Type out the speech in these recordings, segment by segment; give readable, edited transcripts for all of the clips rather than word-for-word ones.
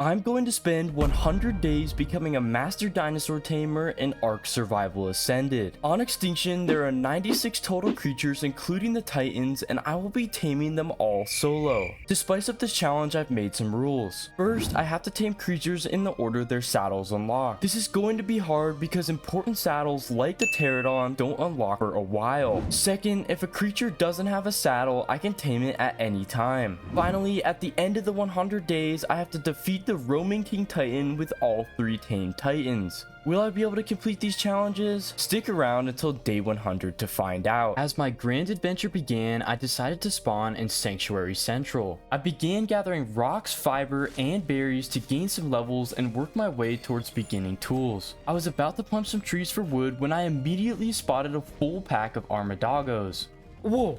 I'm going to spend 100 days becoming a master dinosaur tamer in Ark Survival Ascended. On Extinction, there are 96 total creatures including the titans, and I will be taming them all solo. To spice up this challenge, I've made some rules. First, I have to tame creatures in the order their saddles unlock. This is going to be hard because important saddles like the pterodon don't unlock for a while. Second, if a creature doesn't have a saddle, I can tame it at any time. Finally, at the end of the 100 days, I have to defeat the roaming king titan with all 3 tamed titans. Will I be able to complete these challenges? Stick around until day 100 to find out. As my grand adventure began, I decided to spawn in Sanctuary Central. I began gathering rocks, fiber, and berries to gain some levels and work my way towards beginning tools. I was about to punch some trees for wood when I immediately spotted a full pack of armadagos. Whoa!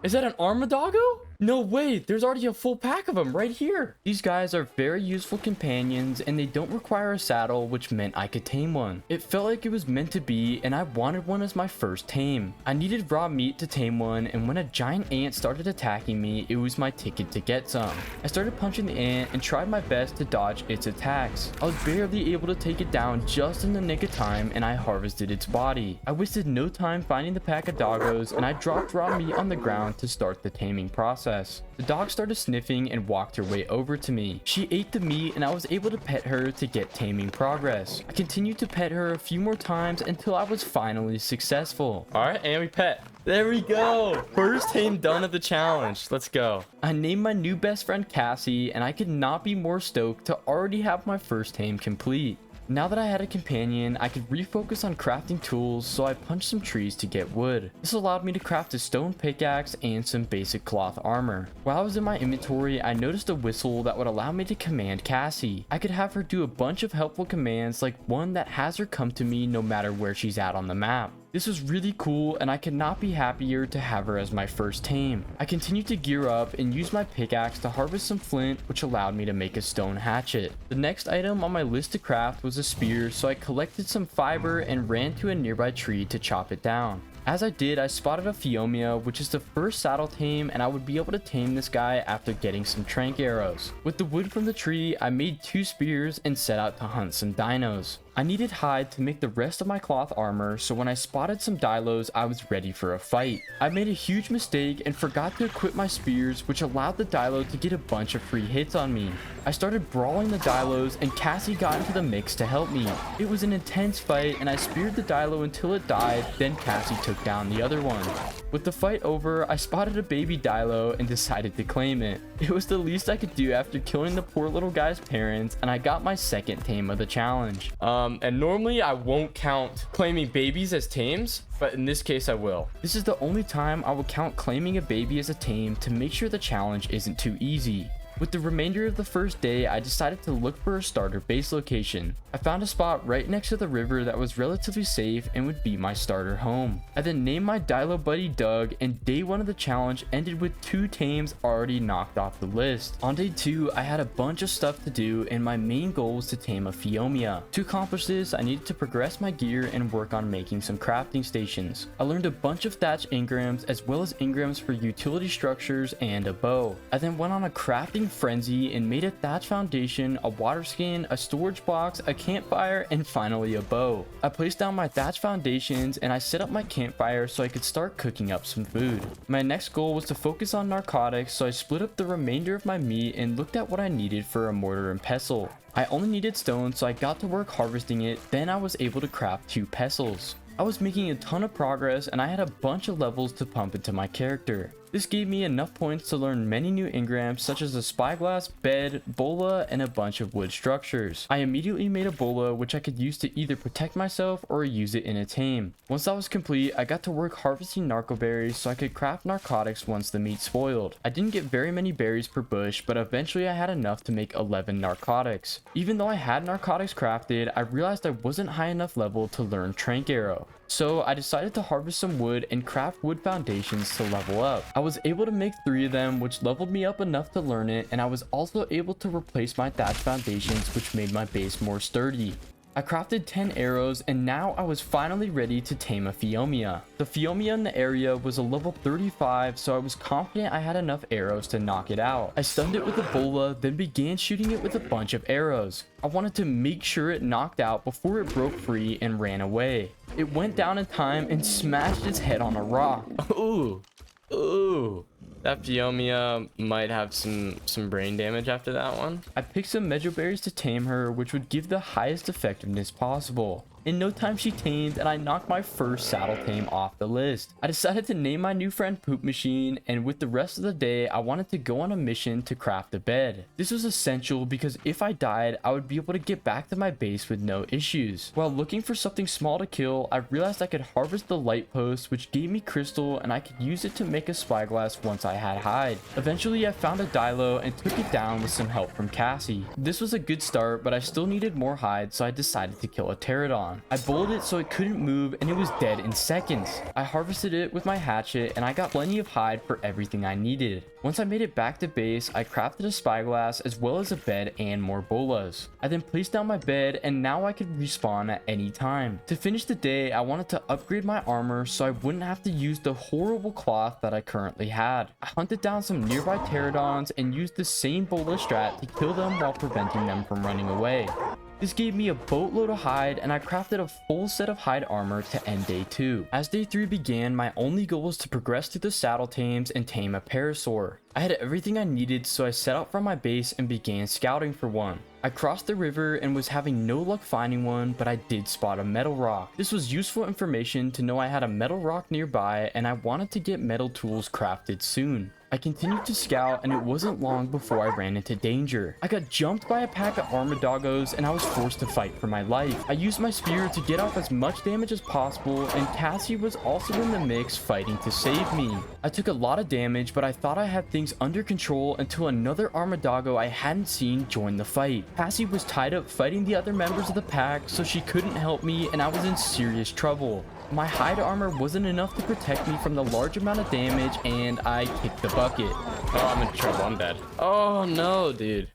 Is that an armadago? No way, there's already a full pack of them right here. These guys are very useful companions and they don't require a saddle, which meant I could tame one. It felt like it was meant to be and I wanted one as my first tame. I needed raw meat to tame one, and when a giant ant started attacking me, it was my ticket to get some. I started punching the ant and tried my best to dodge its attacks. I was barely able to take it down just in the nick of time and I harvested its body. I wasted no time finding the pack of doggos and I dropped raw meat on the ground to start the taming process. The dog started sniffing and walked her way over to me. She ate the meat and I was able to pet her to get taming progress. I continued to pet her a few more times until I was finally successful. Alright, and we pet. There we go. First tame done of the challenge. Let's go. I named my new best friend Cassie and I could not be more stoked to already have my first tame complete. Now that I had a companion, I could refocus on crafting tools, so I punched some trees to get wood. This allowed me to craft a stone pickaxe and some basic cloth armor. While I was in my inventory, I noticed a whistle that would allow me to command Cassie. I could have her do a bunch of helpful commands, like one that has her come to me no matter where she's at on the map. This was really cool and I could not be happier to have her as my first tame. I continued to gear up and use my pickaxe to harvest some flint, which allowed me to make a stone hatchet. The next item on my list to craft was a spear, so I collected some fiber and ran to a nearby tree to chop it down. As I did, I spotted a Phiomia, which is the first saddle tame, and I would be able to tame this guy after getting some trank arrows. With the wood from the tree, I made 2 spears and set out to hunt some dinos. I needed hide to make the rest of my cloth armor, so when I spotted some dilos, I was ready for a fight. I made a huge mistake and forgot to equip my spears, which allowed the dilo to get a bunch of free hits on me. I started brawling the dilos and Cassie got into the mix to help me. It was an intense fight and I speared the dilo until it died, then Cassie took down the other one. With the fight over, I spotted a baby dilo and decided to claim it. It was the least I could do after killing the poor little guy's parents, and I got my second tame of the challenge. And normally I won't count claiming babies as tames, but in this case I will. This is the only time I will count claiming a baby as a tame to make sure the challenge isn't too easy. With the remainder of the first day, I decided to look for a starter base location. I found a spot right next to the river that was relatively safe and would be my starter home. I then named my dilo buddy Doug, and day 1 of the challenge ended with 2 tames already knocked off the list. On day 2, I had a bunch of stuff to do and my main goal was to tame a Phiomia. To accomplish this, I needed to progress my gear and work on making some crafting stations. I learned a bunch of thatch engrams as well as engrams for utility structures and a bow. I then went on a crafting frenzy and made a thatch foundation, a water skin, a storage box, a campfire, and finally a bow. I placed down my thatch foundations and I set up my campfire so I could start cooking up some food. My next goal was to focus on narcotics, so I split up the remainder of my meat and looked at what I needed for a mortar and pestle. I only needed stone, so I got to work harvesting it, then I was able to craft 2 pestles. I was making a ton of progress and I had a bunch of levels to pump into my character. This gave me enough points to learn many new engrams such as a spyglass, bed, bola, and a bunch of wood structures. I immediately made a bola which I could use to either protect myself or use it in a tame. Once that was complete, I got to work harvesting narco berries so I could craft narcotics once the meat spoiled. I didn't get very many berries per bush, but eventually I had enough to make 11 narcotics. Even though I had narcotics crafted, I realized I wasn't high enough level to learn trank arrow. So I decided to harvest some wood and craft wood foundations to level up. I was able to make 3 of them, which leveled me up enough to learn it, and I was also able to replace my thatch foundations, which made my base more sturdy. I crafted 10 arrows, and now I was finally ready to tame a Phiomia. The Phiomia in the area was a level 35, so I was confident I had enough arrows to knock it out. I stunned it with a bola, then began shooting it with a bunch of arrows. I wanted to make sure it knocked out before it broke free and ran away. It went down in time and smashed its head on a rock. Ooh. Ooh. That Phiomia might have some brain damage after that one. I picked some mejoberries to tame her, which would give the highest effectiveness possible. In no time she tamed, and I knocked my first saddle tame off the list. I decided to name my new friend Poop Machine, and with the rest of the day, I wanted to go on a mission to craft a bed. This was essential because if I died, I would be able to get back to my base with no issues. While looking for something small to kill, I realized I could harvest the light post, which gave me crystal, and I could use it to make a spyglass once I had hide. Eventually, I found a Dilo and took it down with some help from Cassie. This was a good start, but I still needed more hide, so I decided to kill a pterodon. I bolted it so it couldn't move, and it was dead in seconds. I harvested it with my hatchet, and I got plenty of hide for everything I needed. Once I made it back to base, I crafted a spyglass as well as a bed and more bolas. I then placed down my bed, and now I could respawn at any time. To finish the day, I wanted to upgrade my armor so I wouldn't have to use the horrible cloth that I currently had. I hunted down some nearby pterodons and used the same bola strat to kill them while preventing them from running away. This gave me a boatload of hide, and I crafted a full set of hide armor to end day 2. As day 3 began, my only goal was to progress through the saddle tames and tame a parasaur. I had everything I needed, so I set out from my base and began scouting for one. I crossed the river and was having no luck finding one, but I did spot a metal rock. This was useful information to know I had a metal rock nearby, and I wanted to get metal tools crafted soon. I continued to scout, and it wasn't long before I ran into danger. I got jumped by a pack of armadillos, and I was forced to fight for my life. I used my spear to get off as much damage as possible, and Cassie was also in the mix fighting to save me. I took a lot of damage, but I thought I had things under control until another armadillo I hadn't seen joined the fight. Cassie was tied up fighting the other members of the pack, so she couldn't help me, and I was in serious trouble. My hide armor wasn't enough to protect me from the large amount of damage, and I kicked the bucket. Oh, I'm in trouble. I'm dead. Oh, no, dude.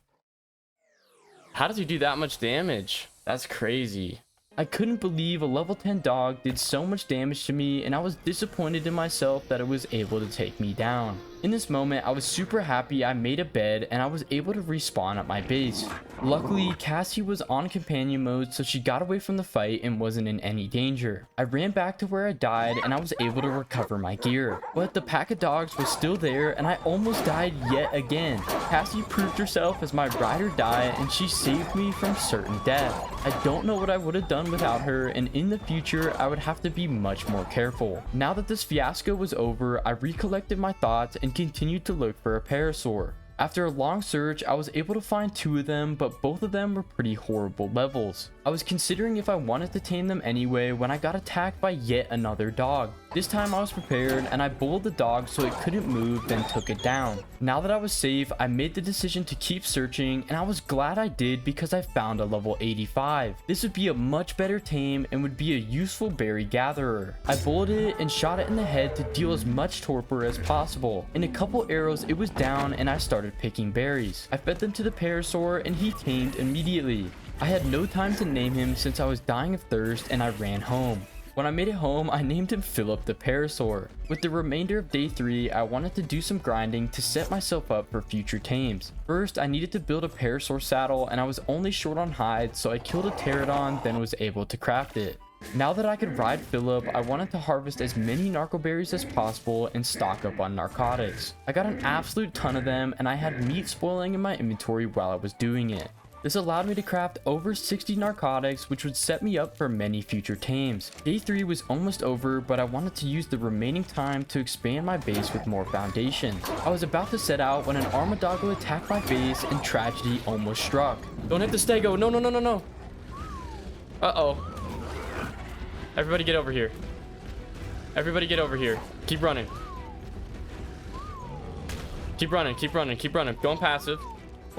How does he do that much damage? That's crazy. I couldn't believe a level 10 dog did so much damage to me, and I was disappointed in myself that it was able to take me down. In this moment, I was super happy I made a bed and I was able to respawn at my base. Luckily, Cassie was on companion mode, so she got away from the fight and wasn't in any danger. I ran back to where I died and I was able to recover my gear. But the pack of dogs was still there and I almost died yet again. Cassie proved herself as my ride or die, and she saved me from certain death. I don't know what I would have done without her, and in the future, I would have to be much more careful. Now that this fiasco was over, I recollected my thoughts and continued to look for a parasaur. After a long search, I was able to find 2 of them, but both of them were pretty horrible levels. I was considering if I wanted to tame them anyway when I got attacked by yet another dog. This time I was prepared and I bullied the dog so it couldn't move, then took it down. Now that I was safe, I made the decision to keep searching, and I was glad I did because I found a level 85. This would be a much better tame and would be a useful berry gatherer. I bulleted it and shot it in the head to deal as much torpor as possible. In a couple arrows it was down and I started picking berries. I fed them to the parasaur and he tamed immediately. I had no time to name him since I was dying of thirst, and I ran home. When I made it home, I named him Philip the Parasaur. With the remainder of day 3, I wanted to do some grinding to set myself up for future tames. First, I needed to build a Parasaur saddle, and I was only short on hide, so I killed a pterodon, then was able to craft it. Now that I could ride Philip, I wanted to harvest as many narcoberries as possible and stock up on narcotics. I got an absolute ton of them, and I had meat spoiling in my inventory while I was doing it. This allowed me to craft over 60 narcotics, which would set me up for many future tames. Day 3 was almost over, but I wanted to use the remaining time to expand my base with more foundations. I was about to set out when an armadillo attacked my base and tragedy almost struck. Don't hit the stego. No, no, no, no, no. Uh-oh. Everybody get over here. Everybody get over here. Keep running. Keep running, keep running, keep running. Going passive.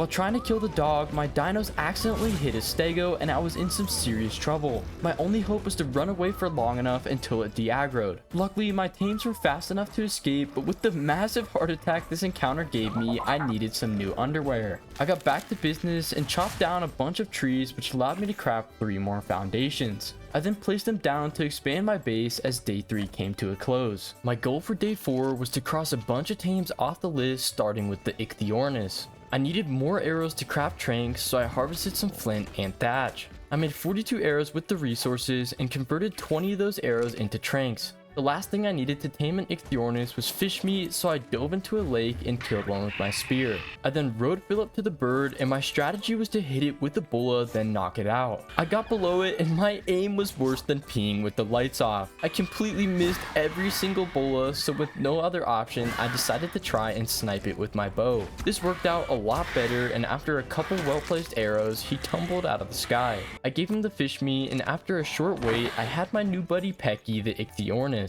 While trying to kill the dog, my dinos accidentally hit a stego and I was in some serious trouble. My only hope was to run away for long enough until it de-aggroed. Luckily, my tames were fast enough to escape, but with the massive heart attack this encounter gave me, I needed some new underwear. I got back to business and chopped down a bunch of trees, which allowed me to craft 3 more foundations. I then placed them down to expand my base as day 3 came to a close. My goal for day 4 was to cross a bunch of tames off the list, starting with the Ichthyornis. I needed more arrows to craft tranks, so I harvested some flint and thatch. I made 42 arrows with the resources and converted 20 of those arrows into tranks. The last thing I needed to tame an Ichthyornis was fish meat, so I dove into a lake and killed one with my spear. I then rode Philip to the bird, and my strategy was to hit it with the bola, then knock it out. I got below it, and my aim was worse than peeing with the lights off. I completely missed every single bola, so with no other option, I decided to try and snipe it with my bow. This worked out a lot better, and after a couple well-placed arrows, he tumbled out of the sky. I gave him the fish meat, and after a short wait, I had my new buddy Pecky, the Ichthyornis.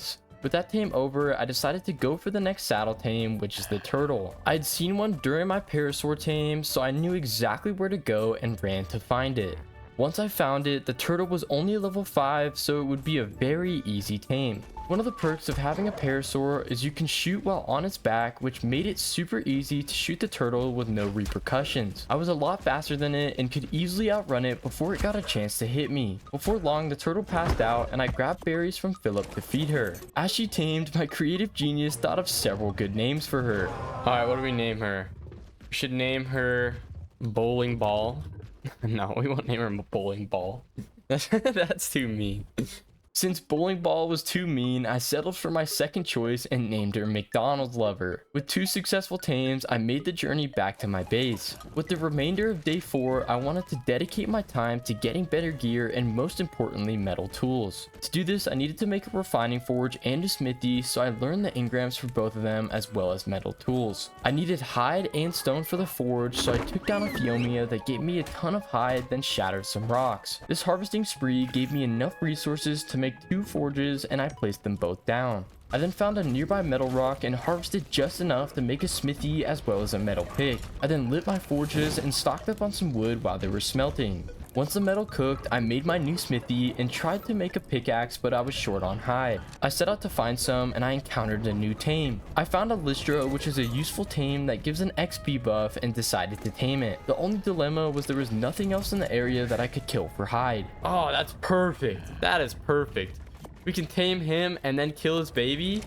With that tame over, I decided to go for the next saddle tame, which is the turtle. I had seen one during my parasaur tame, so I knew exactly where to go and ran to find it. Once I found it, the turtle was only level 5, so it would be a very easy tame. One of the perks of having a parasaur is you can shoot while on its back, which made it super easy to shoot the turtle with no repercussions. I was a lot faster than it and could easily outrun it before it got a chance to hit me. Before long, the turtle passed out and I grabbed berries from Philip to feed her. As she tamed, my creative genius thought of several good names for her. Alright, what do we name her? We should name her Bowling Ball. No, we won't name her Bowling Ball. That's too mean. Since Bowling Ball was too mean, I settled for my second choice and named her McDonald's Lover. With 2 successful tames, I made the journey back to my base. With the remainder of day 4, I wanted to dedicate my time to getting better gear and most importantly, metal tools. To do this, I needed to make a refining forge and a smithy, so I learned the engrams for both of them as well as metal tools. I needed hide and stone for the forge, so I took down a Phiomia that gave me a ton of hide, then shattered some rocks. This harvesting spree gave me enough resources to make 2 forges, and I placed them both down. I then found a nearby metal rock and harvested just enough to make a smithy as well as a metal pick. I then lit my forges and stocked up on some wood while they were smelting. Once the metal cooked, I made my new smithy and tried to make a pickaxe, but I was short on hide. I set out to find some and I encountered a new tame. I found a Lystra, which is a useful tame that gives an XP buff, and decided to tame it. The only dilemma was there was nothing else in the area that I could kill for hide. Oh, that's perfect. That is perfect. We can tame him and then kill his baby.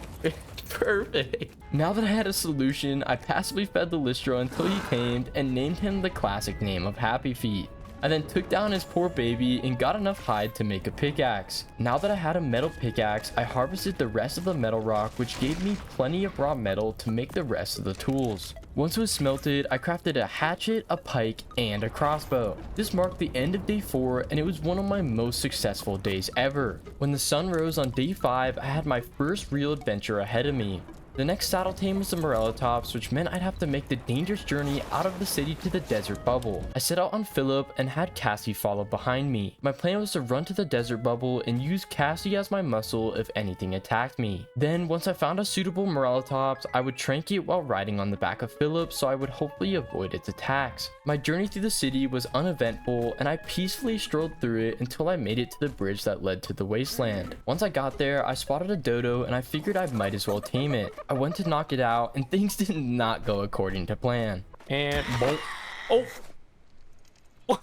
Perfect. Now that I had a solution, I passively fed the Lystra until he tamed and named him the classic name of Happy Feet. I then took down his poor baby and got enough hide to make a pickaxe. Now that I had a metal pickaxe, I harvested the rest of the metal rock, which gave me plenty of raw metal to make the rest of the tools. Once it was smelted, I crafted a hatchet, a pike, and a crossbow. This marked the end of day 4, and it was one of my most successful days ever. When the sun rose on day 5, I had my first real adventure ahead of me. The next saddle tame was the Morellatops, which meant I'd have to make the dangerous journey out of the city to the desert bubble. I set out on Philip and had Cassie follow behind me. My plan was to run to the desert bubble and use Cassie as my muscle if anything attacked me. Then, once I found a suitable Morellatops, I would trank it while riding on the back of Philip, so I would hopefully avoid its attacks. My journey through the city was uneventful, and I peacefully strolled through it until I made it to the bridge that led to the wasteland. Once I got there, I spotted a dodo and I figured I might as well tame it. I went to knock it out and things did not go according to plan. And bolt. Oh.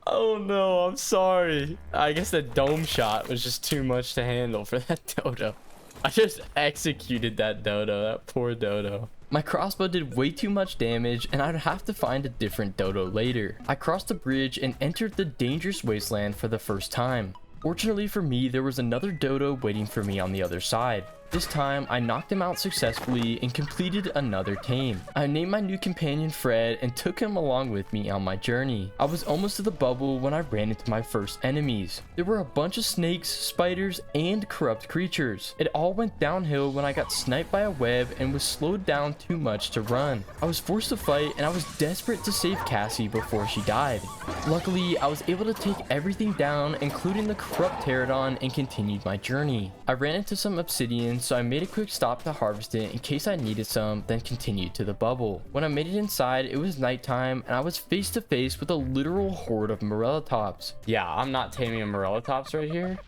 Oh no, I'm sorry. I guess the dome shot was just too much to handle for that dodo. I just executed that dodo, that poor dodo. My crossbow did way too much damage and I'd have to find a different dodo later. I crossed the bridge and entered the dangerous wasteland for the first time. Fortunately for me, there was another dodo waiting for me on the other side. This time, I knocked him out successfully and completed another tame. I named my new companion Fred and took him along with me on my journey. I was almost to the bubble when I ran into my first enemies. There were a bunch of snakes, spiders, and corrupt creatures. It all went downhill when I got sniped by a web and was slowed down too much to run. I was forced to fight and I was desperate to save Cassie before she died. Luckily, I was able to take everything down, including the corrupt pterodon, and continued my journey. I ran into some obsidians so I made a quick stop to harvest it in case I needed some, then continued to the bubble. When I made it inside, it was nighttime and I was face to face with a literal horde of Morellatops. Yeah, I'm not taming a Morellatops right here.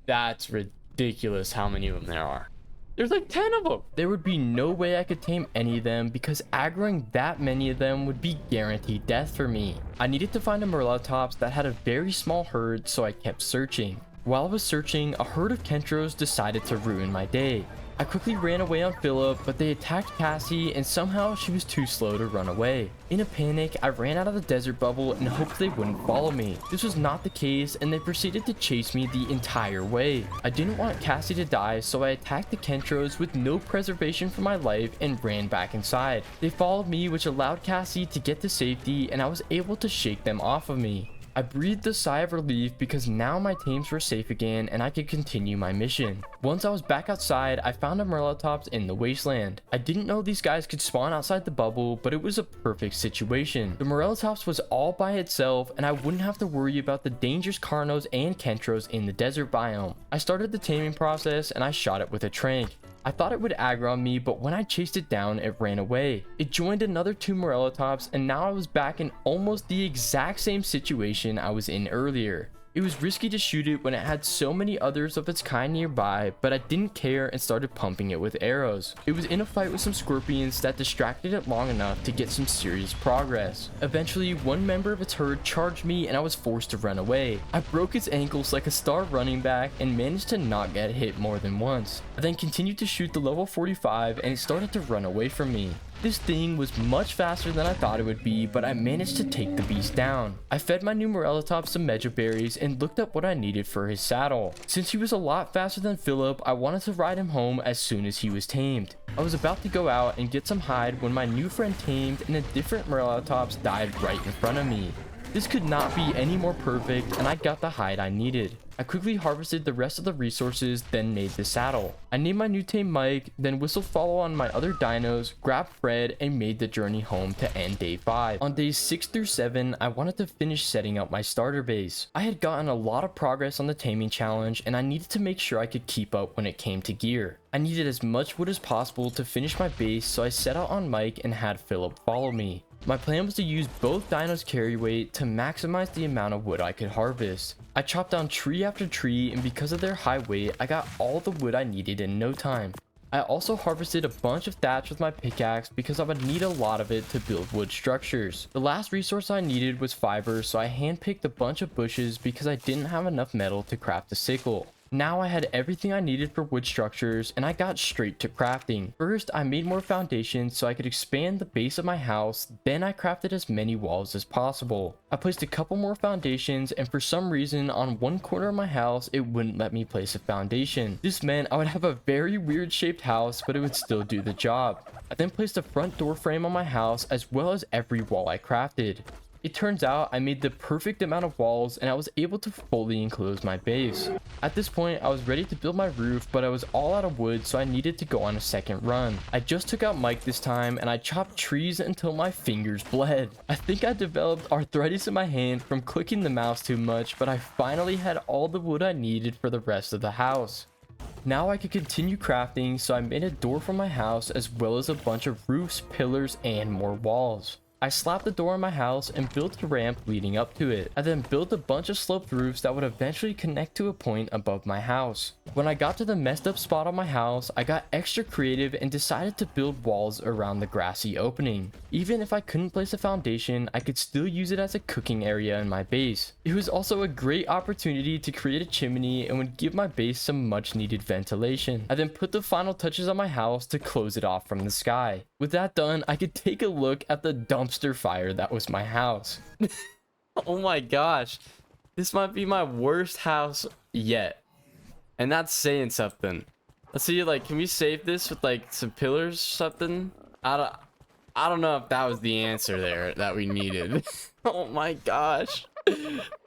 That's ridiculous how many of them there are. There's like 10 of them. There would be no way I could tame any of them because aggroing that many of them would be guaranteed death for me. I needed to find a Morellatops that had a very small herd, so I kept searching. While I was searching, a herd of Kentros decided to ruin my day. I quickly ran away on Philip, but they attacked Cassie and somehow she was too slow to run away. In a panic, I ran out of the desert bubble and hoped they wouldn't follow me. This was not the case and they proceeded to chase me the entire way. I didn't want Cassie to die, so I attacked the Kentros with no preservation for my life and ran back inside. They followed me, which allowed Cassie to get to safety and I was able to shake them off of me. I breathed a sigh of relief because now my tames were safe again and I could continue my mission. Once I was back outside, I found a Morellatops in the wasteland. I didn't know these guys could spawn outside the bubble, but it was a perfect situation. The Morellatops was all by itself and I wouldn't have to worry about the dangerous Carnos and Kentros in the desert biome. I started the taming process and I shot it with a trank. I thought it would aggro on me, but when I chased it down, it ran away. It joined another 2 Morellatops, and now I was back in almost the exact same situation I was in earlier. It was risky to shoot it when it had so many others of its kind nearby, but I didn't care and started pumping it with arrows. It was in a fight with some scorpions that distracted it long enough to get some serious progress. Eventually, one member of its herd charged me and I was forced to run away. I broke its ankles like a star running back and managed to not get hit more than once. I then continued to shoot the level 45 and it started to run away from me. This thing was much faster than I thought it would be, but I managed to take the beast down. I fed my new Morellatops some Medja berries and looked up what I needed for his saddle. Since he was a lot faster than Philip, I wanted to ride him home as soon as he was tamed. I was about to go out and get some hide when my new friend tamed and a different Morellatops died right in front of me. This could not be any more perfect and I got the hide I needed. I quickly harvested the rest of the resources, then made the saddle. I named my new tame Mike, then whistled follow on my other dinos, grabbed Fred, and made the journey home to end day 5. On days 6 through 7, I wanted to finish setting up my starter base. I had gotten a lot of progress on the taming challenge, and I needed to make sure I could keep up when it came to gear. I needed as much wood as possible to finish my base, so I set out on Mike and had Philip follow me. My plan was to use both dinos' carry weight to maximize the amount of wood I could harvest. I chopped down tree after tree, and because of their high weight, I got all the wood I needed in no time. I also harvested a bunch of thatch with my pickaxe because I would need a lot of it to build wood structures. The last resource I needed was fiber, so I handpicked a bunch of bushes because I didn't have enough metal to craft a sickle. Now I had everything I needed for wood structures and I got straight to crafting. First, I made more foundations so I could expand the base of my house, then I crafted as many walls as possible. I placed a couple more foundations and for some reason on one corner of my house it wouldn't let me place a foundation. This meant I would have a very weird shaped house but it would still do the job. I then placed a front door frame on my house as well as every wall I crafted. It turns out I made the perfect amount of walls and I was able to fully enclose my base. At this point, I was ready to build my roof, but I was all out of wood, so I needed to go on a second run. I just took out Mike this time and I chopped trees until my fingers bled. I think I developed arthritis in my hand from clicking the mouse too much, but I finally had all the wood I needed for the rest of the house. Now I could continue crafting, so I made a door for my house as well as a bunch of roofs, pillars, and more walls. I slapped the door on my house and built a ramp leading up to it. I then built a bunch of sloped roofs that would eventually connect to a point above my house. When I got to the messed up spot on my house, I got extra creative and decided to build walls around the grassy opening. Even if I couldn't place a foundation, I could still use it as a cooking area in my base. It was also a great opportunity to create a chimney and would give my base some much needed ventilation. I then put the final touches on my house to close it off from the sky. With that done, I could take a look at the dumpster fire that was my house. Oh my gosh, this might be my worst house yet, and that's saying something. Let's see, like, can we save this with like some pillars or something? I don't know if that was the answer there that we needed. Oh my gosh,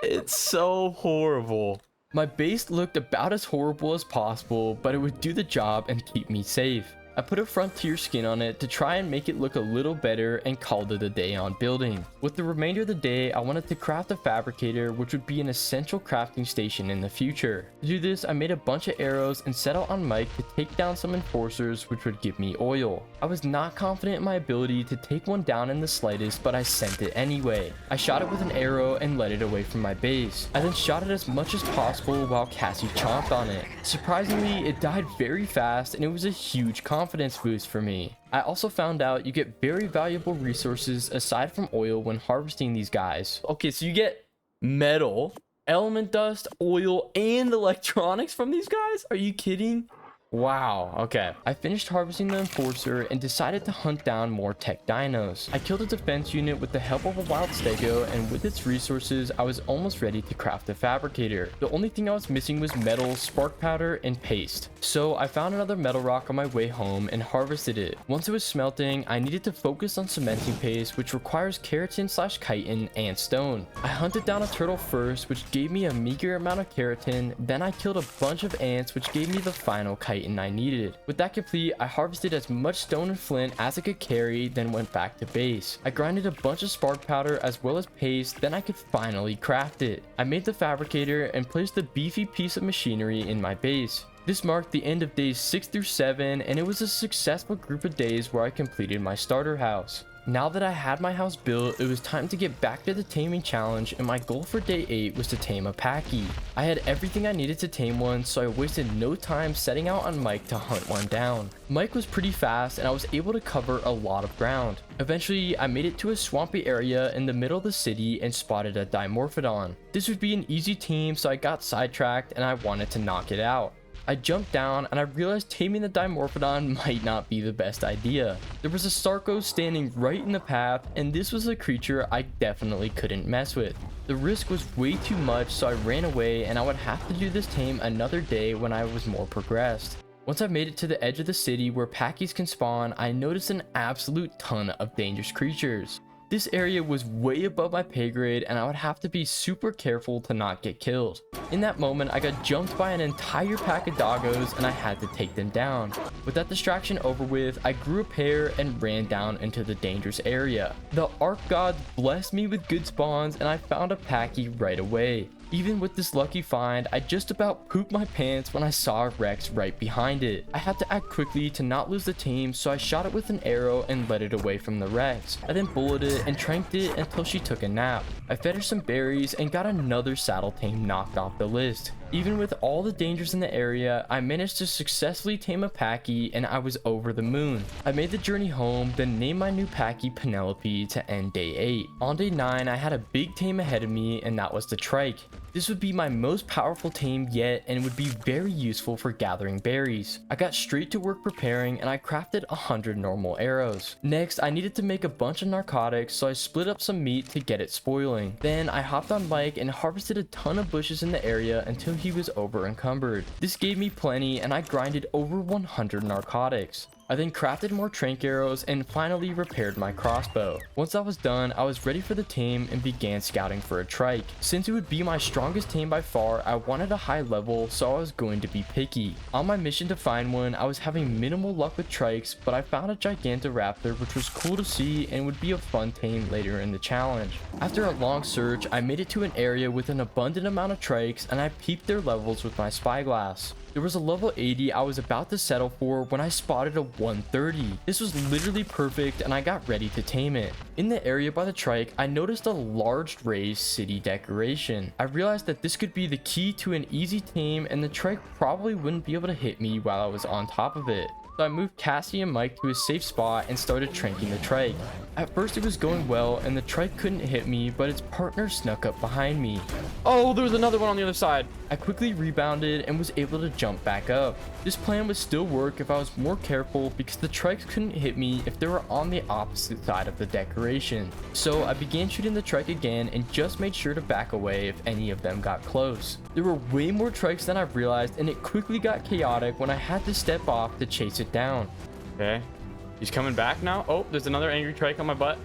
it's so horrible. My base looked about as horrible as possible, but it would do the job and keep me safe. I put a frontier skin on it to try and make it look a little better and called it a day on building. With the remainder of the day, I wanted to craft a fabricator, which would be an essential crafting station in the future. To do this, I made a bunch of arrows and set out on Mike to take down some enforcers, which would give me oil. I was not confident in my ability to take one down in the slightest, but I sent it anyway. I shot it with an arrow and led it away from my base. I then shot it as much as possible while Cassie chomped on it. Surprisingly, it died very fast and it was a huge confidence boost for me. I also found out you get very valuable resources aside from oil when harvesting these guys. Okay, so you get metal, element dust, oil, and electronics from these guys? Are you kidding? Wow, okay. I finished harvesting the enforcer and decided to hunt down more tech dinos. I killed a defense unit with the help of a wild stego, and with its resources, I was almost ready to craft a fabricator. The only thing I was missing was metal, spark powder, and paste. So I found another metal rock on my way home and harvested it. Once it was smelting, I needed to focus on cementing paste, which requires keratin/chitin and stone. I hunted down a turtle first, which gave me a meager amount of keratin. Then I killed a bunch of ants, which gave me the final chitin I needed. With that complete, I harvested as much stone and flint as I could carry, then went back to base. I grinded a bunch of spark powder as well as paste, then I could finally craft it. I made the fabricator and placed the beefy piece of machinery in my base. This marked the end of days 6 through 7, and it was a successful group of days where I completed my starter house. Now that I had my house built, it was time to get back to the taming challenge, and my goal for day 8 was to tame a Pachy. I had everything I needed to tame one, so I wasted no time setting out on Mike to hunt one down. Mike was pretty fast and I was able to cover a lot of ground. Eventually, I made it to a swampy area in the middle of the city and spotted a Dimorphodon. This would be an easy tame, so I got sidetracked and I wanted to knock it out. I jumped down and I realized taming the Dimorphodon might not be the best idea. There was a Sarcos standing right in the path, and this was a creature I definitely couldn't mess with. The risk was way too much, so I ran away, and I would have to do this tame another day when I was more progressed. Once I made it to the edge of the city where Pachy's can spawn, I noticed an absolute ton of dangerous creatures. This area was way above my pay grade, and I would have to be super careful to not get killed. In that moment, I got jumped by an entire pack of doggos and I had to take them down. With that distraction over with, I grew a pair and ran down into the dangerous area. The Ark gods blessed me with good spawns and I found a Pachy right away. Even with this lucky find, I just about pooped my pants when I saw a Rex right behind it. I had to act quickly to not lose the tame, so I shot it with an arrow and led it away from the Rex. I then bulleted it and tranked it until she took a nap. I fed her some berries and got another saddle tame knocked off the list. Even with all the dangers in the area, I managed to successfully tame a Pachy and I was over the moon. I made the journey home, then named my new Pachy Penelope to end day 8. On day 9, I had a big tame ahead of me, and that was the Trike. This would be my most powerful tame yet and would be very useful for gathering berries. I got straight to work preparing and I crafted 100 normal arrows. Next, I needed to make a bunch of narcotics, so I split up some meat to get it spoiling. Then I hopped on Mike and harvested a ton of bushes in the area until he was over encumbered. This gave me plenty and I grinded over 100 narcotics. I then crafted more trank arrows and finally repaired my crossbow. Once that was done, I was ready for the tame and began scouting for a trike. Since it would be my strongest tame by far, I wanted a high level, so I was going to be picky. On my mission to find one, I was having minimal luck with trikes, but I found a Gigantoraptor, which was cool to see and would be a fun tame later in the challenge. After a long search, I made it to an area with an abundant amount of trikes and I peeped their levels with my spyglass. There was a level 80 I was about to settle for when I spotted a 130. This was literally perfect and I got ready to tame it. In the area by the trike, I noticed a large raised city decoration. I realized that this could be the key to an easy tame and the trike probably wouldn't be able to hit me while I was on top of it. So I moved Cassie and Mike to a safe spot and started tranking the trike. At first it was going well and the trike couldn't hit me, but its partner snuck up behind me. Oh, there was another one on the other side. I quickly rebounded and was able to jump back up. This plan would still work if I was more careful because the trikes couldn't hit me if they were on the opposite side of the decoration. So I began shooting the trike again and just made sure to back away if any of them got close. There were way more trikes than I realized and it quickly got chaotic when I had to step off to chase it down. Okay, he's coming back now. Oh, there's another angry trike on my butt.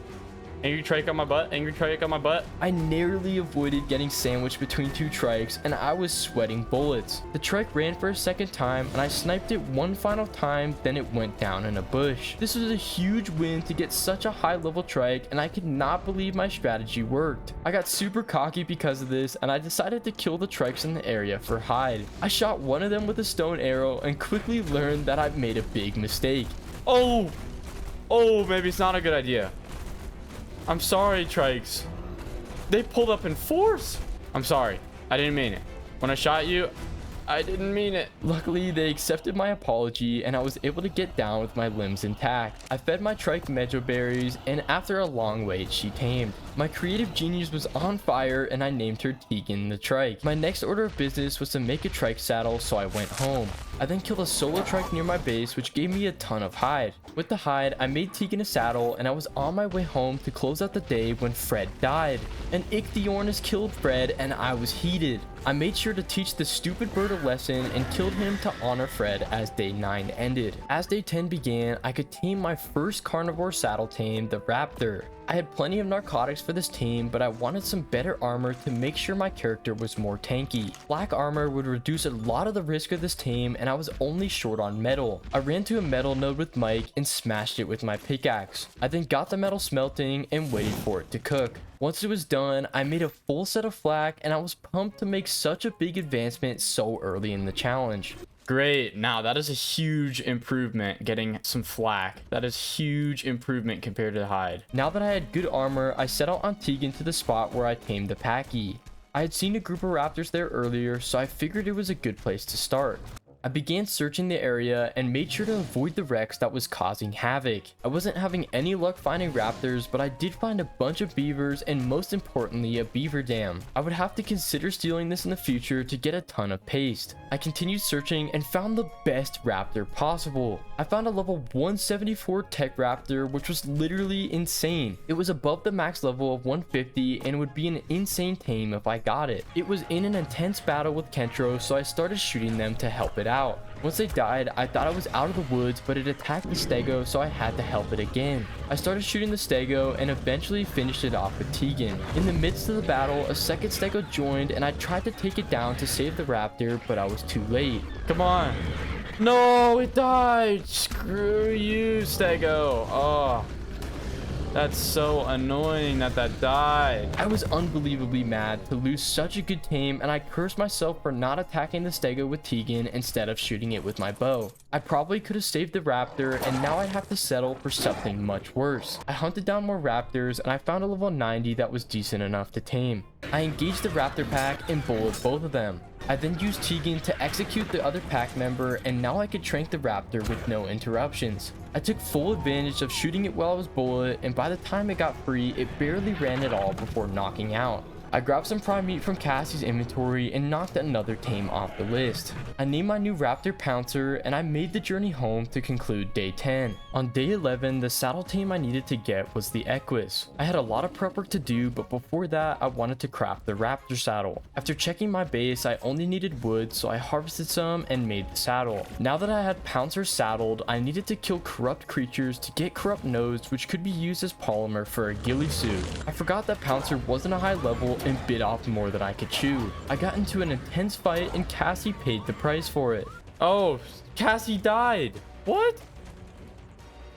Angry trike on my butt. Angry trike on my butt. I narrowly avoided getting sandwiched between two trikes, and I was sweating bullets. The trike ran for a second time, and I sniped it one final time, then it went down in a bush. This was a huge win to get such a high level trike, and I could not believe my strategy worked. I got super cocky because of this, and I decided to kill the trikes in the area for hide. I shot one of them with a stone arrow and quickly learned that I've made a big mistake. Oh, maybe it's not a good idea. I'm sorry, trikes. They pulled up in force. I'm sorry. I didn't mean it. When I shot you, I didn't mean it. Luckily, they accepted my apology and I was able to get down with my limbs intact. I fed my trike mejo berries, and after a long wait, she tamed. My creative genius was on fire and I named her Tegan the trike. My next order of business was to make a trike saddle, so I went home. I then killed a solo trike near my base, which gave me a ton of hide. With the hide, I made Tegan a saddle and I was on my way home to close out the day when Fred died. An Ichthyornis killed Fred and I was heated. I made sure to teach the stupid bird a lesson and killed him to honor Fred as day 9 ended. As day 10 began, I could tame my first carnivore saddle tame, the raptor. I had plenty of narcotics for this tame, but I wanted some better armor to make sure my character was more tanky. Black armor would reduce a lot of the risk of this tame, and I was only short on metal. I ran to a metal node with Mike and smashed it with my pickaxe. I then got the metal smelting and waited for it to cook. Once it was done, I made a full set of flak, and I was pumped to make such a big advancement so early in the challenge. Great. Now that is a huge improvement, getting some flak. That is huge improvement compared to the hide. Now that I had good armor, I set out on Tegan to the spot where I tamed the Packy. I had seen a group of raptors there earlier, so I figured it was a good place to start. I began searching the area and made sure to avoid the wrecks that was causing havoc. I wasn't having any luck finding raptors, but I did find a bunch of beavers and most importantly a beaver dam. I would have to consider stealing this in the future to get a ton of paste. I continued searching and found the best raptor possible. I found a level 174 tech raptor, which was literally insane. It was above the max level of 150 and would be an insane tame if I got it. It was in an intense battle with Kentro, so I started shooting them to help it out. Once they died, I thought I was out of the woods, but it attacked the stego, so I had to help it again. I started shooting the stego and eventually finished it off with Tegan. In the midst of the battle, a second stego joined and I tried to take it down to save the raptor, but I was too late. Come on. No, it died. Screw you, stego. Oh. That's so annoying that died. I was unbelievably mad to lose such a good tame, and I cursed myself for not attacking the stego with Tegan instead of shooting it with my bow. I probably could have saved the raptor, and now I'd have to settle for something much worse. I hunted down more raptors and I found a level 90 that was decent enough to tame. I engaged the raptor pack and bullied both of them. I then used Tegan to execute the other pack member, and now I could trank the raptor with no interruptions. I took full advantage of shooting it while I was bullet, and by the time it got free, it barely ran at all before knocking out. I grabbed some prime meat from Cassie's inventory and knocked another tame off the list. I named my new raptor Pouncer, and I made the journey home to conclude day 10. On day 11, the saddle tame I needed to get was the Equus. I had a lot of prep work to do, but before that, I wanted to craft the raptor saddle. After checking my base, I only needed wood, so I harvested some and made the saddle. Now that I had Pouncer saddled, I needed to kill corrupt creatures to get corrupt nodes, which could be used as polymer for a ghillie suit. I forgot that Pouncer wasn't a high level and bit off more than I could chew. I got into an intense fight and Cassie paid the price for it. Oh, Cassie died. What?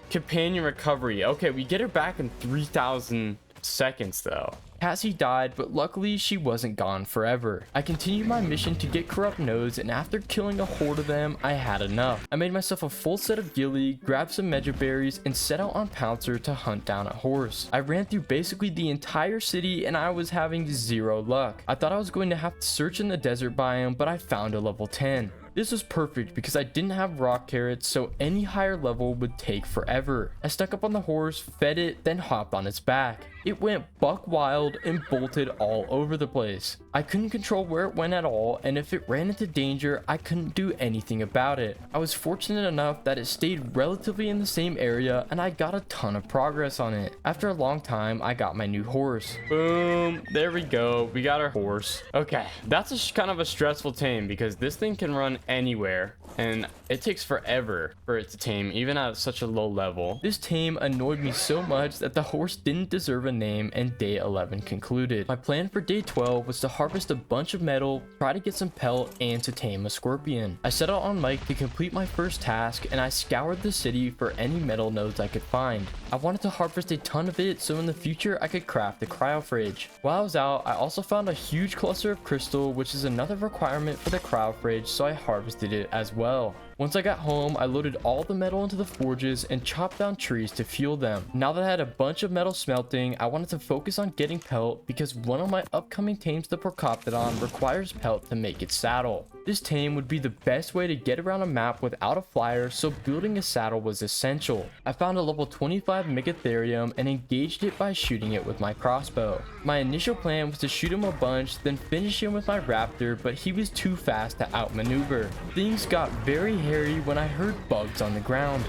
Companion recovery. Okay, we get her back in 3,000 seconds though. Cassie died, but luckily she wasn't gone forever. I continued my mission to get corrupt nodes, and after killing a horde of them, I had enough. I made myself a full set of ghillie, grabbed some mejo berries, and set out on Pouncer to hunt down a horse. I ran through basically the entire city and I was having zero luck. I thought I was going to have to search in the desert biome, but I found a level 10. This was perfect because I didn't have rock carrots, so any higher level would take forever. I stuck up on the horse, fed it, then hopped on its back. It went buck wild and bolted all over the place. I couldn't control where it went at all, and if it ran into danger, I couldn't do anything about it. I was fortunate enough that it stayed relatively in the same area, and I got a ton of progress on it. After a long time, I got my new horse. Boom, there we go. We got our horse. Okay, that's kind of a stressful tame because this thing can run anywhere. and it takes forever for it to tame, even at such a low level. This tame annoyed me so much that the horse didn't deserve a name, and day 11 concluded. My plan for day 12 was to harvest a bunch of metal, try to get some pelt, and to tame a scorpion. I set out on Mike to complete my first task, and I scoured the city for any metal nodes I could find. I wanted to harvest a ton of it so in the future I could craft a cryo fridge. While I was out, I also found a huge cluster of crystal, which is another requirement for the cryo fridge, so I harvested it as well. Once I got home, I loaded all the metal into the forges and chopped down trees to fuel them. Now that I had a bunch of metal smelting, I wanted to focus on getting pelt because one of my upcoming tames, the Procoptodon, requires pelt to make its saddle. This tame would be the best way to get around a map without a flyer, so building a saddle was essential. I found a level 25 Megatherium and engaged it by shooting it with my crossbow. My initial plan was to shoot him a bunch, then finish him with my raptor, but he was too fast to outmaneuver. Things got very hairy when I heard bugs on the ground.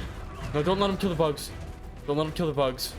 No, don't let him kill the bugs. Don't let him kill the bugs.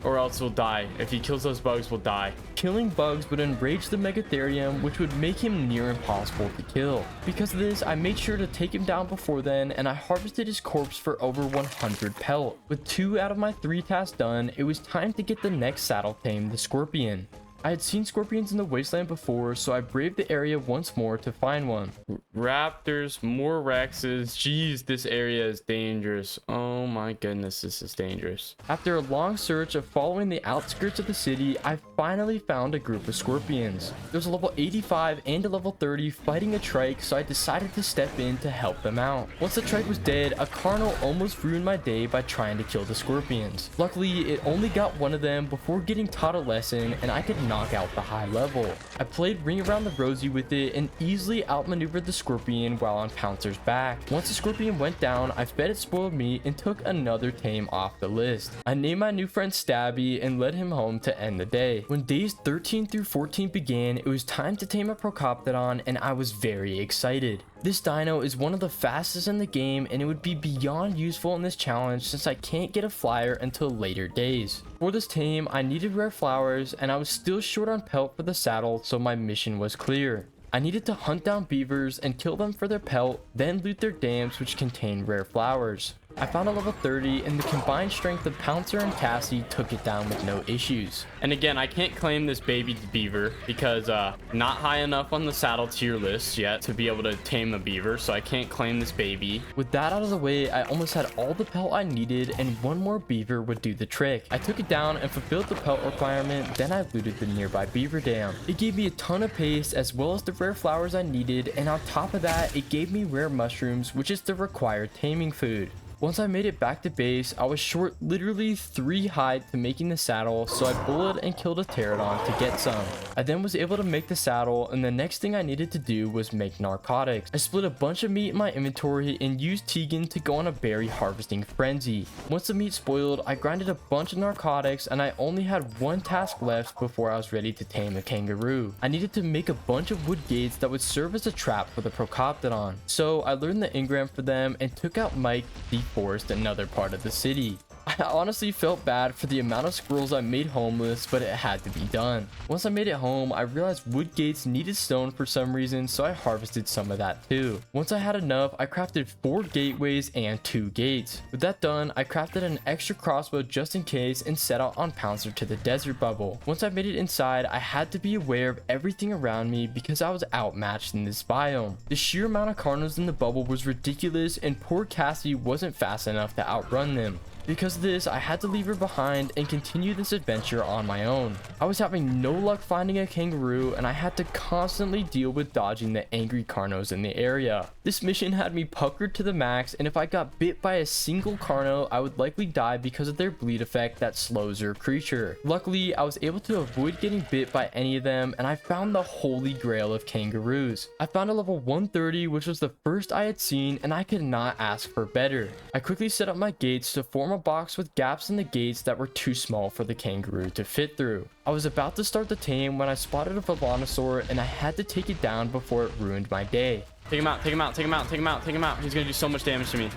Or else we'll die. If he kills those bugs, we'll die. Killing bugs would enrage the Megatherium, which would make him near impossible to kill. Because of this, I made sure to take him down before then, and I harvested his corpse for over 100 pelt. With 2 out of my 3 tasks done, it was time to get the next saddle tame, the scorpion. I had seen scorpions in the wasteland before, so I braved the area once more to find one. Raptors, more Rexes. Jeez, this area is dangerous. Oh my goodness, this is dangerous. After a long search of following the outskirts of the city, I finally found a group of scorpions. There's a level 85 and a level 30 fighting a trike, so I decided to step in to help them out. Once the trike was dead, a carnal almost ruined my day by trying to kill the scorpions. Luckily, it only got one of them before getting taught a lesson, and I could knock out the high level. I played Ring Around the Rosie with it and easily outmaneuvered the scorpion while on Pouncer's back. Once the scorpion went down, I fed it spoiled meat and took another tame off the list. I named my new friend Stabby and led him home to end the day. When days 13 through 14 began, it was time to tame a Procoptodon, and I was very excited. This dino is one of the fastest in the game, and it would be beyond useful in this challenge since I can't get a flyer until later days. For this tame, I needed rare flowers, and I was still short on pelt for the saddle, so my mission was clear. I needed to hunt down beavers and kill them for their pelt, then loot their dams which contain rare flowers. I found a level 30, and the combined strength of Pouncer and Cassie took it down with no issues. And again, I can't claim this baby beaver because not high enough on the saddle tier list yet to be able to tame a beaver, so I can't claim this baby. With that out of the way, I almost had all the pelt I needed, and one more beaver would do the trick. I took it down and fulfilled the pelt requirement, then I looted the nearby beaver dam. It gave me a ton of paste as well as the rare flowers I needed, and on top of that, it gave me rare mushrooms, which is the required taming food. Once I made it back to base, I was short literally 3 hide to making the saddle, so I bullet and killed a pterodon to get some. I then was able to make the saddle, and the next thing I needed to do was make narcotics. I split a bunch of meat in my inventory and used Tegan to go on a berry harvesting frenzy. Once the meat spoiled, I grinded a bunch of narcotics, and I only had 1 task left before I was ready to tame a kangaroo. I needed to make a bunch of wood gates that would serve as a trap for the Procoptodon. So I learned the engram for them and took out Mike, the forest, another part of the city. I honestly felt bad for the amount of squirrels I made homeless, but it had to be done. Once I made it home, I realized wood gates needed stone for some reason, so I harvested some of that too. Once I had enough, I crafted 4 gateways and 2 gates. With that done, I crafted an extra crossbow just in case and set out on Pouncer to the desert bubble. Once I made it inside, I had to be aware of everything around me because I was outmatched in this biome. The sheer amount of carnos in the bubble was ridiculous, and poor Cassie wasn't fast enough to outrun them. Because of this, I had to leave her behind and continue this adventure on my own. I was having no luck finding a kangaroo, and I had to constantly deal with dodging the angry carnos in the area. This mission had me puckered to the max, and if I got bit by a single carno, I would likely die because of their bleed effect that slows your creature. Luckily, I was able to avoid getting bit by any of them, and I found the holy grail of kangaroos. I found a level 130, which was the first I had seen, and I could not ask for better. I quickly set up my gates to form a box with gaps in the gates that were too small for the kangaroo to fit through. I was about to start the tame when I spotted a Velociraptor, and I had to take it down before it ruined my day. Take him out, take him out, take him out, take him out, take him out. He's gonna do so much damage to me.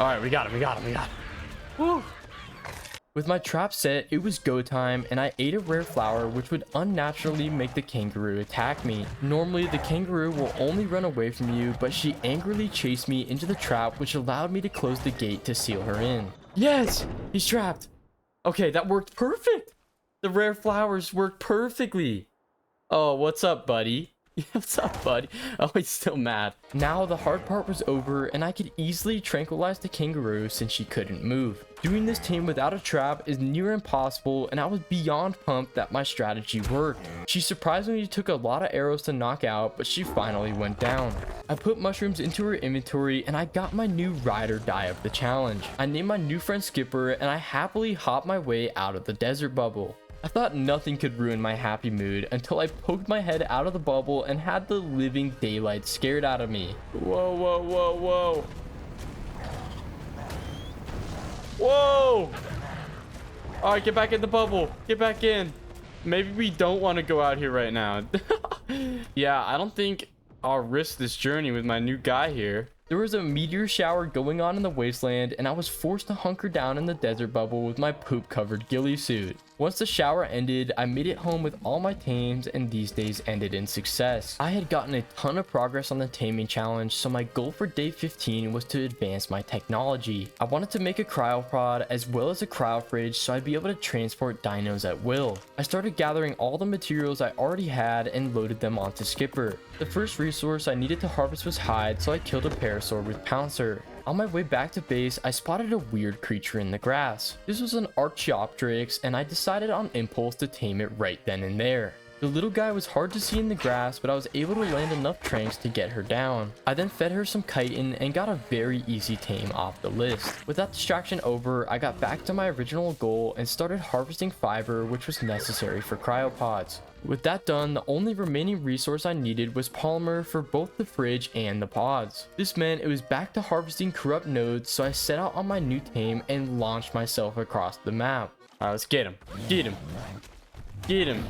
All right, we got him, we got him, we got him. Woo! With my trap set, it was go time, and I ate a rare flower which would unnaturally make the kangaroo attack me. Normally, the kangaroo will only run away from you, but she angrily chased me into the trap, which allowed me to close the gate to seal her in. Yes! He's trapped! Okay, that worked perfect! The rare flowers worked perfectly! Oh, what's up, buddy? What's up, bud? Oh, he's still mad. Now the hard part was over, and I could easily tranquilize the kangaroo since she couldn't move. Doing this tame without a trap is near impossible, and I was beyond pumped that my strategy worked. She surprisingly took a lot of arrows to knock out, but she finally went down. I put mushrooms into her inventory, and I got my new ride or die of the challenge. I named my new friend Skipper, and I happily hopped my way out of the desert bubble. I thought nothing could ruin my happy mood until I poked my head out of the bubble and had the living daylight scared out of me. Whoa, whoa, whoa, whoa. Whoa! Alright, get back in the bubble. Get back in. Maybe we don't want to go out here right now. Yeah, I don't think I'll risk this journey with my new guy here. There was a meteor shower going on in the wasteland, and I was forced to hunker down in the desert bubble with my poop-covered ghillie suit. Once the shower ended, I made it home with all my tames, and these days ended in success. I had gotten a ton of progress on the taming challenge, so my goal for day 15 was to advance my technology. I wanted to make a cryopod as well as a cryofridge so I'd be able to transport dinos at will. I started gathering all the materials I already had and loaded them onto Skipper. The first resource I needed to harvest was hide, so I killed a parasaur with Pouncer. On my way back to base, I spotted a weird creature in the grass. This was an Archaeopteryx, and I decided on impulse to tame it right then and there. The little guy was hard to see in the grass, but I was able to land enough tranks to get her down. I then fed her some chitin and got a very easy tame off the list. With that distraction over, I got back to my original goal and started harvesting fiber, which was necessary for cryopods. With that done, the only remaining resource I needed was polymer for both the fridge and the pods. This meant it was back to harvesting corrupt nodes, so I set out on my new tame and launched myself across the map. Alright, let's get him. Get him. Get him.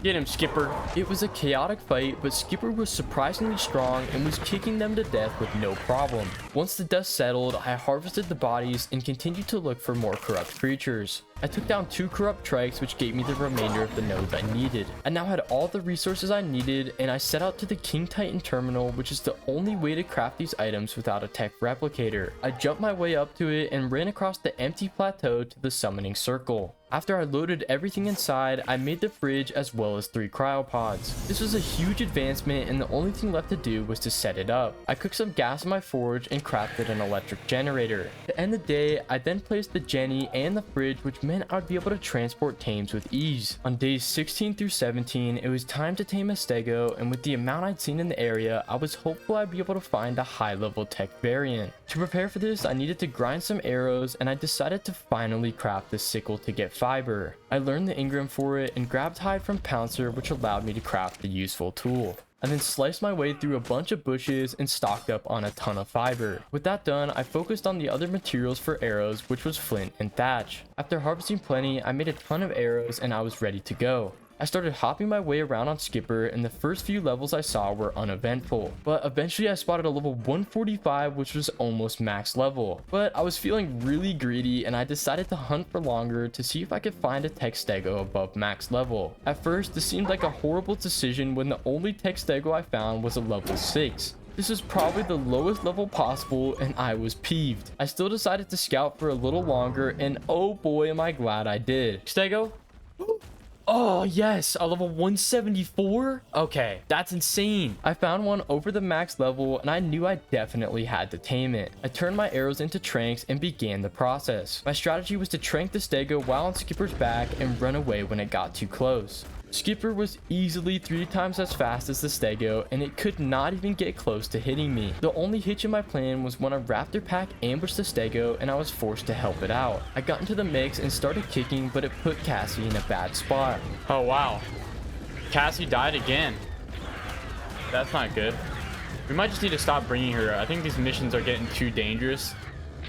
Get him, Skipper. It was a chaotic fight, but Skipper was surprisingly strong and was kicking them to death with no problem. Once the dust settled, I harvested the bodies and continued to look for more corrupt creatures. I took down 2 corrupt trikes, which gave me the remainder of the nodes I needed. I now had all the resources I needed, and I set out to the King Titan terminal, which is the only way to craft these items without a tech replicator. I jumped my way up to it and ran across the empty plateau to the summoning circle. After I loaded everything inside, I made the fridge as well as 3 cryopods. This was a huge advancement, and the only thing left to do was to set it up. I cooked some gas in my forge and crafted an electric generator. To end the day, I then placed the Jenny and the fridge, which meant I'd be able to transport tames with ease. On days 16 through 17, it was time to tame a stego, and with the amount I'd seen in the area, I was hopeful I'd be able to find a high-level tech variant. To prepare for this, I needed to grind some arrows, and I decided to finally craft the sickle to get fiber. I learned the engram for it and grabbed hide from Pouncer, which allowed me to craft the useful tool. I then sliced my way through a bunch of bushes and stocked up on a ton of fiber. With that done, I focused on the other materials for arrows, which was flint and thatch. After harvesting plenty, I made a ton of arrows and I was ready to go. I started hopping my way around on Skipper, and the first few levels I saw were uneventful. But eventually I spotted a level 145, which was almost max level. But I was feeling really greedy, and I decided to hunt for longer to see if I could find a tech stego above max level. At first, this seemed like a horrible decision when the only tech stego I found was a level 6. This was probably the lowest level possible, and I was peeved. I still decided to scout for a little longer, and oh boy am I glad I did. Stego? Oh yes, a level 174? Okay, that's insane. I found one over the max level, and I knew I definitely had to tame it. I turned my arrows into tranks and began the process. My strategy was to trank the stego while on Skipper's back and run away when it got too close. Skipper was easily 3 times as fast as the stego, and it could not even get close to hitting me. The only hitch in my plan was when a raptor pack ambushed the stego and I was forced to help it out. I got into the mix and started kicking, but it put Cassie in a bad spot. Oh wow, Cassie died again. That's not good. We might just need to stop bringing her. I think these missions are getting too dangerous.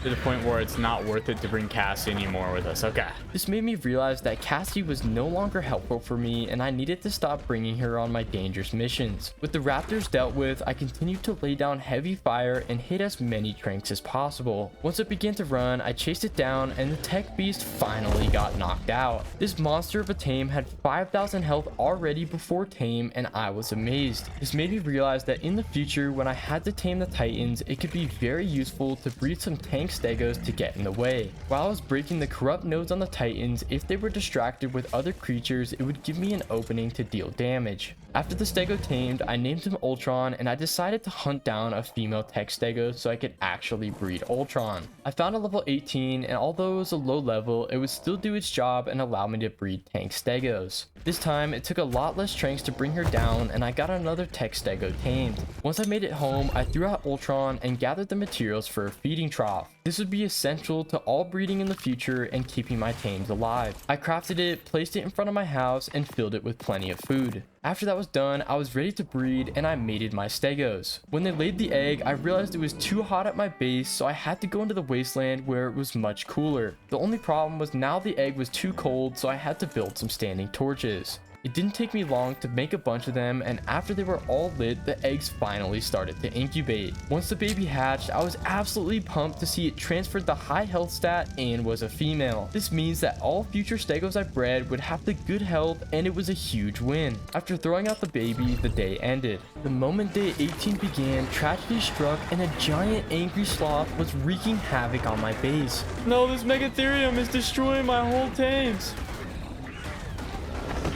to the point where it's not worth it to bring Cassie anymore with us. Okay. This made me realize that Cassie was no longer helpful for me and I needed to stop bringing her on my dangerous missions. With the raptors dealt with, I continued to lay down heavy fire and hit as many tranks as possible. Once it began to run, I chased it down and the tech beast finally got knocked out. This monster of a tame had 5,000 health already before tame and I was amazed. This made me realize that in the future when I had to tame the titans, it could be very useful to breed some tank stegos to get in the way. While I was breaking the corrupt nodes on the titans, if they were distracted with other creatures, it would give me an opening to deal damage. After the stego tamed, I named him Ultron and I decided to hunt down a female tech stego so I could actually breed Ultron. I found a level 18 and although it was a low level, it would still do its job and allow me to breed tank stegos. This time, it took a lot less tranks to bring her down and I got another tech stego tamed. Once I made it home, I threw out Ultron and gathered the materials for a feeding trough. This would be essential to all breeding in the future and keeping my tames alive. I crafted it, placed it in front of my house, and filled it with plenty of food. After that was done, I was ready to breed and I mated my stegos. When they laid the egg, I realized it was too hot at my base, so I had to go into the wasteland where it was much cooler. The only problem was now the egg was too cold, so I had to build some standing torches. It didn't take me long to make a bunch of them, and after they were all lit, the eggs finally started to incubate. Once the baby hatched, I was absolutely pumped to see it transferred the high health stat and was a female. This means that all future stegos I bred would have the good health, and it was a huge win. After throwing out the baby, the day ended. The moment day 18 began, tragedy struck and a giant angry sloth was wreaking havoc on my base. No, this Megatherium is destroying my whole tames.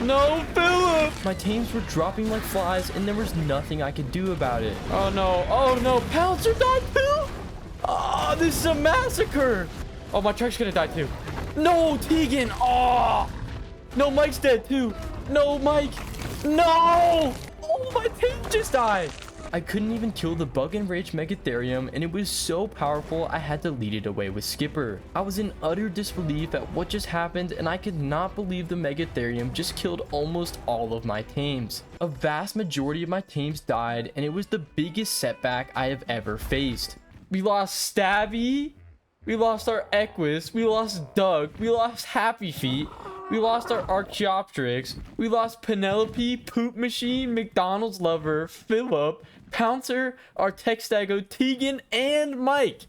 No, Philip! My tames were dropping like flies and there was nothing I could do about it. Oh no, Pouncer died too? Oh, this is a massacre! Oh, my truck's gonna die too. No, Tegan! Oh! No, Mike's dead too. No, Mike! No! Oh, my tame just died! I couldn't even kill the bug enraged Megatherium and it was so powerful I had to lead it away with Skipper. I was in utter disbelief at what just happened and I could not believe the Megatherium just killed almost all of my tames. A vast majority of my tames died and it was the biggest setback I have ever faced. We lost Stabby, we lost our Equus, we lost Doug, we lost Happy Feet, we lost our Archaeopteryx, we lost Penelope, Poop Machine, McDonald's Lover, Philip, Pouncer, our tech stego, Tegan, and Mike.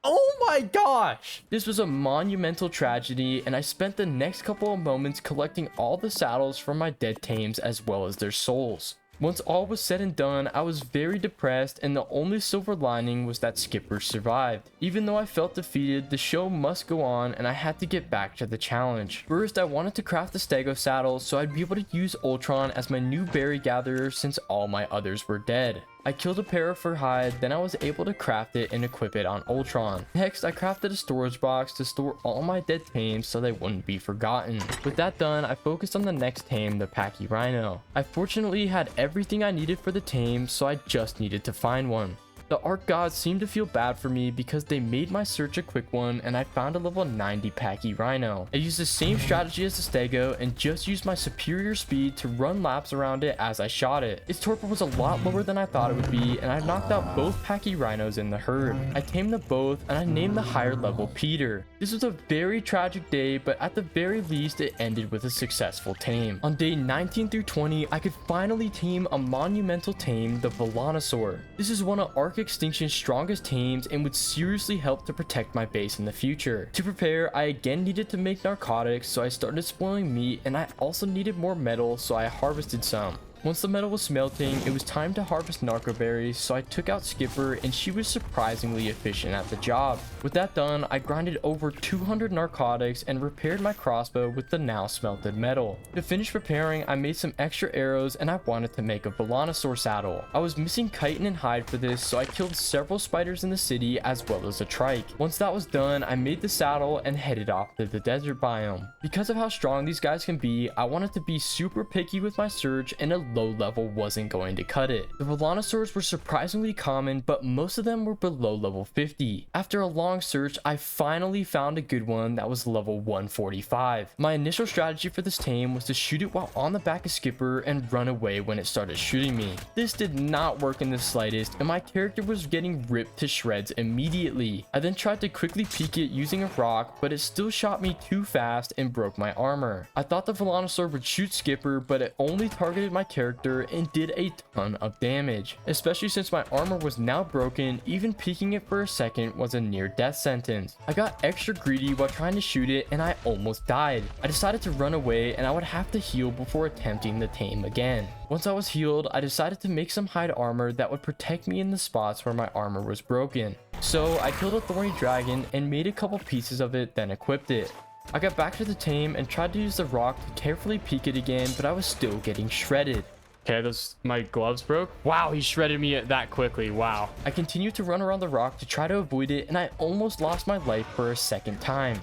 Oh my gosh! This was a monumental tragedy and I spent the next couple of moments collecting all the saddles from my dead tames as well as their souls. Once all was said and done, I was very depressed and the only silver lining was that Skipper survived. Even though I felt defeated, the show must go on and I had to get back to the challenge. First, I wanted to craft the stego saddle so I'd be able to use Ultron as my new berry gatherer since all my others were dead. I killed a pair of fur hide, then I was able to craft it and equip it on Ultron. Next, I crafted a storage box to store all my dead tames so they wouldn't be forgotten. With that done, I focused on the next tame, the Pachyrhino. I fortunately had everything I needed for the tame, so I just needed to find one. The Ark gods seemed to feel bad for me because they made my search a quick one and I found a level 90 Pachyrhino. I used the same strategy as the stego and just used my superior speed to run laps around it as I shot it. Its torpor was a lot lower than I thought it would be and I knocked out both Pachyrhinos in the herd. I tamed them both and I named the higher level Peter. This was a very tragic day, but at the very least it ended with a successful tame. On day 19 through 20, I could finally tame a monumental tame, the Dinosaur. This is one of Ark Extinction's strongest tames and would seriously help to protect my base in the future. To prepare, I again needed to make narcotics, so I started spoiling meat and I also needed more metal, so I harvested some. Once the metal was smelting, it was time to harvest narco berries, so I took out Skipper and she was surprisingly efficient at the job. With that done, I grinded over 200 narcotics and repaired my crossbow with the now smelted metal. To finish repairing, I made some extra arrows and I wanted to make a Dinosaur saddle. I was missing chitin and hide for this, so I killed several spiders in the city as well as a trike. Once that was done, I made the saddle and headed off to the desert biome. Because of how strong these guys can be, I wanted to be super picky with my search and low level wasn't going to cut it. The Dinosaurs were surprisingly common, but most of them were below level 50. After a long search, I finally found a good one that was level 145. My initial strategy for this tame was to shoot it while on the back of Skipper and run away when it started shooting me. This did not work in the slightest, and my character was getting ripped to shreds immediately. I then tried to quickly peek it using a rock, but it still shot me too fast and broke my armor. I thought the Dinosaur would shoot Skipper, but it only targeted my character and did a ton of damage. Especially since my armor was now broken, even peeking it for a second was a near death sentence. I got extra greedy while trying to shoot it and I almost died. I decided to run away and I would have to heal before attempting the tame again. Once I was healed, I decided to make some hide armor that would protect me in the spots where my armor was broken. So I killed a thorny dragon and made a couple pieces of it, then equipped it. I got back to the tame and tried to use the rock to carefully peek it again, but I was still getting shredded. Okay, my gloves broke. Wow, he shredded me that quickly. Wow. I continued to run around the rock to try to avoid it, and I almost lost my life for a second time.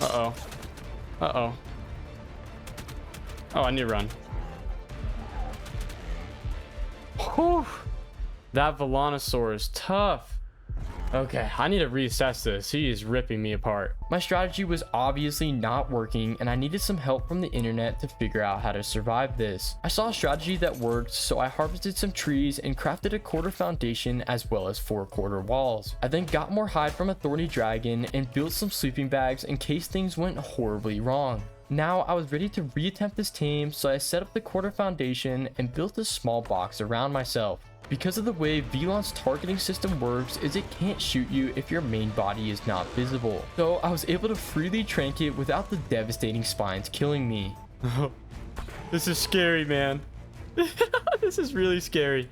Uh-oh. Uh-oh. Oh, I need to run. Whew. That Velociraptor is tough. Okay, I need to reassess this. He is ripping me apart. My strategy was obviously not working, and I needed some help from the internet to figure out how to survive this. I saw a strategy that worked, so I harvested some trees and crafted a quarter foundation as well as 4 quarter walls. I then got more hide from a thorny dragon and built some sleeping bags in case things went horribly wrong. Now I was ready to reattempt this tame, so I set up the quarter foundation and built a small box around myself. Because of the way Velon's targeting system works is it can't shoot you if your main body is not visible. So I was able to freely trank it without the devastating spines killing me. This is scary, man. This is really scary.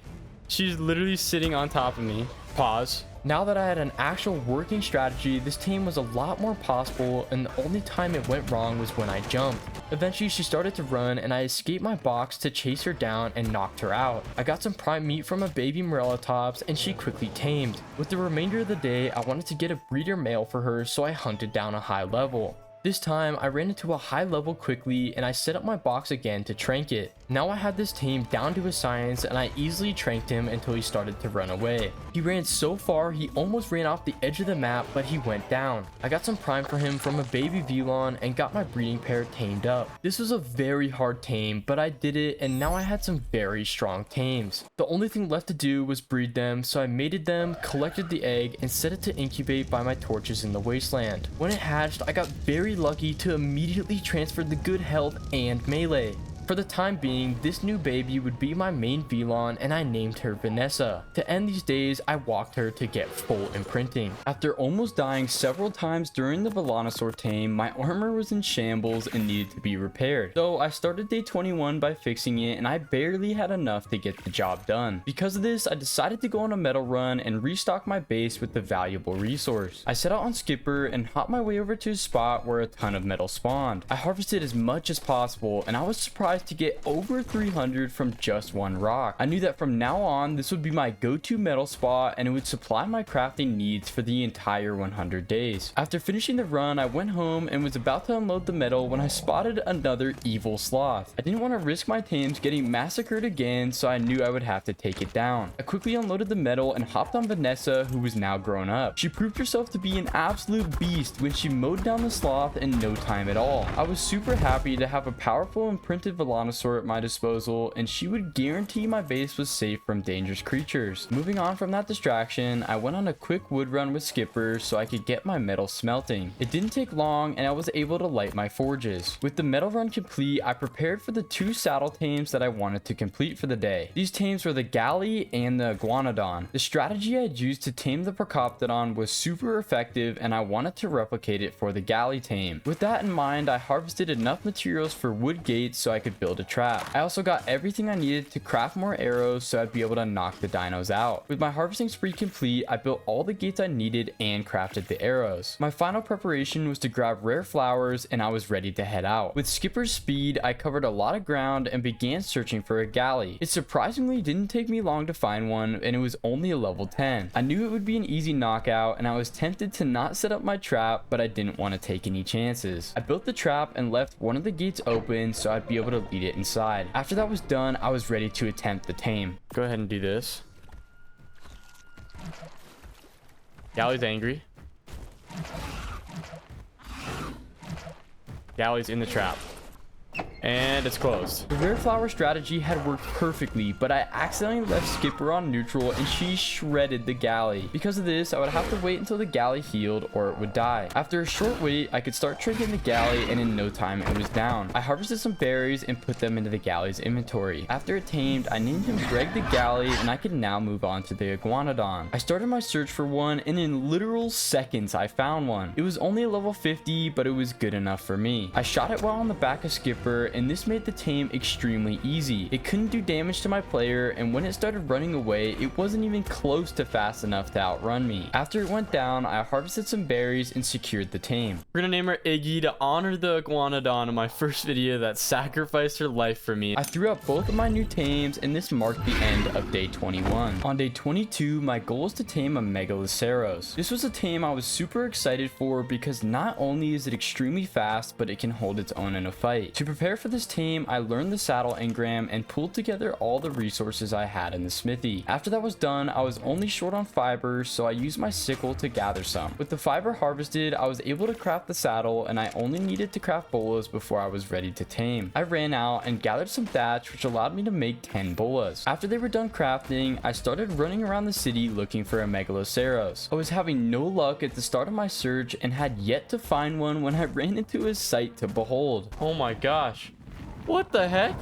She's literally sitting on top of me. Pause. Now that I had an actual working strategy, this tame was a lot more possible, and the only time it went wrong was when I jumped. Eventually she started to run and I escaped my box to chase her down and knocked her out. I got some prime meat from a baby Morellatops and she quickly tamed. With the remainder of the day, I wanted to get a breeder male for her, so I hunted down a high level. This time I ran into a high level quickly and I set up my box again to trank it. Now I had this tame down to a science and I easily tranked him until he started to run away. He ran so far he almost ran off the edge of the map, but he went down. I got some prime for him from a baby Velon and got my breeding pair tamed up. This was a very hard tame, but I did it and now I had some very strong tames. The only thing left to do was breed them, so I mated them, collected the egg, and set it to incubate by my torches in the wasteland. When it hatched, I got very lucky to immediately transfer the good health and melee. For the time being, this new baby would be my main Velon and I named her Vanessa. To end these days, I walked her to get full imprinting. After almost dying several times during the Velociraptor tame, my armor was in shambles and needed to be repaired. So I started day 21 by fixing it and I barely had enough to get the job done. Because of this, I decided to go on a metal run and restock my base with the valuable resource. I set out on Skipper and hopped my way over to a spot where a ton of metal spawned. I harvested as much as possible and I was surprised to get over 300 from just one rock. I knew that from now on this would be my go-to metal spot and it would supply my crafting needs for the entire 100 days. After finishing the run, I went home and was about to unload the metal when I spotted another evil sloth. I didn't want to risk my tames getting massacred again, so I knew I would have to take it down. I quickly unloaded the metal and hopped on Vanessa, who was now grown up. She proved herself to be an absolute beast when she mowed down the sloth in no time at all. I was super happy to have a powerful imprinted Velociraptor at my disposal, and she would guarantee my base was safe from dangerous creatures. Moving on from that distraction, I went on a quick wood run with Skipper so I could get my metal smelting. It didn't take long and I was able to light my forges. With the metal run complete, I prepared for the 2 saddle tames that I wanted to complete for the day. These tames were the Galley and the Iguanodon. The strategy I had used to tame the Procoptodon was super effective and I wanted to replicate it for the Galley tame. With that in mind, I harvested enough materials for wood gates so I could build a trap. I also got everything I needed to craft more arrows so I'd be able to knock the dinos out. With my harvesting spree complete, I built all the gates I needed and crafted the arrows. My final preparation was to grab rare flowers and I was ready to head out. With Skipper's speed, I covered a lot of ground and began searching for a galley. It surprisingly didn't take me long to find one and it was only a level 10. I knew it would be an easy knockout and I was tempted to not set up my trap, but I didn't want to take any chances. I built the trap and left one of the gates open so I'd be able to lead it inside. After that was done, I was ready to attempt the tame. Go ahead and do this. Galley's angry. Galley's in the trap. And it's closed. The rare flower strategy had worked perfectly, but I accidentally left Skipper on neutral and she shredded the galley. Because of this, I would have to wait until the galley healed or it would die. After a short wait, I could start triggering the galley and in no time it was down. I harvested some berries and put them into the galley's inventory. After it tamed, I named him Greg the Galley and I could now move on to the iguanodon. I started my search for one and in literal seconds I found one. It was only a level 50, but it was good enough for me. I shot it while on the back of Skipper and this made the tame extremely easy. It couldn't do damage to my player, and when it started running away, it wasn't even close to fast enough to outrun me. After it went down, I harvested some berries and secured the tame. We're gonna name her Iggy to honor the iguanodon in my first video that sacrificed her life for me. I threw out both of my new tames, and this marked the end of day 21. On day 22, my goal was to tame a Megaloceros. This was a tame I was super excited for because not only is it extremely fast, but it can hold its own in a fight. To prepare for this tame, I learned the saddle engram and pulled together all the resources I had in the smithy. After that was done, I was only short on fiber, so I used my sickle to gather some. With the fiber harvested, I was able to craft the saddle, and I only needed to craft bolas before I was ready to tame. I ran out and gathered some thatch, which allowed me to make 10 bolas. After they were done crafting, I started running around the city looking for a Megaloceros. I was having no luck at the start of my search and had yet to find one when I ran into a sight to behold. Oh my gosh. What the heck?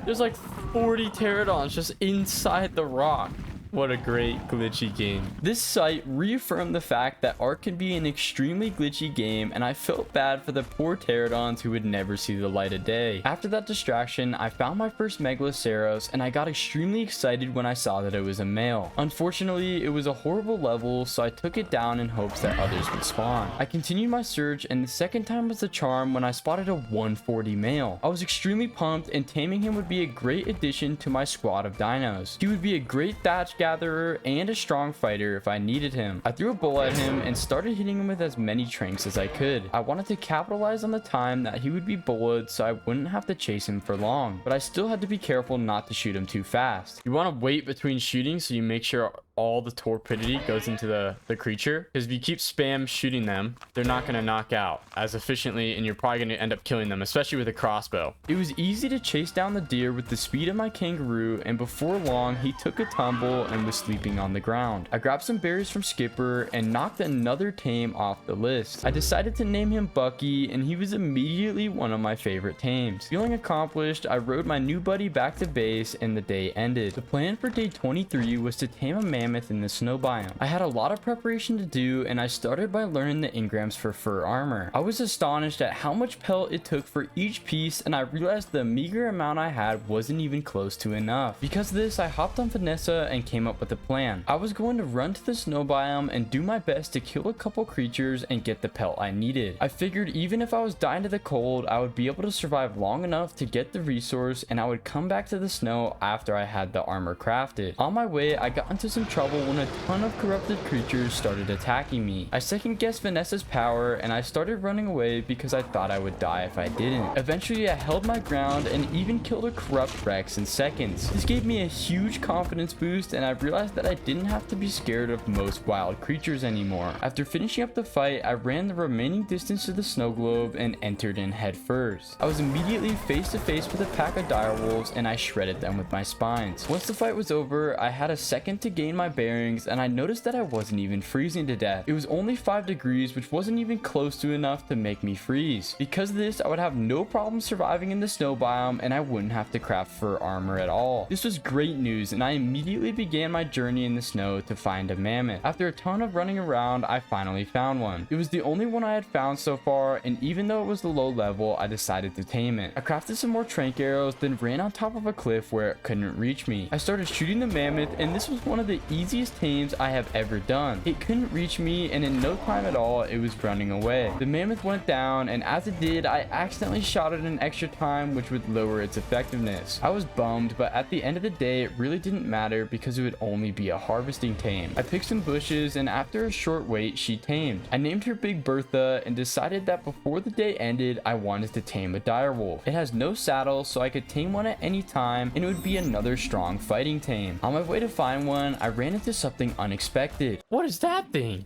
There's like 40 pterodons just inside the rock. What a great glitchy game. This site reaffirmed the fact that Ark can be an extremely glitchy game, and I felt bad for the poor pterodons who would never see the light of day. After that distraction, I found my first Megaloceros, and I got extremely excited when I saw that it was a male. Unfortunately, it was a horrible level, so I took it down in hopes that others would spawn. I continued my search, and the second time was the charm when I spotted a 140 male. I was extremely pumped, and taming him would be a great addition to my squad of dinos. He would be a great thatch gatherer and a strong fighter if I needed him. I threw a bow at him and started hitting him with as many tranks as I could. I wanted to capitalize on the time that he would be bullied so I wouldn't have to chase him for long, but I still had to be careful not to shoot him too fast. You want to wait between shooting so you make sure all the torpidity goes into the creature, because if you keep spam shooting them, they're not going to knock out as efficiently, and you're probably going to end up killing them, especially with a crossbow. It was easy to chase down the deer with the speed of my kangaroo, and before long he took a tumble and was sleeping on the ground. I grabbed some berries from Skipper and knocked another tame off the list. I decided to name him Bucky, and he was immediately one of my favorite tames. Feeling accomplished, I rode my new buddy back to base and the day ended. The plan for day 23 was to tame a mammoth in the snow biome. I had a lot of preparation to do, and I started by learning the engrams for fur armor. I was astonished at how much pelt it took for each piece, and I realized the meager amount I had wasn't even close to enough. Because of this, I hopped on Vanessa and came up with a plan. I was going to run to the snow biome and do my best to kill a couple creatures and get the pelt I needed. I figured even if I was dying to the cold, I would be able to survive long enough to get the resource, and I would come back to the snow after I had the armor crafted. On my way, I got into some trouble when a ton of corrupted creatures started attacking me. I second guessed Vanessa's power, and I started running away because I thought I would die if I didn't. Eventually, I held my ground and even killed a corrupt Rex in seconds. This gave me a huge confidence boost, and I realized that I didn't have to be scared of most wild creatures anymore. After finishing up the fight, I ran the remaining distance to the snow globe and entered in head first. I was immediately face to face with a pack of direwolves, and I shredded them with my spines. Once the fight was over, I had a second to gain my bearings, and I noticed that I wasn't even freezing to death. It was only 5 degrees, which wasn't even close to enough to make me freeze. Because of this, I would have no problem surviving in the snow biome, and I wouldn't have to craft fur armor at all. This was great news, and I immediately began my journey in the snow to find a mammoth. After a ton of running around, I finally found one. It was the only one I had found so far, and even though it was the low level, I decided to tame it. I crafted some more trank arrows, then ran on top of a cliff where it couldn't reach me. I started shooting the mammoth, and this was one of the easiest tames I have ever done. It couldn't reach me, and in no time at all, it was running away. The mammoth went down, and as it did, I accidentally shot it an extra time, which would lower its effectiveness. I was bummed, but at the end of the day, it really didn't matter because it would only be a harvesting tame. I picked some bushes, and after a short wait, she tamed. I named her Big Bertha and decided that before the day ended, I wanted to tame a direwolf. It has no saddle, so I could tame one at any time, and it would be another strong fighting tame. On my way to find one, I ran into something unexpected. What is that thing?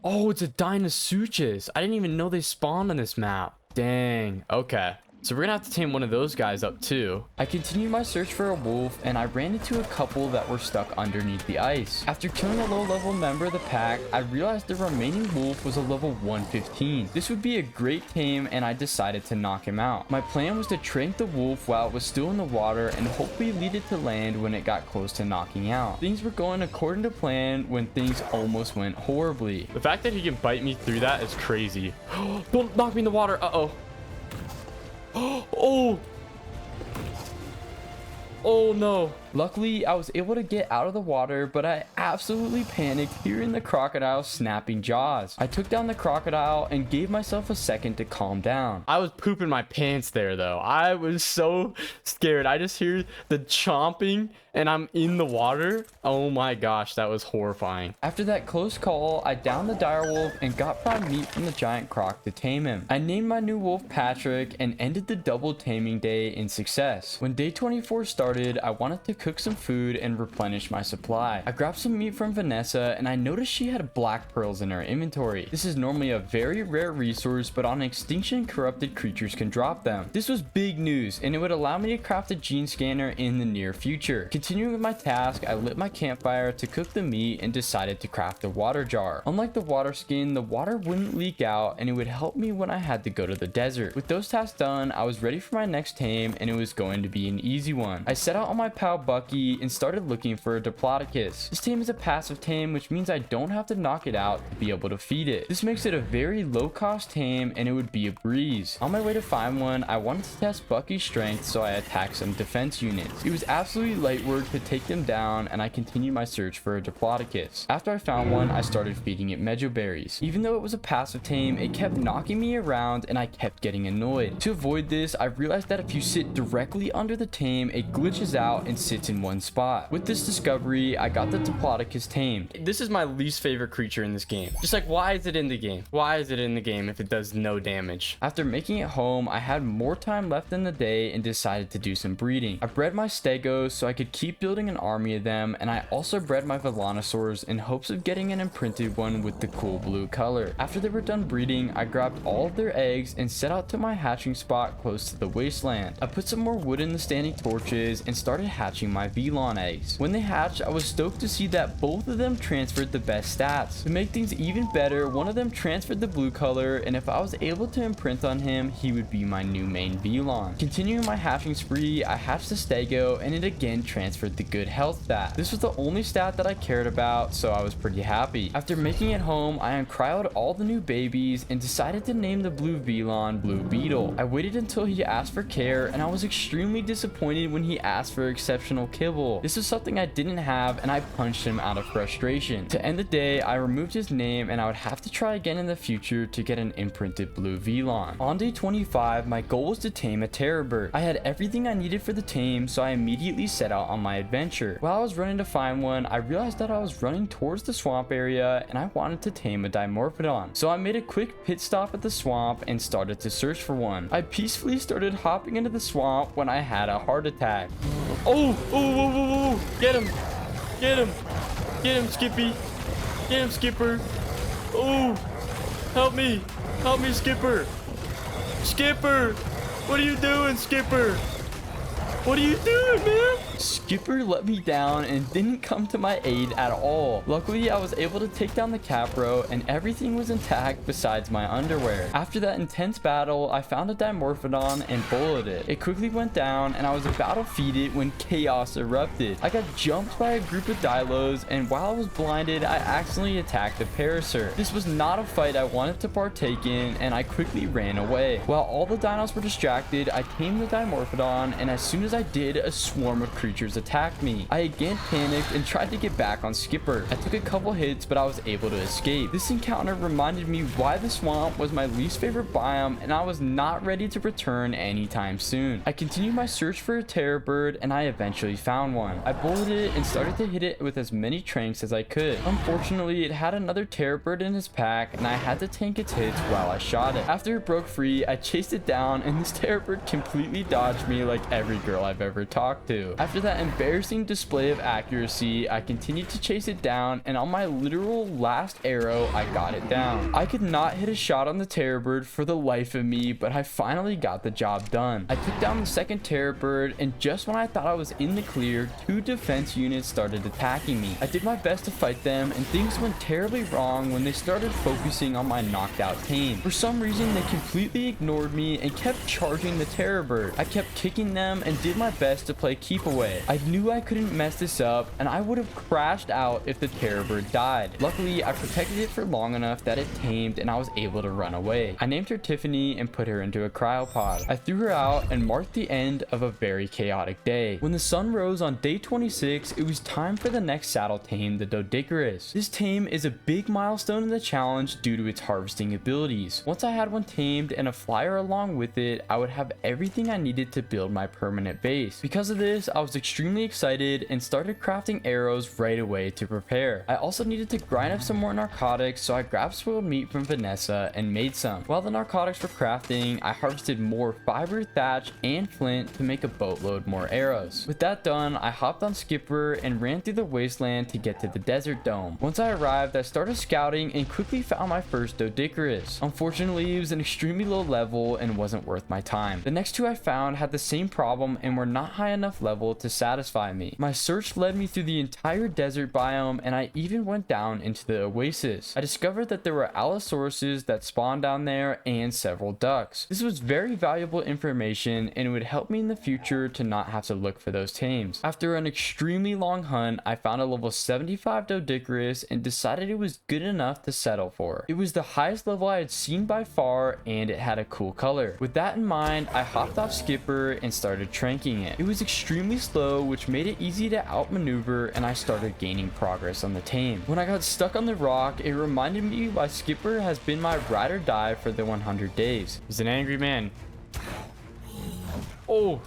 Oh, it's a Dinosaurs. I didn't even know they spawned on this map. Dang. Okay. So we're gonna have to tame one of those guys up too. I continued my search for a wolf, and I ran into a couple that were stuck underneath the ice. After killing a low-level member of the pack, I realized the remaining wolf was a level 115. This would be a great tame, and I decided to knock him out. My plan was to trank the wolf while it was still in the water and hopefully lead it to land when it got close to knocking out. Things were going according to plan when things almost went horribly. The fact that he can bite me through that is crazy. Don't knock me in the water. Uh-oh. Oh! Oh no. Luckily, I was able to get out of the water, but I absolutely panicked hearing the crocodile snapping jaws. I took down the crocodile and gave myself a second to calm down. I was pooping my pants there though. I was so scared. I just hear the chomping and I'm in the water. Oh my gosh, that was horrifying. After that close call, I downed the direwolf and got prime meat from the giant croc to tame him. I named my new wolf Patrick and ended the double taming day in success. When day 24 started, I wanted to cook some food and replenish my supply. I grabbed some meat from Vanessa and I noticed she had black pearls in her inventory. This is normally a very rare resource, but on extinction, corrupted creatures can drop them. This was big news, and it would allow me to craft a gene scanner in the near future. Continuing with my task, I lit my campfire to cook the meat and decided to craft a water jar. Unlike the water skin, the water wouldn't leak out and it would help me when I had to go to the desert. With those tasks done, I was ready for my next tame, and it was going to be an easy one. I set out on my pal Bucky and started looking for a Diplodocus. This tame is a passive tame, which means I don't have to knock it out to be able to feed it. This makes it a very low cost tame, and it would be a breeze. On my way to find one, I wanted to test Bucky's strength, so I attacked some defense units. It was absolutely light work to take them down, and I continued my search for a Diplodocus. After I found one, I started feeding it mejoberries. Even though it was a passive tame, it kept knocking me around and I kept getting annoyed. To avoid this, I realized that if you sit directly under the tame, it glitches out and sits in one spot. With this discovery, I got the Diplodocus tamed. This is my least favorite creature in this game. Just like, why is it in the game? Why is it in the game if it does no damage? After making it home, I had more time left in the day and decided to do some breeding. I bred my Stegos so I could keep building an army of them, and I also bred my Vellonosaurs in hopes of getting an imprinted one with the cool blue color. After they were done breeding, I grabbed all of their eggs and set out to my hatching spot close to the wasteland. I put some more wood in the standing torches and started hatching my Velon eggs. When they hatched, I was stoked to see that both of them transferred the best stats. To make things even better, one of them transferred the blue color, and if I was able to imprint on him, he would be my new main Velon. Continuing my hatching spree, I hatched the Stego, and it again transferred the good health stat. This was the only stat that I cared about, so I was pretty happy. After making it home, I uncryoled all the new babies and decided to name the blue Velon Blue Beetle. I waited until he asked for care, and I was extremely disappointed when he asked for exceptional kibble. This is something I didn't have, and I punched him out of frustration. To end the day, I removed his name, and I would have to try again in the future to get an imprinted blue Velon. On day 25, my goal was to tame a terror bird. I had everything I needed for the tame, so I immediately set out on my adventure. While I was running to find one, I realized that I was running towards the swamp area, and I wanted to tame a Dimorphodon. So I made a quick pit stop at the swamp and started to search for one. I peacefully started hopping into the swamp when I had a heart attack. Oh, whoa, whoa, whoa, whoa. Get him. Get him. Get him, Skippy. Get him, Skipper. Oh, help me. Help me, Skipper. Skipper. What are you doing, Skipper? What are you doing, man? Skipper let me down and didn't come to my aid at all. Luckily, I was able to take down the Capro and everything was intact besides my underwear. After that intense battle, I found a Dimorphodon and bulleted it. It quickly went down and I was about to feed it when chaos erupted. I got jumped by a group of Dilos, and while I was blinded, I accidentally attacked the Parasaur. This was not a fight I wanted to partake in, and I quickly ran away. While all the dinos were distracted, I tamed the Dimorphodon, and as soon as I I did, a swarm of creatures attacked me. I again panicked and tried to get back on Skipper. I took a couple hits, but I was able to escape. This encounter reminded me why the swamp was my least favorite biome, and I was not ready to return anytime soon. I continued my search for a terror bird, and I eventually found one. I bulleted it and started to hit it with as many tranks as I could. Unfortunately, it had another terror bird in his pack, and I had to tank its hits while I shot it. After it broke free, I chased it down, and this terror bird completely dodged me like every girl I've ever talked to. After that embarrassing display of accuracy, I continued to chase it down, and on my literal last arrow, I got it down. I could not hit a shot on the terror bird for the life of me, but I finally got the job done. I took down the second terror bird, and just when I thought I was in the clear, 2 defense units started attacking me. I did my best to fight them, and things went terribly wrong when they started focusing on my knocked out tame. For some reason, they completely ignored me and kept charging the terror bird. I kept kicking them and did my best to play keep away. I knew I couldn't mess this up, and I would have crashed out if the terror bird died. Luckily, I protected it for long enough that it tamed and I was able to run away. I named her Tiffany and put her into a cryopod. I threw her out and marked the end of a very chaotic day. When the sun rose on day 26, it was time for the next saddle tame, the Doedicurus. This tame is a big milestone in the challenge due to its harvesting abilities. Once I had one tamed and a flyer along with it, I would have everything I needed to build my permanent base. Because of this, I was extremely excited and started crafting arrows right away to prepare. I also needed to grind up some more narcotics, so I grabbed spoiled meat from Vanessa and made some. While the narcotics were crafting, I harvested more fiber, thatch, and flint to make a boatload more arrows. With that done, I hopped on Skipper and ran through the wasteland to get to the desert dome. Once I arrived, I started scouting and quickly found my first Doedicurus. Unfortunately, it was an extremely low level and wasn't worth my time. The next 2 I found had the same problem and were not high enough level to satisfy me. My search led me through the entire desert biome, and I even went down into the oasis. I discovered that there were Allosauruses that spawned down there and several ducks. This was very valuable information, and it would help me in the future to not have to look for those tames. After an extremely long hunt, I found a level 75 Doedicurus and decided it was good enough to settle for. It was the highest level I had seen by far, and it had a cool color. With that in mind, I hopped off Skipper and started tranking it. It was extremely slow, which made it easy to outmaneuver, and I started gaining progress on the tame. When I got stuck on the rock, it reminded me why Skipper has been my ride or die for the 100 days. He's an angry man. Oh.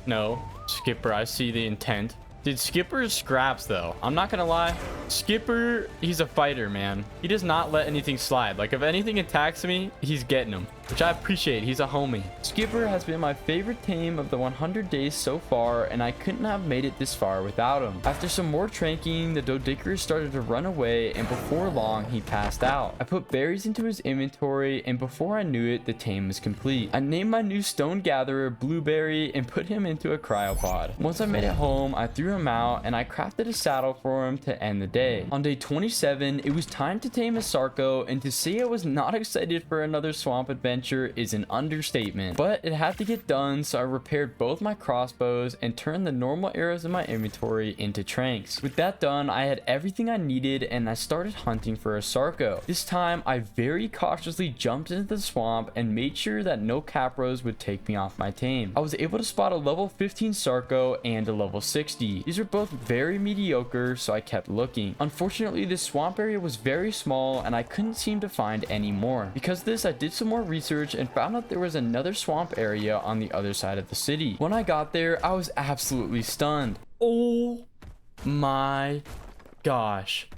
No. Skipper, I see the intent. Dude, Skipper scraps though. I'm not gonna lie. Skipper, he's a fighter, man. He does not let anything slide. Like if anything attacks me, he's getting them, which I appreciate. He's a homie. Skipper has been my favorite tame of the 100 days so far, and I couldn't have made it this far without him. After some more tranking, the Doedicurus started to run away, and before long, he passed out. I put berries into his inventory, and before I knew it, the tame was complete. I named my new stone gatherer Blueberry and put him into a cryopod. Once I made it home, I threw him out, and I crafted a saddle for him to end the day. On day 27, it was time to tame a Sarco, and to say I was not excited for another swamp adventure is an understatement, but it had to get done, so I repaired both my crossbows and turned the normal arrows in my inventory into tranks. With that done, I had everything I needed, and I started hunting for a Sarco. This time, I very cautiously jumped into the swamp and made sure that no capros would take me off my tame. I was able to spot a level 15 Sarco and a level 60. These were both very mediocre, so I kept looking. Unfortunately, this swamp area was very small, and I couldn't seem to find any more. Because of this, I did some more research and found out there was another swamp area on the other side of the city. When I got there, I was absolutely stunned. Oh my gosh.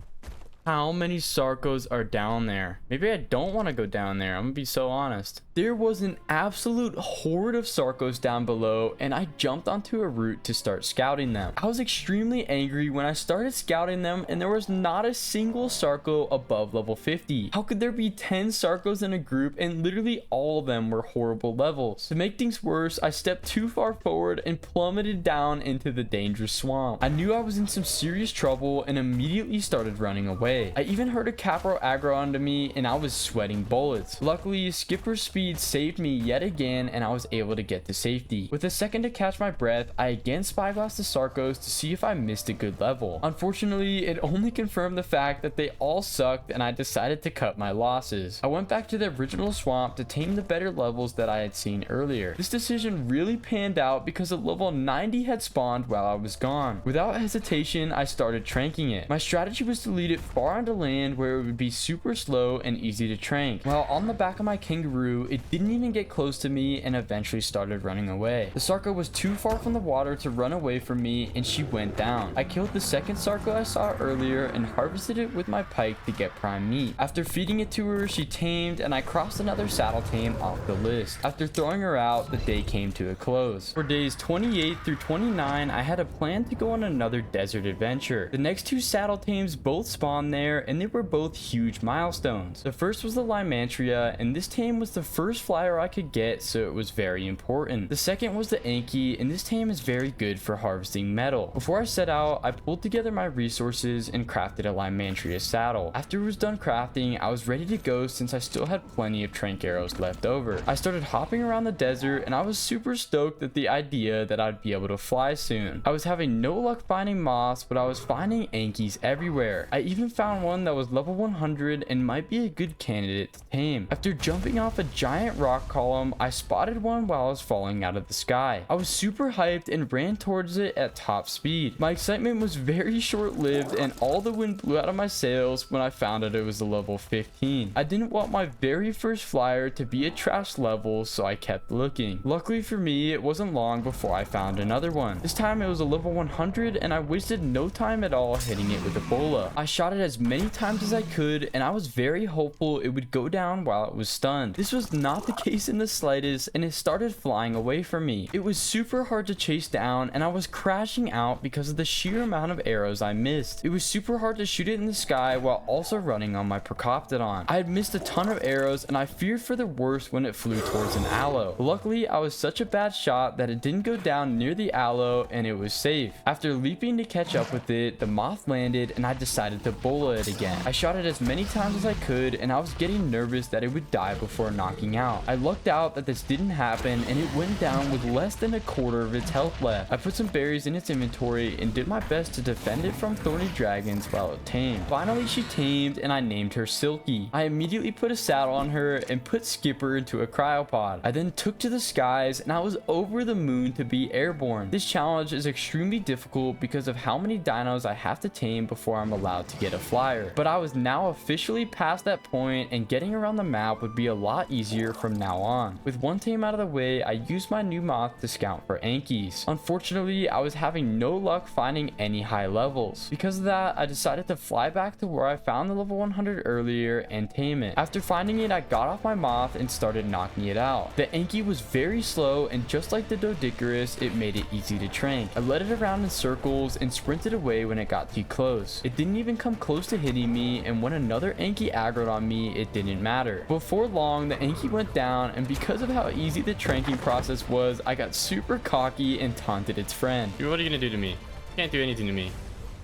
How many Sarcos are down there? Maybe I don't want to go down there. I'm gonna be so honest. There was an absolute horde of Sarcos down below, and I jumped onto a route to start scouting them. I was extremely angry when I started scouting them, and there was not a single Sarco above level 50. How could there be 10 Sarcos in a group, and literally all of them were horrible levels? To make things worse, I stepped too far forward and plummeted down into the dangerous swamp. I knew I was in some serious trouble and immediately started running away. away. I even heard a capro aggro onto me and I was sweating bullets. Luckily, Skipper's speed saved me yet again and I was able to get to safety. With a second to catch my breath, I again spyglassed the Sarcos to see if I missed a good level. Unfortunately, it only confirmed the fact that they all sucked and I decided to cut my losses. I went back to the original swamp to tame the better levels that I had seen earlier. This decision really panned out because a level 90 had spawned while I was gone. Without hesitation, I started tranking it. My strategy was to lead it far onto land where it would be super slow and easy to trank. While on the back of my kangaroo, it didn't even get close to me and eventually started running away. The Sarco was too far from the water to run away from me and she went down. I killed the second Sarco I saw earlier and harvested it with my pike to get prime meat. After feeding it to her, she tamed and I crossed another saddle tame off the list. After throwing her out, the day came to a close. For days 28 through 29, I had a plan to go on another desert adventure. The next two saddle tames both spawned there and they were both huge milestones. The first was the Lymantria and this tame was the first flyer I could get, so it was very important. The second was the Anki and this tame is very good for harvesting metal. Before I set out, I pulled together my resources and crafted a Lymantria saddle. After it was done crafting, I was ready to go since I still had plenty of trank arrows left over. I started hopping around the desert and I was super stoked at the idea that I'd be able to fly soon. I was having no luck finding moths, but I was finding Ankis everywhere. I even found one that was level 100 and might be a good candidate to tame. After jumping off a giant rock column, I spotted one while I was falling out of the sky. I was super hyped and ran towards it at top speed. My excitement was very short-lived and all the wind blew out of my sails when I found out it was a level 15. I didn't want my very first flyer to be a trash level, so I kept looking. Luckily for me, it wasn't long before I found another one. This time it was a level 100 and I wasted no time at all hitting it with a bola. I shot it as many times as I could and I was very hopeful it would go down while it was stunned. This was not the case in the slightest and it started flying away from me. It was super hard to chase down and I was crashing out because of the sheer amount of arrows I missed. It was super hard to shoot it in the sky while also running on my Procoptodon. I had missed a ton of arrows and I feared for the worst when it flew towards an aloe. Luckily, I was such a bad shot that it didn't go down near the aloe and it was safe. After leaping to catch up with it, the moth landed and I decided to bola it again. I shot it as many times as I could and I was getting nervous that it would die before knocking out. I lucked out that this didn't happen and it went down with less than a quarter of its health left. I put some berries in its inventory and did my best to defend it from thorny dragons while it tamed. Finally, she tamed and I named her Silky. I immediately put a saddle on her and put Skipper into a cryopod. I then took to the skies and I was over the moon to be airborne. This challenge is extremely difficult because of how many dinos I have to tame before I'm allowed to get a flyer. But I was now officially past that point and getting around the map would be a lot easier from now on. With one tame out of the way, I used my new moth to scout for Ankis. Unfortunately, I was having no luck finding any high levels. Because of that, I decided to fly back to where I found the level 100 earlier and tame it. After finding it, I got off my moth and started knocking it out. The Anki was very slow and just like the Doedicurus, it made it easy to trank. I led it around in circles and sprinted away when it got too close. It didn't even come close to hitting me, and when another Anki aggroed on me, it didn't matter. Before long, the Anki went down, and because of how easy the tranking process was, I got super cocky and taunted its friend. What are you gonna do to me? You can't do anything to me.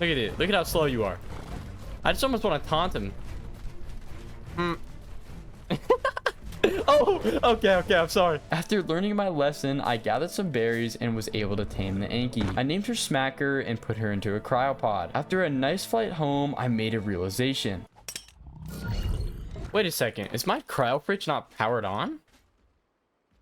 Look at it. Look at how slow you are. I just almost want to taunt him. Oh, okay, I'm sorry. After learning my lesson, I gathered some berries and was able to tame the Anki. I named her Smacker and put her into a cryopod. After a nice flight home, I made a realization. Wait a second. Is my cryo fridge not powered on?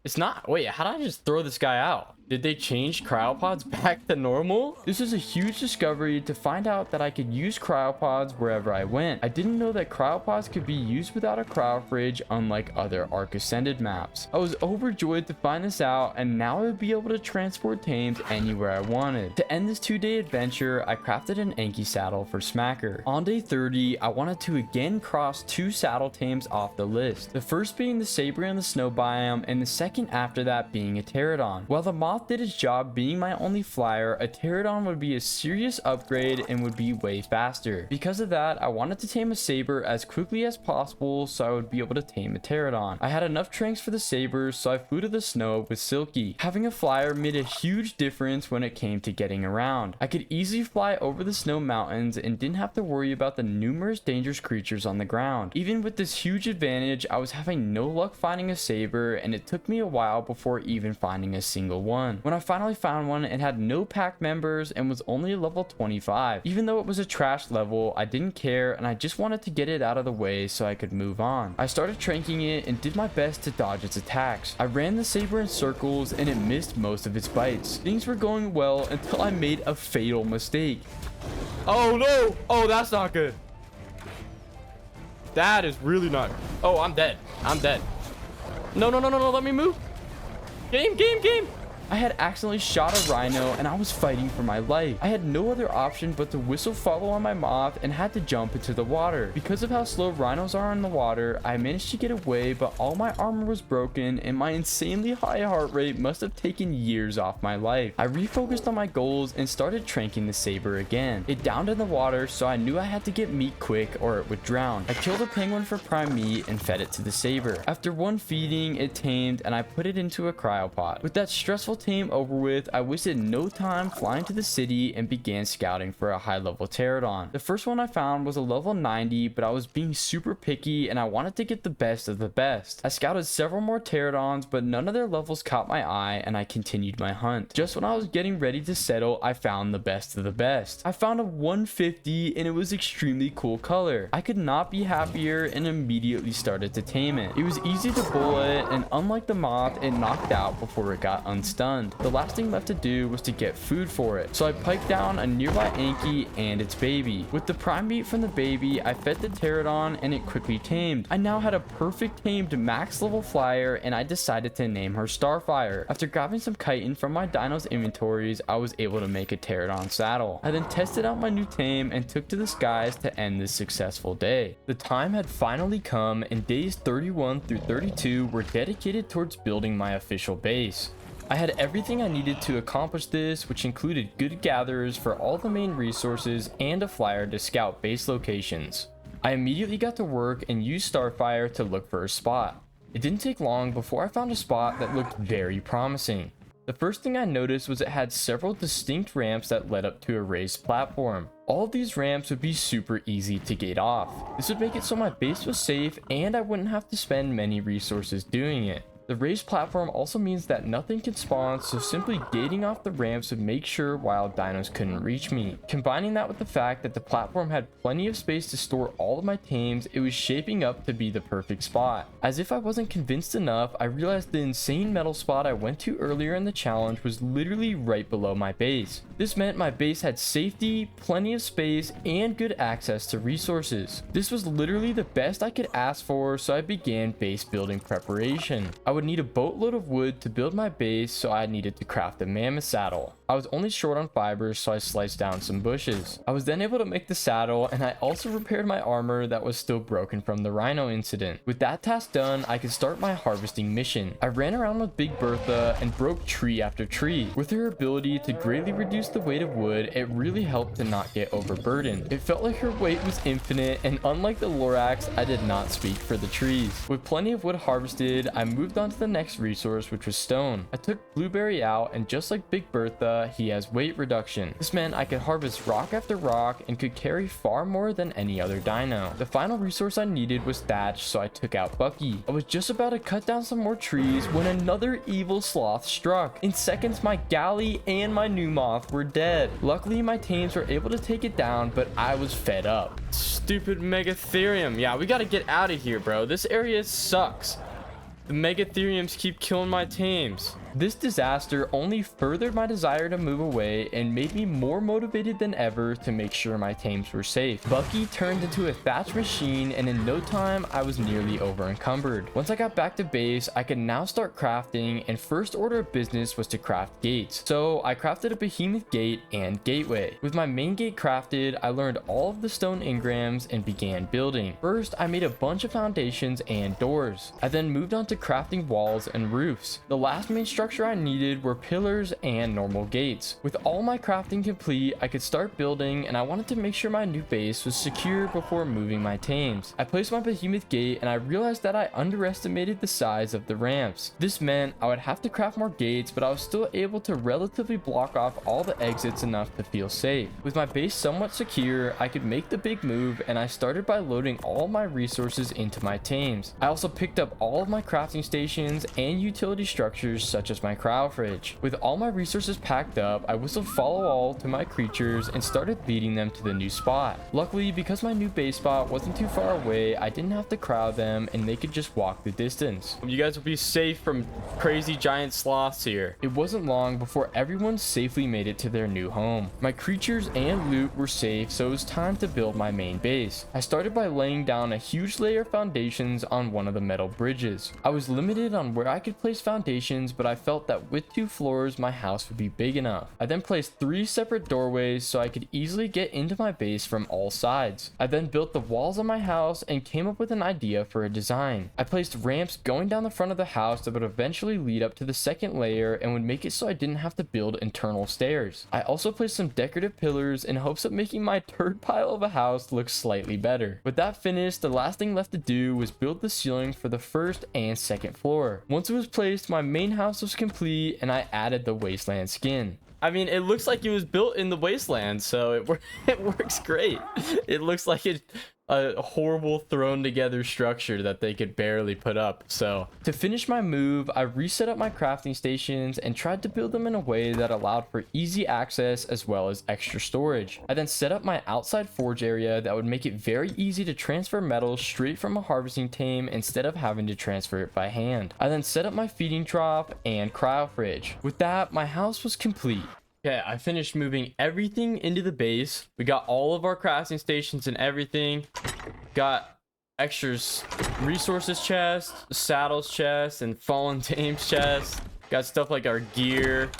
It's not. Wait, how did I just throw this guy out? Did they change cryopods back to normal? This is a huge discovery to find out that I could use cryopods wherever I went. I didn't know that cryopods could be used without a cryo fridge, unlike other Ark Ascended maps. I was overjoyed to find this out, and now I would be able to transport tames anywhere I wanted. To end this 2-day adventure, I crafted an Anki saddle for Smacker. On day 30, I wanted to again cross 2 saddle tames off the list. The first being the Sabre in the snow biome, and the second after that being a Pterodon. While the moth moth did its job being my only flyer, a pterodon would be a serious upgrade and would be way faster. Because of that, I wanted to tame a saber as quickly as possible so I would be able to tame a pterodon. I had enough tranks for the sabers, so I flew to the snow with Silky. Having a flyer made a huge difference when it came to getting around. I could easily fly over the snow mountains and didn't have to worry about the numerous dangerous creatures on the ground. Even with this huge advantage, I was having no luck finding a saber, and it took me a while before even finding a single one. When I finally found one, it had no pack members and was only level 25. Even though it was a trash level, I didn't care and I just wanted to get it out of the way so I could move on. I started tranking it and did my best to dodge its attacks. I ran the saber in circles and it missed most of its bites. Things were going well until I made a fatal mistake. Oh no! Oh, that's not good. That is really not. Oh, I'm dead. I'm dead. No, no, no, no, no. Let me move. Game. I had accidentally shot a rhino and I was fighting for my life. I had no other option but to whistle follow on my moth and had to jump into the water. Because of how slow rhinos are in the water, I managed to get away, but all my armor was broken and my insanely high heart rate must have taken years off my life. I refocused on my goals and started tranking the saber again. It downed in the water, so I knew I had to get meat quick or it would drown. I killed a penguin for prime meat and fed it to the saber. After one feeding, it tamed and I put it into a cryopod. With that stressful tame over with, I wasted no time flying to the city and began scouting for a high level pterodon. The first one I found was a level 90, but I was being super picky and I wanted to get the best of the best. I scouted several more pterodons, but none of their levels caught my eye and I continued my hunt. Just when I was getting ready to settle, I found the best of the best. I found a 150 and it was extremely cool color. I could not be happier and immediately started to tame it. It was easy to bullet and unlike the moth, it knocked out before it got unstunned. The last thing left to do was to get food for it, so I piked down a nearby Anki and its baby. With the prime meat from the baby, I fed the pterodon and it quickly tamed. I now had a perfect tamed max level flyer and I decided to name her Starfire. After grabbing some chitin from my Dinos inventories, I was able to make a pterodon saddle. I then tested out my new tame and took to the skies to end this successful day. The time had finally come and days 31 through 32 were dedicated towards building my official base. I had everything I needed to accomplish this, which included good gatherers for all the main resources and a flyer to scout base locations. I immediately got to work and used Starfire to look for a spot. It didn't take long before I found a spot that looked very promising. The first thing I noticed was it had several distinct ramps that led up to a raised platform. All of these ramps would be super easy to gate off. This would make it so my base was safe and I wouldn't have to spend many resources doing it. The raised platform also means that nothing can spawn, so simply gating off the ramps would make sure wild dinos couldn't reach me. Combining that with the fact that the platform had plenty of space to store all of my tames, it was shaping up to be the perfect spot. As if I wasn't convinced enough, I realized the insane metal spot I went to earlier in the challenge was literally right below my base. This meant my base had safety, plenty of space, and good access to resources. This was literally the best I could ask for, so I began base building preparation. I would need a boatload of wood to build my base, so I needed to craft a mammoth saddle. I was only short on fibers, so I sliced down some bushes. I was then able to make the saddle, and I also repaired my armor that was still broken from the rhino incident. With that task done, I could start my harvesting mission. I ran around with Big Bertha and broke tree after tree. With her ability to greatly reduce the weight of wood, it really helped to not get overburdened. It felt like her weight was infinite, and unlike the Lorax, I did not speak for the trees. With plenty of wood harvested, I moved on to the next resource, which was stone. I took Blueberry out, and just like Big Bertha, he has weight reduction. This meant I could harvest rock after rock and could carry far more than any other dino. The final resource I needed was thatch, so I took out Bucky. I was just about to cut down some more trees when another evil sloth struck. In seconds, my galley and my new moth were dead. Luckily, my tames were able to take it down, but I was fed up. Stupid Megatherium. Yeah, we gotta get out of here, bro. This area sucks. The Megatheriums keep killing my tames. This disaster only furthered my desire to move away and made me more motivated than ever to make sure my tames were safe. Bucky turned into a thatch machine, and in no time I was nearly over encumbered. Once I got back to base, I could now start crafting, and first order of business was to craft gates. So I crafted a behemoth gate and gateway. With my main gate crafted, I learned all of the stone engrams and began building. First, I made a bunch of foundations and doors. I then moved on to crafting walls and roofs. The last main structure structure I needed were pillars and normal gates. With all my crafting complete, I could start building, and I wanted to make sure my new base was secure before moving my tames. I placed my behemoth gate, and I realized that I underestimated the size of the ramps. This meant I would have to craft more gates, but I was still able to relatively block off all the exits enough to feel safe. With my base somewhat secure, I could make the big move, and I started by loading all my resources into my tames. I also picked up all of my crafting stations and utility structures such as my cryo fridge. With all my resources packed up, I whistled follow all to my creatures and started leading them to the new spot. Luckily, because my new base spot wasn't too far away, I didn't have to crowd them and they could just walk the distance. You guys will be safe from crazy giant sloths here. It wasn't long before everyone safely made it to their new home. My creatures and loot were safe, so it was time to build my main base. I started by laying down a huge layer of foundations on one of the metal bridges. I was limited on where I could place foundations, but I felt that with 2 floors, my house would be big enough. I then placed 3 separate doorways so I could easily get into my base from all sides. I then built the walls of my house and came up with an idea for a design. I placed ramps going down the front of the house that would eventually lead up to the second layer and would make it so I didn't have to build internal stairs. I also placed some decorative pillars in hopes of making my turd pile of a house look slightly better. With that finished, the last thing left to do was build the ceiling for the first and second floor. Once it was placed, my main house was complete and I added the wasteland skin. I mean, it looks like it was built in the wasteland, so it works great. It looks like it's a horrible thrown together structure that they could barely put up. So to finish my move, I reset up my crafting stations and tried to build them in a way that allowed for easy access as well as extra storage. I then set up my outside forge area that would make it very easy to transfer metal straight from a harvesting tame instead of having to transfer it by hand. I then set up my feeding trough and cryo fridge. With that, my house was complete. okay, I finished moving everything into the base. We got all of our crafting stations and everything. Got extras, resources chest, saddles chest, and fallen tames chest. Got stuff like our gear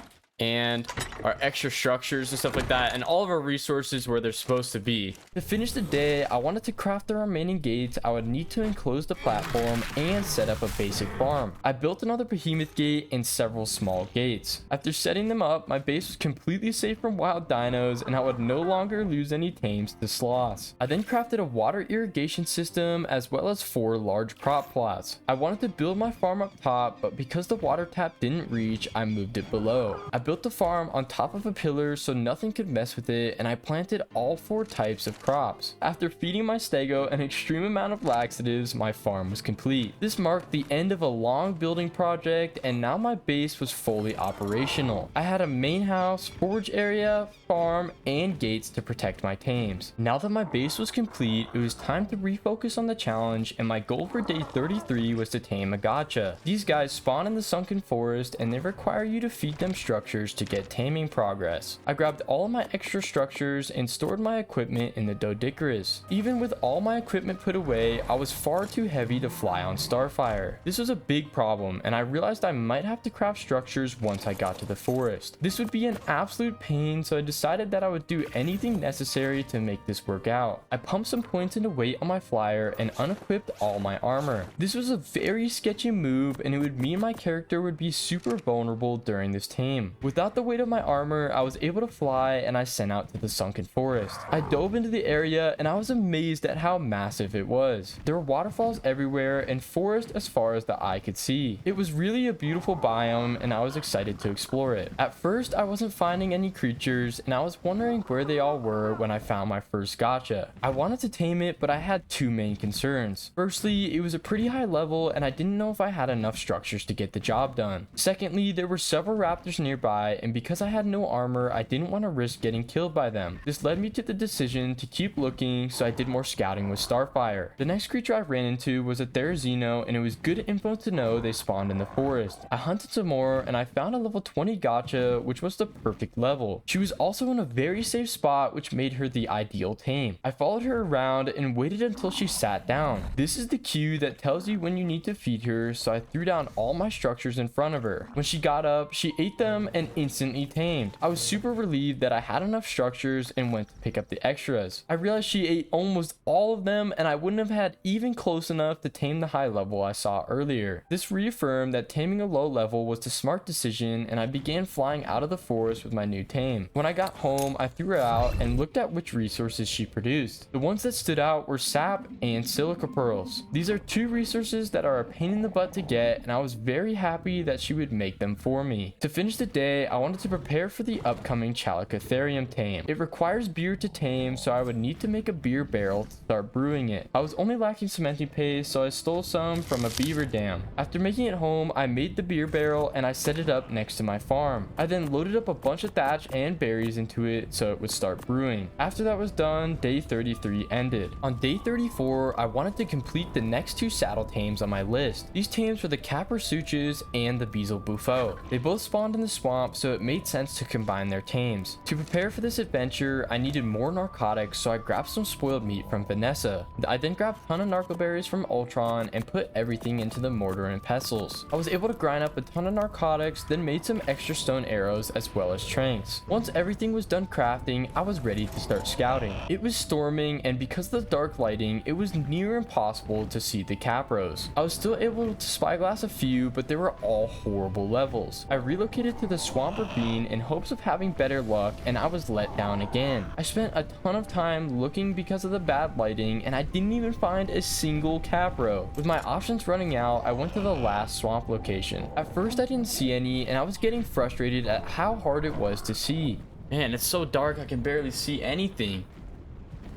and our extra structures and stuff like that, and all of our resources where they're supposed to be. To finish the day, I wanted to craft the remaining gates. I would need to enclose the platform and set up a basic farm. I built another behemoth gate and several small gates. After setting them up, my base was completely safe from wild dinos and I would no longer lose any tames to sloths. I then crafted a water irrigation system as well as 4 large crop plots. I wanted to build my farm up top, but because the water tap didn't reach, I moved it below. I built the farm on top of a pillar so nothing could mess with it, and I planted all 4 types of crops. After feeding my stego an extreme amount of laxatives, my farm was complete. This marked the end of a long building project, and now my base was fully operational. I had a main house, forge area, farm, and gates to protect my tames. Now that my base was complete, it was time to refocus on the challenge, and my goal for day 33 was to tame a gacha. These guys spawn in the sunken forest, and they require you to feed them structures to get taming progress. I grabbed all my extra structures and stored my equipment in the Doedicurus. Even with all my equipment put away, I was far too heavy to fly on Starfire. This was a big problem, and I realized I might have to craft structures once I got to the forest. This would be an absolute pain, so I decided that I would do anything necessary to make this work out. I pumped some points into weight on my flyer and unequipped all my armor. This was a very sketchy move, and it would mean my character would be super vulnerable during this tame. Without the weight of my armor, I was able to fly and I sent out to the sunken forest. I dove into the area and I was amazed at how massive it was. There were waterfalls everywhere and forest as far as the eye could see. It was really a beautiful biome and I was excited to explore it. At first, I wasn't finding any creatures and I was wondering where they all were when I found my first gacha. I wanted to tame it, but I had 2 main concerns. Firstly, it was a pretty high level and I didn't know if I had enough structures to get the job done. Secondly, there were several raptors nearby, and because I had no armor, I didn't want to risk getting killed by them. This led me to the decision to keep looking, so I did more scouting with Starfire. The next creature I ran into was a Therizino, and it was good info to know they spawned in the forest. I hunted some more and I found a level 20 gacha, which was the perfect level. She was also in a very safe spot, which made her the ideal tame. I followed her around and waited until she sat down. This is the cue that tells you when you need to feed her, so I threw down all my structures in front of her. When she got up, she ate them and and instantly tamed. I was super relieved that I had enough structures and went to pick up the extras. I realized she ate almost all of them, and I wouldn't have had even close enough to tame the high level I saw earlier. This reaffirmed that taming a low level was the smart decision, and I began flying out of the forest with my new tame. When I got home, I threw her out and looked at which resources she produced. The ones that stood out were sap and silica pearls. These are two resources that are a pain in the butt to get, and I was very happy that she would make them for me. To finish the day, I wanted to prepare for the upcoming Chalicotherium tame. It requires beer to tame, so I would need to make a beer barrel to start brewing it. I was only lacking cementing paste, so I stole some from a beaver dam. After making it home, I made the beer barrel and I set it up next to my farm. I then loaded up a bunch of thatch and berries into it so it would start brewing. After that was done, day 33 ended. On day 34, I wanted to complete the next two saddle tames on my list. These tames were the Caprasuchus and the Beezle Buffo. They both spawned in the swamp, so it made sense to combine their tames. To prepare for this adventure, I needed more narcotics, so I grabbed some spoiled meat from Vanessa. I then grabbed a ton of narcoberries from Ultron and put everything into the mortar and pestles. I was able to grind up a ton of narcotics, then made some extra stone arrows as well as tranks. Once everything was done crafting, I was ready to start scouting. It was storming, and because of the dark lighting, it was near impossible to see the capros. I was still able to spyglass a few, but they were all horrible levels. I relocated to the swamp ravine in hopes of having better luck, and I was let down again. I spent a ton of time looking because of the bad lighting, and I didn't even find a single capro. With my options running out, I went to the last swamp location. At first I didn't see any, and I was getting frustrated at how hard it was to see. Man, it's so dark I can barely see anything.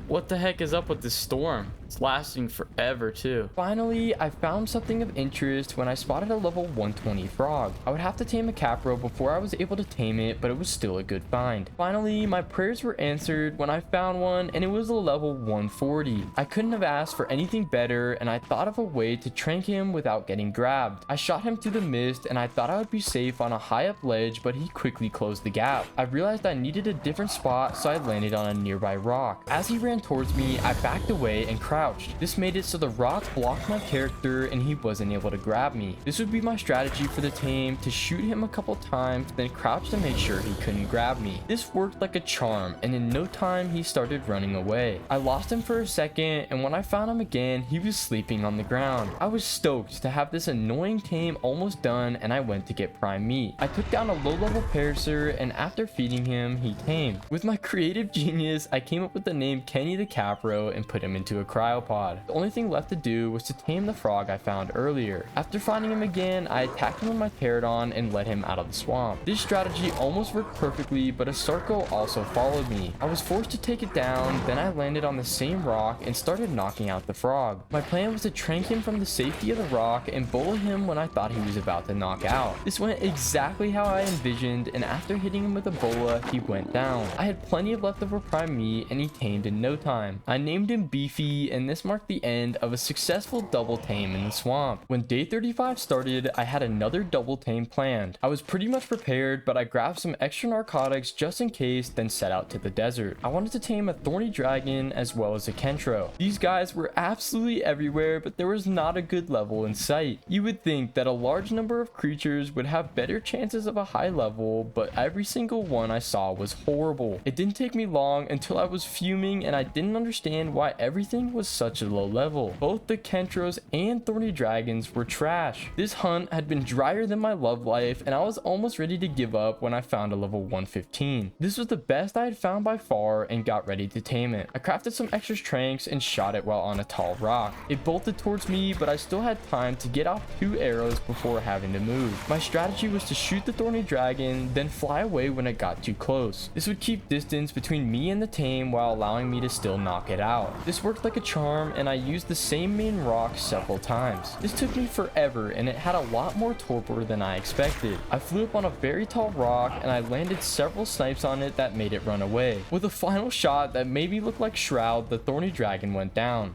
What the heck is up with this storm? It's lasting forever too. Finally, I found something of interest when I spotted a level 120 frog. I would have to tame a capro before I was able to tame it, but it was still a good find. Finally, my prayers were answered when I found one, and it was a level 140. I couldn't have asked for anything better, and I thought of a way to trank him without getting grabbed. I shot him through the mist, and I thought I would be safe on a high up ledge, but he quickly closed the gap. I realized I needed a different spot, so I landed on a nearby rock. As he ran towards me, I backed away and crouched. This made it so the rock blocked my character and he wasn't able to grab me. This would be my strategy for the tame, to shoot him a couple times, then crouch to make sure he couldn't grab me. This worked like a charm, and in no time he started running away. I lost him for a second, and when I found him again, he was sleeping on the ground. I was stoked to have this annoying tame almost done, and I went to get prime meat. I took down a low-level Parasaur, and after feeding him, he tamed. With my creative genius, I came up with the name Kenny the Capro and put him into a cryopod. The only thing left to do was to tame the frog I found earlier. After finding him again, I attacked him with my Pterodon and let him out of the swamp. This strategy almost worked perfectly, but a Sarco also followed me. I was forced to take it down, then I landed on the same rock and started knocking out the frog. My plan was to trank him from the safety of the rock and bola him when I thought he was about to knock out. This went exactly how I envisioned, and after hitting him with a bola, he went down. I had plenty of leftover prime meat, and he tamed in no time. I named him Beefy, and this marked the end of a successful double tame in the swamp. When day 35 started, I had another double tame planned. I was pretty much prepared, but I grabbed some extra narcotics just in case, then set out to the desert. I wanted to tame a thorny dragon as well as a Kentro. These guys were absolutely everywhere, but there was not a good level in sight. You would think that a large number of creatures would have better chances of a high level, but every single one I saw was horrible. It didn't take me long until I was fuming and I didn't understand why everything was such a low level. Both the Kentros and thorny dragons were trash. This hunt had been drier than my love life, and I was almost ready to give up when I found a level 115. This was the best I had found by far and got ready to tame it. I crafted some extra tranks and shot it while on a tall rock. It bolted towards me, but I still had time to get off 2 arrows before having to move. My strategy was to shoot the thorny dragon, then fly away when it got too close. This would keep distance between me and the tame while allowing me to still knock it out. This worked like a charm, and I used the same main rock several times. This took me forever, and it had a lot more torpor than I expected. I flew up on a very tall rock, and I landed several snipes on it that made it run away. With a final shot that made me look like Shroud, the thorny dragon went down.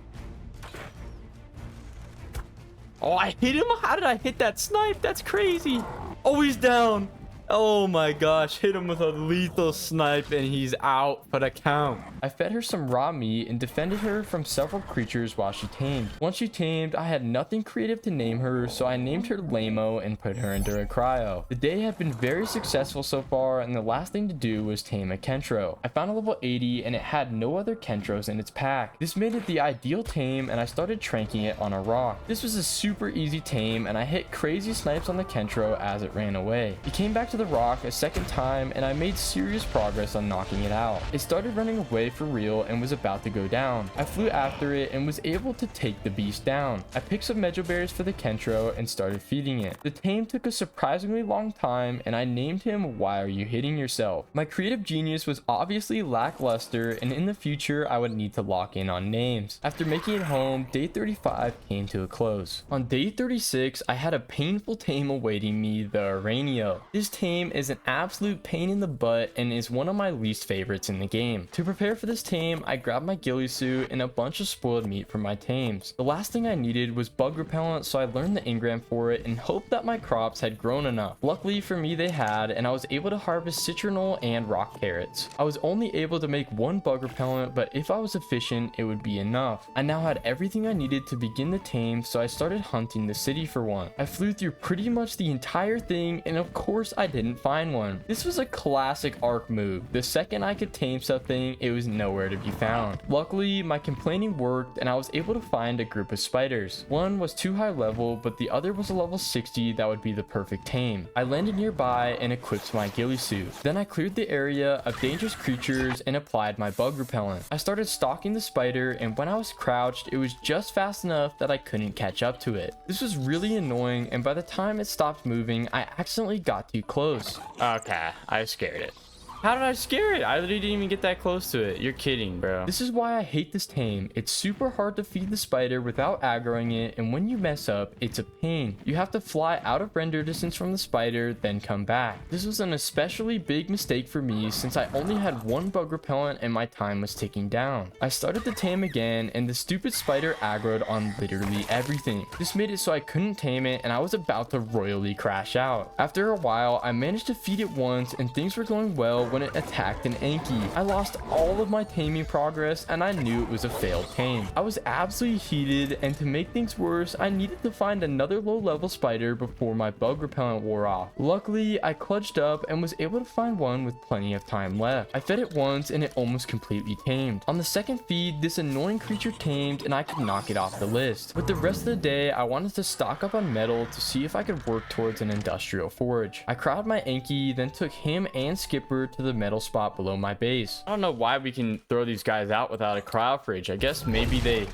Oh, I hit him? How did I hit that snipe? That's crazy. Oh, he's down. Oh my gosh, hit him with a lethal snipe and he's out for the count. I fed her some raw meat and defended her from several creatures while she tamed. Once she tamed, I had nothing creative to name her, so I named her Lamo and put her into a cryo. The day had been very successful so far, and the last thing to do was tame a Kentro. I found a level 80 and it had no other Kentros in its pack. This made it the ideal tame, and I started tranking it on a rock. This was a super easy tame, and I hit crazy snipes on the Kentro as it ran away. It came back to the rock a second time, and I made serious progress on knocking it out. It started running away for real and was about to go down. I flew after it and was able to take the beast down. I picked some mejo berries for the Kentro and started feeding it. The tame took a surprisingly long time, and I named him Why Are You Hitting Yourself? My creative genius was obviously lackluster, and in the future I would need to lock in on names. After making it home, day 35 came to a close. On day 36, I had a painful tame awaiting me, the Aranio. This tame is an absolute pain in the butt and is one of my least favorites in the game. To prepare for this tame, I grabbed my ghillie suit and a bunch of spoiled meat for my tames. The last thing I needed was bug repellent, so I learned the engram for it and hoped that my crops had grown enough. Luckily for me they had, and I was able to harvest citronal and rock carrots. I was only able to make one bug repellent, but if I was efficient it would be enough. I now had everything I needed to begin the tame, so I started hunting the city for one. I flew through pretty much the entire thing, and of course I didn't find one. This was a classic Ark move. The second I could tame something, it was nowhere to be found. Luckily, my complaining worked, and I was able to find a group of spiders. One was too high level, but the other was a level 60 that would be the perfect tame. I landed nearby and equipped my ghillie suit. Then I cleared the area of dangerous creatures and applied my bug repellent. I started stalking the spider, and when I was crouched, it was just fast enough that I couldn't catch up to it. This was really annoying, and by the time it stopped moving, I accidentally got too close. Okay, I scared it. How did I scare it? I literally didn't even get that close to it. You're kidding, bro. This is why I hate this tame. It's super hard to feed the spider without aggroing it, and when you mess up, it's a pain. You have to fly out of render distance from the spider, then come back. This was an especially big mistake for me since I only had one bug repellent and my time was ticking down. I started the tame again, and the stupid spider aggroed on literally everything. This made it so I couldn't tame it, and I was about to royally crash out. After a while, I managed to feed it once, and things were going well when it attacked an Anki. I lost all of my taming progress, and I knew it was a failed tame. I was absolutely heated, and to make things worse, I needed to find another low level spider before my bug repellent wore off. Luckily, I clutched up and was able to find one with plenty of time left. I fed it once and it almost completely tamed. On the second feed, this annoying creature tamed and I could knock it off the list. With the rest of the day, I wanted to stock up on metal to see if I could work towards an industrial forge. I crowded my Anki, then took him and Skipper to the metal spot below my base. I don't know why we can throw these guys out without a cryo fridge. I guess maybe they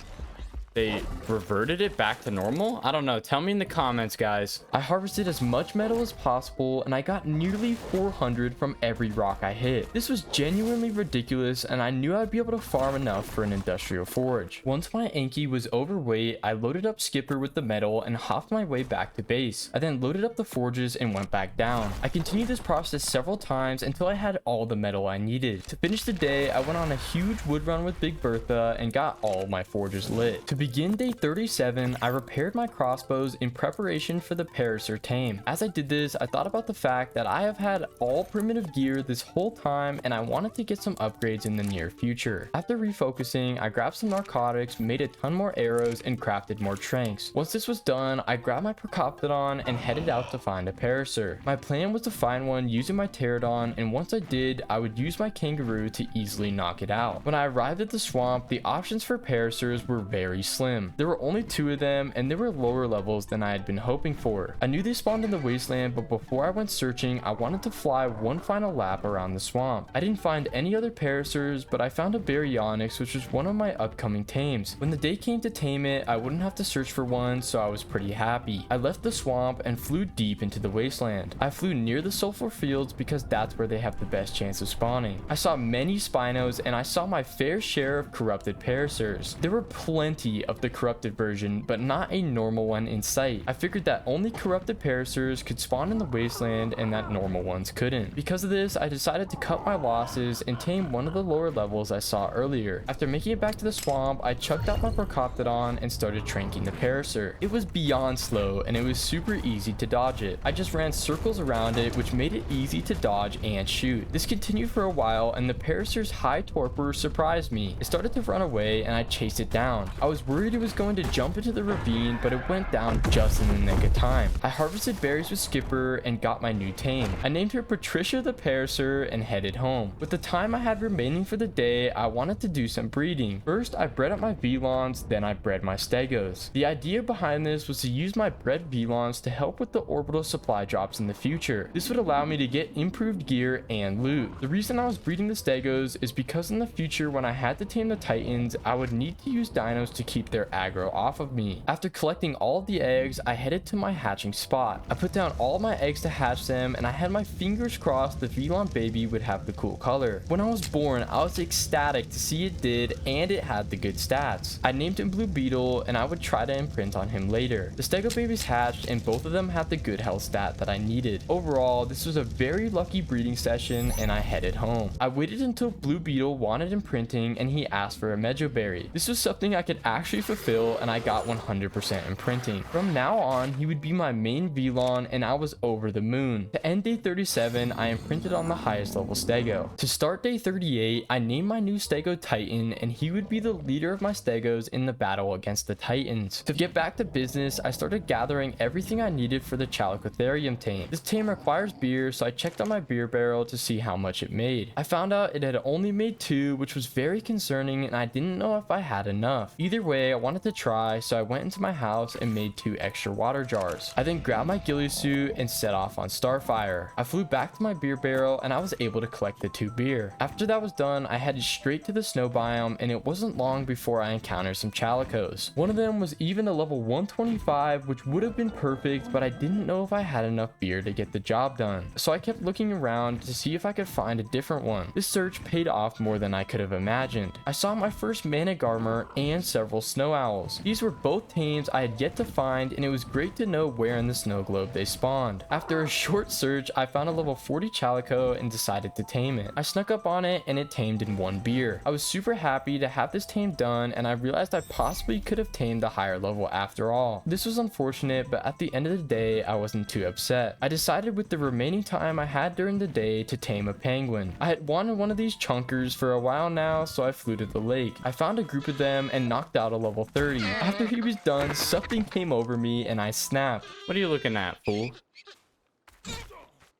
reverted it back to normal. I don't know. Tell me in the comments, guys. I harvested as much metal as possible, and I got nearly 400 from every rock I hit. This was genuinely ridiculous, and I knew I'd be able to farm enough for an industrial forge. Once my Anki was overweight, I loaded up Skipper with the metal and hopped my way back to base. I then loaded up the forges and went back down. I continued this process several times until I had all the metal I needed. To finish the day, I went on a huge wood run with Big Bertha and got all my forges lit. To begin day 37, I repaired my crossbows in preparation for the Parasaur tame. As I did this, I thought about the fact that I have had all primitive gear this whole time, and I wanted to get some upgrades in the near future. After refocusing, I grabbed some narcotics, made a ton more arrows, and crafted more tranks. Once this was done, I grabbed my Procoptodon and headed out to find a Parasaur. My plan was to find one using my Pterodon, and once I did, I would use my Kangaroo to easily knock it out. When I arrived at the swamp, the options for Parasaurs were very slim. There were only 2 of them, and they were lower levels than I had been hoping for. I knew they spawned in the wasteland, but before I went searching, I wanted to fly one final lap around the swamp. I didn't find any other Parasaurs, but I found a Baryonyx, which was one of my upcoming tames. When the day came to tame it, I wouldn't have to search for one, so I was pretty happy. I left the swamp and flew deep into the wasteland. I flew near the sulfur fields because that's where they have the best chance of spawning. I saw many Spinos, and I saw my fair share of corrupted Parasaurs. There were plenty copy of the corrupted version, but not a normal one in sight. I figured that only corrupted parasaurs could spawn in the wasteland and that normal ones couldn't. Because of this, I decided to cut my losses and tame one of the lower levels I saw earlier. After making it back to the swamp, I chucked out my Procoptodon and started tranking the parasaur. It was beyond slow and it was super easy to dodge it. I just ran circles around it, which made it easy to dodge and shoot. This continued for a while and the parasaur's high torpor surprised me. It started to run away and I chased it down. I was worried it was going to jump into the ravine, but it went down just in the nick of time. I harvested berries with Skipper and got my new tame. I named her Patricia the parasaur and headed home. With the time I had remaining for the day, I wanted to do some breeding. First, I bred up my Velons, then I bred my Stegos. The idea behind this was to use my bred Velons to help with the orbital supply drops in the future. This would allow me to get improved gear and loot. The reason I was breeding the Stegos is because in the future when I had to tame the Titans, I would need to use dinos to keep their aggro off of me. After collecting all of the eggs, I headed to my hatching spot. I put down all my eggs to hatch them and I had my fingers crossed the Velon baby would have the cool color. When I was born, I was ecstatic to see it did and it had the good stats. I named him Blue Beetle and I would try to imprint on him later. The Stego babies hatched and both of them had the good health stat that I needed. Overall, this was a very lucky breeding session and I headed home. I waited until Blue Beetle wanted imprinting and he asked for a Mejoberry. This was something I could actually fulfill and I got 100% imprinting. From now on, he would be my main Velon and I was over the moon. To end day 37, I imprinted on the highest level Stego. To start day 38, I named my new Stego Titan and he would be the leader of my Stegos in the battle against the Titans. To get back to business, I started gathering everything I needed for the Chalicotherium tame. This tame requires beer, so I checked on my beer barrel to see how much it made. I found out it had only made 2, which was very concerning and I didn't know if I had enough. Either way, I wanted to try, so I went into my house and made 2 extra water jars. I then grabbed my ghillie suit and set off on Starfire. I flew back to my beer barrel and I was able to collect the 2 beer. After that was done, I headed straight to the snow biome and it wasn't long before I encountered some Chalicos. One of them was even a level 125, which would have been perfect, but I didn't know if I had enough beer to get the job done. So I kept looking around to see if I could find a different one. This search paid off more than I could have imagined. I saw my first Manigarmer and several snow owls. These were both tames I had yet to find and it was great to know where in the snow globe they spawned. After a short search, I found a level 40 Chalico and decided to tame it. I snuck up on it and it tamed in 1 beer. I was super happy to have this tame done and I realized I possibly could have tamed a higher level after all. This was unfortunate, but at the end of the day, I wasn't too upset. I decided with the remaining time I had during the day to tame a penguin. I had wanted one of these chunkers for a while now, so I flew to the lake. I found a group of them and knocked out a level 30. After he was done, something came over me and I snapped. What are you looking at, fool?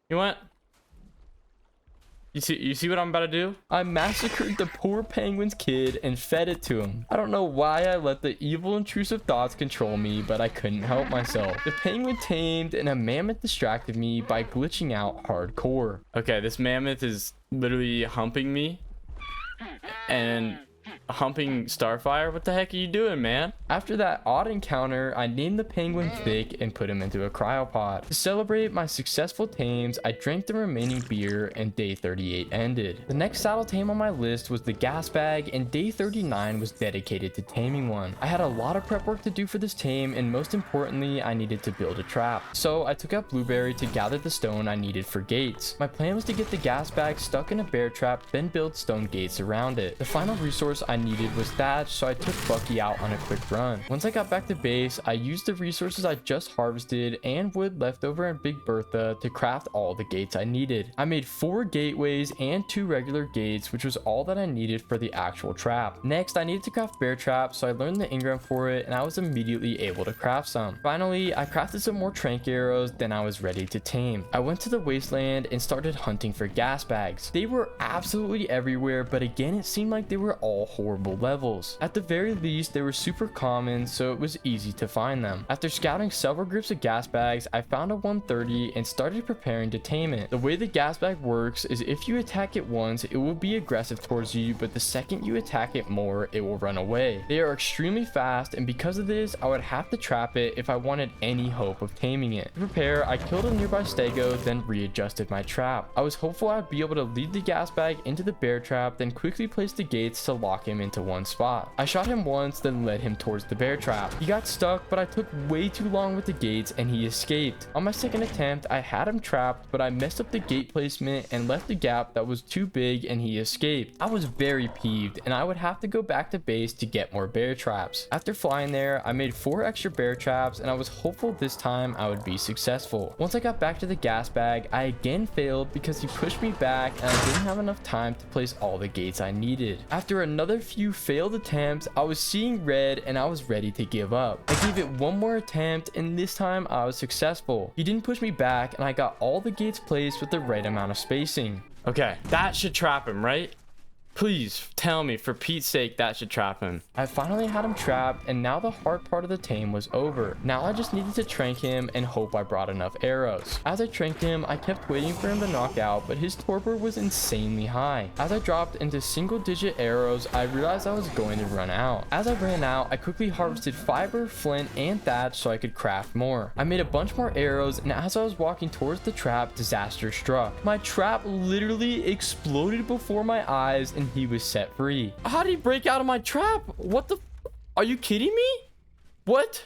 You what? You see what I'm about to do? I massacred the poor penguin's kid and fed it to him. I don't know why I let the evil intrusive thoughts control me, but I couldn't help myself. The penguin tamed and a mammoth distracted me by glitching out hardcore. Okay, this mammoth is literally humping me and humping Starfire. What the heck are you doing, man? After that odd encounter, I named the penguin Thick and put him into a cryopod. To celebrate my successful tames, I drank the remaining beer and day 38 ended. The next saddle tame on my list was the gas bag and day 39 was dedicated to taming one. I had a lot of prep work to do for this tame and most importantly, I needed to build a trap. So I took out Blueberry to gather the stone I needed for gates. My plan was to get the gas bag stuck in a bear trap, then build stone gates around it. The final resource I needed was thatch, so I took Bucky out on a quick run. Once I got back to base, I used the resources I just harvested and wood left over in Big Bertha to craft all the gates I needed. I made 4 gateways and 2 regular gates, which was all that I needed for the actual trap. Next, I needed to craft bear traps, so I learned the engram for it and I was immediately able to craft some. Finally, I crafted some more trank arrows, then I was ready to tame. I went to the wasteland and started hunting for gas bags. They were absolutely everywhere, but again, it seemed like they were all horrible levels. At the very least, they were super common, so it was easy to find them. After scouting several groups of gas bags, I found a 130 and started preparing to tame it. The way the gas bag works is if you attack it once, it will be aggressive towards you, but the second you attack it more, it will run away. They are extremely fast, and because of this, I would have to trap it if I wanted any hope of taming it. To prepare, I killed a nearby Stego, then readjusted my trap. I was hopeful I'd be able to lead the gas bag into the bear trap, then quickly place the gates to lock him him into one spot. I shot him once, then led him towards the bear trap. He got stuck, but I took way too long with the gates and he escaped. On my second attempt, I had him trapped, but I messed up the gate placement and left a gap that was too big and he escaped. I was very peeved and I would have to go back to base to get more bear traps. After flying there, I made 4 extra bear traps and I was hopeful this time I would be successful. Once I got back to the gas bag, I again failed because he pushed me back and I didn't have enough time to place all the gates I needed. After another few failed attempts, I was seeing red and I was ready to give up. I gave it one more attempt and this time I was successful. He didn't push me back and I got all the gates placed with the right amount of spacing. Okay, that should trap him, right? Please tell me, for Pete's sake, that should trap him. I finally had him trapped and now the hard part of the tame was over. Now I just needed to trank him and hope I brought enough arrows. As I tranked him, I kept waiting for him to knock out, but his torpor was insanely high. As I dropped into single digit arrows, I realized I was going to run out. As I ran out, I quickly harvested fiber, flint, and thatch so I could craft more. I made a bunch more arrows and as I was walking towards the trap, disaster struck. My trap literally exploded before my eyes and he was set free. How did he break out of my trap? What the? Are you kidding me? What?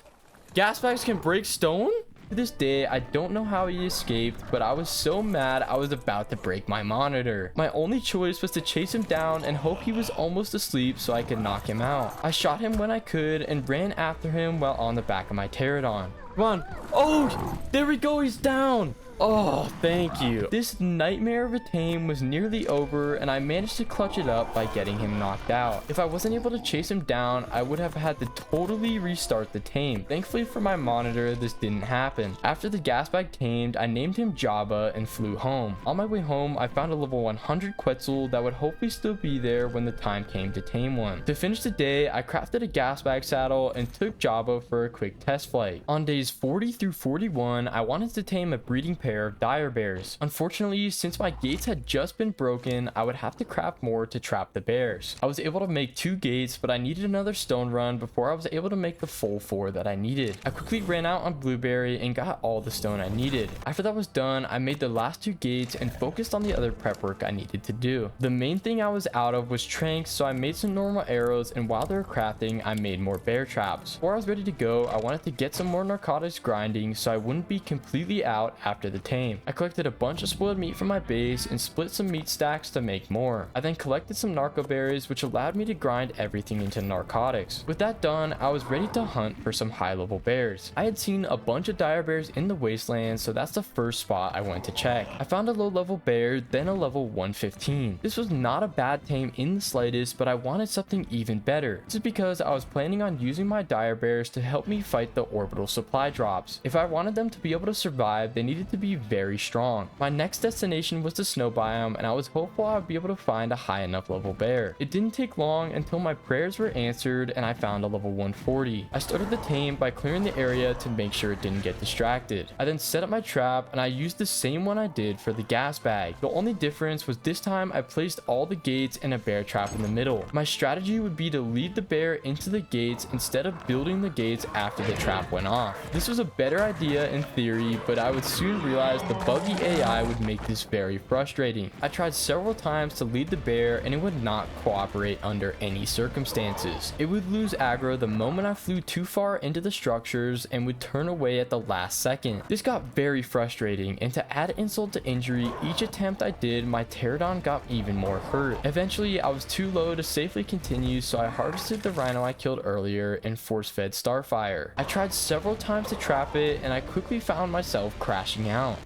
Gas bags can break stone? To this day, I don't know how he escaped, but I was so mad I was about to break my monitor. My only choice was to chase him down and hope he was almost asleep so I could knock him out. I shot him when I could and ran after him while on the back of my pterodon. Come on. Oh, there we go. He's down. Oh, thank you. This nightmare of a tame was nearly over and I managed to clutch it up by getting him knocked out. If I wasn't able to chase him down, I would have had to totally restart the tame. Thankfully for my monitor, this didn't happen. After the gas bag tamed, I named him Jabba and flew home. On my way home, I found a level 100 Quetzal that would hopefully still be there when the time came to tame one. To finish the day, I crafted a gas bag saddle and took Jabba for a quick test flight. On days 40 through 41, I wanted to tame a breeding pair of dire bears. Unfortunately, since my gates had just been broken, I would have to craft more to trap the bears. I was able to make 2 gates, but I needed another stone run before I was able to make the full 4 that I needed. I quickly ran out on blueberry and got all the stone I needed. After that was done, I made the last 2 gates and focused on the other prep work I needed to do. The main thing I was out of was tranks, so I made some normal arrows, and while they were crafting, I made more bear traps. Before I was ready to go, I wanted to get some more narcotics grinding so I wouldn't be completely out after the tame. I collected a bunch of spoiled meat from my base and split some meat stacks to make more. I then collected some narco berries, which allowed me to grind everything into narcotics. With that done, I was ready to hunt for some high level bears. I had seen a bunch of dire bears in the wasteland, so that's the first spot I went to check. I found a low level bear, then a level 115. This was not a bad tame in the slightest, but I wanted something even better. This is because I was planning on using my dire bears to help me fight the orbital supply drops. If I wanted them to be able to survive, they needed to be very strong. My next destination was the snow biome and I was hopeful I would be able to find a high enough level bear. It didn't take long until my prayers were answered and I found a level 140. I started the tame by clearing the area to make sure it didn't get distracted. I then set up my trap and I used the same one I did for the gas bag. The only difference was this time I placed all the gates and a bear trap in the middle. My strategy would be to lead the bear into the gates instead of building the gates after the trap went off. This was a better idea in theory, but I would soon realize the buggy AI would make this very frustrating. I tried several times to lead the bear and it would not cooperate under any circumstances. It would lose aggro the moment I flew too far into the structures and would turn away at the last second. This got very frustrating, and to add insult to injury, each attempt I did, my pterodon got even more hurt. Eventually, I was too low to safely continue, so I harvested the rhino I killed earlier and force-fed Starfire. I tried several times to trap it and I quickly found myself crashing out.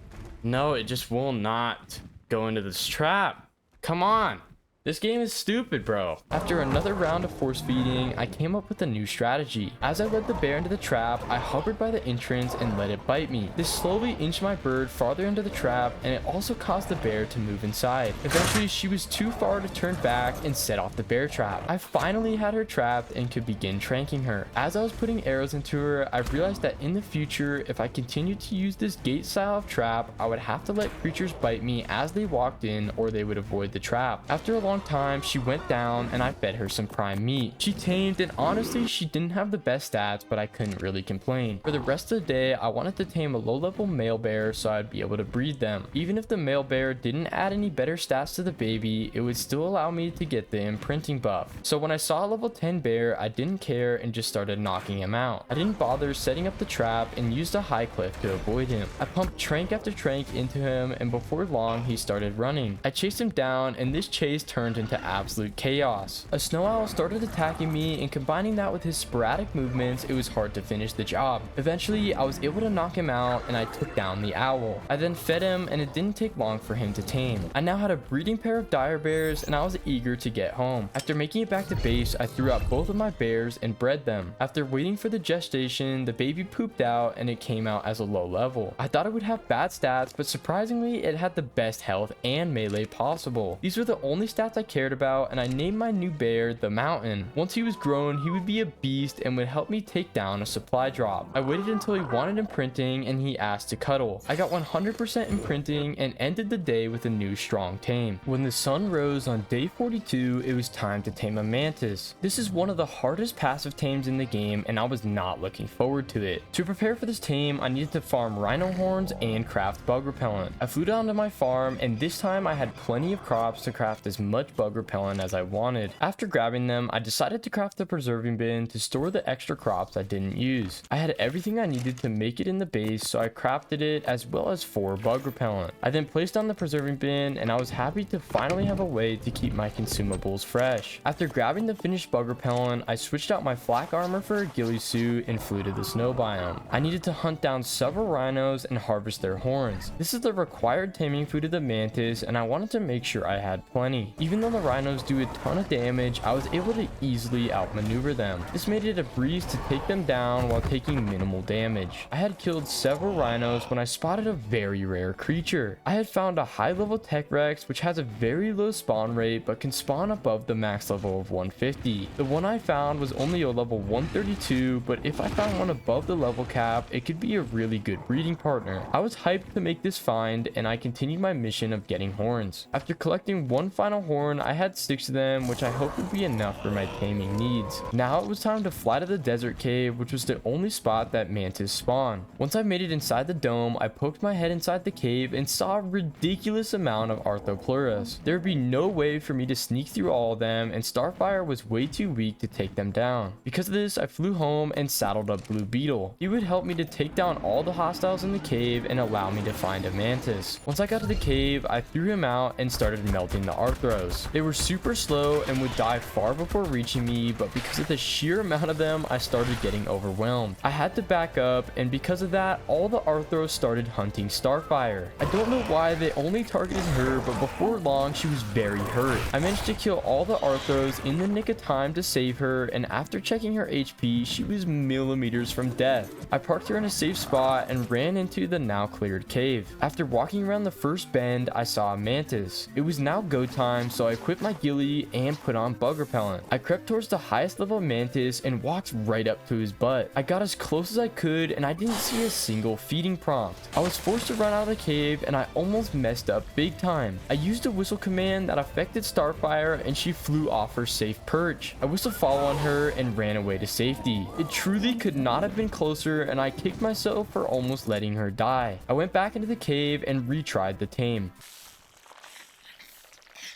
No, it just will not go into this trap. Come on. This game is stupid, bro. After another round of force feeding, I came up with a new strategy. As I led the bear into the trap, I hovered by the entrance and let it bite me. This slowly inched my bird farther into the trap, and it also caused the bear to move inside. Eventually, she was too far to turn back and set off the bear trap. I finally had her trapped and could begin tranking her. As I was putting arrows into her, I realized that in the future, if I continued to use this gate style of trap, I would have to let creatures bite me as they walked in or they would avoid the trap. After a long wrong time, she went down and I fed her some prime meat. She tamed, and honestly, she didn't have the best stats, but I couldn't really complain. For the rest of the day, I wanted to tame a low-level male bear so I'd be able to breed them. Even if the male bear didn't add any better stats to the baby, it would still allow me to get the imprinting buff. So when I saw a level 10 bear, I didn't care and just started knocking him out. I didn't bother setting up the trap and used a high cliff to avoid him. I pumped trank after trank into him, and before long he started running. I chased him down, and this chase turned into absolute chaos. A snow owl started attacking me, and combining that with his sporadic movements, it was hard to finish the job. Eventually I was able to knock him out and I took down the owl. I then fed him, and it didn't take long for him to tame. I now had a breeding pair of dire bears, and I was eager to get home. After making it back to base, I threw out both of my bears and bred them. After waiting for the gestation, the baby pooped out and it came out as a low level. I thought it would have bad stats, but surprisingly it had the best health and melee possible. These were the only stats I cared about, and I named my new bear the Mountain. Once he was grown, he would be a beast and would help me take down a supply drop. I waited until he wanted imprinting and he asked to cuddle. I got 100% imprinting and ended the day with a new strong tame. When the sun rose on day 42, it was time to tame a mantis. This is one of the hardest passive tames in the game, and I was not looking forward to it. To prepare for this tame, I needed to farm rhino horns and craft bug repellent. I flew down to my farm, and this time I had plenty of crops to craft as much bug repellent as I wanted. After grabbing them, I decided to craft the preserving bin to store the extra crops I didn't use. I had everything I needed to make it in the base, so I crafted it as well as 4 bug repellent. I then placed down the preserving bin, and I was happy to finally have a way to keep my consumables fresh. After grabbing the finished bug repellent, I switched out my flak armor for a ghillie suit and flew to the snow biome. I needed to hunt down several rhinos and harvest their horns. This is the required taming food of the mantis, and I wanted to make sure I had plenty. Even though the rhinos do a ton of damage, I was able to easily outmaneuver them. This made it a breeze to take them down while taking minimal damage. I had killed several rhinos when I spotted a very rare creature. I had found a high level tech rex which has a very low spawn rate but can spawn above the max level of 150. The one I found was only a level 132, but if I found one above the level cap, it could be a really good breeding partner. I was hyped to make this find, and I continued my mission of getting horns. After collecting one final horn, I had 6 of them, which I hoped would be enough for my taming needs. Now it was time to fly to the desert cave, which was the only spot that mantis spawn. Once I made it inside the dome, I poked my head inside the cave and saw a ridiculous amount of Arthroplurus. There would be no way for me to sneak through all of them, and Starfire was way too weak to take them down. Because of this, I flew home and saddled up Blue Beetle. He would help me to take down all the hostiles in the cave and allow me to find a mantis. Once I got to the cave, I threw him out and started melting the Arthros. They were super slow and would die far before reaching me, but because of the sheer amount of them, I started getting overwhelmed. I had to back up, and because of that, all the Arthros started hunting Starfire. I don't know why they only targeted her, but before long, she was very hurt. I managed to kill all the Arthros in the nick of time to save her, and after checking her HP, she was millimeters from death. I parked her in a safe spot and ran into the now cleared cave. After walking around the first bend, I saw a mantis. It was now go time, so I equipped my ghillie and put on bug repellent. I crept towards the highest level mantis and walked right up to his butt. I got as close as I could, and I didn't see a single feeding prompt. I was forced to run out of the cave, and I almost messed up big time. I used a whistle command that affected Starfire, and she flew off her safe perch. I whistled follow on her and ran away to safety. It truly could not have been closer, and I kicked myself for almost letting her die. I went back into the cave and retried the tame.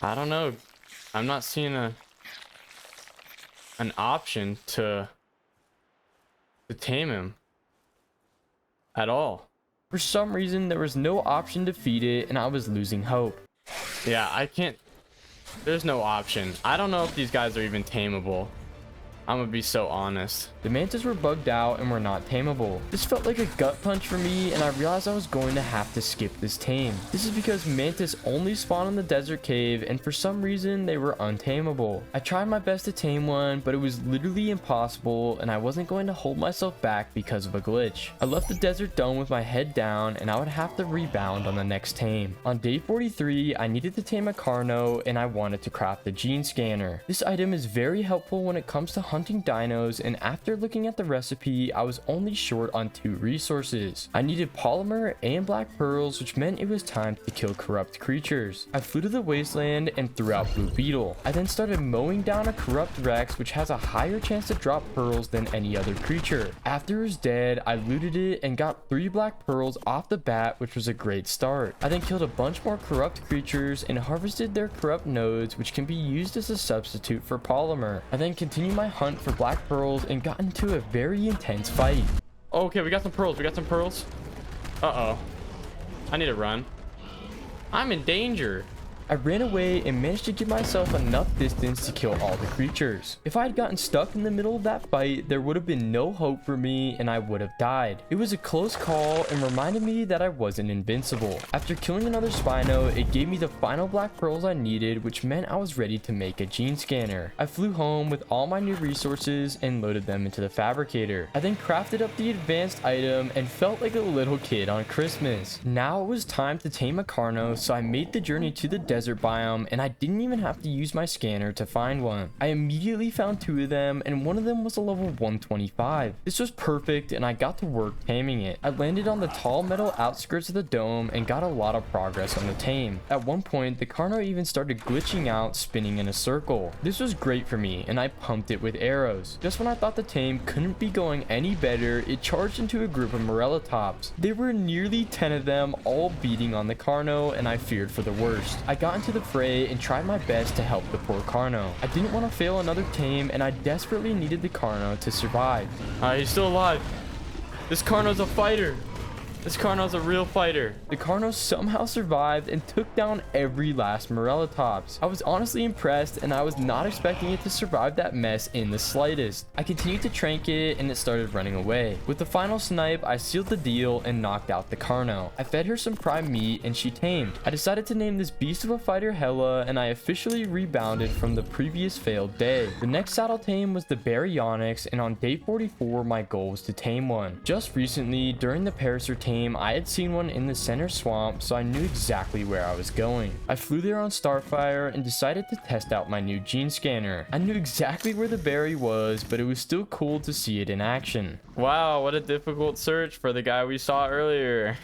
I don't know. I'm not seeing an option to tame him at all. For some reason, there was no option to feed it, and I was losing hope. Yeah, I can't. There's no option. I don't know if these guys are even tameable. I'm gonna be so honest. The mantis were bugged out and were not tameable. This felt like a gut punch for me, and I realized I was going to have to skip this tame. This is because mantis only spawn in the desert cave, and for some reason they were untamable. I tried my best to tame one, but it was literally impossible, and I wasn't going to hold myself back because of a glitch. I left the desert dome with my head down, and I would have to rebound on the next tame. On day 43, I needed to tame a Carno, and I wanted to craft the gene scanner. This item is very helpful when it comes to hunting dinos, and after looking at the recipe, I was only short on 2 resources. I needed polymer and black pearls, which meant it was time to kill corrupt creatures. I flew to the wasteland and threw out blue beetle. I then started mowing down a corrupt rex, which has a higher chance to drop pearls than any other creature. After it was dead, I looted it and got 3 black pearls off the bat, which was a great start. I then killed a bunch more corrupt creatures and harvested their corrupt nodes, which can be used as a substitute for polymer. I then continued my hunt for black pearls and got into a very intense fight. Okay, we got some pearls. We got some pearls. Uh-oh. I need to run. I'm in danger. I ran away and managed to give myself enough distance to kill all the creatures. If I had gotten stuck in the middle of that fight, there would have been no hope for me and I would have died. It was a close call and reminded me that I wasn't invincible. After killing another Spino, it gave me the final black pearls I needed, which meant I was ready to make a gene scanner. I flew home with all my new resources and loaded them into the fabricator. I then crafted up the advanced item and felt like a little kid on Christmas. Now it was time to tame a Carno, so I made the journey to the desert biome, and I didn't even have to use my scanner to find one. I immediately found 2 of them, and one of them was a level 125. This was perfect, and I got to work taming it. I landed on the tall metal outskirts of the dome and got a lot of progress on the tame. At one point, the Carno even started glitching out, spinning in a circle. This was great for me, and I pumped it with arrows. Just when I thought the tame couldn't be going any better, it charged into a group of Morellatops. There were nearly 10 of them, all beating on the Carno, and I feared for the worst. I got into the fray and tried my best to help the poor Carno. I didn't want to fail another tame, and I desperately needed the Carno to survive. He's still alive. This Carno's a fighter. This Carno's a real fighter. The Carno somehow survived and took down every last Morellatops. I was honestly impressed, and I was not expecting it to survive that mess in the slightest. I continued to trank it and it started running away. With the final snipe, I sealed the deal and knocked out the Carno. I fed her some prime meat and she tamed. I decided to name this beast of a fighter Hella, and I officially rebounded from the previous failed day. The next saddle tame was the Baryonyx, and on day 44 my goal was to tame one. Just recently, during the Parasaur tame, I had seen one in the center swamp, so I knew exactly where I was going. I flew there on Starfire and decided to test out my new gene scanner. I knew exactly where the berry was, but it was still cool to see it in action. Wow, what a difficult search for the guy we saw earlier.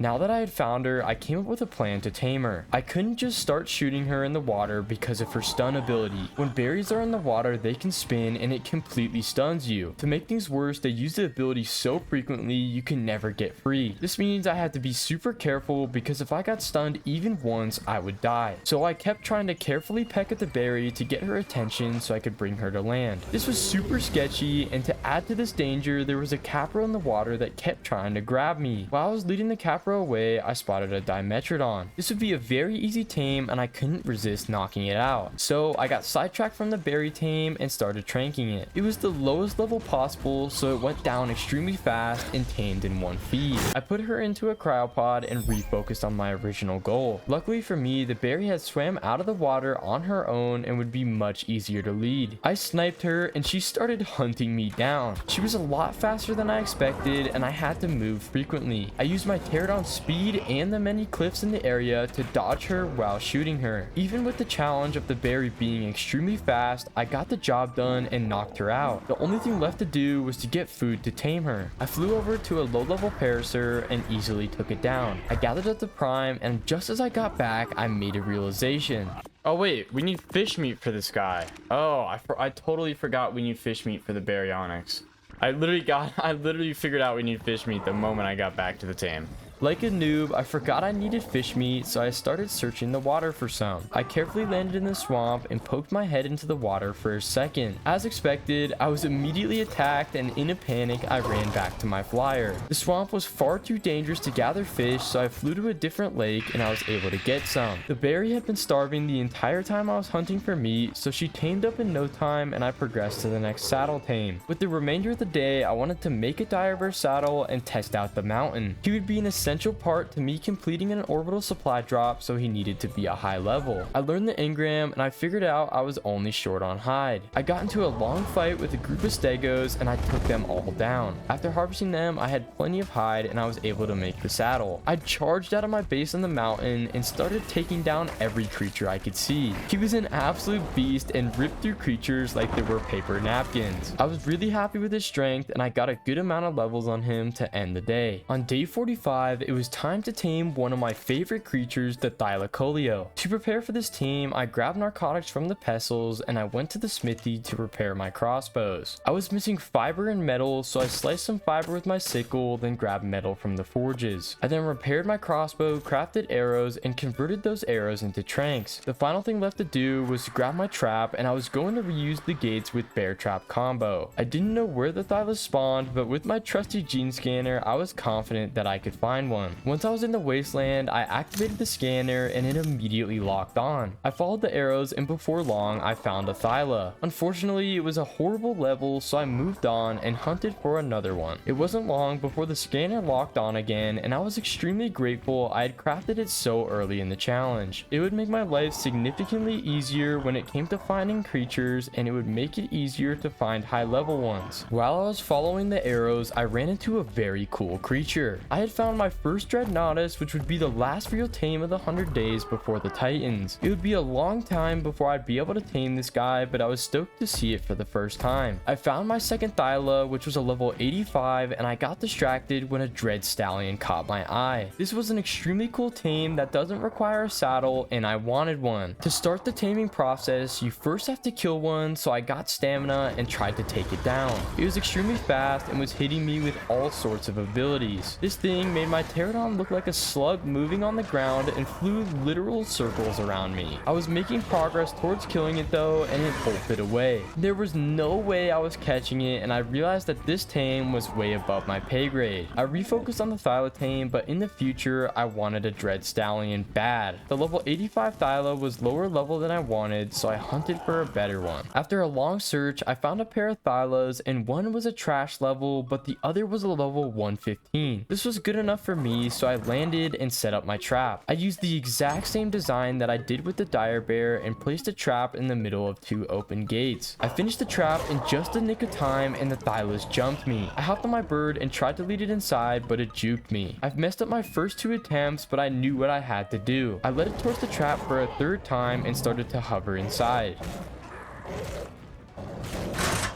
Now that I had found her, I came up with a plan to tame her. I couldn't just start shooting her in the water because of her stun ability. When berries are in the water, they can spin and it completely stuns you. To make things worse, they use the ability so frequently you can never get free. This means I had to be super careful because if I got stunned even once, I would die. So I kept trying to carefully peck at the berry to get her attention so I could bring her to land. This was super sketchy, and to add to this danger, there was a Capra in the water that kept trying to grab me. While I was leading the Capra away, I spotted a Dimetrodon. This would be a very easy tame, and I couldn't resist knocking it out. So I got sidetracked from the berry tame and started tranking it. It was the lowest level possible, so it went down extremely fast and tamed in one feed. I put her into a cryopod and refocused on my original goal. Luckily for me, the berry had swam out of the water on her own and would be much easier to lead. I sniped her and she started hunting me down. She was a lot faster than I expected, and I had to move frequently. I used my Pterodon speed and the many cliffs in the area to dodge her while shooting her. Even with the challenge of the berry being extremely fast, I got the job done and knocked her out. The only thing left to do was to get food to tame her. I flew over to a low-level Parasaur and easily took it down. I gathered up the prime, and just as I got back, I made a realization. Oh wait, we need fish meat for this guy. Oh, I totally forgot we need fish meat for the Baryonyx. I literally figured out we need fish meat the moment I got back to the tame. Like a noob, I forgot I needed fish meat, so I started searching the water for some. I carefully landed in the swamp and poked my head into the water for a second. As expected, I was immediately attacked, and in a panic, I ran back to my flyer. The swamp was far too dangerous to gather fish, so I flew to a different lake and I was able to get some. The berry had been starving the entire time I was hunting for meat, so she tamed up in no time, and I progressed to the next saddle tame. With the remainder of the day, I wanted to make a Direverse saddle and test out the mountain. He would be an essential part to me completing an orbital supply drop, so he needed to be a high level. I learned the engram and I figured out I was only short on hide. I got into a long fight with a group of stegos and I took them all down. After harvesting them, I had plenty of hide and I was able to make the saddle. I charged out of my base on the mountain and started taking down every creature I could see. He was an absolute beast and ripped through creatures like they were paper napkins. I was really happy with his strength and I got a good amount of levels on him to end the day. On day 45, it was time to tame one of my favorite creatures, the Thylacoleo. To prepare for this tame, I grabbed narcotics from the pestles and I went to the smithy to repair my crossbows. I was missing fiber and metal, so I sliced some fiber with my sickle, then grabbed metal from the forges. I then repaired my crossbow, crafted arrows, and converted those arrows into tranks. The final thing left to do was to grab my trap, and I was going to reuse the gates with bear trap combo. I didn't know where the Thylas spawned, but with my trusty gene scanner, I was confident that I could find one. Once I was in the wasteland, I activated the scanner and it immediately locked on. I followed the arrows and before long, I found a Thyla. Unfortunately, it was a horrible level, so I moved on and hunted for another one. It wasn't long before the scanner locked on again, and I was extremely grateful I had crafted it so early in the challenge. It would make my life significantly easier when it came to finding creatures, and it would make it easier to find high level ones. While I was following the arrows, I ran into a very cool creature. I had found my first Dreadnoughtus, which would be the last real tame of the 100 days before the Titans. It would be a long time before I'd be able to tame this guy, but I was stoked to see it for the first time. I found my second Thyla, which was a level 85, and I got distracted when a Dread Stallion caught my eye. This was an extremely cool tame that doesn't require a saddle, and I wanted one. To start the taming process, you first have to kill one, so I got stamina and tried to take it down. It was extremely fast and was hitting me with all sorts of abilities. This thing made my pterodon look like a slug moving on the ground and flew literal circles around me. I was making progress towards killing it though, and it bolted away. There was no way I was catching it, and I realized that this tame was way above my pay grade. I refocused on the Thyla tame, but in the future, I wanted a Dread Stallion bad. The level 85 Thyla was lower level than I wanted, so I hunted for a better one. After a long search, I found a pair of Thylas, and one was a trash level, but the other was a level 115. This was good enough for me, so I landed and set up my trap. I used the exact same design that I did with the Dire Bear and placed a trap in the middle of two open gates. I finished the trap in just the nick of time and the Thylas jumped me. I hopped on my bird and tried to lead it inside, but it juked me. I've messed up my first two attempts, but I knew what I had to do. I led it towards the trap for a third time and started to hover inside.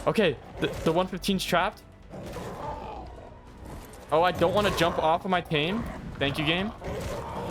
Okay, the 115's trapped. Oh, I don't want to jump off of my tame. Thank you, game.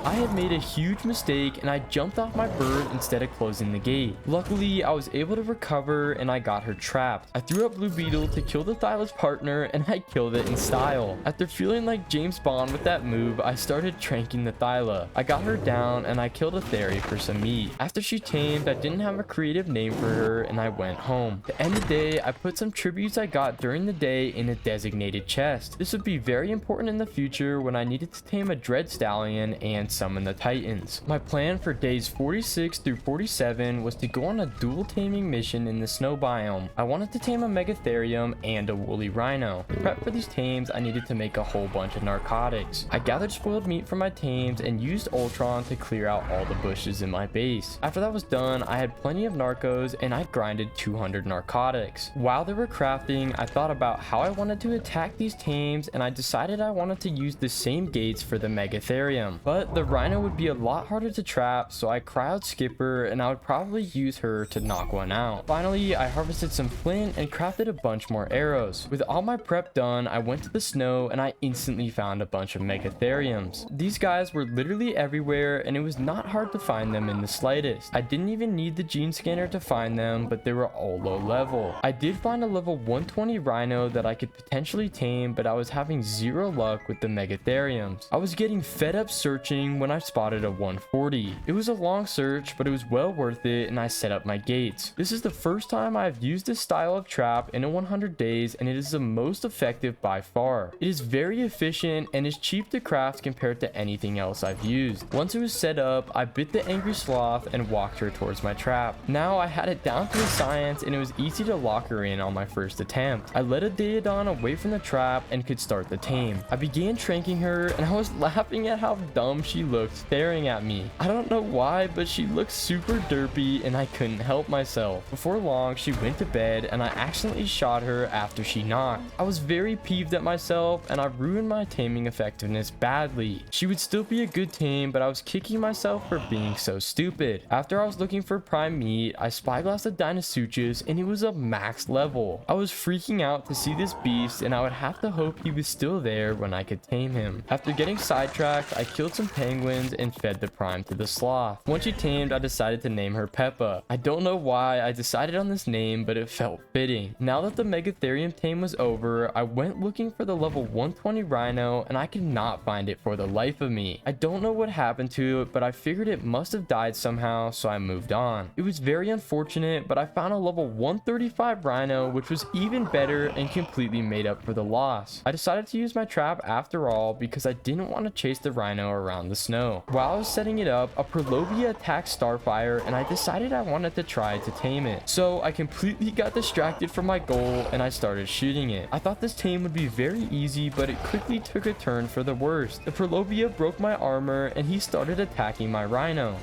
I had made a huge mistake and I jumped off my bird instead of closing the gate. Luckily, I was able to recover and I got her trapped. I threw up Blue Beetle to kill the Thyla's partner and I killed it in style. After feeling like James Bond with that move, I started tranking the Thyla. I got her down and I killed a Theory for some meat. After she tamed, I didn't have a creative name for her and I went home. To end the day, I put some tributes I got during the day in a designated chest. This would be very important in the future when I needed to tame a Dread Stallion and summon the Titans. My plan for days 46 through 47 was to go on a dual taming mission in the snow biome. I wanted to tame a Megatherium and a woolly rhino. To prep for these tames, I needed to make a whole bunch of narcotics. I gathered spoiled meat from my tames and used Ultron to clear out all the bushes in my base. After that was done, I had plenty of narcos and I grinded 200 narcotics. While they were crafting, I thought about how I wanted to attack these tames and I decided I wanted to use the same gates for the Megatherium. But the rhino would be a lot harder to trap, so I cryoed Skipper and I would probably use her to knock one out. Finally, I harvested some flint and crafted a bunch more arrows. With all my prep done, I went to the snow and I instantly found a bunch of Megatheriums. These guys were literally everywhere and it was not hard to find them in the slightest. I didn't even need the gene scanner to find them, but they were all low level. I did find a level 120 rhino that I could potentially tame, but I was having zero luck with the Megatheriums. I was getting fed up searching tame when I spotted a 140. It was a long search, but it was well worth it, and I set up my gates. This is the first time I've used this style of trap in a 100 days, and it is the most effective by far. It is very efficient and is cheap to craft compared to anything else I've used. Once it was set up, I bit the angry sloth and walked her towards my trap. Now I had it down to a science, and it was easy to lock her in on my first attempt. I led a Daedon away from the trap and could start the tame. I began tranking her, and I was laughing at how dumb she looked staring at me. I don't know why, but she looked super derpy and I couldn't help myself. Before long, she went to bed and I accidentally shot her after she knocked. I was very peeved at myself and I ruined my taming effectiveness badly. She would still be a good tame, but I was kicking myself for being so stupid. After I was looking for prime meat, I spyglassed a Dinosaurs and he was a max level. I was freaking out to see this beast and I would have to hope he was still there when I could tame him. After getting sidetracked, I killed some penguins and fed the prime to the sloth. Once she tamed, I decided to name her Peppa. I don't know why I decided on this name, but it felt fitting. Now that the Megatherium tame was over, I went looking for the level 120 rhino and I could not find it for the life of me. I don't know what happened to it, but I figured it must have died somehow, so I moved on. It was very unfortunate, but I found a level 135 rhino, which was even better and completely made up for the loss. I decided to use my trap after all because I didn't want to chase the rhino around the snow. While I was setting it up, a Prolobia attacked Starfire and I decided I wanted to try to tame it. So I completely got distracted from my goal and I started shooting it. I thought this tame would be very easy, but it quickly took a turn for the worst. The Prolobia broke my armor and he started attacking my rhino.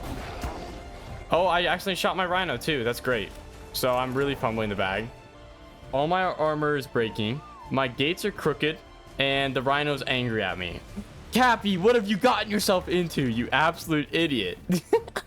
Oh, I accidentally shot my rhino too. That's great. So I'm really fumbling the bag. All my armor is breaking. My gates are crooked and the rhino's angry at me. Cappy, what have you gotten yourself into, you absolute idiot?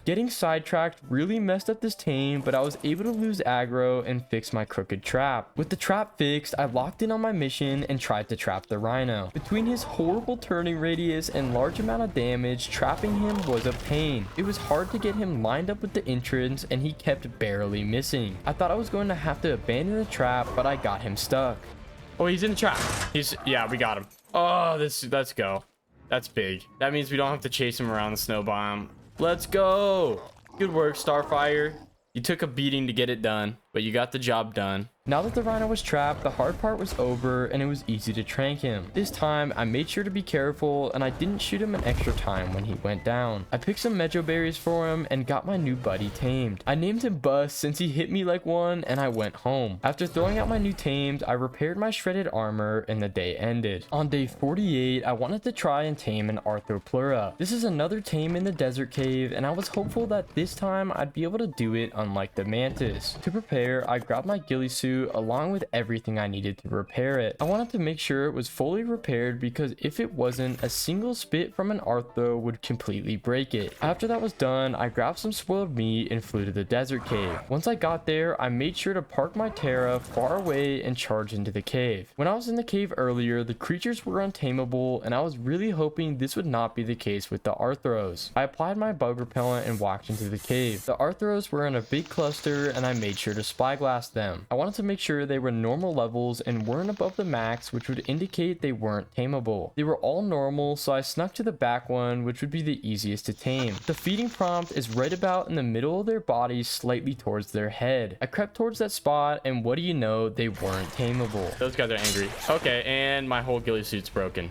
Getting sidetracked really messed up this tame, but I was able to lose aggro and fix my crooked trap. With the trap fixed, I locked in on my mission and tried to trap the rhino. Between his horrible turning radius and large amount of damage, trapping him was a pain. It was hard to get him lined up with the entrance and he kept barely missing. I thought I was going to have to abandon the trap, but I got him stuck. Oh, he's in the trap. Yeah, we got him. Oh, let's go. That's big. That means we don't have to chase him around the snow biome. Let's go. Good work, Starfire. You took a beating to get it done, but you got the job done. Now that the rhino was trapped, the hard part was over and it was easy to trank him. This time, I made sure to be careful and I didn't shoot him an extra time when he went down. I picked some Mejo berries for him and got my new buddy tamed. I named him Bus since he hit me like one and I went home. After throwing out my new tamed, I repaired my shredded armor and the day ended. On day 48, I wanted to try and tame an Arthropleura. This is another tame in the desert cave and I was hopeful that this time I'd be able to do it unlike the mantis. To prepare, I grabbed my ghillie suit along with everything I needed to repair it. I wanted to make sure it was fully repaired because if it wasn't, a single spit from an Arthro would completely break it. After that was done, I grabbed some spoiled meat and flew to the desert cave. Once I got there, I made sure to park my Terra far away and charge into the cave. When I was in the cave earlier, the creatures were untamable and I was really hoping this would not be the case with the Arthros. I applied my bug repellent and walked into the cave. The Arthros were in a big cluster and I made sure to spyglass them. I wanted to make sure they were normal levels and weren't above the max, which would indicate they weren't tameable. They were all normal, so I snuck to the back one, which would be the easiest to tame. The feeding prompt is right about in the middle of their bodies, slightly towards their head. I crept towards that spot and what do you know, they weren't tameable. Those guys are angry. Okay, and my whole ghillie suit's broken.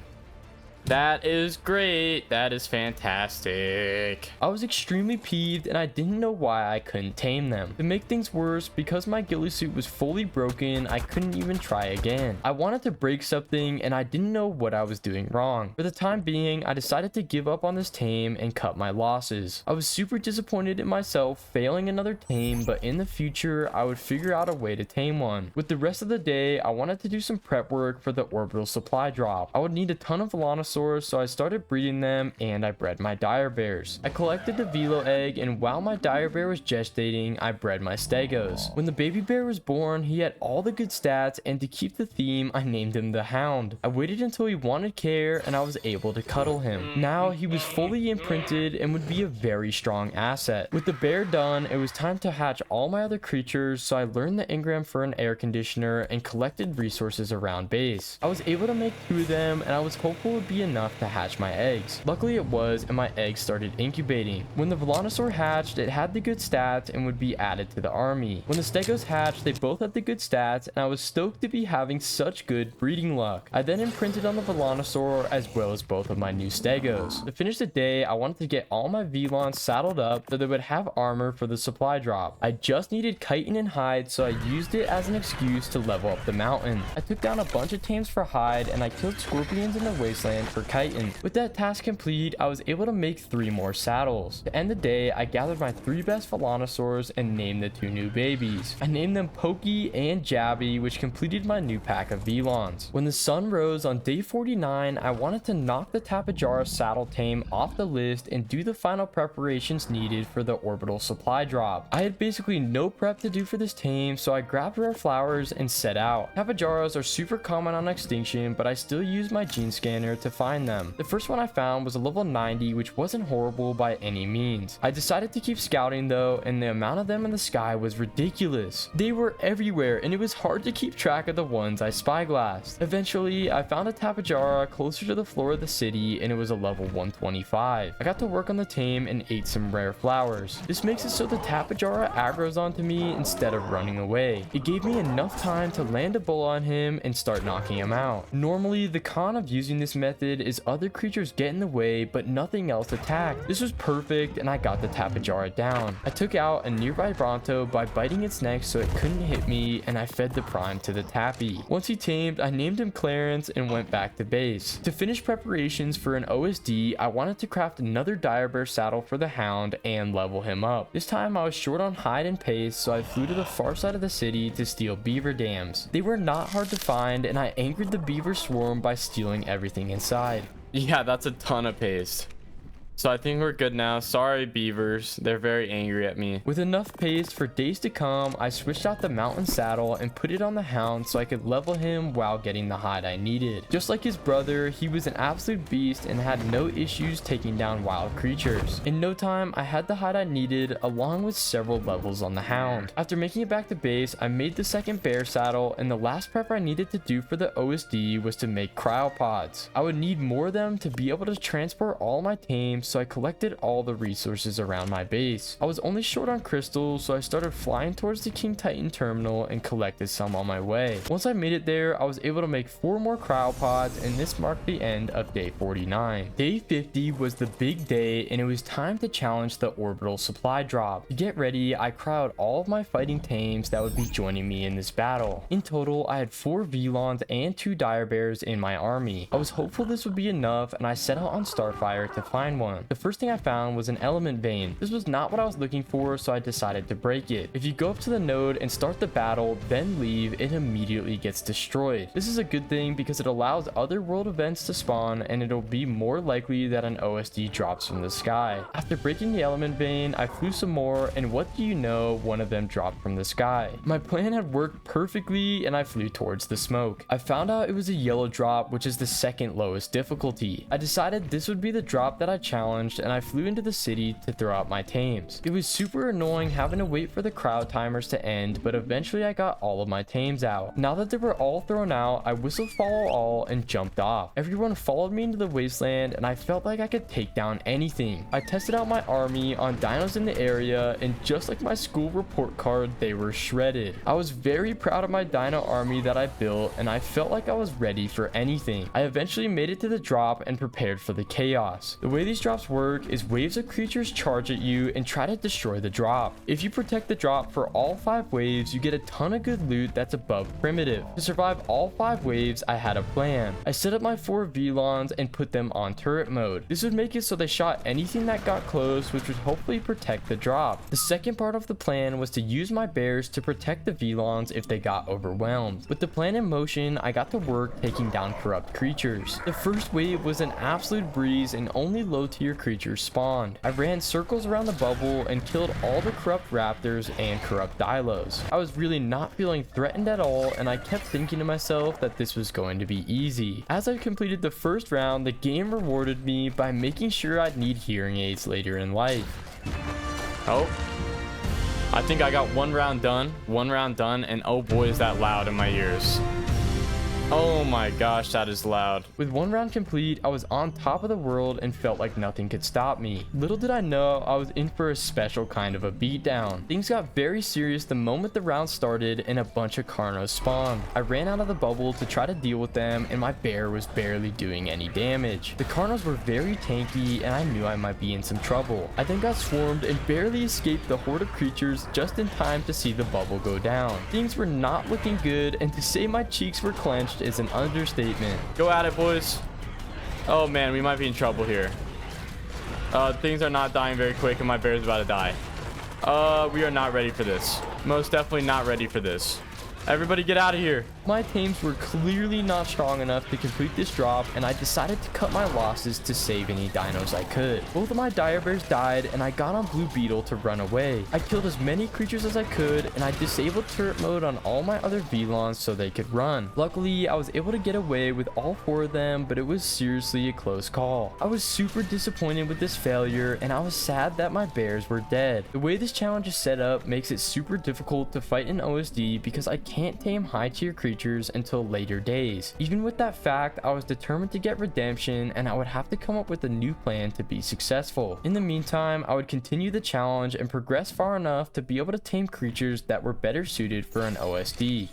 That is great. That is fantastic. I was extremely peeved and I didn't know why I couldn't tame them. To make things worse, because my ghillie suit was fully broken, I couldn't even try again. I wanted to break something and I didn't know what I was doing wrong. For the time being, I decided to give up on this tame and cut my losses. I was super disappointed in myself failing another tame, but in the future, I would figure out a way to tame one. With the rest of the day, I wanted to do some prep work for the orbital supply drop. I would need a ton of Dinosaurs, so I started breeding them and I bred my dire bears. I collected the Velo egg and while my dire bear was gestating, I bred my Stegos. When the baby bear was born, he had all the good stats and to keep the theme, I named him the Hound. I waited until he wanted care and I was able to cuddle him. Now he was fully imprinted and would be a very strong asset. With the bear done, it was time to hatch all my other creatures, so I learned the engram for an air conditioner and collected resources around base. I was able to make 2 of them and I was hopeful it would be enough to hatch my eggs. Luckily it was, and my eggs started incubating. When the Velonosaur hatched, it had the good stats and would be added to the army. When the Stegos hatched, they both had the good stats, and I was stoked to be having such good breeding luck. I then imprinted on the Velonosaur as well as both of my new Stegos. To finish the day, I wanted to get all my Velons saddled up so they would have armor for the supply drop. I just needed chitin and hide, so I used it as an excuse to level up the mountain. I took down a bunch of tames for hide, and I killed scorpions in the wasteland for chitin. With that task complete, I was able to make 3 more saddles. To end the day, I gathered my 3 best Velonosaurs and named the 2 new babies. I named them Pokey and Jabby, which completed my new pack of Velons. When the sun rose on day 49, I wanted to knock the Tapejara saddle tame off the list and do the final preparations needed for the orbital supply drop. I had basically no prep to do for this tame, so I grabbed rare flowers and set out. Tapejaras are super common on Extinction, but I still use my gene scanner to find them. The first one I found was a level 90, which wasn't horrible by any means. I decided to keep scouting though, and the amount of them in the sky was ridiculous. They were everywhere, and it was hard to keep track of the ones I spyglassed. Eventually, I found a Tapejara closer to the floor of the city, and it was a level 125. I got to work on the tame and ate some rare flowers. This makes it so the Tapejara aggroes onto me instead of running away. It gave me enough time to land a bull on him and start knocking him out. Normally, the con of using this method is other creatures get in the way, but nothing else attacked. This was perfect, and I got the Tapejara down. I took out a nearby Bronto by biting its neck so it couldn't hit me, and I fed the prime to the Tappy. Once he tamed, I named him Clarence and went back to base. To finish preparations for an OSD, I wanted to craft another Dire Bear saddle for the Hound and level him up. This time I was short on hide and pace, so I flew to the far side of the city to steal beaver dams. They were not hard to find, and I angered the beaver swarm by stealing everything inside. Yeah, that's a ton of paste. So I think we're good now. Sorry, beavers. They're very angry at me. With enough paste for days to come, I switched out the mountain saddle and put it on the Hound so I could level him while getting the hide I needed. Just like his brother, he was an absolute beast and had no issues taking down wild creatures. In no time, I had the hide I needed along with several levels on the Hound. After making it back to base, I made the second bear saddle, and the last prep I needed to do for the OSD was to make cryopods. I would need more of them to be able to transport all my tames, so I collected all the resources around my base. I was only short on crystals, so I started flying towards the King Titan terminal and collected some on my way. Once I made it there, I was able to make 4 more cryopods, and this marked the end of day 49. Day 50 was the big day, and it was time to challenge the orbital supply drop. To get ready, I cryoed all of my fighting tames that would be joining me in this battle. In total, I had 4 Velons and 2 Dire Bears in my army. I was hopeful this would be enough, and I set out on Starfire to find one. The first thing I found was an element vein. This was not what I was looking for, so I decided to break it. If you go up to the node and start the battle, then leave, it immediately gets destroyed. This is a good thing because it allows other world events to spawn, and it'll be more likely that an OSD drops from the sky. After breaking the element vein, I flew some more, and what do you know, one of them dropped from the sky. My plan had worked perfectly, and I flew towards the smoke. I found out it was a yellow drop, which is the second lowest difficulty. I decided this would be the drop that I challenged, and I flew into the city to throw out my tames. It was super annoying having to wait for the crowd timers to end, but eventually I got all of my tames out. Now that they were all thrown out, I whistled follow all and jumped off. Everyone followed me into the wasteland, and I felt like I could take down anything. I tested out my army on dinos in the area, and just like my school report card, they were shredded. I was very proud of my dino army that I built, and I felt like I was ready for anything. I eventually made it to the drop and prepared for the chaos. The way these drops work is waves of creatures charge at you and try to destroy the drop. If you protect the drop for all 5 waves, you get a ton of good loot that's above primitive. To survive all 5 waves, I had a plan. I set up my 4 Velons and put them on turret mode. This would make it so they shot anything that got close, which would hopefully protect the drop. The second part of the plan was to use my bears to protect the Velons if they got overwhelmed. With the plan in motion, I got to work taking down corrupt creatures. The first wave was an absolute breeze, and only low tier creatures spawned. I ran circles around the bubble and killed all the corrupt raptors and corrupt dilos. I was really not feeling threatened at all, and I kept thinking to myself that this was going to be easy. As I completed the first round, the game rewarded me by making sure I'd need hearing aids later in life. Oh, I think I got one round done, and oh boy is that loud in my ears. Oh my gosh, that is loud. With one round complete, I was on top of the world and felt like nothing could stop me. Little did I know I was in for a special kind of a beatdown. Things got very serious the moment the round started and a bunch of Carnos spawned. I ran out of the bubble to try to deal with them and my bear was barely doing any damage. The Carnos were very tanky and I knew I might be in some trouble. I then got swarmed and barely escaped the horde of creatures just in time to see the bubble go down. Things were not looking good, and to say my cheeks were clenched is an understatement. Go at it, boys. Oh man, we might be in trouble here. Things are not dying very quick and my bear's about to die. We are not ready for this. Most definitely not ready for this. Everybody get out of here. My tames were clearly not strong enough to complete this drop, and I decided to cut my losses to save any dinos I could. Both of my dire bears died, and I got on Blue Beetle to run away. I killed as many creatures as I could, and I disabled turret mode on all my other VLONs so they could run. Luckily, I was able to get away with all 4 of them, but it was seriously a close call. I was super disappointed with this failure, and I was sad that my bears were dead. The way this challenge is set up makes it super difficult to fight in OSD because I can't tame high tier creatures until later days. Even with that fact, I was determined to get redemption and I would have to come up with a new plan to be successful. In the meantime, I would continue the challenge and progress far enough to be able to tame creatures that were better suited for an OSD.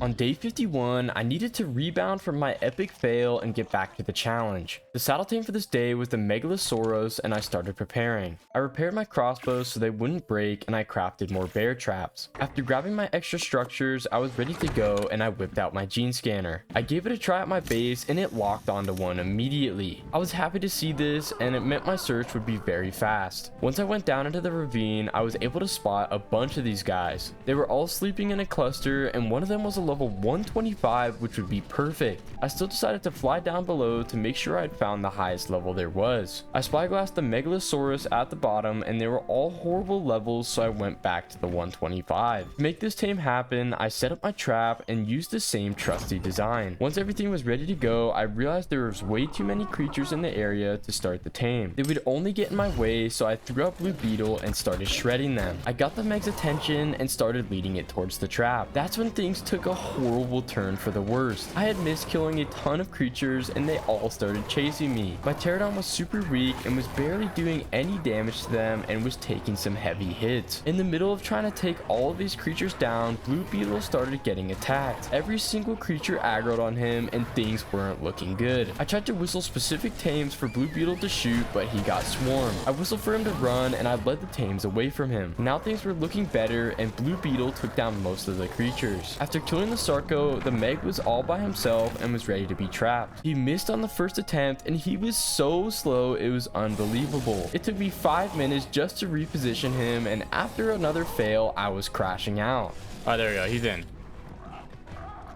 On day 51, I needed to rebound from my epic fail and get back to the challenge. The saddle tame for this day was the Megalosauros and I started preparing. I repaired my crossbows so they wouldn't break and I crafted more bear traps. After grabbing my extra structures, I was ready to go and I whipped out my gene scanner. I gave it a try at my base and it locked onto one immediately. I was happy to see this and it meant my search would be very fast. Once I went down into the ravine, I was able to spot a bunch of these guys. They were all sleeping in a cluster and one of them was a level 125, which would be perfect. I still decided to fly down below to make sure I'd found the highest level there was. I spyglassed the Megalosaurus at the bottom and they were all horrible levels, so I went back to the 125. To make this tame happen, I set up my trap and used the same trusty design. Once everything was ready to go, I realized there was way too many creatures in the area to start the tame. They would only get in my way, so I threw out Blue Beetle and started shredding them. I got the Meg's attention and started leading it towards the trap. That's when things took a horrible turn for the worst. I had missed killing a ton of creatures and they all started chasing me. My pterodon was super weak and was barely doing any damage to them and was taking some heavy hits. In the middle of trying to take all of these creatures down, Blue Beetle started getting attacked. Every single creature aggroed on him and things weren't looking good. I tried to whistle specific tames for Blue Beetle to shoot, but he got swarmed. I whistled for him to run and I led the tames away from him. Now things were looking better and Blue Beetle took down most of the creatures. After killing the Sarco, the Meg was all by himself and was ready to be trapped. He missed on the first attempt and he was so slow it was unbelievable. It took me 5 minutes just to reposition him, and after another fail I was crashing out. Oh, there we go, he's in.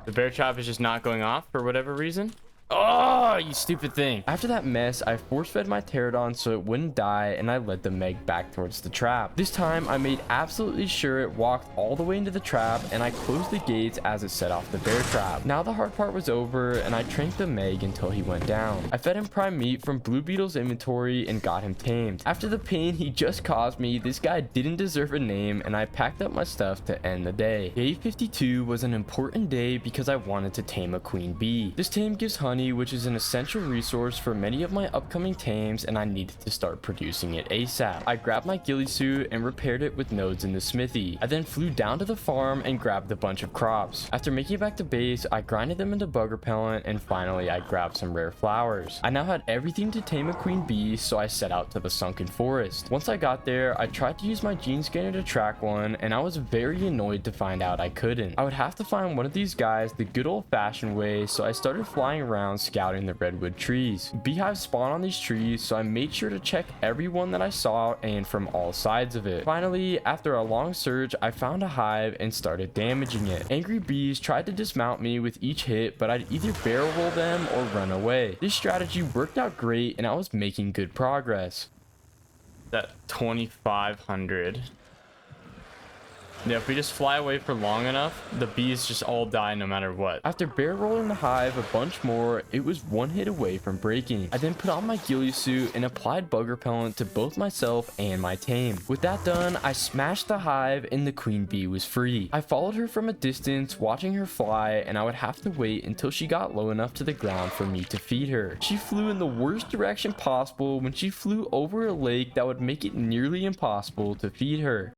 The bear trap is just not going off for whatever reason. Oh, you stupid thing. After that mess, I force-fed my pterodon so it wouldn't die and I led the Meg back towards the trap. This time, I made absolutely sure it walked all the way into the trap and I closed the gates as it set off the bear trap. Now the hard part was over and I tranked the Meg until he went down. I fed him prime meat from Blue Beetle's inventory and got him tamed. After the pain he just caused me, this guy didn't deserve a name and I packed up my stuff to end the day. Day 52 was an important day because I wanted to tame a queen bee. This tame gives honey, which is an essential resource for many of my upcoming tames, and I needed to start producing it ASAP. I grabbed my ghillie suit and repaired it with nodes in the smithy. I then flew down to the farm and grabbed a bunch of crops. After making it back to base, I grinded them into bug repellent and finally I grabbed some rare flowers. I now had everything to tame a queen bee, so I set out to the sunken forest. Once I got there, I tried to use my gene scanner to track one and I was very annoyed to find out I couldn't. I would have to find one of these guys the good old-fashioned way, so I started flying around scouting the redwood trees. Beehives spawn on these trees, so I made sure to check every one that I saw and from all sides of it. Finally, after a long search, I found a hive and started damaging it. Angry bees tried to dismount me with each hit, but I'd either barrel roll them or run away. This strategy worked out great and I was making good progress. That 2500. Yeah, if we just fly away for long enough, the bees just all die no matter what. After barrel rolling the hive a bunch more, it was one hit away from breaking. I then put on my ghillie suit and applied bug repellent to both myself and my tame. With that done, I smashed the hive and the queen bee was free. I followed her from a distance, watching her fly, and I would have to wait until she got low enough to the ground for me to feed her. She flew in the worst direction possible when she flew over a lake that would make it nearly impossible to feed her.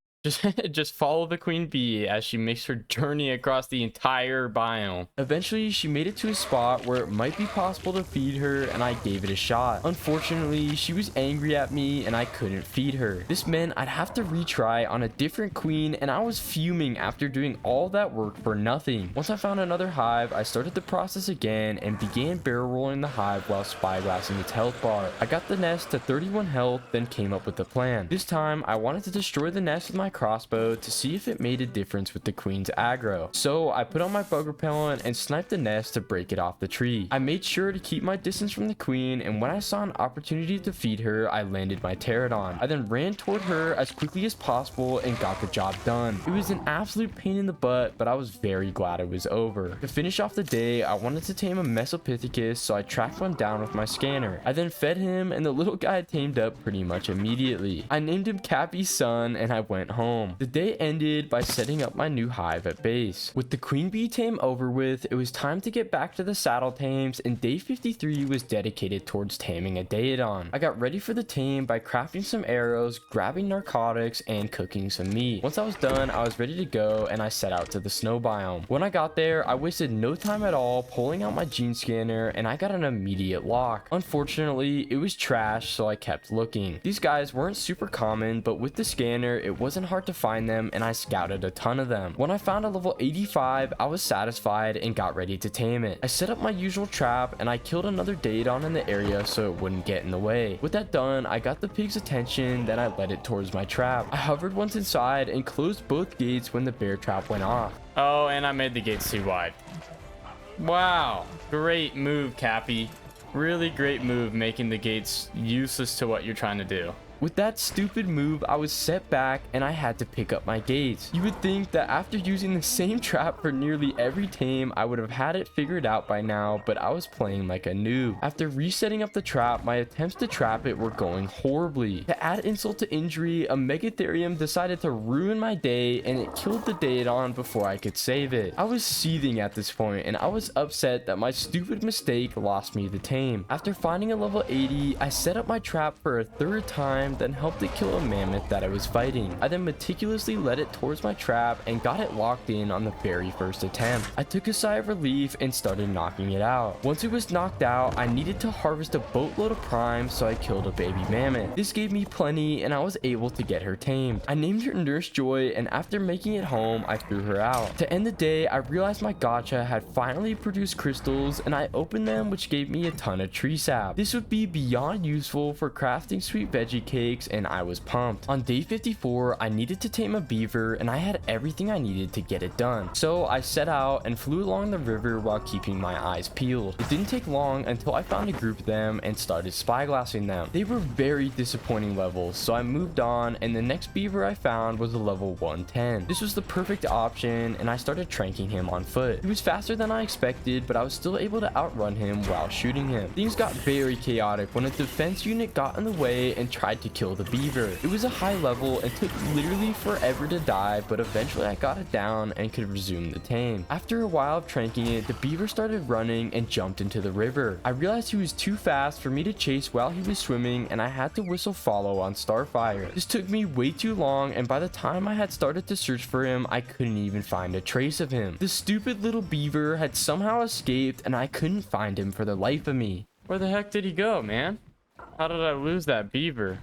Just follow the queen bee as she makes her journey across the entire biome. Eventually, she made it to a spot where it might be possible to feed her, and I gave it a shot. Unfortunately, she was angry at me and I couldn't feed her. This meant I'd have to retry on a different queen, and I was fuming after doing all that work for nothing. Once I found another hive, I started the process again and began barrel rolling the hive while spyglassing its health bar. I got the nest to 31 health, then came up with a plan. This time, I wanted to destroy the nest with my crossbow to see if it made a difference with the queen's aggro. So I put on my bug repellent and sniped the nest to break it off the tree. I made sure to keep my distance from the queen, and when I saw an opportunity to feed her, I landed my pterodon. I then ran toward her as quickly as possible and got the job done. It was an absolute pain in the butt, but I was very glad it was over. To finish off the day, I wanted to tame a Mesopithecus, so I tracked one down with my scanner. I then fed him, and the little guy tamed up pretty much immediately. I named him Cappy's son, and I went home. The day ended by setting up my new hive at base. With the queen bee tame over with, it was time to get back to the saddle tames, and day 53 was dedicated towards taming a Daedon. I got ready for the tame by crafting some arrows, grabbing narcotics, and cooking some meat. Once I was done, I was ready to go, and I set out to the snow biome. When I got there, I wasted no time at all pulling out my gene scanner, and I got an immediate lock. Unfortunately, it was trash, so I kept looking. These guys weren't super common, but with the scanner, it wasn't hard to find them, and I scouted a ton of them. When I found a level 85, I was satisfied and got ready to tame it. I set up my usual trap, and I killed another Daedon in the area so it wouldn't get in the way. With that done, I got the pig's attention, then I led it towards my trap. I hovered once inside and closed both gates when the bear trap went off. Oh, and I made the gates too wide. Wow, great move, Cappy. Really great move, making the gates useless to what you're trying to do. With that stupid move, I was set back and I had to pick up my gates. You would think that after using the same trap for nearly every tame, I would have had it figured out by now, but I was playing like a noob. After resetting up the trap, my attempts to trap it were going horribly. To add insult to injury, a Megatherium decided to ruin my day and it killed the Daedon before I could save it. I was seething at this point and I was upset that my stupid mistake lost me the tame. After finding a level 80, I set up my trap for a third time, then helped it kill a mammoth that I was fighting. I then meticulously led it towards my trap and got it locked in on the very first attempt. I took a sigh of relief and started knocking it out. Once it was knocked out, I needed to harvest a boatload of prime, so I killed a baby mammoth. This gave me plenty and I was able to get her tamed. I named her Nurse Joy, and after making it home, I threw her out. To end the day, I realized my gacha had finally produced crystals and I opened them, which gave me a ton of tree sap. This would be beyond useful for crafting sweet veggie cakes, and I was pumped. On day 54, I needed to tame a beaver and I had everything I needed to get it done. So I set out and flew along the river while keeping my eyes peeled. It didn't take long until I found a group of them and started spyglassing them. They were very disappointing levels, so I moved on, and the next beaver I found was a level 110. This was the perfect option and I started tranking him on foot. He was faster than I expected, but I was still able to outrun him while shooting him. Things got very chaotic when a defense unit got in the way and tried to kill the beaver. It was a high level and took literally forever to die, but eventually I got it down and could resume the tame. After a while of tranking it, the beaver started running and jumped into the river. I realized he was too fast for me to chase while he was swimming, and I had to whistle follow on Starfire. This took me way too long, and by the time I had started to search for him, I couldn't even find a trace of him. The stupid little beaver had somehow escaped and I couldn't find him for the life of me. Where the heck did he go, man? How did I lose that beaver?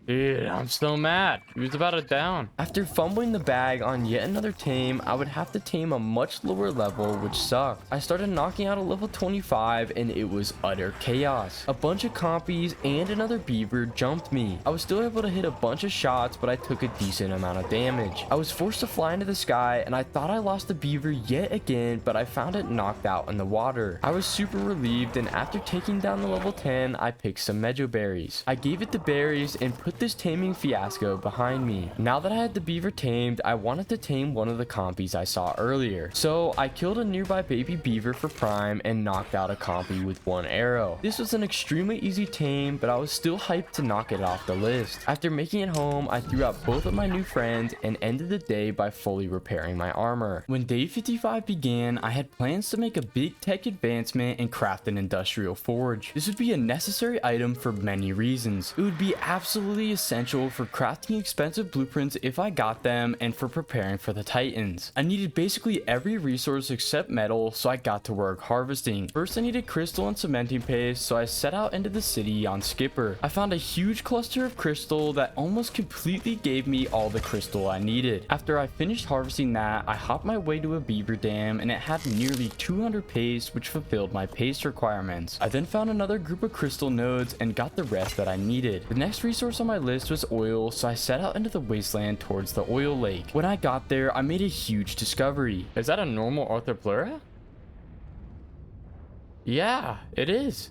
Dude, I'm still mad. He was about to down. After fumbling the bag on yet another tame, I would have to tame a much lower level, which sucked. I started knocking out a level 25 and it was utter chaos. A bunch of compies and another beaver jumped me. I was still able to hit a bunch of shots, but I took a decent amount of damage. I was forced to fly into the sky and I thought I lost the beaver yet again, but I found it knocked out in the water. I was super relieved, and after taking down the level 10, I picked some mejo berries. I gave it the berries and put put this taming fiasco behind me. Now that I had the beaver tamed, I wanted to tame one of the compies I saw earlier. So I killed a nearby baby beaver for prime and knocked out a compy with one arrow. This was an extremely easy tame, but I was still hyped to knock it off the list. After making it home, I threw out both of my new friends and ended the day by fully repairing my armor. When day 55 began, I had plans to make a big tech advancement and craft an industrial forge. This would be a necessary item for many reasons. It would be absolutely essential for crafting expensive blueprints if I got them, and for preparing for the titans. I needed basically every resource except metal, so I got to work harvesting. First I needed crystal and cementing paste, so I set out into the city on Skipper. I found a huge cluster of crystal that almost completely gave me all the crystal I needed. After I finished harvesting that, I hopped my way to a beaver dam, and it had nearly 200 paste, which fulfilled my paste requirements. I then found another group of crystal nodes and got the rest that I needed. The next resource on my list was oil, so I set out into the wasteland towards the oil lake. When I got there, I made a huge discovery. Is that a normal Arthropleura? Yeah, it is.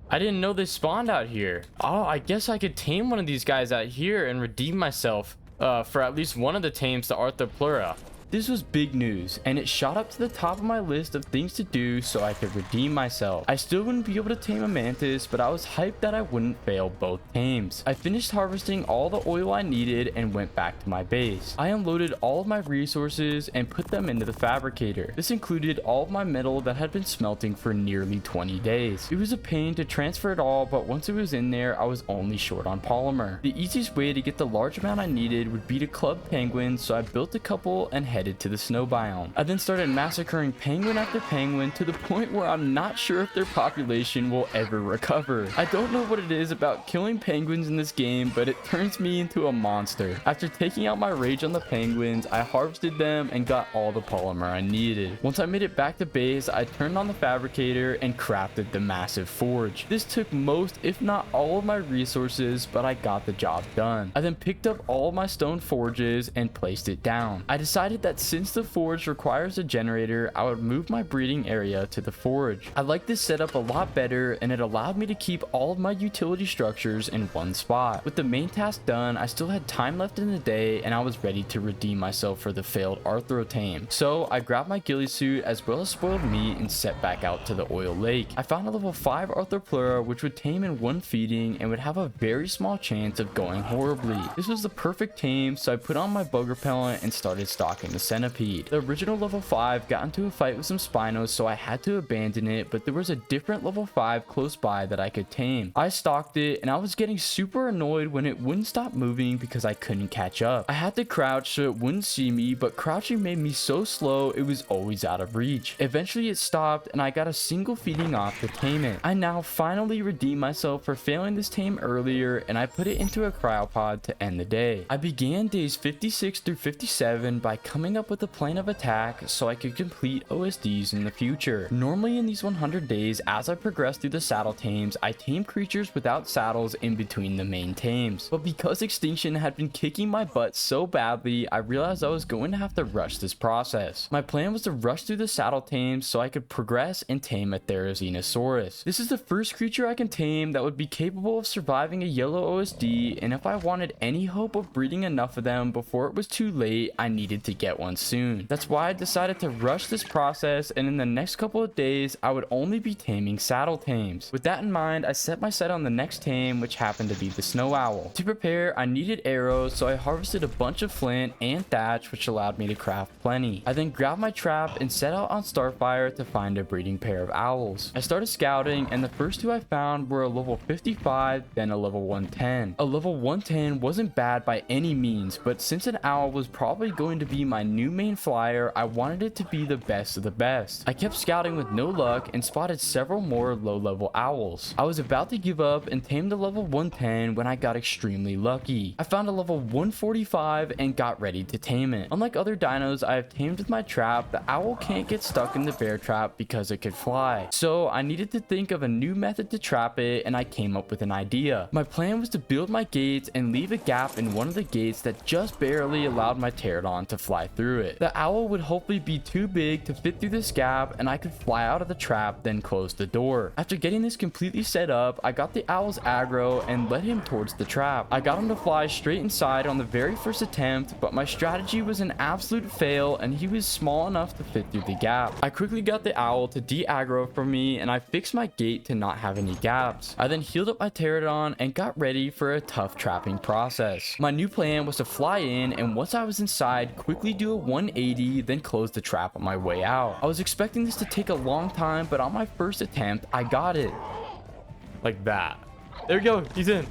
I didn't know they spawned out here. Oh, I guess I could tame one of these guys out here and redeem myself for at least one of the tames to Arthropleura. This was big news, and it shot up to the top of my list of things to do so I could redeem myself. I still wouldn't be able to tame a mantis, but I was hyped that I wouldn't fail both tames. I finished harvesting all the oil I needed and went back to my base. I unloaded all of my resources and put them into the fabricator. This included all of my metal that had been smelting for nearly 20 days. It was a pain to transfer it all, but once it was in there, I was only short on polymer. The easiest way to get the large amount I needed would be to club penguins, so I built a couple and headed to the snow biome. I then started massacring penguin after penguin to the point where I'm not sure if their population will ever recover. I don't know what it is about killing penguins in this game, but it turns me into a monster. After taking out my rage on the penguins, I harvested them and got all the polymer I needed. Once I made it back to base, I turned on the fabricator and crafted the massive forge. This took most, if not all, of my resources, but I got the job done. I then picked up all of my stone forges and placed it down. I decided that since the forge requires a generator, I would move my breeding area to the forge. I like this setup a lot better, and it allowed me to keep all of my utility structures in one spot. With the main task done, I still had time left in the day, and I was ready to redeem myself for the failed Arthro tame. So I grabbed my ghillie suit as well as spoiled meat and set back out to the oil lake. I found a level 5 Arthropleura which would tame in one feeding and would have a very small chance of going horribly. This was the perfect tame, so I put on my bug repellent and started stalking the centipede. The original level 5 got into a fight with some Spinos, so I had to abandon it, but there was a different level 5 close by that I could tame. I stalked it, and I was getting super annoyed when it wouldn't stop moving because I couldn't catch up. I had to crouch so it wouldn't see me, but crouching made me so slow it was always out of reach. Eventually it stopped, and I got a single feeding off to tame it. I now finally redeemed myself for failing this tame earlier, and I put it into a cryopod to end the day. I began days 56 through 57 by coming up with a plan of attack so I could complete OSDs in the future. Normally in these 100 days, as I progressed through the saddle tames, I tamed creatures without saddles in between the main tames. But because Extinction had been kicking my butt so badly, I realized I was going to have to rush this process. My plan was to rush through the saddle tames so I could progress and tame a Therizinosaurus. This is the first creature I can tame that would be capable of surviving a yellow OSD, and if I wanted any hope of breeding enough of them before it was too late, I needed to get one soon. That's why I decided to rush this process, and in the next couple of days, I would only be taming saddle tames. With that in mind, I set my sight on the next tame, which happened to be the snow owl. To prepare, I needed arrows, so I harvested a bunch of flint and thatch, which allowed me to craft plenty. I then grabbed my trap and set out on Starfire to find a breeding pair of owls. I started scouting, and the first two I found were a level 55, then a level 110. A level 110 wasn't bad by any means, but since an owl was probably going to be my new main flyer, I wanted it to be the best of the best. I kept scouting with no luck and spotted several more low-level owls. I was about to give up and tame the level 110 when I got extremely lucky. I found a level 145 and got ready to tame it. Unlike other dinos I have tamed with my trap, the owl can't get stuck in the bear trap because it could fly. So I needed to think of a new method to trap it, and I came up with an idea. My plan was to build my gates and leave a gap in one of the gates that just barely allowed my pterodon to fly through it. The owl would hopefully be too big to fit through this gap and I could fly out of the trap, then close the door. After getting this completely set up, I got the owl's aggro and led him towards the trap. I got him to fly straight inside on the very first attempt, but my strategy was an absolute fail and he was small enough to fit through the gap. I quickly got the owl to de-aggro from me and I fixed my gate to not have any gaps. I then healed up my pterodon and got ready for a tough trapping process. My new plan was to fly in and once I was inside, quickly do a 180, then close the trap on my way out. I was expecting this to take a long time, but on my first attempt, I got it. Like that. There we go. He's in.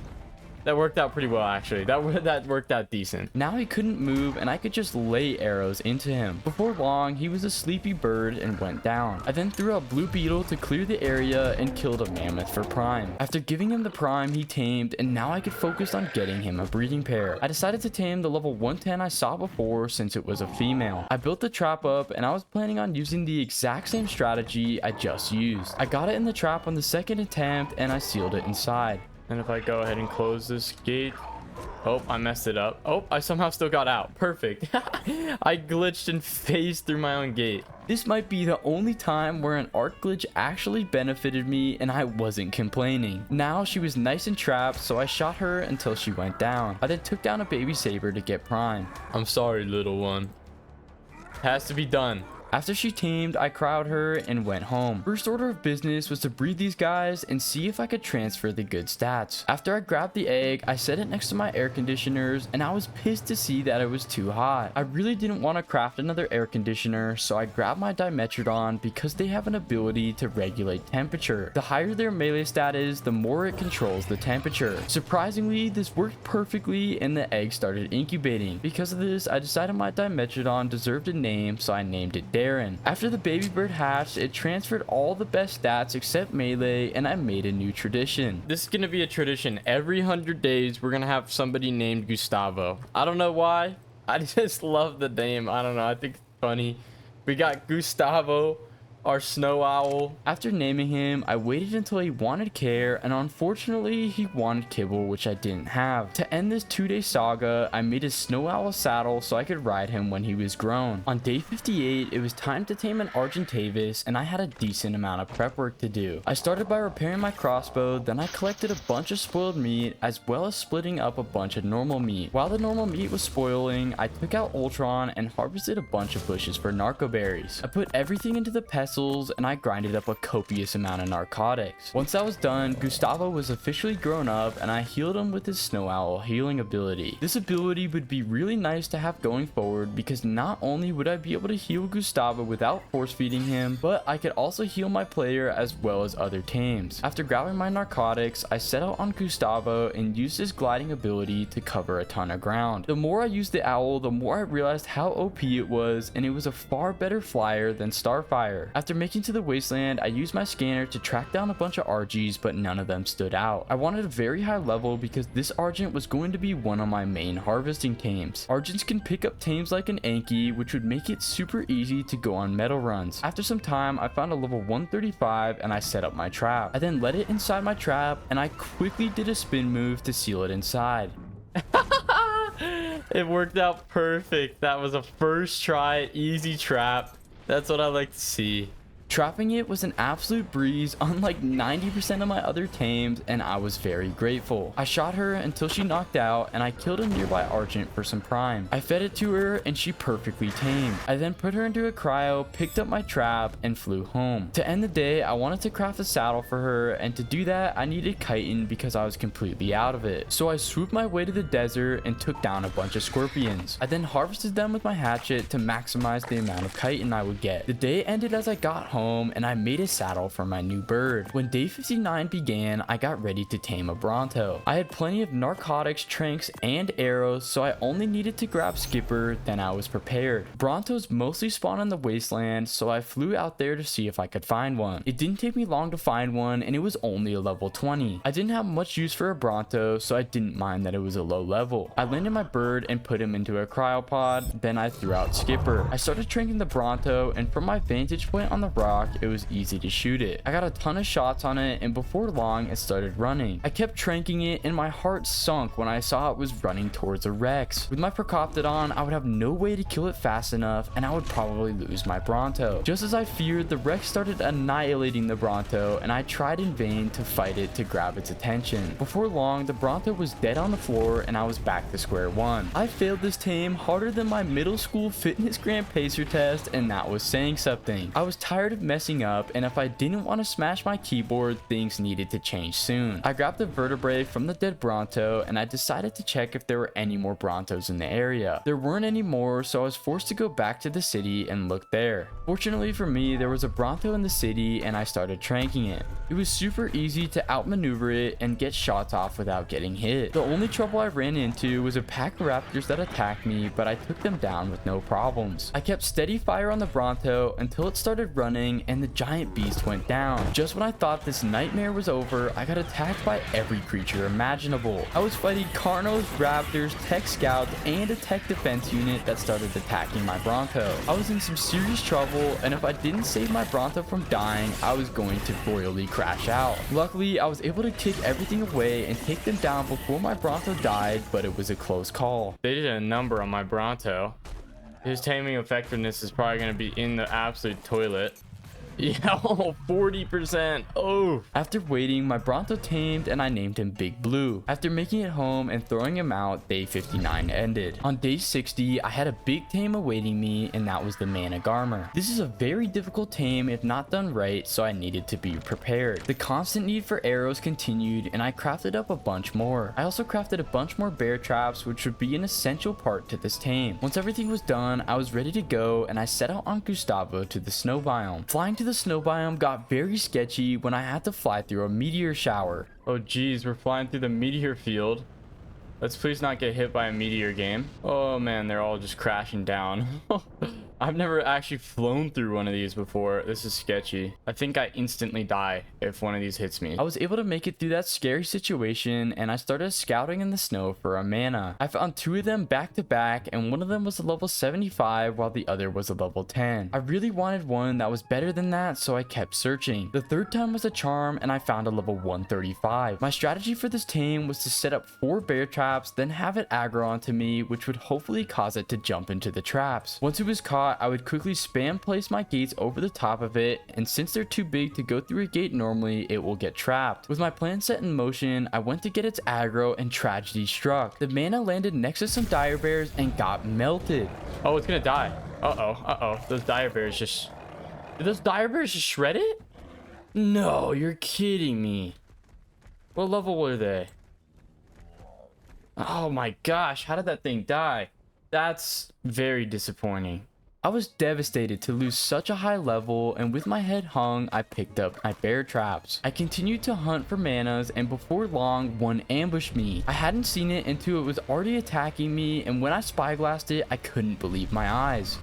That worked out pretty well, actually. That worked out decent. Now he couldn't move and I could just lay arrows into him. Before long, he was a sleepy bird and went down. I then threw out blue beetle to clear the area and killed a mammoth for prime. After giving him the prime, he tamed and now I could focus on getting him a breeding pair. I decided to tame the level 110 I saw before since it was a female. I built the trap up and I was planning on using the exact same strategy I just used. I got it in the trap on the second attempt and I sealed it inside. And if I go ahead and close this gate. Oh, I messed it up. Oh, I somehow still got out. Perfect. I glitched and phased through my own gate. This might be the only time where an Ark glitch actually benefited me and I wasn't complaining. Now she was nice and trapped, so I shot her until she went down. I then took down a baby saber to get prime. I'm sorry, little one. Has to be done. After she tamed, I crowed her and went home. First order of business was to breed these guys and see if I could transfer the good stats. After I grabbed the egg, I set it next to my air conditioners and I was pissed to see that it was too hot. I really didn't want to craft another air conditioner, so I grabbed my Dimetrodon because they have an ability to regulate temperature. The higher their melee stat is, the more it controls the temperature. Surprisingly, this worked perfectly and the egg started incubating. Because of this, I decided my Dimetrodon deserved a name, so I named it Darren. After the baby bird hatched, it transferred all the best stats except melee and I made a new tradition. This is going to be a tradition. Every 100 days, we're going to have somebody named Gustavo. I don't know why. I just love the name. I don't know. I think it's funny. We got Gustavo, our snow owl. After naming him, I waited until he wanted care, and unfortunately, he wanted kibble, which I didn't have. To end this 2-day saga, I made a snow owl saddle so I could ride him when he was grown. On day 58, it was time to tame an Argentavis, and I had a decent amount of prep work to do. I started by repairing my crossbow, then I collected a bunch of spoiled meat, as well as splitting up a bunch of normal meat. While the normal meat was spoiling, I took out Ultron and harvested a bunch of bushes for narco berries. I put everything into the pestle and I grinded up a copious amount of narcotics. Once that was done, Gustavo was officially grown up and I healed him with his snow owl healing ability. This ability would be really nice to have going forward because not only would I be able to heal Gustavo without force feeding him, but I could also heal my player as well as other tames. After grabbing my narcotics, I set out on Gustavo and used his gliding ability to cover a ton of ground. The more I used the owl, the more I realized how OP it was, and it was a far better flyer than Starfire. After making to the wasteland, I used my scanner to track down a bunch of RGs, but none of them stood out. I wanted a very high level because this Argent was going to be one of my main harvesting tames. Argents can pick up tames like an Anki, which would make it super easy to go on metal runs. After some time, I found a level 135 and I set up my trap. I then let it inside my trap and I quickly did a spin move to seal it inside. It worked out perfect. That was a first try, easy trap. That's what I like to see. Trapping it was an absolute breeze, unlike 90% of my other tames, and I was very grateful. I shot her until she knocked out, and I killed a nearby Argent for some prime. I fed it to her, and she perfectly tamed. I then put her into a cryo, picked up my trap, and flew home. To end the day, I wanted to craft a saddle for her, and to do that, I needed chitin because I was completely out of it. So I swooped my way to the desert and took down a bunch of scorpions. I then harvested them with my hatchet to maximize the amount of chitin I would get. The day ended as I got home, and I made a saddle for my new bird. When day 59 began, I got ready to tame a Bronto. I had plenty of narcotics, tranks, and arrows, so I only needed to grab Skipper, then I was prepared. Brontos mostly spawn in the wasteland, so I flew out there to see if I could find one. It didn't take me long to find one, and it was only a level 20. I didn't have much use for a Bronto, so I didn't mind that it was a low level. I landed my bird and put him into a cryopod, then I threw out Skipper. I started training the Bronto, and from my vantage point on the rock, it was easy to shoot it. I got a ton of shots on it, and before long it started running. I kept tranking it and my heart sunk when I saw it was running towards a Rex. With my Procoptodon, I would have no way to kill it fast enough and I would probably lose my Bronto. Just as I feared, the Rex started annihilating the Bronto and I tried in vain to fight it to grab its attention. Before long, the Bronto was dead on the floor and I was back to square one. I failed this tame harder than my middle school fitness grand pacer test, and that was saying something. I was tired of messing up, and if I didn't want to smash my keyboard, things needed to change soon. I grabbed the vertebrae from the dead Bronto and I decided to check if there were any more Brontos in the area. There weren't any more, so I was forced to go back to the city and look there. Fortunately for me, there was a Bronto in the city and I started tranking it. It was super easy to outmaneuver it and get shots off without getting hit. The only trouble I ran into was a pack of raptors that attacked me, but I took them down with no problems. I kept steady fire on the Bronto until it started running and the giant beast went down. Just when I thought this nightmare was over, I got attacked by every creature imaginable. I was fighting Carnos, raptors, tech scouts, and a tech defense unit that started attacking my Bronto. I was in some serious trouble, and if I didn't save my Bronto from dying, I was going to royally crash out. Luckily, I was able to kick everything away and take them down before my Bronto died, but it was a close call. They did a number on my Bronto. His taming effectiveness is probably going to be in the absolute toilet. Yeah, 40%. Oh. After waiting, my Bronto tamed and I named him Big Blue. After making it home and throwing him out, day 59 ended. On day 60, I had a big tame awaiting me, and that was the Mana Garmer. This is a very difficult tame if not done right, so I needed to be prepared. The constant need for arrows continued, and I crafted up a bunch more. I also crafted a bunch more bear traps, which would be an essential part to this tame. Once everything was done, I was ready to go, and I set out on Gustavo to the snow biome. Flying to the snow biome got very sketchy when I had to fly through a meteor shower. Oh geez, we're flying through the meteor field. Let's please not get hit by a meteor game. Oh man, they're all just crashing down. I've never actually flown through one of these before. This is sketchy. I think I instantly die if one of these hits me. I was able to make it through that scary situation, and I started scouting in the snow for a mana. I found 2 of them back to back, and one of them was a level 75 while the other was a level 10. I really wanted one that was better than that, so I kept searching. The third time was a charm, and I found a level 135. My strategy for this tame was to set up 4 bear traps, then have it aggro onto me, which would hopefully cause it to jump into the traps. Once it was caught, I would quickly spam place my gates over the top of it, and since they're too big to go through a gate normally, it will get trapped. With my plan set in motion, I went to get its aggro and tragedy struck. The mana landed next to some dire bears and got melted. Oh, it's gonna die. Uh-oh. Those dire bears just... Did those dire bears just shred it? No, you're kidding me. What level were they? Oh my gosh, how did that thing die? That's very disappointing. I was devastated to lose such a high level, and with my head hung, I picked up my bear traps. I continued to hunt for manas, and before long, one ambushed me. I hadn't seen it until it was already attacking me, and when I spyglassed it, I couldn't believe my eyes.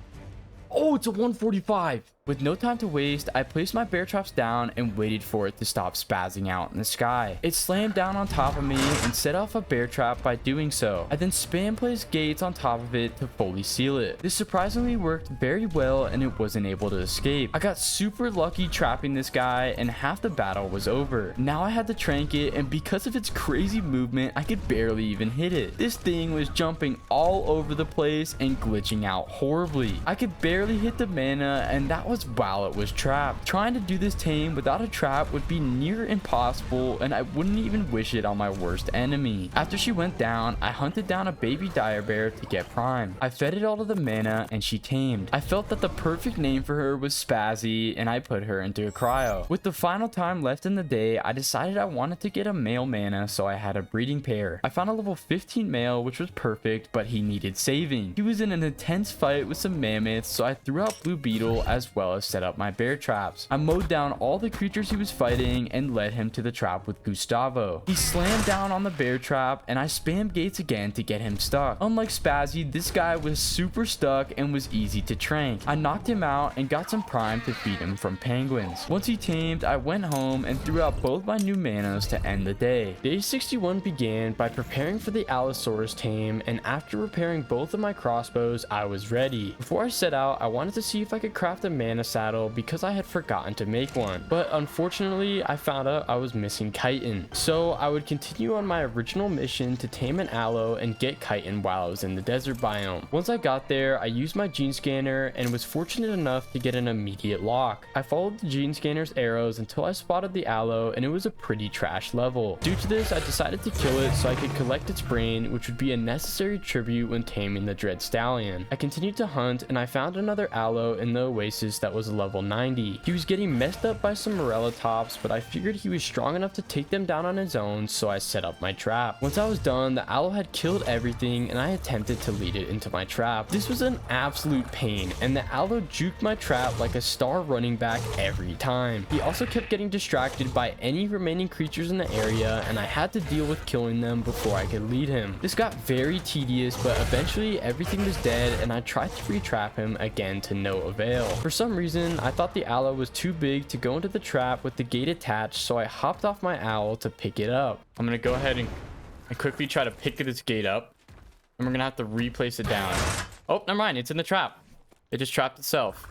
Oh, it's a 145! With no time to waste, I placed my bear traps down and waited for it to stop spazzing out in the sky. It slammed down on top of me and set off a bear trap by doing so. I then spam placed gates on top of it to fully seal it. This surprisingly worked very well, and it wasn't able to escape. I got super lucky trapping this guy, and half the battle was over. Now I had to trank it, and because of its crazy movement, I could barely even hit it. This thing was jumping all over the place and glitching out horribly. I could barely hit the mana, and that was while it was trapped. Trying to do this tame without a trap would be near impossible, and I wouldn't even wish it on my worst enemy. After she went down, I hunted down a baby dire bear to get prime. I fed it all to the mana, and she tamed. I felt that the perfect name for her was Spazzy, and I put her into a cryo. With the final time left in the day, I decided I wanted to get a male mana, so I had a breeding pair. I found a level 15 male, which was perfect, but he needed saving. He was in an intense fight with some mammoths, so I threw out Blue Beetle as well as set up my bear traps. I mowed down all the creatures he was fighting and led him to the trap with Gustavo. He slammed down on the bear trap, and I spammed gates again to get him stuck. Unlike Spazzy, this guy was super stuck and was easy to trank. I knocked him out and got some prime to feed him from penguins. Once he tamed, I went home and threw out both my new manas to end the day. Day 61 began by preparing for the Allosaurus tame, and after repairing both of my crossbows, I was ready. Before I set out, I wanted to see if I could craft a mana mana saddle because I had forgotten to make one. But unfortunately, I found out I was missing chitin. So I would continue on my original mission to tame an aloe and get chitin while I was in the desert biome. Once I got there, I used my gene scanner and was fortunate enough to get an immediate lock. I followed the gene scanner's arrows until I spotted the aloe, and it was a pretty trash level. Due to this, I decided to kill it so I could collect its brain, which would be a necessary tribute when taming the dread stallion. I continued to hunt and I found another aloe in the oasis that was level 90. He was getting messed up by some morella tops, but I figured he was strong enough to take them down on his own, so I set up my trap. Once I was done, the aloe had killed everything and I attempted to lead it into my trap. This was an absolute pain, and the aloe juked my trap like a star running back every time. He also kept getting distracted by any remaining creatures in the area, and I had to deal with killing them before I could lead him. This got very tedious, but eventually everything was dead and I tried to retrap him again to no avail. For some reason, I thought the aloe was too big to go into the trap with the gate attached, so I hopped off my owl to pick it up. I'm gonna go ahead and quickly try to pick this gate up, and we're gonna have to replace it down. Oh, never mind, it's in the trap. It just trapped itself.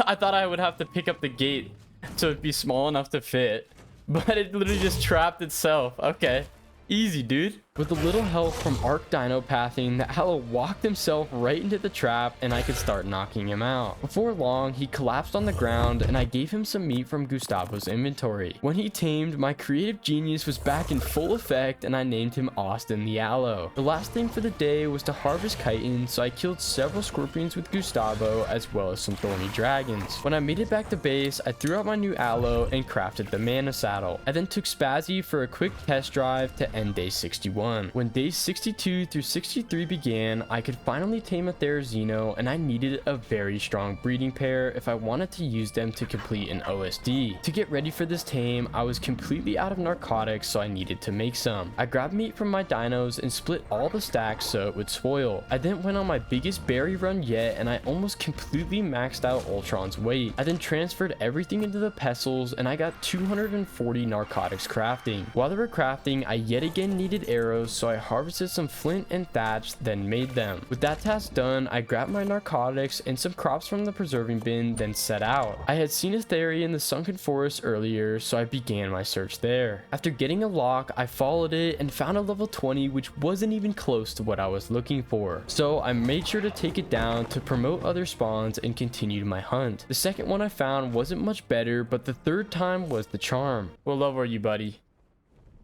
I thought I would have to pick up the gate so it'd be small enough to fit, but it literally just trapped itself. Okay, easy, dude. With a little help from Ark Dino pathing, the aloe walked himself right into the trap and I could start knocking him out. Before long, he collapsed on the ground and I gave him some meat from Gustavo's inventory. When he tamed, my creative genius was back in full effect and I named him Austin the Aloe. The last thing for the day was to harvest chitin, so I killed several scorpions with Gustavo as well as some thorny dragons. When I made it back to base, I threw out my new aloe and crafted the mana saddle. I then took Spazzy for a quick test drive to end day 61. When days 62 through 63 began, I could finally tame a Therizino, and I needed a very strong breeding pair if I wanted to use them to complete an OSD. To get ready for this tame, I was completely out of narcotics, so I needed to make some. I grabbed meat from my dinos and split all the stacks so it would spoil. I then went on my biggest berry run yet, and I almost completely maxed out Ultron's weight. I then transferred everything into the pestles, and I got 240 narcotics crafting. While they were crafting, I yet again needed arrows, so I harvested some flint and thatch, then made them. With that task done, I grabbed my narcotics and some crops from the preserving bin, then set out. I had seen a Theri in the sunken forest earlier, so I began my search there. After getting a lock, I followed it and found a level 20, which wasn't even close to what I was looking for. So I made sure to take it down to promote other spawns and continued my hunt. The second one I found wasn't much better, but the third time was the charm. What level are you, buddy?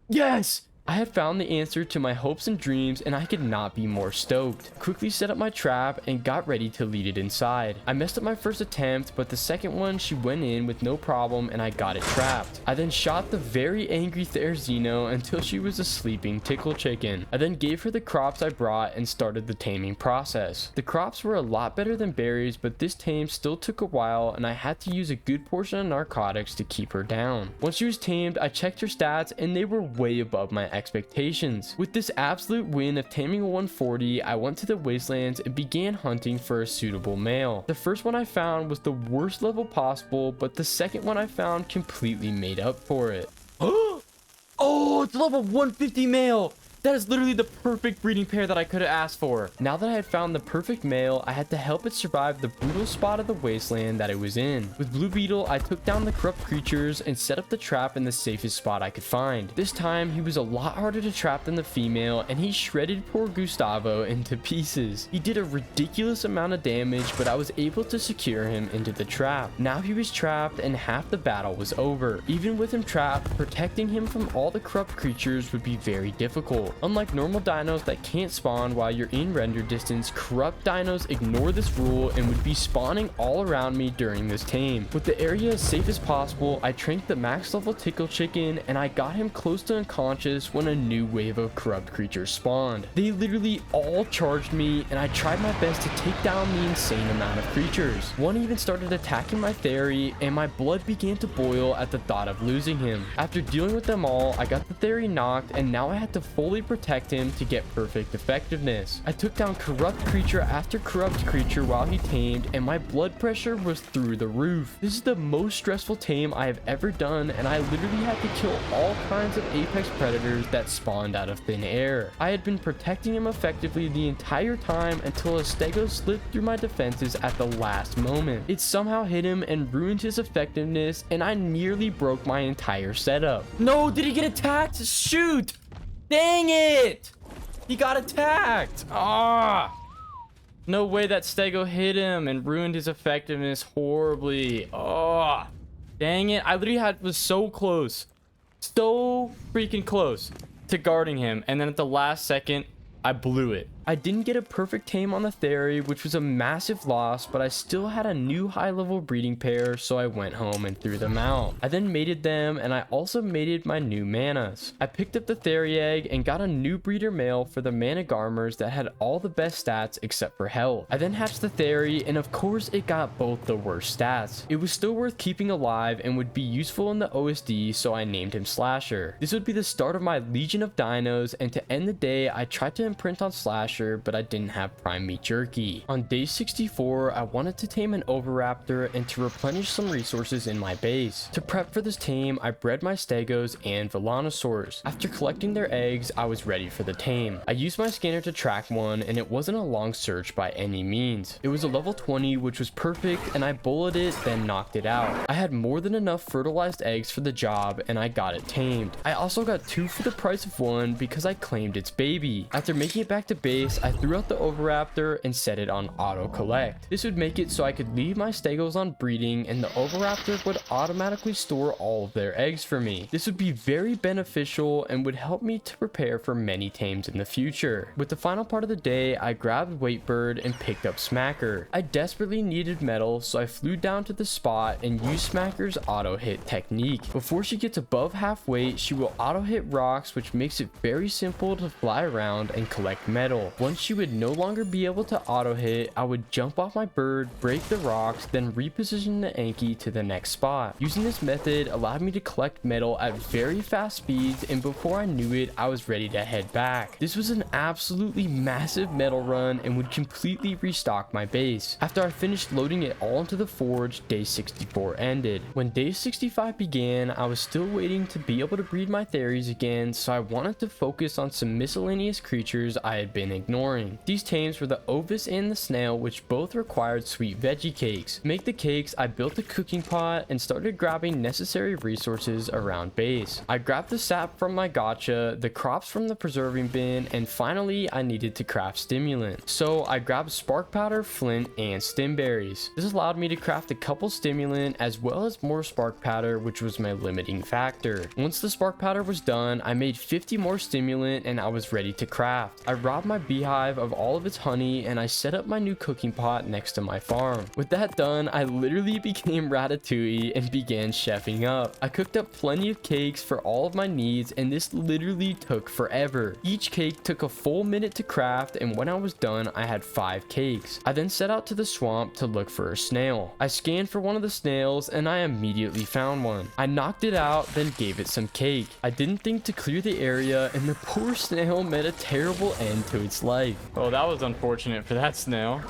Yes! I had found the answer to my hopes and dreams, and I could not be more stoked. Quickly set up my trap and got ready to lead it inside. I messed up my first attempt, but the second one she went in with no problem and I got it trapped. I then shot the very angry Therizino until she was a sleeping tickle chicken. I then gave her the crops I brought and started the taming process. The crops were a lot better than berries, but this tame still took a while and I had to use a good portion of narcotics to keep her down. Once she was tamed, I checked her stats and they were way above my expectations. With this absolute win of taming a 140, I went to the wastelands and began hunting for a suitable male. The first one I found was the worst level possible, but the second one I found completely made up for it. Oh, it's level 150 male! That is literally the perfect breeding pair that I could have asked for. Now that I had found the perfect male, I had to help it survive the brutal spot of the wasteland that it was in. With Blue Beetle, I took down the corrupt creatures and set up the trap in the safest spot I could find. This time, he was a lot harder to trap than the female, and he shredded poor Gustavo into pieces. He did a ridiculous amount of damage, but I was able to secure him into the trap. Now he was trapped, and half the battle was over. Even with him trapped, protecting him from all the corrupt creatures would be very difficult. Unlike normal dinos that can't spawn while you're in render distance, corrupt dinos ignore this rule and would be spawning all around me during this tame. With the area as safe as possible, I tranked the max level tickle chicken and I got him close to unconscious when a new wave of corrupt creatures spawned. They literally all charged me and I tried my best to take down the insane amount of creatures. One even started attacking my Theri and my blood began to boil at the thought of losing him. After dealing with them all, I got the Theri knocked and now I had to fully carefully protect him to get perfect effectiveness. I took down corrupt creature after corrupt creature while he tamed, and my blood pressure was through the roof. This is the most stressful tame I have ever done, and I literally had to kill all kinds of apex predators that spawned out of thin air. I had been protecting him effectively the entire time until Astaeos slipped through my defenses at the last moment. It somehow hit him and ruined his effectiveness, and I nearly broke my entire setup. No, did he get attacked? Shoot! Dang it! He got attacked! Ah! No way that Stego hit him and ruined his effectiveness horribly. Oh, dang it. I literally was so close. So freaking close to guarding him. And then at the last second, I blew it. I didn't get a perfect tame on the Theory, which was a massive loss, but I still had a new high-level breeding pair, so I went home and threw them out. I then mated them, and I also mated my new manas. I picked up the Theory egg and got a new breeder male for the mana garmers that had all the best stats except for health. I then hatched the Theory, and of course it got both the worst stats. It was still worth keeping alive and would be useful in the OSD, so I named him Slasher. This would be the start of my Legion of Dinos, and to end the day, I tried to imprint on Slasher, but I didn't have prime meat jerky. On day 64, I wanted to tame an Oviraptor and to replenish some resources in my base. To prep for this tame, I bred my Stegos and Velanosaurs. After collecting their eggs, I was ready for the tame. I used my scanner to track one, and it wasn't a long search by any means. It was a level 20, which was perfect, and I bulleted it, then knocked it out. I had more than enough fertilized eggs for the job, and I got it tamed. I also got 2 for the price of 1 because I claimed its baby. After making it back to base, I threw out the Oviraptor and set it on auto collect. This would make it so I could leave my Stegos on breeding, and the Oviraptor would automatically store all of their eggs for me. This would be very beneficial and would help me to prepare for many tames in the future. With the final part of the day, I grabbed Waitbird and picked up Smacker. I desperately needed metal, so I flew down to the spot and used Smacker's auto hit technique. Before she gets above half weight, she will auto hit rocks, which makes it very simple to fly around and collect metal. Once she would no longer be able to auto hit, I would jump off my bird, break the rocks, then reposition the Anki to the next spot. Using this method allowed me to collect metal at very fast speeds, and before I knew it, I was ready to head back. This was an absolutely massive metal run and would completely restock my base. After I finished loading it all into the forge, day 64 ended. When day 65 began, I was still waiting to be able to breed my Theories again, so I wanted to focus on some miscellaneous creatures I had been ignoring. These tames were the Ovis and the Snail, which both required sweet veggie cakes. To make the cakes, I built a cooking pot and started grabbing necessary resources around base. I grabbed the sap from my gacha, the crops from the preserving bin, and finally I needed to craft stimulant. So I grabbed spark powder, flint, and stimberries. This allowed me to craft a couple stimulant as well as more spark powder, which was my limiting factor. Once the spark powder was done, I made 50 more stimulant and I was ready to craft. I robbed my beehive of all of its honey, and I set up my new cooking pot next to my farm. With that done, I literally became Ratatouille and began chefing up. I cooked up plenty of cakes for all of my needs, and this literally took forever. Each cake took a full minute to craft, and when I was done, I had 5 cakes. I then set out to the swamp to look for a snail. I scanned for one of the snails, and I immediately found one. I knocked it out, then gave it some cake. I didn't think to clear the area, and the poor snail met a terrible end to its life. Oh, that was unfortunate for that snail.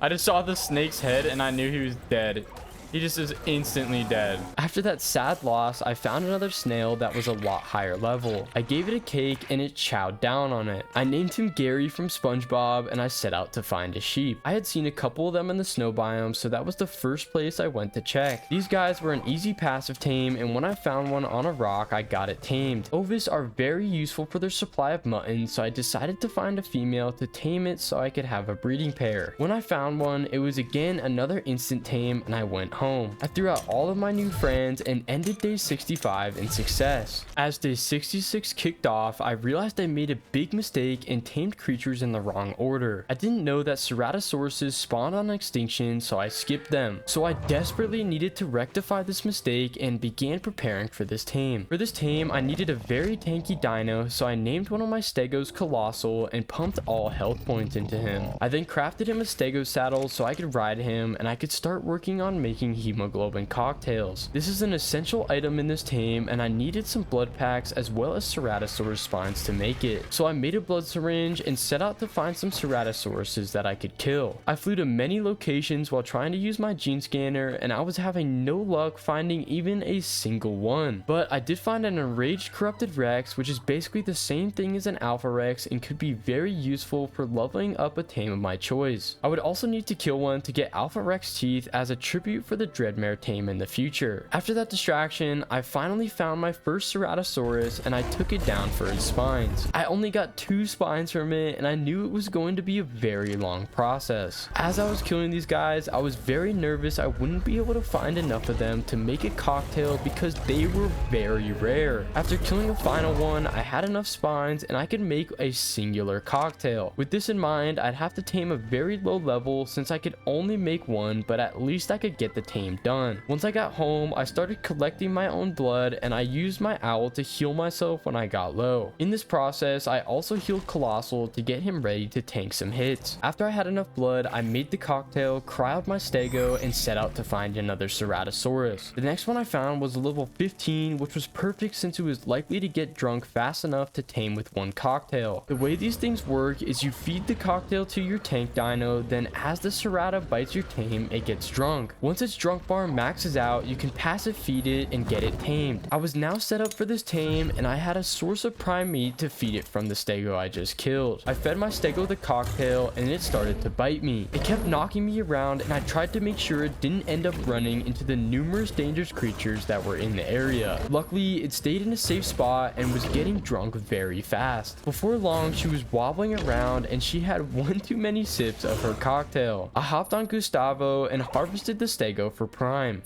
I just saw the snake's head and I knew he was dead. He just is instantly dead. After that sad loss, I found another snail that was a lot higher level. I gave it a cake and it chowed down on it. I named him Gary from SpongeBob and I set out to find a sheep. I had seen a couple of them in the snow biome, so that was the first place I went to check. These guys were an easy passive tame, and when I found one on a rock, I got it tamed. Ovis are very useful for their supply of mutton, so I decided to find a female to tame it so I could have a breeding pair. When I found one, it was again another instant tame and I went home. I threw out all of my new friends and ended day 65 in success. As day 66 kicked off, I realized I made a big mistake and tamed creatures in the wrong order. I didn't know that Ceratosaurus spawned on extinction, so I skipped them. So I desperately needed to rectify this mistake and began preparing for this tame. For this tame, I needed a very tanky dino, so I named one of my Stegos Colossal and pumped all health points into him. I then crafted him a Stego saddle so I could ride him, and I could start working on making making hemoglobin cocktails. This is an essential item in this tame, and I needed some blood packs as well as Ceratosaurus spines to make it. So I made a blood syringe and set out to find some Ceratosauruses that I could kill. I flew to many locations while trying to use my gene scanner, and I was having no luck finding even a single one. But I did find an enraged corrupted Rex, which is basically the same thing as an Alpha Rex and could be very useful for leveling up a tame of my choice. I would also need to kill one to get Alpha Rex teeth as a tribute for the Dreadmare tame in the future. After that distraction, I finally found my first Ceratosaurus and I took it down for its spines. I only got 2 spines from it, and I knew it was going to be a very long process. As I was killing these guys, I was very nervous I wouldn't be able to find enough of them to make a cocktail because they were very rare. After killing a final one, I had enough spines and I could make a singular cocktail. With this in mind, I'd have to tame a very low level since I could only make one, but at least I could get the tame done. Once I got home, I started collecting my own blood and I used my owl to heal myself when I got low. In this process, I also healed Colossal to get him ready to tank some hits. After I had enough blood, I made the cocktail, cryed my stego, and set out to find another Ceratosaurus. The next one I found was a level 15, which was perfect since it was likely to get drunk fast enough to tame with one cocktail. The way these things work is you feed the cocktail to your tank dino, then as the Cerata bites your tame, it gets drunk. Once its drunk bar maxes out, you can passive feed it and get it tamed. I was now set up for this tame, and I had a source of prime meat to feed it from the stego I just killed. I fed my stego the cocktail and it started to bite me. It kept knocking me around, and I tried to make sure it didn't end up running into the numerous dangerous creatures that were in the area. Luckily, it stayed in a safe spot and was getting drunk very fast. Before long, she was wobbling around and she had one too many sips of her cocktail. I hopped on Gustavo and harvested the stego for prime.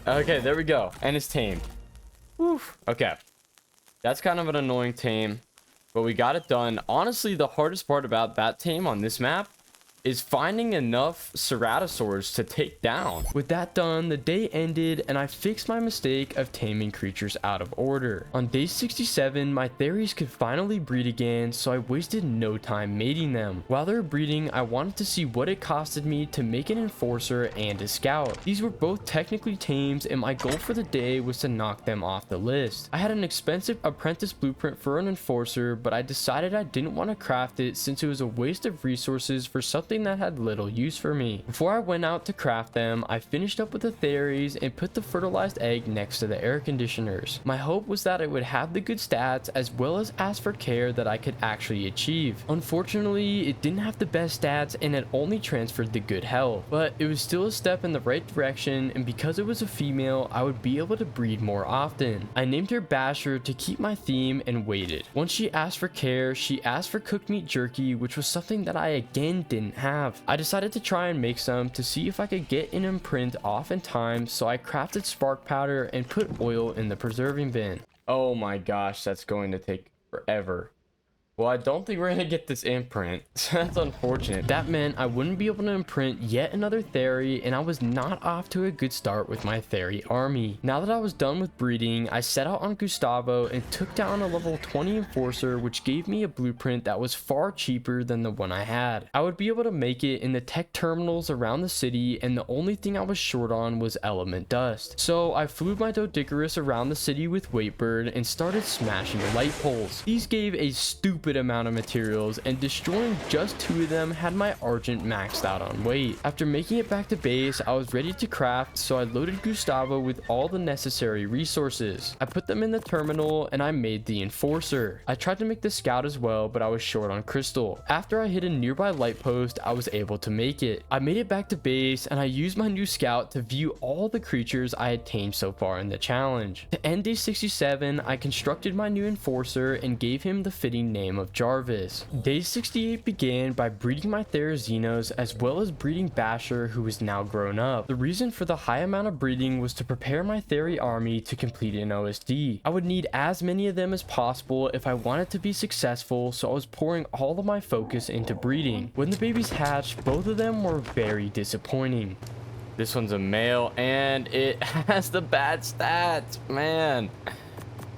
Okay, there we go. And it's tamed. Woof. Okay. That's kind of an annoying tame, but we got it done. Honestly, the hardest part about that tame on this map is finding enough Ceratosaurs to take down. With that done, the day ended and I fixed my mistake of taming creatures out of order. On day 67, my theories could finally breed again, so I wasted no time mating them. While they were breeding, I wanted to see what it costed me to make an enforcer and a scout. These were both technically tames, and my goal for the day was to knock them off the list. I had an expensive apprentice blueprint for an enforcer, but I decided I didn't want to craft it since it was a waste of resources for something that had little use for me. Before I went out to craft them, I finished up with the theories and put the fertilized egg next to the air conditioners. My hope was that it would have the good stats as well as ask for care that I could actually achieve. Unfortunately, it didn't have the best stats and it only transferred the good health, but it was still a step in the right direction, and because it was a female, I would be able to breed more often. I named her Basher to keep my theme and waited. Once she asked for care, she asked for cooked meat jerky, which was something that I again didn't have. I decided to try and make some to see if I could get an imprint off in time, so I crafted spark powder and put oil in the preserving bin. Oh my gosh, that's going to take forever. Well, I don't think we're going to get this imprint, so that's unfortunate. That meant I wouldn't be able to imprint yet another Theory, and I was not off to a good start with my Theory army. Now that I was done with breeding, I set out on Gustavo and took down a level 20 Enforcer, which gave me a blueprint that was far cheaper than the one I had. I would be able to make it in the tech terminals around the city, and the only thing I was short on was element dust. So I flew my Doedicurus around the city with Waitbird and started smashing light poles. These gave a stupid amount of materials, and destroying just 2 of them had my Argent maxed out on weight. After making it back to base, I was ready to craft, so I loaded Gustavo with all the necessary resources. I put them in the terminal and I made the Enforcer. I tried to make the Scout as well, but I was short on crystal. After I hit a nearby light post, I was able to make it. I made it back to base and I used my new Scout to view all the creatures I had tamed so far in the challenge. To end day 67, I constructed my new Enforcer and gave him the fitting name of Jarvis. Day 68 began by breeding my Therazinos as well as breeding Basher, who is now grown up. The reason for the high amount of breeding was to prepare my Theory army to complete an OSD. I would need as many of them as possible if I wanted to be successful, so I was pouring all of my focus into breeding. When the babies hatched, both of them were very disappointing. This one's a male and it has the bad stats, man.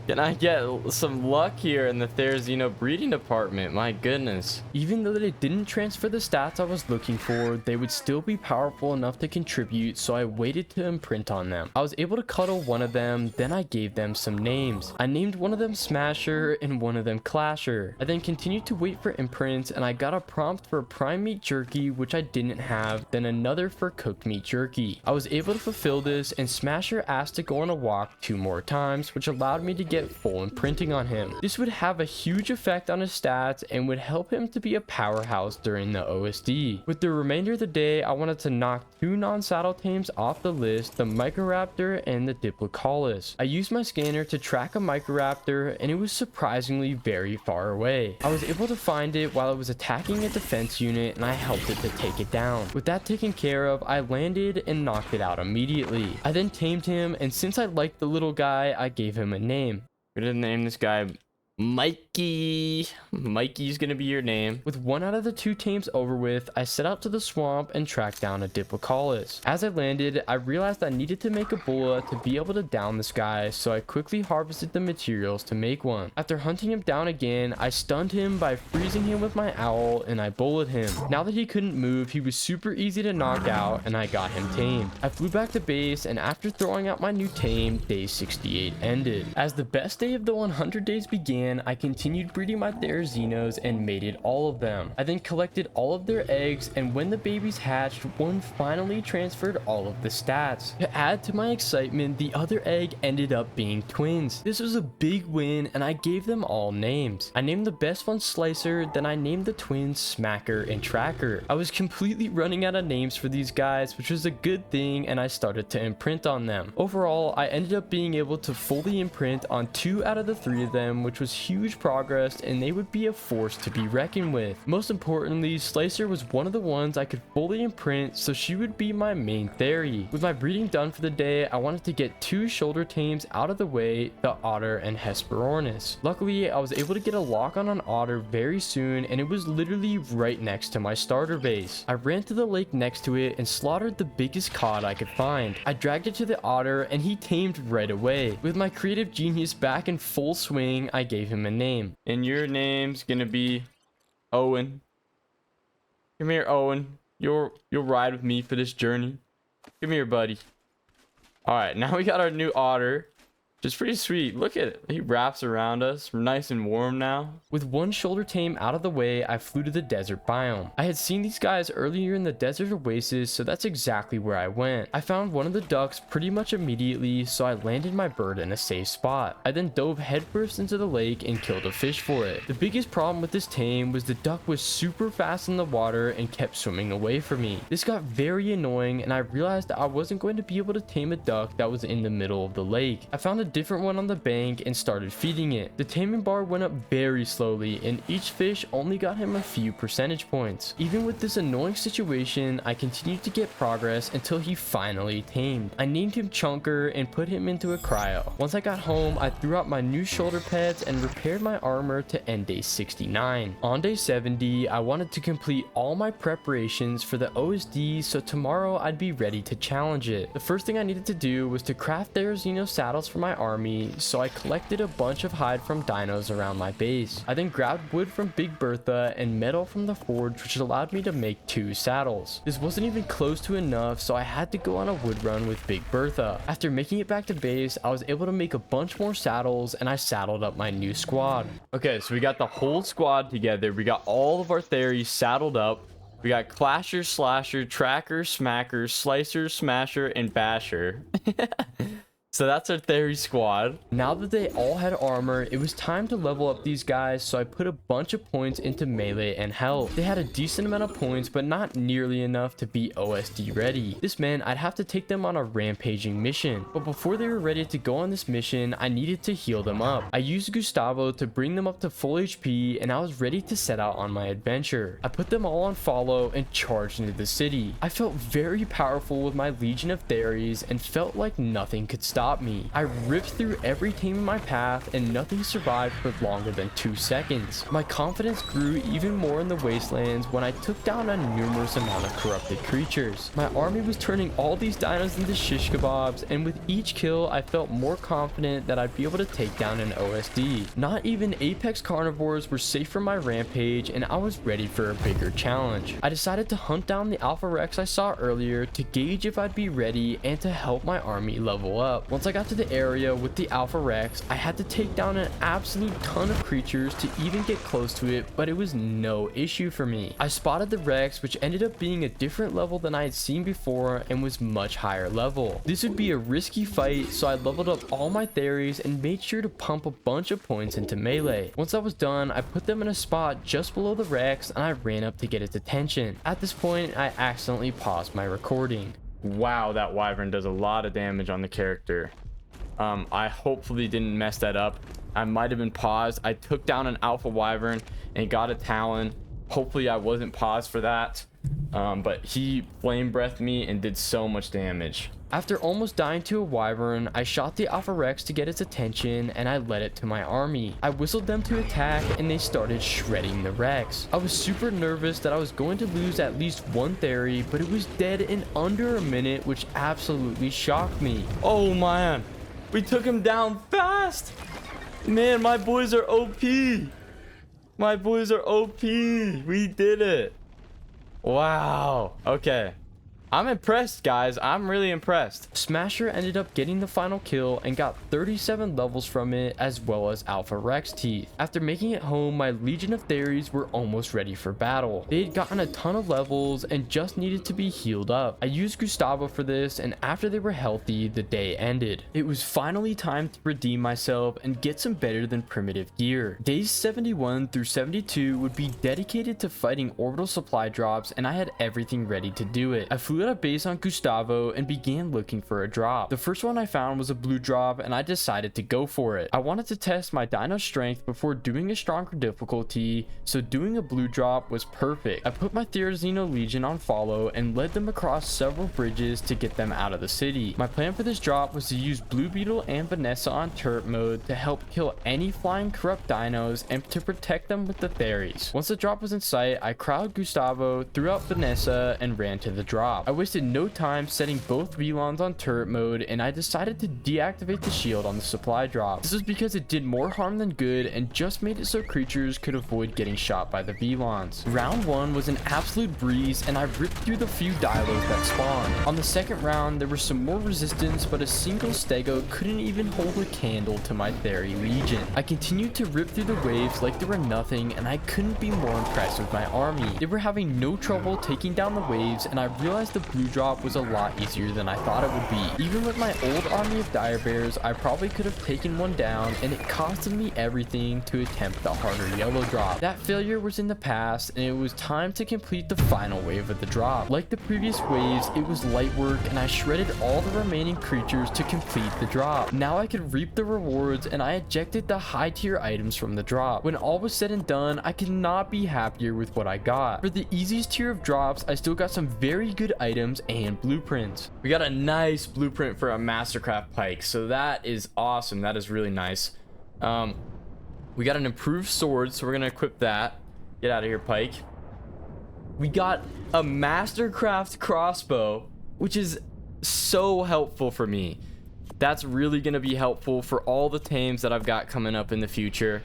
Can I get some luck here in the Therizino breeding department? My goodness. Even though they didn't transfer the stats I was looking for, they would still be powerful enough to contribute, so I waited to imprint on them. I was able to cuddle one of them, then I gave them some names. I named one of them Smasher and one of them Clasher. I then continued to wait for imprints, and I got a prompt for prime meat jerky, which I didn't have, then another for cooked meat jerky. I was able to fulfill this, and Smasher asked to go on a walk 2 more times, which allowed me to get full imprinting on him. This would have a huge effect on his stats and would help him to be a powerhouse during the OSD. With the remainder of the day, I wanted to knock 2 non-saddle tames off the list, the Microraptor and the Diplocaulus. I used my scanner to track a Microraptor, and it was surprisingly very far away. I was able to find it while it was attacking a defense unit, and I helped it to take it down. With that taken care of, I landed and knocked it out immediately. I then tamed him, and since I liked the little guy, I gave him a name. We're gonna name this guy Mikey. Mikey's gonna be your name. With 1 out of the 2 tames over with, I set out to the swamp and tracked down a Diplocaulus. As I landed, I realized I needed to make a bulla to be able to down this guy, so I quickly harvested the materials to make one. After hunting him down again, I stunned him by freezing him with my owl, and I bullet him. Now that he couldn't move, he was super easy to knock out, and I got him tamed. I flew back to base, and after throwing out my new tame, day 68 ended. As the best day of the 100 days began, I continued breeding my Therizinos and mated all of them. I then collected all of their eggs, and when the babies hatched, one finally transferred all of the stats. To add to my excitement, the other egg ended up being twins. This was a big win, and I gave them all names. I named the best one Slicer, then I named the twins Smacker and Tracker. I was completely running out of names for these guys, which was a good thing, and I started to imprint on them. Overall, I ended up being able to fully imprint on 2 out of the 3 of them, which was huge progress, and they would be a force to be reckoned with. Most importantly, Slicer was one of the ones I could fully imprint, so she would be my main Theri. With my breeding done for the day, I wanted to get 2 shoulder tames out of the way, the Otter and Hesperornis. Luckily, I was able to get a lock on an Otter very soon, and it was literally right next to my starter base. I ran to the lake next to it and slaughtered the biggest cod I could find. I dragged it to the Otter, and he tamed right away. With my creative genius back in full swing, I gave him a name. And your name's gonna be Owen. Come here, Owen. You'll ride with me for this journey. Come here, buddy. All right, now we got our new Otter. Just pretty sweet. Look at it. He wraps around us. We're nice and warm now. With 1 shoulder tame out of the way, I flew to the desert biome. I had seen these guys earlier in the desert oasis, so that's exactly where I went. I found one of the ducks pretty much immediately, so I landed my bird in a safe spot. I then dove headfirst into the lake and killed a fish for it. The biggest problem with this tame was the duck was super fast in the water and kept swimming away from me. This got very annoying, and I realized that I wasn't going to be able to tame a duck that was in the middle of the lake. I found a different one on the bank and started feeding it. The taming bar went up very slowly, and each fish only got him a few percentage points. Even with this annoying situation, I continued to get progress until he finally tamed. I named him Chunker and put him into a cryo. Once I got home, I threw out my new shoulder pads and repaired my armor to end day 69. On day 70, I wanted to complete all my preparations for the OSD, so tomorrow I'd be ready to challenge it. The first thing I needed to do was to craft Therizino saddles for my army, so I collected a bunch of hide from dinos around my base. I then grabbed wood from Big Bertha and metal from the forge, which allowed me to make 2 saddles. This wasn't even close to enough, so I had to go on a wood run with Big Bertha. After making it back to base, I was able to make a bunch more saddles, and I saddled up my new squad. Okay, so we got the whole squad together. We got all of our Theries saddled up. We got Clasher, Slasher, Tracker, Smacker, Slicer, Smasher, and Basher. So that's our Theri squad. Now that they all had armor, it was time to level up these guys, so I put a bunch of points into melee and health. They had a decent amount of points, but not nearly enough to be OSD ready. This meant I'd have to take them on a rampaging mission. But before they were ready to go on this mission, I needed to heal them up. I used Gustavo to bring them up to full HP, and I was ready to set out on my adventure. I put them all on follow and charged into the city. I felt very powerful with my legion of Theries and felt like nothing could stop stop me. I ripped through every tame in my path and nothing survived for longer than 2 seconds. My confidence grew even more in the wastelands when I took down a numerous amount of corrupted creatures. My army was turning all these dinos into shish kebabs, and with each kill I felt more confident that I'd be able to take down an OSD. Not even apex carnivores were safe from my rampage, and I was ready for a bigger challenge. I decided to hunt down the Alpha Rex I saw earlier to gauge if I'd be ready and to help my army level up. Once I got to the area with the Alpha Rex, I had to take down an absolute ton of creatures to even get close to it, but it was no issue for me. I spotted the Rex, which ended up being a different level than I had seen before and was much higher level. This would be a risky fight, so I leveled up all my theories and made sure to pump a bunch of points into melee. Once I was done, I put them in a spot just below the Rex and I ran up to get its attention. At this point, I accidentally paused my recording. Wow, that wyvern does a lot of damage on the character. I hopefully didn't mess that up. I might have been paused. I took down an alpha wyvern and got a talon. Hopefully I wasn't paused for that. But he flame breathed me and did so much damage. After almost dying to a wyvern, I shot the Alpha Rex to get its attention and I led it to my army. I whistled them to attack and they started shredding the Rex. I was super nervous that I was going to lose at least one theory, but it was dead in under a minute, which absolutely shocked me. Oh man, we took him down fast. Man, my boys are OP. My boys are OP. We did it. Wow. Okay. I'm impressed, guys. I'm really impressed. Smasher ended up getting the final kill and got 37 levels from it, as well as Alpha Rex teeth. After making it home, my Legion of Theories were almost ready for battle. They had gotten a ton of levels and just needed to be healed up. I used Gustavo for this, and after they were healthy, the day ended. It was finally time to redeem myself and get some better than primitive gear. Days 71 through 72 would be dedicated to fighting orbital supply drops, and I had everything ready to do it. I flew at a base on Gustavo and began looking for a drop. The first one I found was a blue drop, and I decided to go for it. I wanted to test my dino strength before doing a stronger difficulty, so doing a blue drop was perfect. I put my Therizino Legion on follow and led them across several bridges to get them out of the city. My plan for this drop was to use Blue Beetle and Vanessa on turret mode to help kill any flying corrupt dinos and to protect them with the Theries. Once the drop was in sight, I crowded Gustavo, threw out Vanessa, and ran to the drop. I wasted no time setting both VLONs on turret mode, and I decided to deactivate the shield on the supply drop. This was because it did more harm than good and just made it so creatures could avoid getting shot by the VLONs. Round 1 was an absolute breeze, and I ripped through the few dilos that spawned. On the second round, there was some more resistance, but a single stego couldn't even hold a candle to my Theory Legion. I continued to rip through the waves like they were nothing, and I couldn't be more impressed with my army. They were having no trouble taking down the waves, and I realized the blue drop was a lot easier than I thought it would be. Even with my old army of dire bears, I probably could have taken one down, and it costed me everything to attempt the harder yellow drop. That failure was in the past, and it was time to complete the final wave of the drop. Like the previous waves, it was light work, and I shredded all the remaining creatures to complete the drop. Now I could reap the rewards, and I ejected the high tier items from the drop. When all was said and done, I could not be happier with what I got. For the easiest tier of drops, I still got some very good items and blueprints. We got a nice blueprint for a Mastercraft pike, so that is awesome. That is really nice. We got an improved sword, so we're gonna equip that. Get out of here, pike. We got a Mastercraft crossbow, which is so helpful for me. That's really gonna be helpful for all the tames that I've got coming up in the future.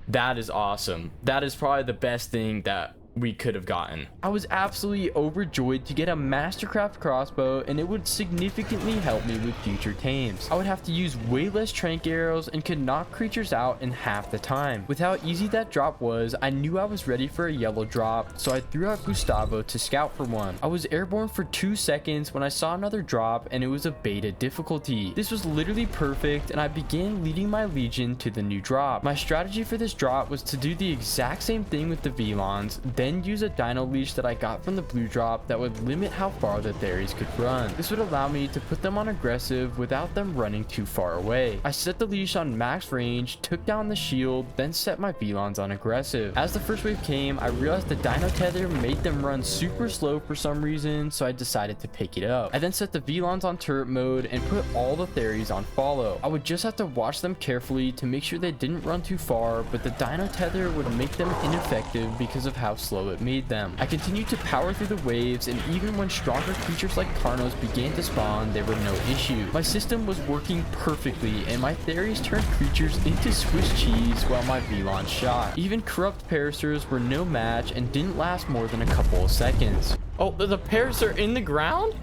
That is awesome. That is probably the best thing that we could have gotten. I was absolutely overjoyed to get a Mastercraft crossbow, and it would significantly help me with future tames. I would have to use way less trank arrows and could knock creatures out in half the time. With how easy that drop was, I knew I was ready for a yellow drop, so I threw out Gustavo to scout for one. I was airborne for 2 seconds when I saw another drop, and it was a beta difficulty. This was literally perfect, and I began leading my Legion to the new drop. My strategy for this drop was to do the exact same thing with the VLONs, then use a dino leash that I got from the blue drop that would limit how far the theories could run. This would allow me to put them on aggressive without them running too far away. I set the leash on max range, took down the shield, then set my VLONs on aggressive. As the first wave came, I realized the dino tether made them run super slow for some reason, so I decided to pick it up. I then set the VLONs on turret mode and put all the theories on follow. I would just have to watch them carefully to make sure they didn't run too far, but the dino tether would make them ineffective because of how slow it made them. I continued to power through the waves, and even when stronger creatures like Carnos began to spawn, they were no issue. My system was working perfectly, and my theories turned creatures into Swiss cheese while my VLON shot. Even corrupt Parasers were no match and didn't last more than a couple of seconds. Oh, the Parasaur in the ground?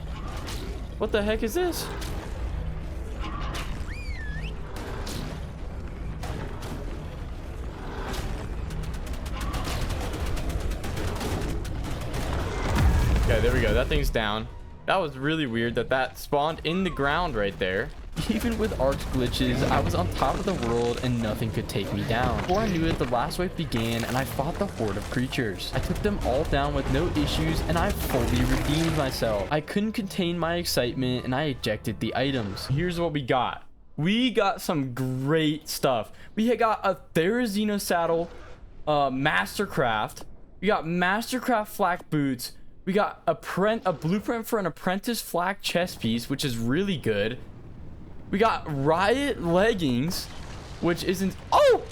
What the heck is this? Okay, there we go. That thing's down. That was really weird that spawned in the ground right there. Even with Ark's glitches, I was on top of the world and nothing could take me down. Before I knew it, the last wave began and I fought the horde of creatures. I took them all down with no issues and I fully redeemed myself. I couldn't contain my excitement and I ejected the items. Here's what we got. We got some great stuff. We had got a Therizino saddle, Mastercraft. We got Mastercraft flak boots. We got a blueprint for an apprentice flak chest piece, which is really good. We got riot leggings, which isn't... Oh!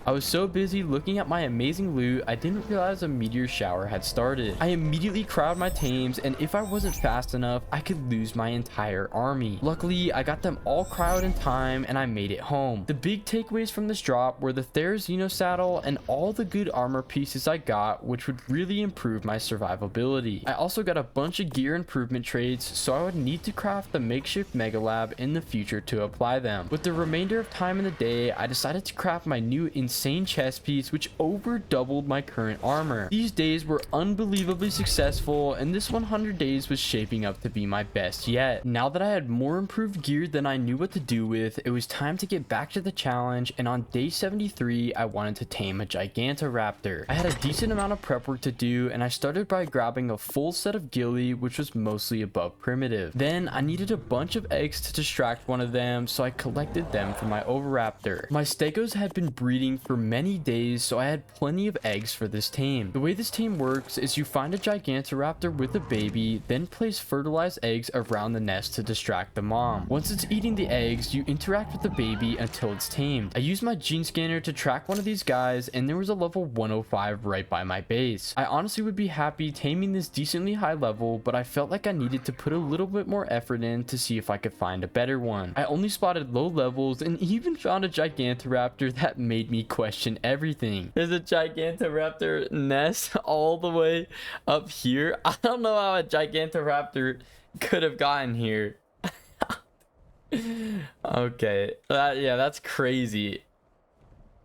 I was so busy looking at my amazing loot, I didn't realize a meteor shower had started. I immediately crowded my tames, and if I wasn't fast enough, I could lose my entire army. Luckily, I got them all crowded in time, and I made it home. The big takeaways from this drop were the Therizino saddle and all the good armor pieces I got, which would really improve my survivability. I also got a bunch of gear improvement traits, so I would need to craft the makeshift Mega Lab in the future to apply them. With the remainder of time in the day, I decided to craft my new insane chest piece, which over doubled my current armor. These days were unbelievably successful, and this 100 days was shaping up to be my best yet. Now that I had more improved gear than I knew what to do with, it was time to get back to the challenge, and on day 73 I wanted to tame a Gigantoraptor. I had a decent amount of prep work to do, and I started by grabbing a full set of ghillie, which was mostly above primitive. Then I needed a bunch of eggs to distract one of them, so I collected them for my Oviraptor. My Stegos had been breeding for many days, so I had plenty of eggs for this tame. The way this tame works is you find a Gigantoraptor with a baby, then place fertilized eggs around the nest to distract the mom. Once it's eating the eggs, you interact with the baby until it's tamed. I used my gene scanner to track one of these guys, and there was a level 105 right by my base. I honestly would be happy taming this decently high level, but I felt like I needed to put a little bit more effort in to see if I could find a better one. I only spotted low levels and even found a Gigantoraptor that made me question everything. There's a Gigantoraptor nest all the way up here. I don't know how a Gigantoraptor could have gotten here. Okay. Yeah, that's crazy.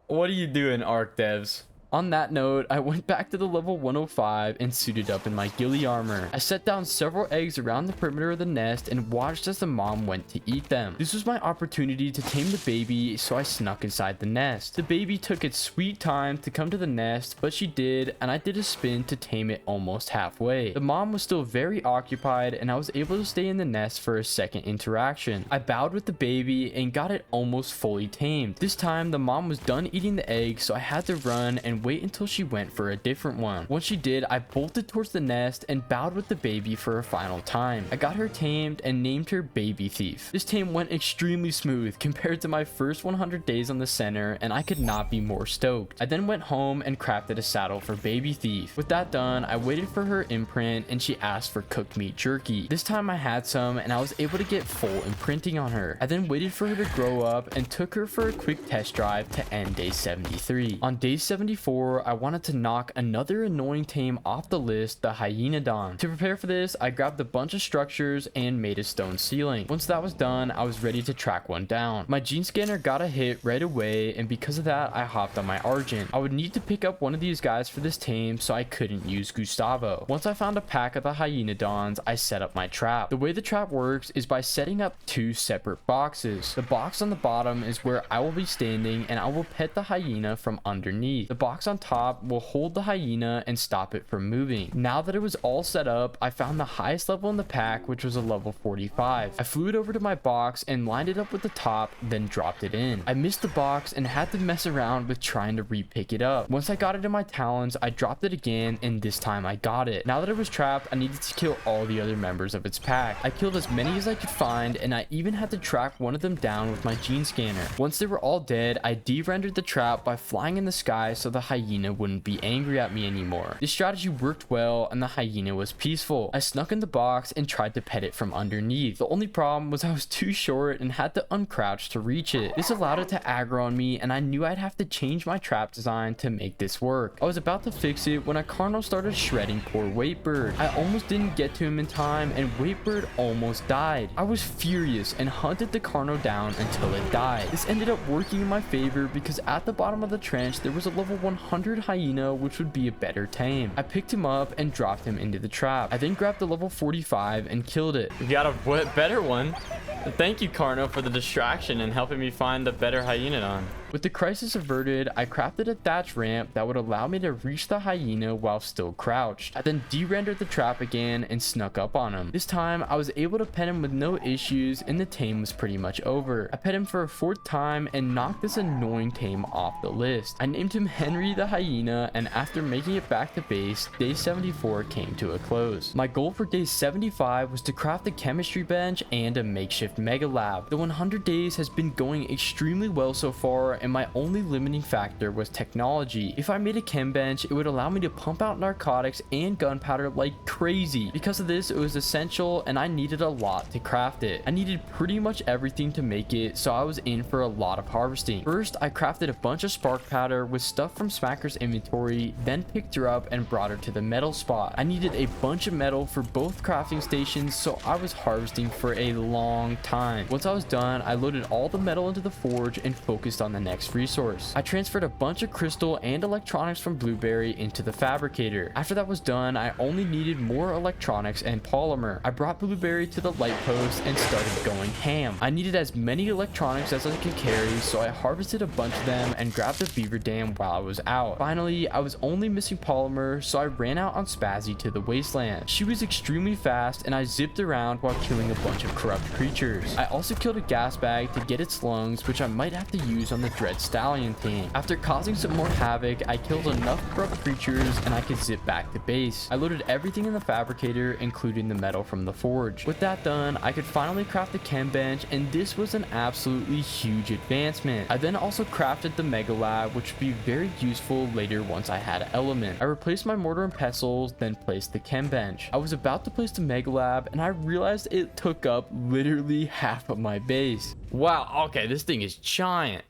What are you doing, Ark devs? On that note, I went back to the level 105 and suited up in my ghillie armor. I set down several eggs around the perimeter of the nest and watched as the mom went to eat them. This was my opportunity to tame the baby, so I snuck inside the nest. The baby took its sweet time to come to the nest, but she did, and I did a spin to tame it almost halfway. The mom was still very occupied, and I was able to stay in the nest for a second interaction. I bowed with the baby and got it almost fully tamed. This time, the mom was done eating the egg, so I had to run and wait until she went for a different one. Once she did, I bolted towards the nest and bowed with the baby for a final time. I got her tamed and named her Baby Thief. This tame went extremely smooth compared to my first 100 days on the center, and I could not be more stoked. I then went home and crafted a saddle for Baby Thief. With that done, I waited for her imprint and she asked for cooked meat jerky. This time I had some and I was able to get full imprinting on her. I then waited for her to grow up and took her for a quick test drive to end day 73. On day 74, I wanted to knock another annoying tame off the list, the Hyenodon. To prepare for this, I grabbed a bunch of structures and made a stone ceiling. Once that was done, I was ready to track one down. My gene scanner got a hit right away, and because of that, I hopped on my Argent. I would need to pick up one of these guys for this tame, so I couldn't use Gustavo. Once I found a pack of the Hyenodons, I set up my trap. The way the trap works is by setting up two separate boxes. The box on the bottom is where I will be standing, and I will pet the hyena from underneath. The box box on top will hold the hyena and stop it from moving. Now that it was all set up, I found the highest level in the pack, which was a level 45. I flew it over to my box and lined it up with the top, then dropped it in. I missed the box and had to mess around with trying to re-pick it up. Once I got it in my talons, I dropped it again, and this time I got it. Now that it was trapped, I needed to kill all the other members of its pack. I killed as many as I could find, and I even had to track one of them down with my gene scanner. Once they were all dead, I de-rendered the trap by flying in the sky so the hyena wouldn't be angry at me anymore. This strategy worked well, and the hyena was peaceful. I snuck in the box and tried to pet it from underneath. The only problem was I was too short and had to uncrouch to reach it. This allowed it to aggro on me, and I knew I'd have to change my trap design to make this work. I was about to fix it when a Carno started shredding poor Waitbird. I almost didn't get to him in time, and Waitbird almost died. I was furious and hunted the Carno down until it died. This ended up working in my favor because at the bottom of the trench there was a level 100 hyena, which would be a better tame. I picked him up and dropped him into the trap. I then grabbed the level 45 and killed it. You got a better one. Thank you, Carno, for the distraction and helping me find the better Hyenodon. With the crisis averted, I crafted a thatch ramp that would allow me to reach the hyena while still crouched. I then de-rendered the trap again and snuck up on him. This time, I was able to pet him with no issues, and the tame was pretty much over. I pet him for a 4th time and knocked this annoying tame off the list. I named him Henry the Hyena, and after making it back to base, day 74 came to a close. My goal for day 75 was to craft a chemistry bench and a makeshift mega lab. The 100 days has been going extremely well so far, and my only limiting factor was technology. If I made a chem bench, it would allow me to pump out narcotics and gunpowder like crazy. Because of this, it was essential, and I needed a lot to craft it. I needed pretty much everything to make it, so I was in for a lot of harvesting. First, I crafted a bunch of spark powder with stuff from Smacker's inventory, then picked her up and brought her to the metal spot. I needed a bunch of metal for both crafting stations, so I was harvesting for a long time. Once I was done, I loaded all the metal into the forge and focused on the next resource. I transferred a bunch of crystal and electronics from Blueberry into the fabricator. After that was done, I only needed more electronics and polymer. I brought Blueberry to the light post and started going ham. I needed as many electronics as I could carry, so I harvested a bunch of them and grabbed the beaver dam while I was out. Finally, I was only missing polymer, so I ran out on Spazzy to the wasteland. She was extremely fast, and I zipped around while killing a bunch of corrupt creatures. I also killed a gas bag to get its lungs, which I might have to use on the Dread Stallion team. After causing some more havoc, I killed enough corrupt creatures and I could zip back to base. I loaded everything in the fabricator, including the metal from the forge. With that done, I could finally craft a chem bench, and this was an absolutely huge advancement. I then also crafted the mega lab, which would be very useful later once I had element. I replaced my mortar and pestles, then placed the chem bench. I was about to place the mega lab, and I realized it took up literally half of my base. Wow, okay, this thing is giant.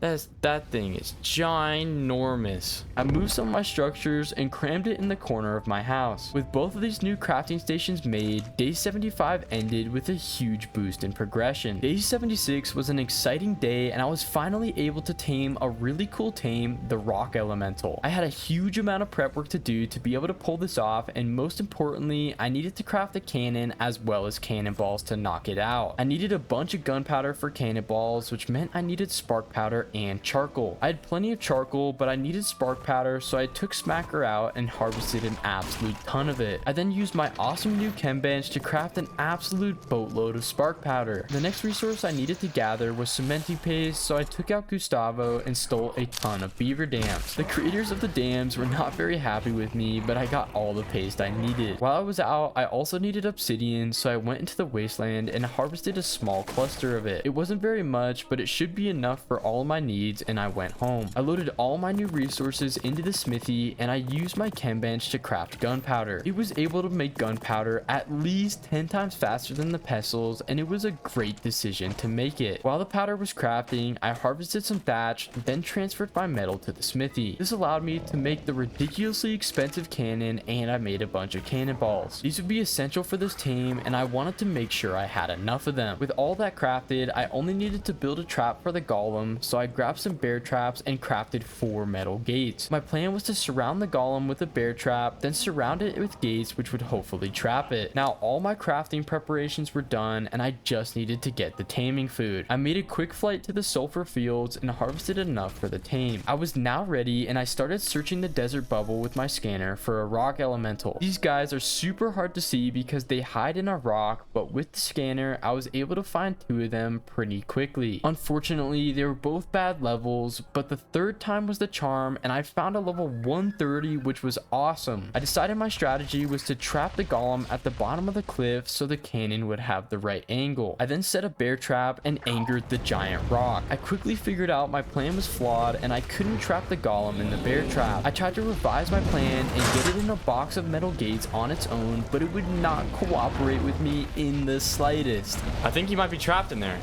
That thing is ginormous. I moved some of my structures and crammed it in the corner of my house. With both of these new crafting stations made, day 75 ended with a huge boost in progression. Day 76 was an exciting day, and I was finally able to tame a really cool tame, the Rock Elemental. I had a huge amount of prep work to do to be able to pull this off, and most importantly, I needed to craft a cannon as well as cannonballs to knock it out. I needed a bunch of gunpowder for cannonballs, which meant I needed spark powder and charcoal. I had plenty of charcoal, but I needed spark powder, so I took Smacker out and harvested an absolute ton of it. I then used my awesome new chem bench to craft an absolute boatload of spark powder. The next resource I needed to gather was cementing paste, so I took out Gustavo and stole a ton of beaver dams. The creators of the dams were not very happy with me, but I got all the paste I needed. While I was out, I also needed obsidian, so I went into the wasteland and harvested a small cluster of it. It wasn't very much, but it should be enough for all of my needs, and I went home. I loaded all my new resources into the smithy, and I used my chem bench to craft gunpowder. It was able to make gunpowder at least 10 times faster than the pestles, and it was a great decision to make it. While the powder was crafting, I harvested some thatch, then transferred my metal to the smithy. This allowed me to make the ridiculously expensive cannon, and I made a bunch of cannonballs. These would be essential for this team, and I wanted to make sure I had enough of them. With all that crafted, I only needed to build a trap for the golem, so I grabbed some bear traps and crafted 4 metal gates. My plan was to surround the golem with a bear trap, then surround it with gates which would hopefully trap it. Now all my crafting preparations were done and I just needed to get the taming food. I made a quick flight to the sulfur fields and harvested enough for the tame. I was now ready and I started searching the desert bubble with my scanner for a rock elemental. These guys are super hard to see because they hide in a rock, but with the scanner I was able to find 2 of them pretty quickly. Unfortunately, they were both bad levels, but the third time was the charm and I found a level 130, which was awesome. I decided my strategy was to trap the golem at the bottom of the cliff so the cannon would have the right angle. I then set a bear trap and angered the giant rock. I quickly figured out my plan was flawed and I couldn't trap the golem in the bear trap. I tried to revise my plan and get it in a box of metal gates on its own, but it would not cooperate with me in the slightest. I think he might be trapped in there.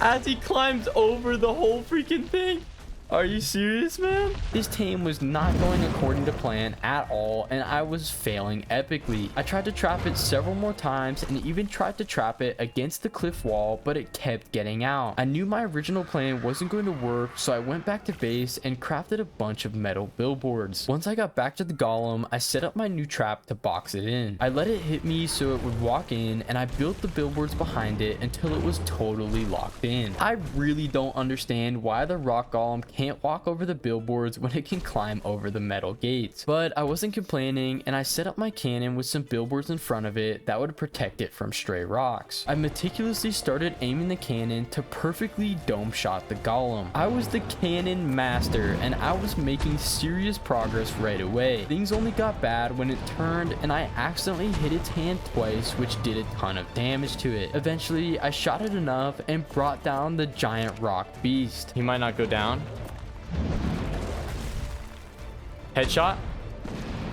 As he climbs over the whole freaking thing. Are you serious, man? This tame was not going according to plan at all, and I was failing epically. I tried to trap it several more times and even tried to trap it against the cliff wall, but it kept getting out. I knew my original plan wasn't going to work, so I went back to base and crafted a bunch of metal billboards. Once I got back to the golem, I set up my new trap to box it in. I let it hit me so it would walk in, and I built the billboards behind it until it was totally locked in. I really don't understand why the rock golem can't walk over the billboards when it can climb over the metal gates. But I wasn't complaining and I set up my cannon with some billboards in front of it that would protect it from stray rocks. I meticulously started aiming the cannon to perfectly dome shot the golem. I was the cannon master and I was making serious progress right away. Things only got bad when it turned and I accidentally hit its hand twice, which did a ton of damage to it. Eventually I shot it enough and brought down the giant rock beast. He might not go down. Headshot.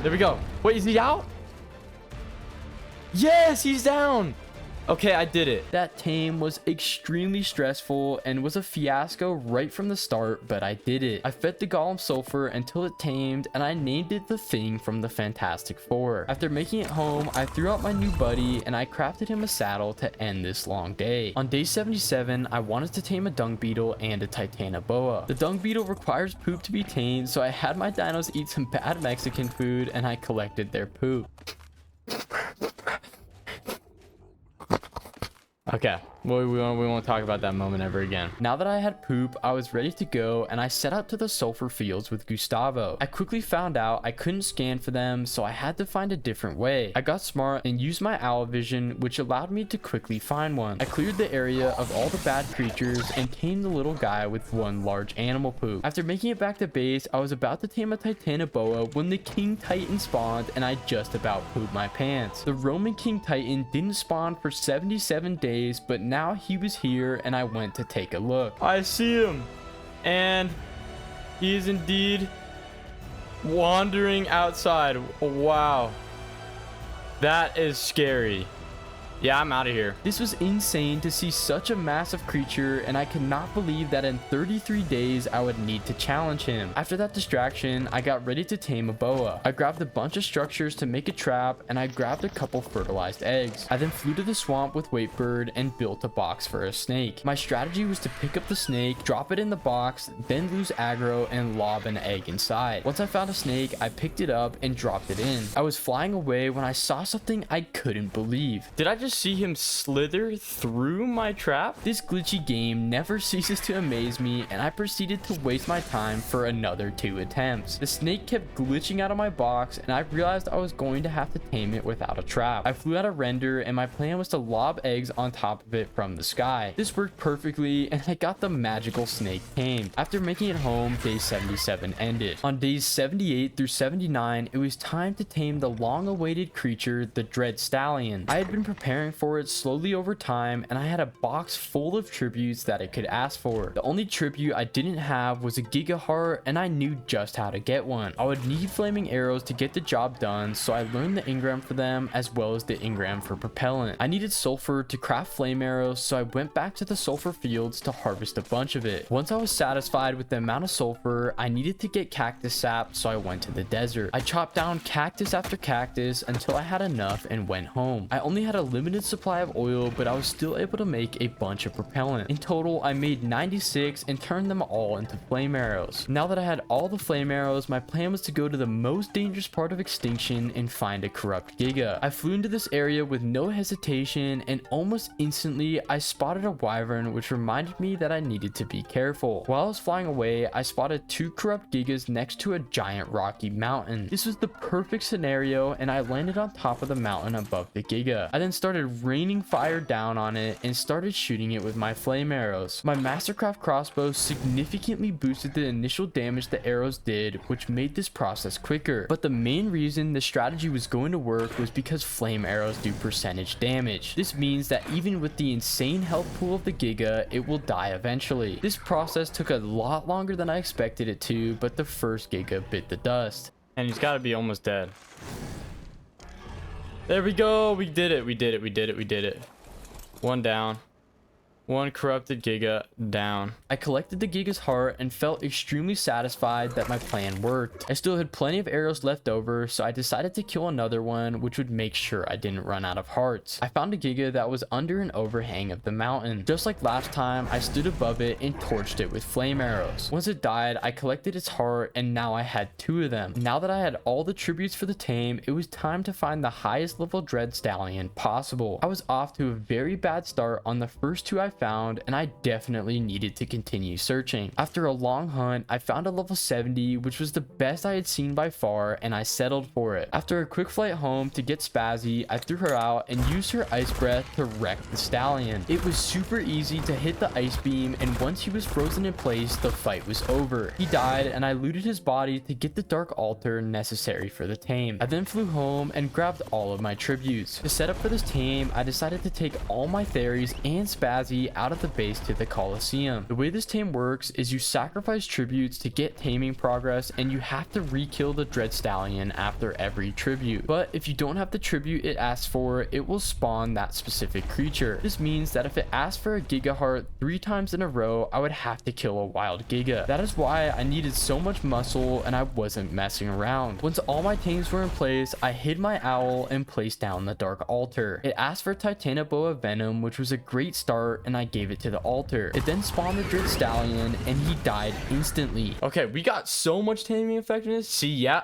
There we go. Wait, is he out? Yes, he's down. Okay, I did it. That tame was extremely stressful and was a fiasco right from the start, but I did it. I fed the golem sulfur until it tamed and I named it the Thing from the Fantastic Four. After making it home, I threw out my new buddy and I crafted him a saddle to end this long day. On day 77, I wanted to tame a dung beetle and a titanoboa. The dung beetle requires poop to be tamed, so I had my dinos eat some bad Mexican food and I collected their poop. Okay, well, we won't talk about that moment ever again. Now that I had poop, I was ready to go and I set out to the sulfur fields with Gustavo. I quickly found out I couldn't scan for them, so I had to find a different way. I got smart and used my owl vision, which allowed me to quickly find one. I cleared the area of all the bad creatures and tamed the little guy with one large animal poop. After making it back to base, I was about to tame a titanoboa when the King Titan spawned and I just about pooped my pants. The Roman King Titan didn't spawn for 77 days, but now he was here and I went to take a look. I see him, and he is indeed wandering outside. Wow, that is scary. Yeah, I'm out of here. This was insane to see such a massive creature, and I could not believe that in 33 days I would need to challenge him. After that distraction, I got ready to tame a boa. I grabbed a bunch of structures to make a trap, and I grabbed a couple fertilized eggs. I then flew to the swamp with Waitbird and built a box for a snake. My strategy was to pick up the snake, drop it in the box, then lose aggro and lob an egg inside. Once I found a snake, I picked it up and dropped it in. I was flying away when I saw something I couldn't believe. Did I just see him slither through my trap? This glitchy game never ceases to amaze me, and I proceeded to waste my time for another 2 attempts. The snake kept glitching out of my box, and I realized I was going to have to tame it without a trap. I flew out a render, and my plan was to lob eggs on top of it from the sky. This worked perfectly, and I got the magical snake tamed. After making it home, day 77 ended. On days 78 through 79, it was time to tame the long-awaited creature, the Dread Stallion. I had been preparing for it slowly over time, and I had a box full of tributes that I could ask for. The only tribute I didn't have was a Giga Heart, and I knew just how to get one. I would need flaming arrows to get the job done, so I learned the engram for them as well as the engram for propellant. I needed sulfur to craft flame arrows, so I went back to the sulfur fields to harvest a bunch of it. Once I was satisfied with the amount of sulfur, I needed to get cactus sap, so I went to the desert. I chopped down cactus after cactus until I had enough and went home. I only had a limited limited supply of oil, but I was still able to make a bunch of propellant. In total, I made 96 and turned them all into flame arrows. Now that I had all the flame arrows, my plan was to go to the most dangerous part of Extinction and find a corrupt Giga. I flew into this area with no hesitation, and almost instantly I spotted a wyvern, which reminded me that I needed to be careful. While I was flying away, I spotted 2 corrupt Gigas next to a giant rocky mountain. This was the perfect scenario, and I landed on top of the mountain above the Giga. I then started raining fire down on it and started shooting it with my flame arrows. My Mastercraft crossbow significantly boosted the initial damage the arrows did, which made this process quicker. But the main reason the strategy was going to work was because flame arrows do percentage damage. This means that even with the insane health pool of the Giga, it will die eventually. This process took a lot longer than I expected it to, but the first Giga bit the dust. And he's got to be almost dead. There we go. We did it. We did it. We did it. We did it. One down. One corrupted Giga down. I collected the Giga's heart and felt extremely satisfied that my plan worked. I still had plenty of arrows left over, so I decided to kill another one, which would make sure I didn't run out of hearts. I found a Giga that was under an overhang of the mountain. Just like last time, I stood above it and torched it with flame arrows. Once it died, I collected its heart, and now I had 2 of them. Now that I had all the tributes for the tame, it was time to find the highest level dread stallion possible. I was off to a very bad start on the first 2 I found, and I definitely needed to continue searching. After a long hunt, I found a level 70, which was the best I had seen by far, and I settled for it. After a quick flight home to get Spazzy, I threw her out and used her ice breath to wreck the stallion. It was super easy to hit the ice beam, and once he was frozen in place, the fight was over. He died, and I looted his body to get the dark altar necessary for the tame. I then flew home and grabbed all of my tributes. To set up for this tame, I decided to take all my fairies and Spazzy out of the base to the Colosseum. The way this tame works is you sacrifice tributes to get taming progress, and you have to re-kill the dread stallion after every tribute. But if you don't have the tribute it asks for, it will spawn that specific creature. This means that if it asks for a Giga heart 3 times in a row, I would have to kill a wild Giga. That is why I needed so much muscle, and I wasn't messing around. Once all my tames were in place, I hid my owl and placed down the dark altar. It asked for Titanoboa venom, which was a great start, and I gave it to the altar. It then spawned the dread stallion, and he died instantly. Okay, we got so much taming effectiveness. See, yeah.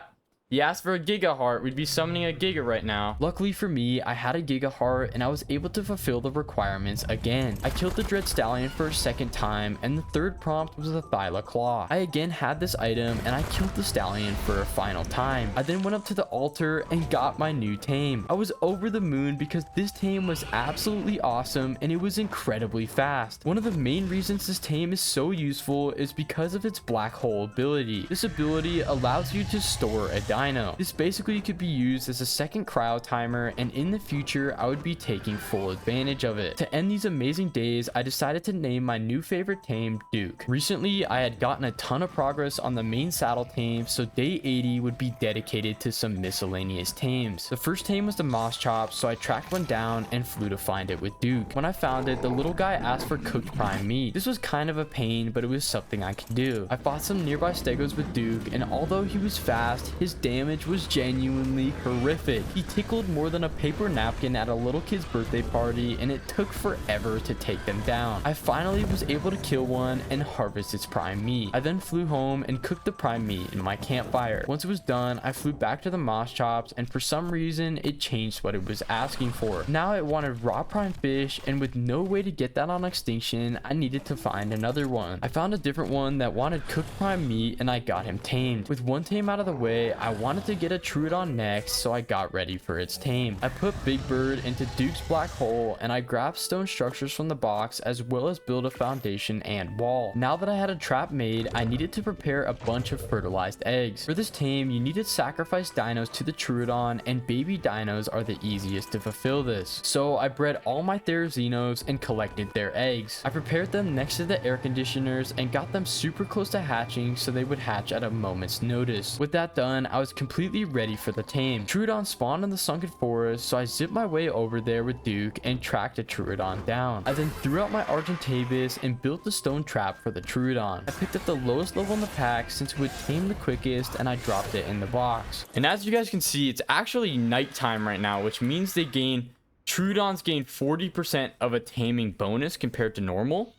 He asked for a Giga heart, we'd be summoning a Giga right now. Luckily for me, I had a Giga heart, and I was able to fulfill the requirements again. I killed the dread stallion for a second time, and the third prompt was the Thyla claw. I again had this item, and I killed the stallion for a final time. I then went up to the altar and got my new tame. I was over the moon because this tame was absolutely awesome, and it was incredibly fast. One of the main reasons this tame is so useful is because of its black hole ability. This ability allows you to store a dino. This basically could be used as a second cryo timer, and in the future I would be taking full advantage of it. To end these amazing days, I decided to name my new favorite tame Duke. Recently I had gotten a ton of progress on the main saddle tame, so day 80 would be dedicated to some miscellaneous tames. The first tame was the Moss Chop, so I tracked one down and flew to find it with Duke. When I found it, the little guy asked for cooked prime meat. This was kind of a pain, but it was something I could do. I fought some nearby stegos with Duke, and although he was fast, his damage was genuinely horrific. He tickled more than a paper napkin at a little kid's birthday party, and it took forever to take them down. I finally was able to kill one and harvest its prime meat. I then flew home and cooked the prime meat in my campfire. Once it was done, I flew back to the Moss Chops, and for some reason it changed what it was asking for. Now it wanted raw prime fish, and with no way to get that on Extinction, I needed to find another one. I found a different one that wanted cooked prime meat, and I got him tamed. With one tame out of the way, I wanted to get a Troodon next, so I got ready for its tame. I put Big Bird into Duke's black hole, and I grabbed stone structures from the box, as well as build a foundation and wall. Now that I had a trap made, I needed to prepare a bunch of fertilized eggs. For this tame, you need to sacrifice dinos to the Troodon, and baby dinos are the easiest to fulfill this. So I bred all my Therazinos and collected their eggs. I prepared them next to the air conditioners and got them super close to hatching so they would hatch at a moment's notice. With that done, I was completely ready for the tame. Troodon spawned in the sunken forest, so I zipped my way over there with Duke and tracked a Troodon down. I then threw out my Argentavis and built the stone trap for the Troodon. I picked up the lowest level in the pack since it would tame the quickest, and I dropped it in the box. And as you guys can see, it's actually nighttime right now, which means they gain Troodons gain 40% of a taming bonus compared to normal.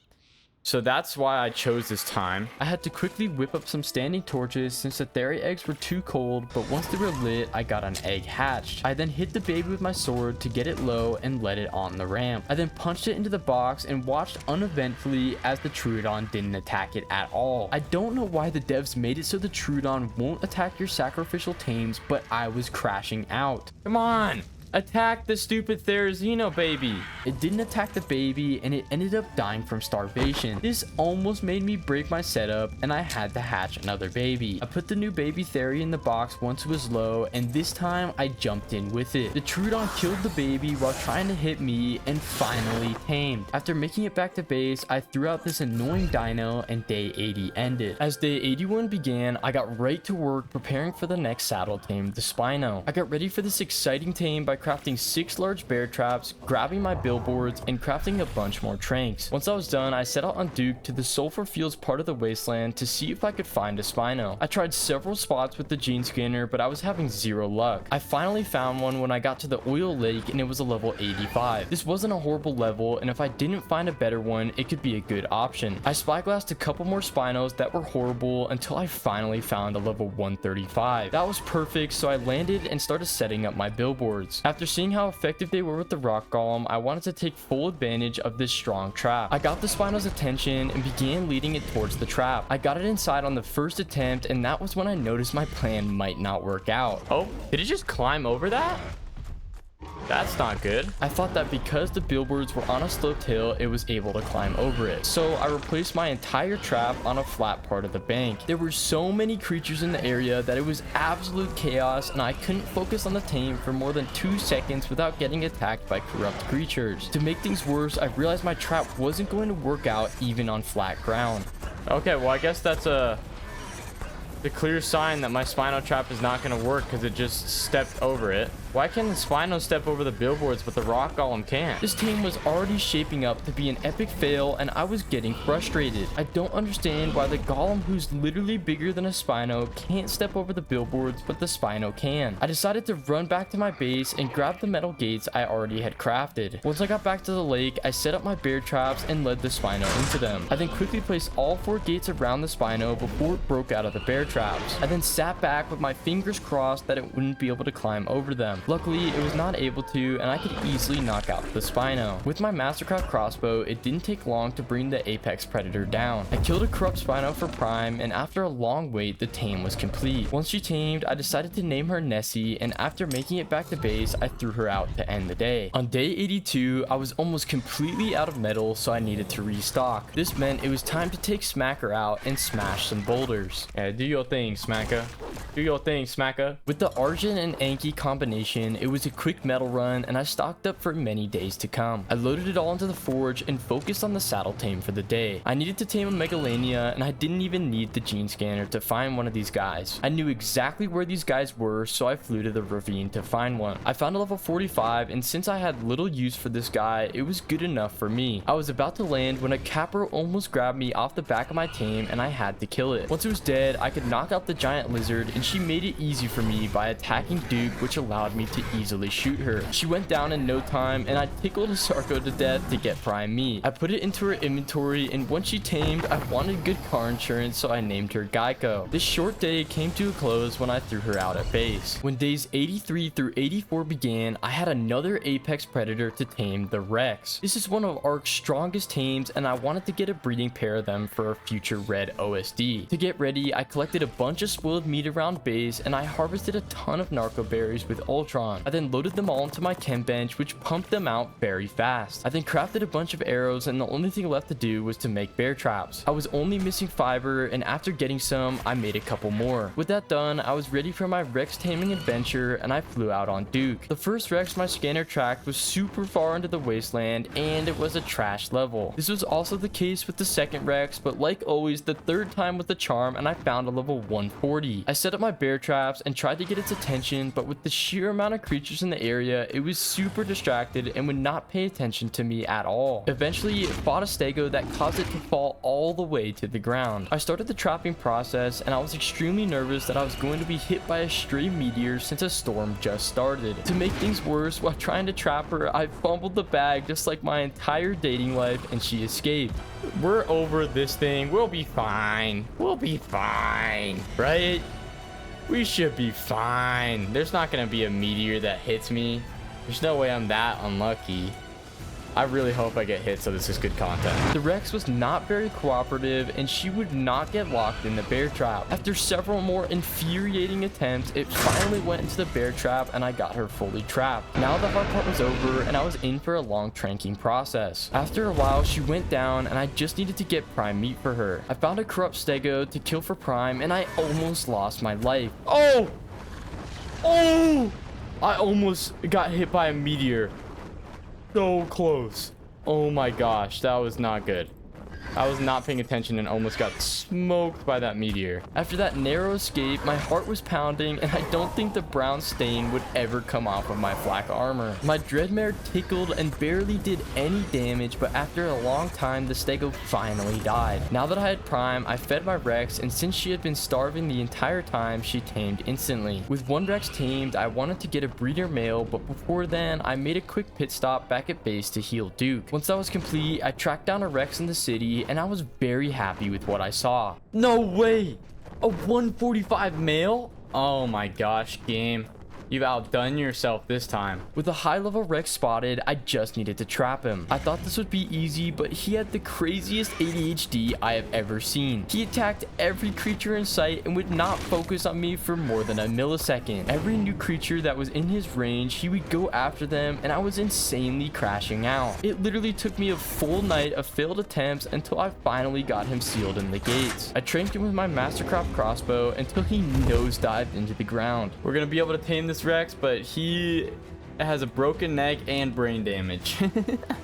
So that's why I chose this time. I had to quickly whip up some standing torches since the Theri eggs were too cold, but once they were lit, I got an egg hatched. I then hit the baby with my sword to get it low and let it on the ramp. I then punched it into the box and watched uneventfully as the Troodon didn't attack it at all. I don't know why the devs made it so the Troodon won't attack your sacrificial tames, but I was crashing out. Come on. Attack the stupid Therizino baby. It didn't attack the baby and it ended up dying from starvation. This almost made me break my setup and I had to hatch another baby. I put the new baby Theri in the box once it was low and this time I jumped in with it. The Troodon killed the baby while trying to hit me and finally tamed. After making it back to base, I threw out this annoying dino and day 80 ended. As day 81 began, I got right to work preparing for the next saddle tame, the Spino. I got ready for this exciting tame by crafting 6 large bear traps, grabbing my billboards, and crafting a bunch more tranks. Once I was done, I set out on Duke to the sulfur fields part of the wasteland to see if I could find a Spino. I tried several spots with the gene scanner, but I was having zero luck. I finally found one when I got to the oil lake and it was a level 85. This wasn't a horrible level, and if I didn't find a better one, it could be a good option. I spyglassed a couple more Spinos that were horrible until I finally found a level 135. That was perfect, so I landed and started setting up my billboards. After seeing how effective they were with the rock golem, I wanted to take full advantage of this strong trap. I got the Spino's attention and began leading it towards the trap. I got it inside on the first attempt, and that was when I noticed my plan might not work out. Oh, did it just climb over that? That's not good. I thought that because the billboards were on a sloped hill, it was able to climb over it. So I replaced my entire trap on a flat part of the bank. There were so many creatures in the area that it was absolute chaos, and I couldn't focus on the tame for more than 2 seconds without getting attacked by corrupt creatures. To make things worse, I realized my trap wasn't going to work out even on flat ground. Okay, well, I guess that's the clear sign that my Spino trap is not going to work because it just stepped over it. Why can the Spino step over the billboards but the rock golem can't? This team was already shaping up to be an epic fail and I was getting frustrated. I don't understand why the golem, who's literally bigger than a Spino, can't step over the billboards but the Spino can. I decided to run back to my base and grab the metal gates I already had crafted. Once I got back to the lake, I set up my bear traps and led the Spino into them. I then quickly placed all 4 gates around the Spino before it broke out of the bear traps. I then sat back with my fingers crossed that it wouldn't be able to climb over them. Luckily, it was not able to, and I could easily knock out the Spino. With my Mastercraft crossbow, it didn't take long to bring the apex predator down. I killed a corrupt Spino for prime, and after a long wait, the tame was complete. Once she tamed, I decided to name her Nessie, and after making it back to base, I threw her out to end the day. On day 82, I was almost completely out of metal, so I needed to restock. This meant it was time to take Smacker out and smash some boulders. Yeah, do your thing, Smacker. Do your thing, Smacker. With the Argent and Anki combination, it was a quick metal run and I stocked up for many days to come. I loaded it all into the forge and focused on the saddle tame for the day. I needed to tame a Megalania and I didn't even need the gene scanner to find one of these guys. I knew exactly where these guys were, so I flew to the ravine to find one. I found a level 45, and since I had little use for this guy, it was good enough for me. I was about to land when a Capra almost grabbed me off the back of my tame and I had to kill it. Once it was dead, I could knock out the giant lizard and she made it easy for me by attacking Duke, which allowed me to easily shoot her. She went down in no time and I tickled a Sarco to death to get prime meat. I put it into her inventory, and once she tamed, I wanted good car insurance, so I named her Geico. This short day came to a close when I threw her out at base. When days 83 through 84 began, I had another apex predator to tame, the Rex. This is one of Ark's strongest tames and I wanted to get a breeding pair of them for a future red OSD. To get ready, I collected a bunch of spoiled meat around base and I harvested a ton of narco berries with Ultron. I then loaded them all into my chem bench, which pumped them out very fast. I then crafted a bunch of arrows and the only thing left to do was to make bear traps. I was only missing fiber, and after getting some, I made a couple more. With that done, I was ready for my Rex taming adventure and I flew out on Duke. The first Rex my scanner tracked was super far into the wasteland and it was a trash level. This was also the case with the second Rex, but like always, the third time with the charm and I found a level 140. I set up my bear traps and tried to get its attention, but with the sheer amount of creatures in the area, it was super distracted and would not pay attention to me at all. Eventually, it fought a stego that caused it to fall all the way to the ground. I started the trapping process, and I was extremely nervous that I was going to be hit by a stray meteor since a storm just started. To make things worse, while trying to trap her, I fumbled the bag just like my entire dating life, and she escaped. We're over this thing. We'll be fine. We'll be fine, right? We should be fine. There's not gonna be a meteor that hits me. There's no way I'm that unlucky. I really hope I get hit so this is good content. The Rex was not very cooperative, and she would not get locked in the bear trap. After several more infuriating attempts, it finally went into the bear trap and I got her fully trapped. Now the hard part was over and I was in for a long tranking process. After a while, she went down and I just needed to get prime meat for her. I found a corrupt stego to kill for prime and I almost lost my life. Oh! Oh! I almost got hit by a meteor. So close. Oh my gosh, that was not good. I was not paying attention and almost got smoked by that meteor. After that narrow escape, my heart was pounding and I don't think the brown stain would ever come off of my flak armor. My dreadmare tickled and barely did any damage, but after a long time, the stego finally died. Now that I had prime, I fed my Rex, and since she had been starving the entire time, she tamed instantly. With one Rex tamed, I wanted to get a breeder male, but before then, I made a quick pit stop back at base to heal Duke. Once that was complete, I tracked down a Rex in the city, and I was very happy with what I saw. No way! A 145 male? Oh my gosh, game. You've outdone yourself this time. With a high level Rex spotted, I just needed to trap him. I thought this would be easy, but he had the craziest ADHD I have ever seen. He attacked every creature in sight and would not focus on me for more than a millisecond. Every new creature that was in his range, he would go after them, and I was insanely crashing out. It literally took me a full night of failed attempts until I finally got him sealed in the gates. I trained him with my Mastercraft crossbow until he nosedived into the ground. We're gonna be able to tame this Rex, but he has a broken neck and brain damage.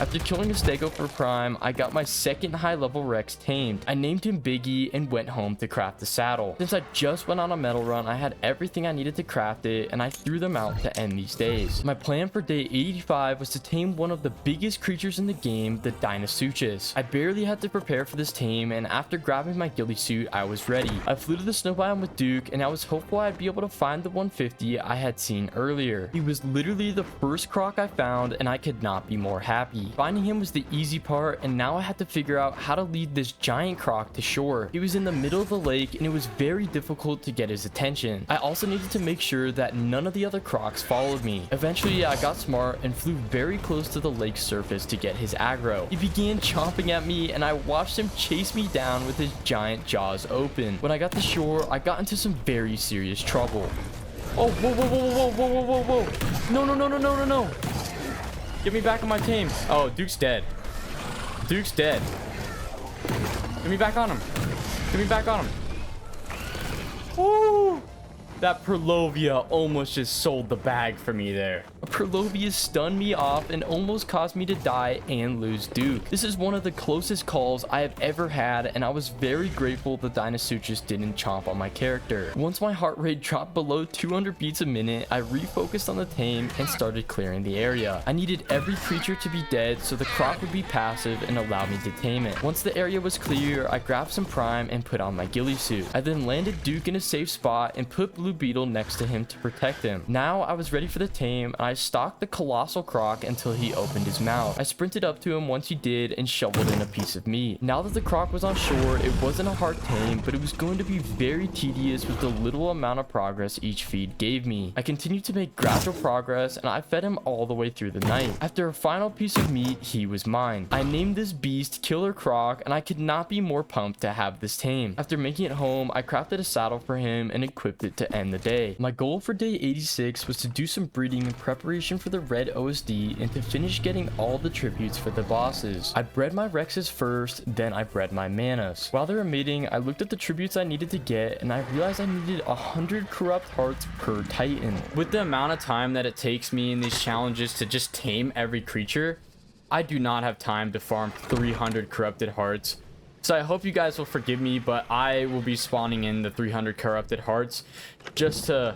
After killing a stego for prime, I got my second high level Rex tamed. I named him Biggie and went home to craft the saddle. Since I just went on a metal run, I had everything I needed to craft it, and I threw them out to end these days. My plan for day 85 was to tame one of the biggest creatures in the game, the Dinosaurs. I barely had to prepare for this tame, and after grabbing my ghillie suit, I was ready. I flew to the snow biome with Duke, and I was hopeful I'd be able to find the 150 I had seen earlier. He was literally the first croc I found, and I could not be more happy. Finding him was the easy part, and now I had to figure out how to lead this giant croc to shore. He was in the middle of the lake, and it was very difficult to get his attention. I also needed to make sure that none of the other crocs followed me. Eventually, I got smart and flew very close to the lake's surface to get his aggro. He began chomping at me, and I watched him chase me down with his giant jaws open. When I got to shore, I got into some very serious trouble. Oh, whoa, whoa, whoa, whoa, whoa, whoa, whoa, whoa. No, no, no, no, no, no, no. Get me back on my tame. Oh, Duke's dead. Duke's dead. Get me back on him. Get me back on him. Woo! That Perlovia almost just sold the bag for me there. Perlovia stunned me off and almost caused me to die and lose Duke. This is one of the closest calls I have ever had, and I was very grateful the Dinosaurs didn't chomp on my character. Once my heart rate dropped below 200 beats a minute, I refocused on the tame and started clearing the area. I needed every creature to be dead so the croc would be passive and allow me to tame it. Once the area was clear, I grabbed some prime and put on my ghillie suit. I then landed Duke in a safe spot and put Blue Beetle next to him to protect him. Now I was ready for the tame, and I stalked the colossal croc until he opened his mouth. I sprinted up to him once he did and shoveled in a piece of meat. Now that the croc was on shore, it wasn't a hard tame, but it was going to be very tedious with the little amount of progress each feed gave me. I continued to make gradual progress, and I fed him all the way through the night. After a final piece of meat, he was mine. I named this beast Killer Croc, and I could not be more pumped to have this tame. After making it home, I crafted a saddle for him and equipped it to end the day. My goal for day 86 was to do some breeding in preparation for the red OSD and to finish getting all the tributes for the bosses. I bred my Rexes first, then I bred my Manas. While they were mating, I looked at the tributes I needed to get, and I realized I needed 100 corrupt hearts per Titan. With the amount of time that it takes me in these challenges to just tame every creature, I do not have time to farm 300 corrupted hearts. So I hope you guys will forgive me, but I will be spawning in the 300 corrupted hearts just to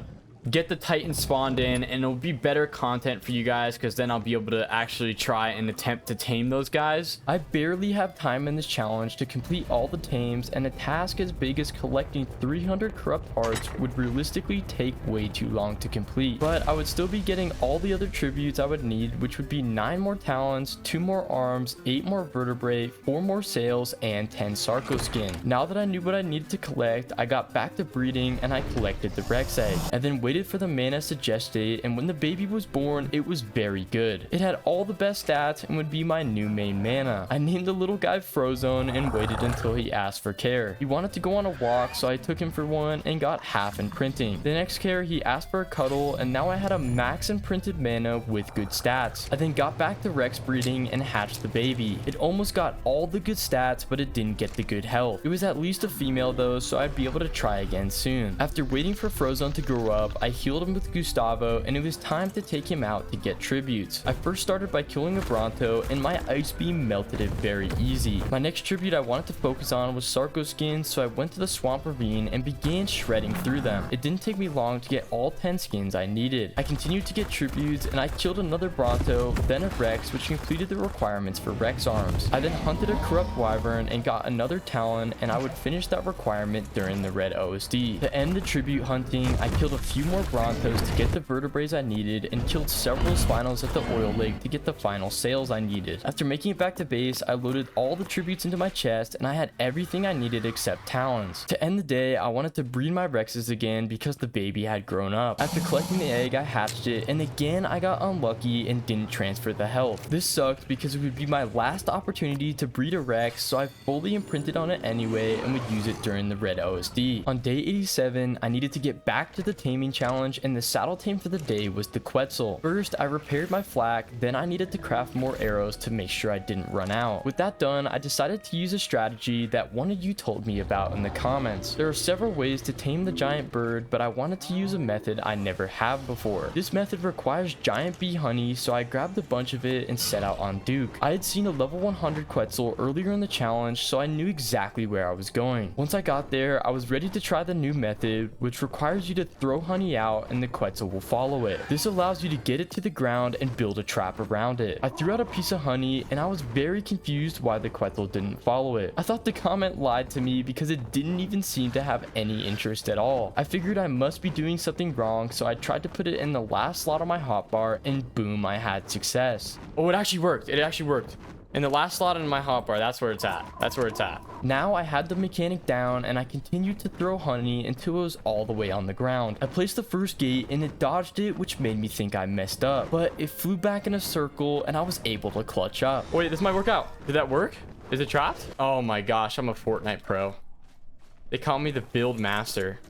get the Titan spawned in, and it'll be better content for you guys because then I'll be able to actually try and attempt to tame those guys. I barely have time in this challenge to complete all the tames, and a task as big as collecting 300 corrupt hearts would realistically take way too long to complete. But I would still be getting all the other tributes I would need, which would be 9 more talons, 2 more arms, 8 more vertebrae, 4 more sails, and 10 Sarco skin. Now that I knew what I needed to collect, I got back to breeding and I collected the Rex egg, and then waited for the mana to gestate, and when the baby was born, it was very good. It had all the best stats and would be my new main mana. I named the little guy Frozone and waited until he asked for care. He wanted to go on a walk, so I took him for one and got half imprinting. The next care, he asked for a cuddle, and now I had a max imprinted mana with good stats. I then got back to Rex breeding and hatched the baby. It almost got all the good stats, but it didn't get the good health. It was at least a female though, so I'd be able to try again soon. After waiting for Frozone to grow up, I healed him with Gustavo, and it was time to take him out to get tributes. I first started by killing a Bronto, and my ice beam melted it very easy. My next tribute I wanted to focus on was Sarco skins, so I went to the swamp ravine and began shredding through them. It didn't take me long to get all 10 skins I needed. I continued to get tributes, and I killed another Bronto, then a Rex, which completed the requirements for Rex arms. I then hunted a corrupt wyvern and got another talon, and I would finish that requirement during the red OSD. To end the tribute hunting, I killed a few more Brontos to get the vertebrae I needed, and killed several spinals at the oil lake to get the final sails I needed. After making it back to base, I loaded all the tributes into my chest, and I had everything I needed except talons. To end the day, I wanted to breed my Rexes again because the baby had grown up. After collecting the egg, I hatched it, and again I got unlucky and didn't transfer the health. This sucked because it would be my last opportunity to breed a Rex, so I fully imprinted on it anyway and would use it during the red OSD. On day 87, I needed to get back to the taming challenge, and the saddle tame for the day was the Quetzal. First, I repaired my flak, then I needed to craft more arrows to make sure I didn't run out. With that done, I decided to use a strategy that one of you told me about in the comments. There are several ways to tame the giant bird, but I wanted to use a method I never have before. This method requires giant bee honey, so I grabbed a bunch of it and set out on Duke. I had seen a level 100 Quetzal earlier in the challenge, so I knew exactly where I was going. Once I got there, I was ready to try the new method, which requires you to throw honey out and the Quetzal will follow it. This allows you to get it to the ground and build a trap around it. I threw out a piece of honey, and I was very confused why the Quetzal didn't follow it. I thought the comment lied to me because it didn't even seem to have any interest at all. I figured I must be doing something wrong, so I tried to put it in the last slot on my hotbar, and boom, I had success. Oh, it actually worked. It actually worked. In the last slot in my hotbar, that's where it's at. That's where it's at. Now I had the mechanic down, and I continued to throw honey until it was all the way on the ground. I placed the first gate and it dodged it, which made me think I messed up, but it flew back in a circle and I was able to clutch up. Wait, this might work out. Did that work? Is it trapped? Oh my gosh, I'm a Fortnite pro. They call me the build master.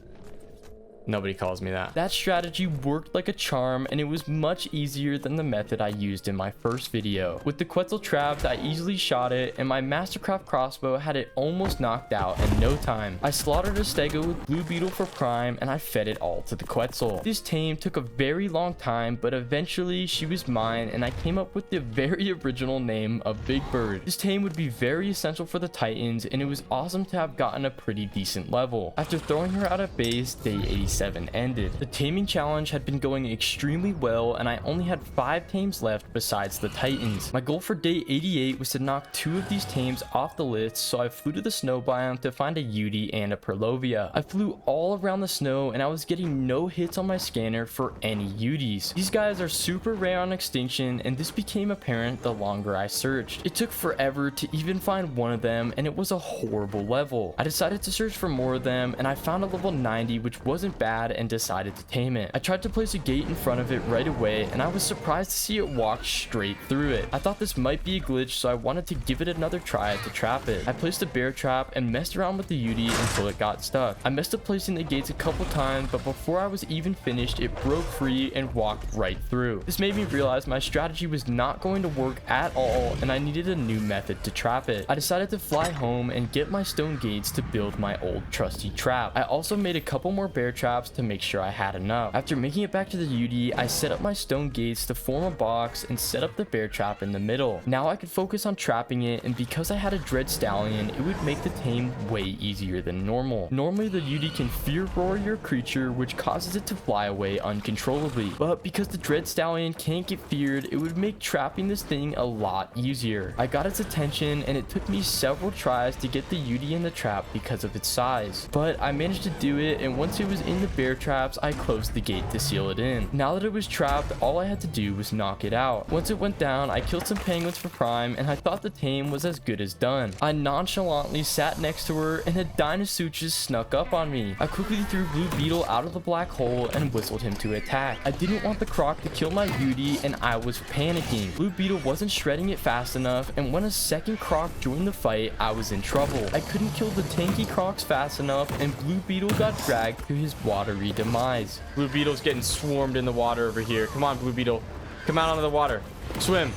Nobody calls me that. That strategy worked like a charm, and it was much easier than the method I used in my first video. With the Quetzal trapped, I easily shot it, and my Mastercraft crossbow had it almost knocked out in no time. I slaughtered a Stego with Blue Beetle for Prime, and I fed it all to the Quetzal. This tame took a very long time, but eventually she was mine, and I came up with the very original name of Big Bird. This tame would be very essential for the Titans, and it was awesome to have gotten a pretty decent level. After throwing her out at base, day 87 ended. The taming challenge had been going extremely well, and I only had 5 tames left besides the Titans. My goal for day 88 was to knock 2 of these tames off the list, so I flew to the snow biome to find a Yudi and a Perlovia. I flew all around the snow, and I was getting no hits on my scanner for any Yudis. These guys are super rare on Extinction, and this became apparent the longer I searched. It took forever to even find one of them, and it was a horrible level. I decided to search for more of them, and I found a level 90, which wasn't bad, and decided to tame it. I tried to place a gate in front of it right away, and I was surprised to see it walk straight through it. I thought this might be a glitch, so I wanted to give it another try to trap it. I placed a bear trap and messed around with the Yudi until it got stuck. I messed up placing the gates a couple times, but before I was even finished, it broke free and walked right through. This made me realize my strategy was not going to work at all, and I needed a new method to trap it. I decided to fly home and get my stone gates to build my old trusty trap. I also made a couple more bear traps traps to make sure I had enough. After making it back to the UD, I set up my stone gates to form a box and set up the bear trap in the middle. Now I could focus on trapping it, and because I had a dread stallion, it would make the tame way easier than normal. Normally the UD can fear roar your creature, which causes it to fly away uncontrollably, but because the dread stallion can't get feared, it would make trapping this thing a lot easier. I got its attention, and it took me several tries to get the UD in the trap because of its size, but I managed to do it, and once it was in the bear traps, I closed the gate to seal it in. Now that it was trapped, all I had to do was knock it out. Once it went down, I killed some penguins for prime, and I thought the tame was as good as done. I nonchalantly sat next to her, and a dinosaur just snuck up on me. I quickly threw Blue Beetle out of the black hole and whistled him to attack. I didn't want the croc to kill my UD, and I was panicking. Blue Beetle wasn't shredding it fast enough, and when a second croc joined the fight, I was in trouble. I couldn't kill the tanky crocs fast enough, and Blue Beetle got dragged to his watery demise. Blue Beetle's getting swarmed in the water over here. Come on, Blue Beetle. Come out onto the water. Swim.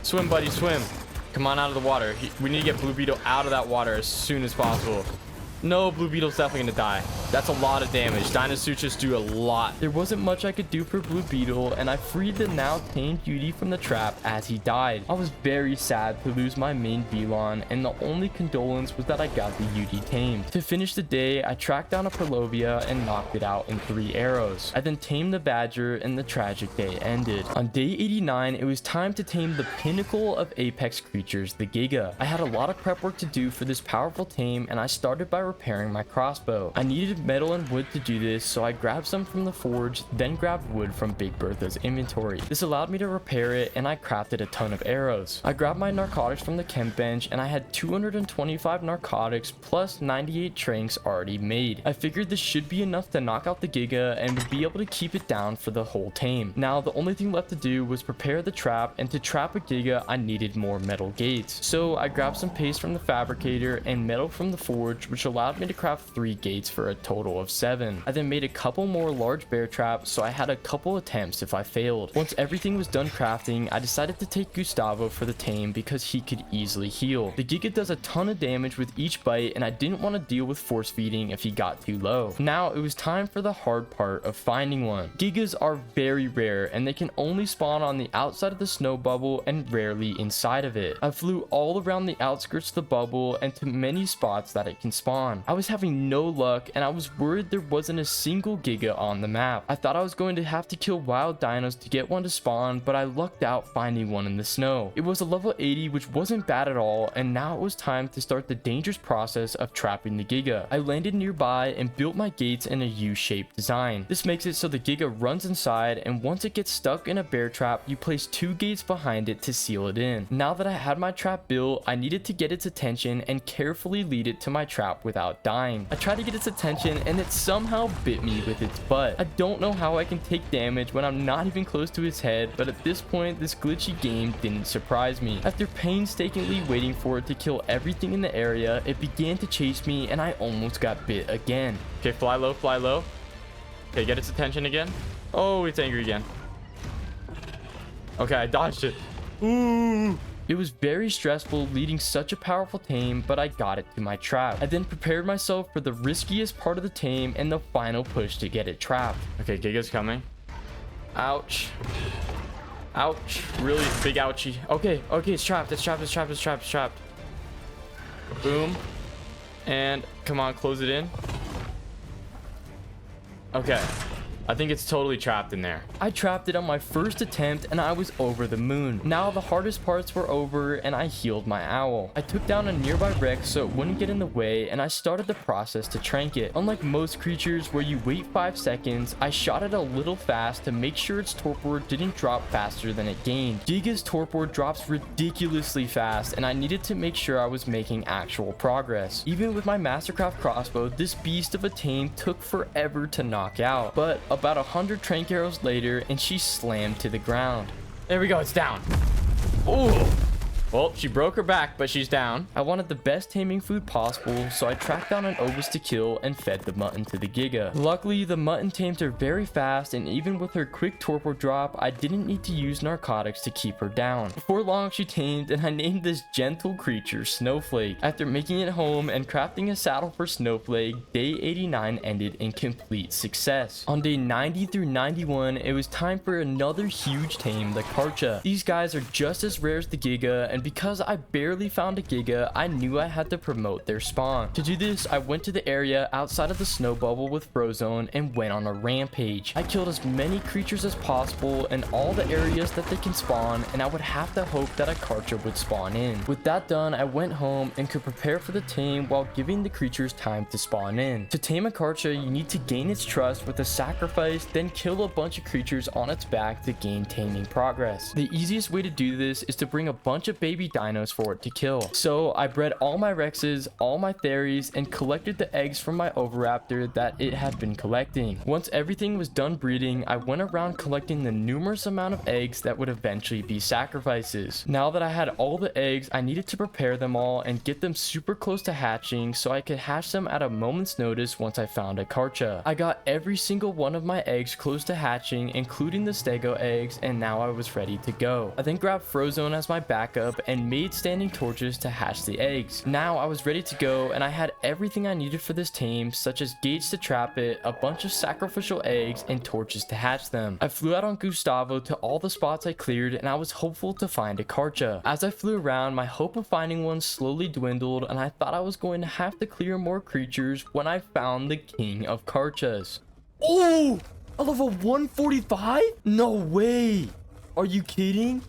Swim, buddy, swim. Come on out of the water. We need to get Blue Beetle out of that water as soon as possible. No, Blue Beetle's definitely gonna die. That's a lot of damage. Dinosaurs just do a lot. There wasn't much I could do for Blue Beetle, and I freed the now tamed UD from the trap as he died. I was very sad to lose my main Velon, and the only condolence was that I got the UD tamed. To finish the day, I tracked down a Perlovia and knocked it out in 3 arrows. I then tamed the Badger, and the tragic day ended. On day 89, it was time to tame the pinnacle of apex creatures, the Giga. I had a lot of prep work to do for this powerful tame, and I started by repairing my crossbow. I needed metal and wood to do this, so I grabbed some from the forge, then grabbed wood from Big Bertha's inventory. This allowed me to repair it, and I crafted a ton of arrows. I grabbed my narcotics from the chem bench, and I had 225 narcotics plus 98 tranks already made. I figured this should be enough to knock out the Giga and would be able to keep it down for the whole tame. Now the only thing left to do was prepare the trap, and to trap a Giga I needed more metal gates. So I grabbed some paste from the fabricator and metal from the forge, which allowed me to craft 3 gates for a total of 7. I then made a couple more large bear traps, so I had a couple attempts if I failed. Once everything was done crafting, I decided to take Gustavo for the tame because he could easily heal. The Giga does a ton of damage with each bite, and I didn't want to deal with force feeding if he got too low. Now it was time for the hard part of finding one. Gigas are very rare, and they can only spawn on the outside of the snow bubble and rarely inside of it. I flew all around the outskirts of the bubble and to many spots that it can spawn. I was having no luck, and I was worried there wasn't a single Giga on the map. I thought I was going to have to kill wild dinos to get one to spawn, but I lucked out finding one in the snow. It was a level 80, which wasn't bad at all, and now it was time to start the dangerous process of trapping the Giga. I landed nearby and built my gates in a U-shaped design. This makes it so the Giga runs inside, and once it gets stuck in a bear trap, you place 2 gates behind it to seal it in. Now that I had my trap built, I needed to get its attention and carefully lead it to my trap without dying. I tried to get its attention, and it somehow bit me with its butt. I don't know how I can take damage when I'm not even close to its head, but at this point this glitchy game didn't surprise me. After painstakingly waiting for it to kill everything in the area, it began to chase me, and I almost got bit again. Okay, fly low, fly low. Okay, get its attention again. Oh, it's angry again. Okay, I dodged it. Ooh. It was very stressful leading such a powerful tame, but I got it to my trap. I then prepared myself for the riskiest part of the tame and the final push to get it trapped. Okay, Giga's coming. Ouch. Ouch. Really big ouchie. Okay, it's trapped. It's trapped. It's trapped. It's trapped. It's trapped. Boom. And come on, close it in. Okay. I think it's totally trapped in there. I trapped it on my first attempt, and I was over the moon. Now the hardest parts were over, and I healed my owl. I took down a nearby wreck so it wouldn't get in the way, and I started the process to trank it. Unlike most creatures where you wait 5 seconds, I shot it a little fast to make sure its torpor didn't drop faster than it gained. Giga's torpor drops ridiculously fast, and I needed to make sure I was making actual progress. Even with my Mastercraft crossbow, this beast of a tame took forever to knock out, but about 100 trank arrows later, and she slammed to the ground. There we go, it's down. Ooh. Well, she broke her back, but she's down. I wanted the best taming food possible, so I tracked down an obus to kill and fed the mutton to the giga. Luckily, the mutton tamed her very fast, and even with her quick torpor drop, I didn't need to use narcotics to keep her down. Before long, she tamed, and I named this gentle creature Snowflake. After making it home and crafting a saddle for Snowflake, day 89 ended in complete success. On day 90 through 91, it was time for another huge tame, the Karcha. These guys are just as rare as the giga, and because I barely found a giga, I knew I had to promote their spawn. To do this, I went to the area outside of the snow bubble with Frozone and went on a rampage. I killed as many creatures as possible in all the areas that they can spawn, and I would have to hope that a Karcha would spawn in. With that done, I went home and could prepare for the tame while giving the creatures time to spawn in. To tame a Karcha, you need to gain its trust with a sacrifice, then kill a bunch of creatures on its back to gain taming progress. The easiest way to do this is to bring a bunch of baby dinos for it to kill. So I bred all my Rexes, all my Theries, and collected the eggs from my Oviraptor that it had been collecting. Once everything was done breeding, I went around collecting the numerous amount of eggs that would eventually be sacrifices. Now that I had all the eggs, I needed to prepare them all and get them super close to hatching so I could hatch them at a moment's notice once I found a Karcha. I got every single one of my eggs close to hatching, including the Stego eggs, and now I was ready to go. I then grabbed Frozone as my backup and made standing torches to hatch the eggs. Now I was ready to go, and I had everything I needed for this tame, such as gates to trap it, a bunch of sacrificial eggs, and torches to hatch them. I flew out on Gustavo to all the spots I cleared, and I was hopeful to find a Karcha. As I flew around, my hope of finding one slowly dwindled, and I thought I was going to have to clear more creatures when I found the king of Karchas. Oh! A level 145? No way! Are you kidding?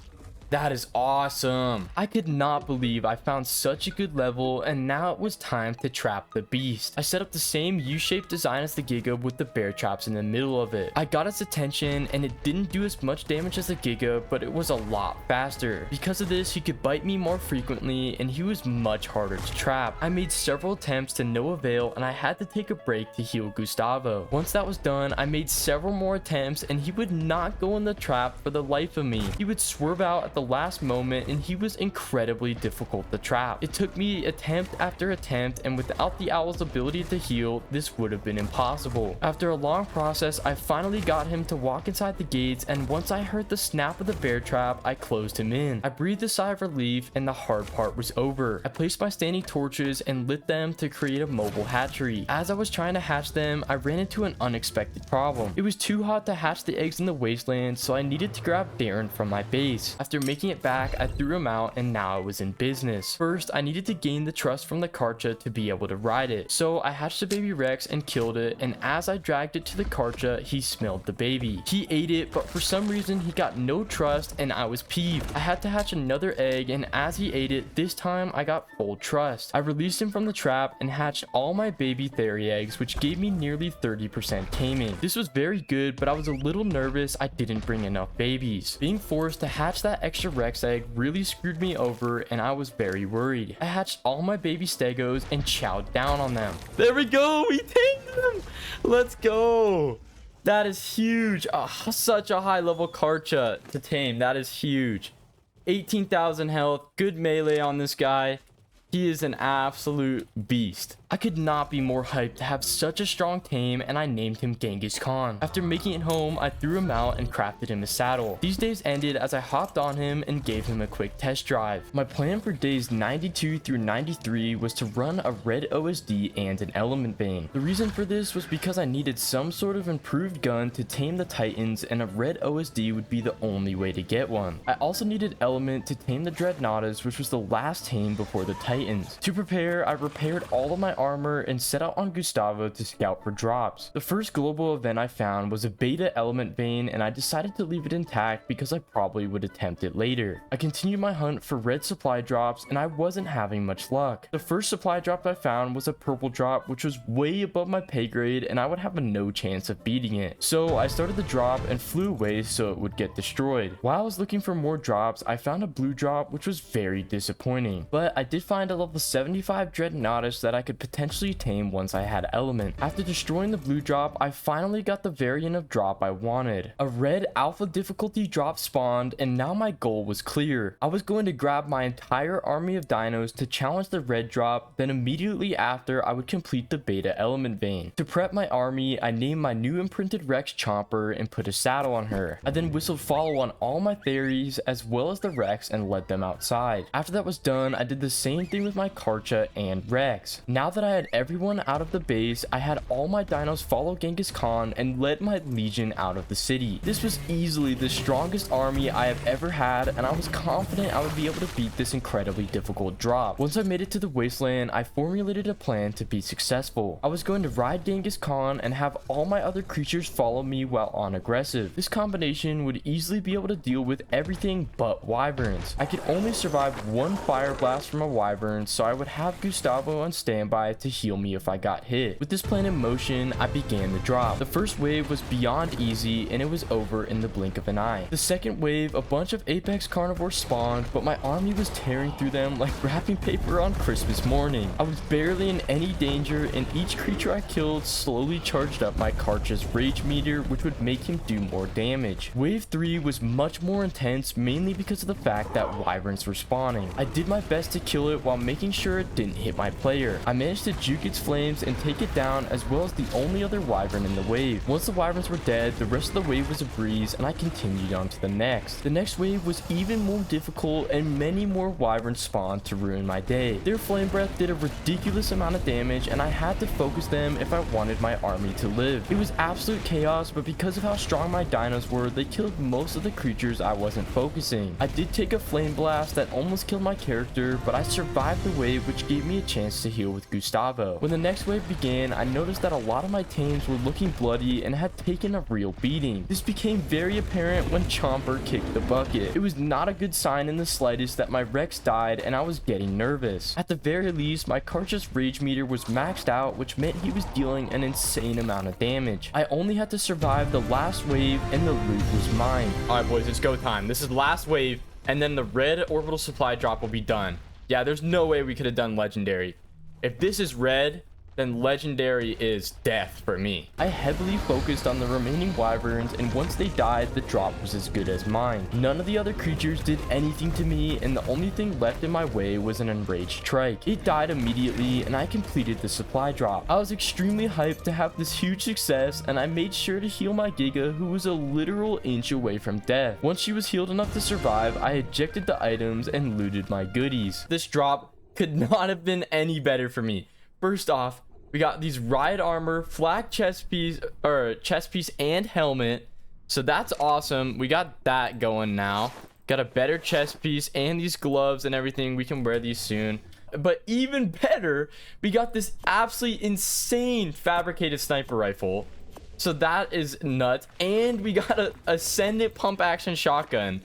That is awesome. I could not believe I found such a good level, and now it was time to trap the beast. I set up the same U-shaped design as the Giga with the bear traps in the middle of it. I got its attention, and it didn't do as much damage as the Giga, but it was a lot faster. Because of this, he could bite me more frequently, and he was much harder to trap. I made several attempts to no avail, and I had to take a break to heal Gustavo. Once that was done, I made several more attempts, and he would not go in the trap for the life of me. He would swerve out at the last moment, and he was incredibly difficult to trap. It took me attempt after attempt, and without the owl's ability to heal, this would have been impossible. After a long process, I finally got him to walk inside the gates, and once I heard the snap of the bear trap, I closed him in. I breathed a sigh of relief, and the hard part was over. I placed my standing torches and lit them to create a mobile hatchery. As I was trying to hatch them, I ran into an unexpected problem. It was too hot to hatch the eggs in the wasteland, so I needed to grab Darren from my base. After making it back, I threw him out, and now I was in business. First, I needed to gain the trust from the Karcha to be able to ride it. So I hatched a baby Rex and killed it, and as I dragged it to the Karcha, he smelled the baby. He ate it, but for some reason he got no trust, and I was peeved. I had to hatch another egg, and as he ate it, this time I got full trust. I released him from the trap and hatched all my baby Theria eggs, which gave me nearly 30% taming. This was very good, but I was a little nervous I didn't bring enough babies. Being forced to hatch that extra Rex egg really screwed me over, and I was very worried. I hatched all my baby Stegos and chowed down on them. There we go, we tamed them. Let's go. That is huge. Such a high level Karcha to tame. That is huge. 18,000 health, good melee on this guy. He is an absolute beast. I could not be more hyped to have such a strong tame, and I named him Genghis Khan. After making it home, I threw him out and crafted him a saddle. These days ended as I hopped on him and gave him a quick test drive. My plan for days 92 through 93 was to run a red OSD and an element vein. The reason for this was because I needed some sort of improved gun to tame the Titans, and a red OSD would be the only way to get one. I also needed element to tame the Dreadnoughtas, which was the last tame before the Titans. To prepare, I repaired all of my armor and set out on Gustavo to scout for drops. The first global event I found was a beta element vein, and I decided to leave it intact because I probably would attempt it later. I continued my hunt for red supply drops, and I wasn't having much luck. The first supply drop I found was a purple drop, which was way above my pay grade, and I would have no chance of beating it. So I started the drop and flew away so it would get destroyed. While I was looking for more drops, I found a blue drop, which was very disappointing, but I did find find a level 75 Dreadnoughtus that I could potentially tame once I had element. After destroying the blue drop, I finally got the variant of drop I wanted. A red alpha difficulty drop spawned, and now my goal was clear. I was going to grab my entire army of dinos to challenge the red drop, then immediately after I would complete the beta element vein. To prep my army, I named my new imprinted Rex Chomper and put a saddle on her. I then whistled follow on all my Theries as well as the Rex and led them outside. After that was done, I did the same thing with my Karcha and Rex. Now that I had everyone out of the base, I had all my dinos follow Genghis Khan and led my legion out of the city. This was easily the strongest army I have ever had, and I was confident I would be able to beat this incredibly difficult drop. Once I made it to the wasteland, I formulated a plan to be successful. I was going to ride Genghis Khan and have all my other creatures follow me while on aggressive. This combination would easily be able to deal with everything but wyverns. I could only survive one fire blast from a wyvern, so I would have Gustavo on standby to heal me if I got hit. With this plan in motion, I began the drop. The first wave was beyond easy and it was over in the blink of an eye. The second wave, a bunch of apex carnivores spawned, but my army was tearing through them like wrapping paper on Christmas morning. I was barely in any danger, and each creature I killed slowly charged up my Karcha's rage meter, which would make him do more damage. Wave 3 was much more intense, mainly because of the fact that wyverns were spawning. I did my best to kill it while making sure it didn't hit my player. I managed to juke its flames and take it down, as well as the only other wyvern in the wave. Once the wyverns were dead, the rest of the wave was a breeze, and I continued on to the next. The next wave was even more difficult, and many more wyverns spawned to ruin my day. Their flame breath did a ridiculous amount of damage, and I had to focus them if I wanted my army to live. It was absolute chaos, but because of how strong my dinos were, they killed most of the creatures I wasn't focusing. I did take a flame blast that almost killed my character, but I survived the wave, which gave me a chance to heal with Gustavo. When the next wave began, I noticed that a lot of my tames were looking bloody and had taken a real beating. This became very apparent when Chomper kicked the bucket. It was not a good sign in the slightest that my Rex died, and I was getting nervous. At the very least, my Karcha's rage meter was maxed out, which meant he was dealing an insane amount of damage. I only had to survive the last wave, and the loot was mine. All right, boys, it's go time. This is last wave, and then the red orbital supply drop will be done. Yeah, there's no way we could have done legendary. If this is red, then legendary is death for me. I heavily focused on the remaining wyverns, and once they died, the drop was as good as mine. None of the other creatures did anything to me, and the only thing left in my way was an enraged trike. It died immediately, and I completed the supply drop. I was extremely hyped to have this huge success, and I made sure to heal my Giga, who was a literal inch away from death. Once she was healed enough to survive, I ejected the items and looted my goodies. This drop could not have been any better for me. First off, we got these riot armor, flak chest piece and helmet. So that's awesome. We got that going now. Got a better chest piece and these gloves and everything. We can wear these soon. But even better, we got this absolutely insane fabricated sniper rifle. So that is nuts. And we got a ascendant pump action shotgun.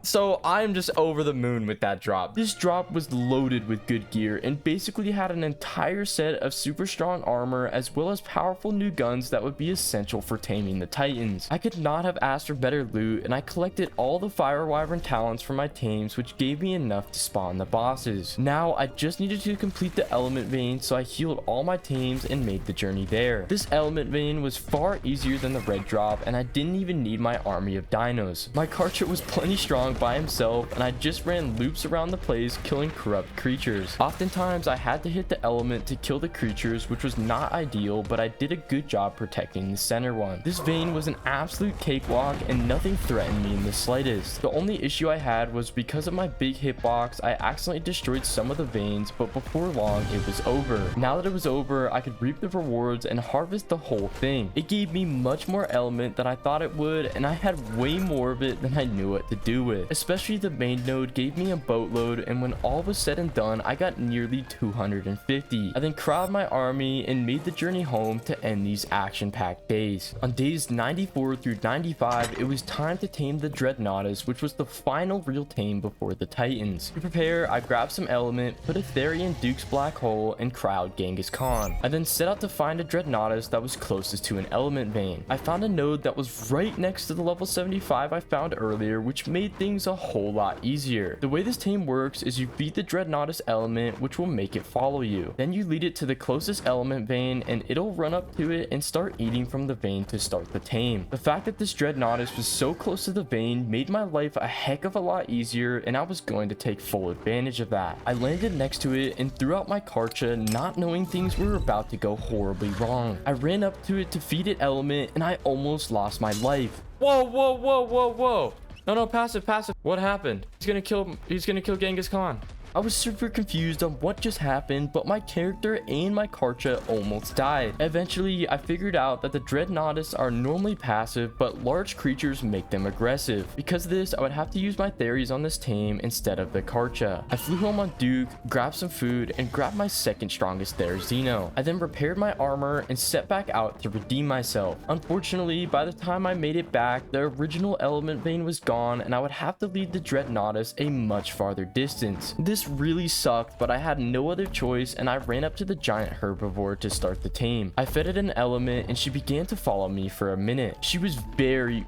So I'm just over the moon with that drop. This drop was loaded with good gear and basically had an entire set of super strong armor as well as powerful new guns that would be essential for taming the titans. I could not have asked for better loot, and I collected all the fire wyvern talents for my tames, which gave me enough to spawn the bosses. Now I just needed to complete the element vein, so I healed all my tames and made the journey there. This element vein was far easier than the red drop, and I didn't even need my army of dinos. My Karcha was plenty strong by himself, and I just ran loops around the place killing corrupt creatures. Oftentimes I had to hit the element to kill the creatures, which was not ideal, but I did a good job protecting the center one. This vein was an absolute cakewalk and nothing threatened me in the slightest. The only issue I had was because of my big hitbox, I accidentally destroyed some of the veins, but before long it was over. Now that it was over, I could reap the rewards and harvest the whole thing. It gave me much more element than I thought it would, and I had way more of it than I knew what to do with. Especially the main node gave me a boatload, and when all was said and done, I got nearly 250. I then crowded my army and made the journey home to end these action-packed days. On days 94 through 95, it was time to tame the Dreadnoughtus, which was the final real tame before the Titans. To prepare, I grabbed some element, put a Theory in Duke's black hole, and crowd Genghis Khan. I then set out to find a Dreadnoughtus that was closest to an element vein. I found a node that was right next to the level 75 I found earlier, which made things things a whole lot easier. The way this tame works is you feed the Dreadnoughtus element, which will make it follow you. Then you lead it to the closest element vein and it'll run up to it and start eating from the vein to start the tame. The fact that this Dreadnoughtus was so close to the vein made my life a heck of a lot easier, and I was going to take full advantage of that. I landed next to it and threw out my Karcha, not knowing things were about to go horribly wrong. I ran up to it to feed it element and I almost lost my life. Whoa, whoa, whoa, whoa, whoa. No, passive. What happened? He's gonna kill Genghis Khan. I was super confused on what just happened, but my character and my Karcha almost died. Eventually, I figured out that the Dreadnoughtus are normally passive, but large creatures make them aggressive. Because of this, I would have to use my Theres on this tame instead of the Karcha. I flew home on Duke, grabbed some food, and grabbed my second strongest Theres Xeno. I then repaired my armor and set back out to redeem myself. Unfortunately, by the time I made it back, the original element vein was gone, and I would have to lead the Dreadnoughtus a much farther distance. This really sucked, but I had no other choice, and I ran up to the giant herbivore to start the tame. I fed it an element and she began to follow me for a minute. She was very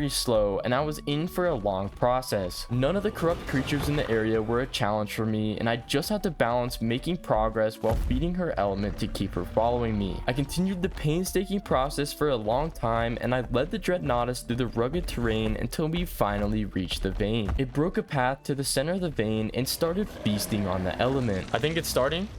slow, and I was in for a long process. None of the corrupt creatures in the area were a challenge for me, and I just had to balance making progress while feeding her element to keep her following me. I continued the painstaking process for a long time, and I led the Dreadnoughtus through the rugged terrain until we finally reached the vein. It broke a path to the center of the vein and started feasting on the element. I think it's starting.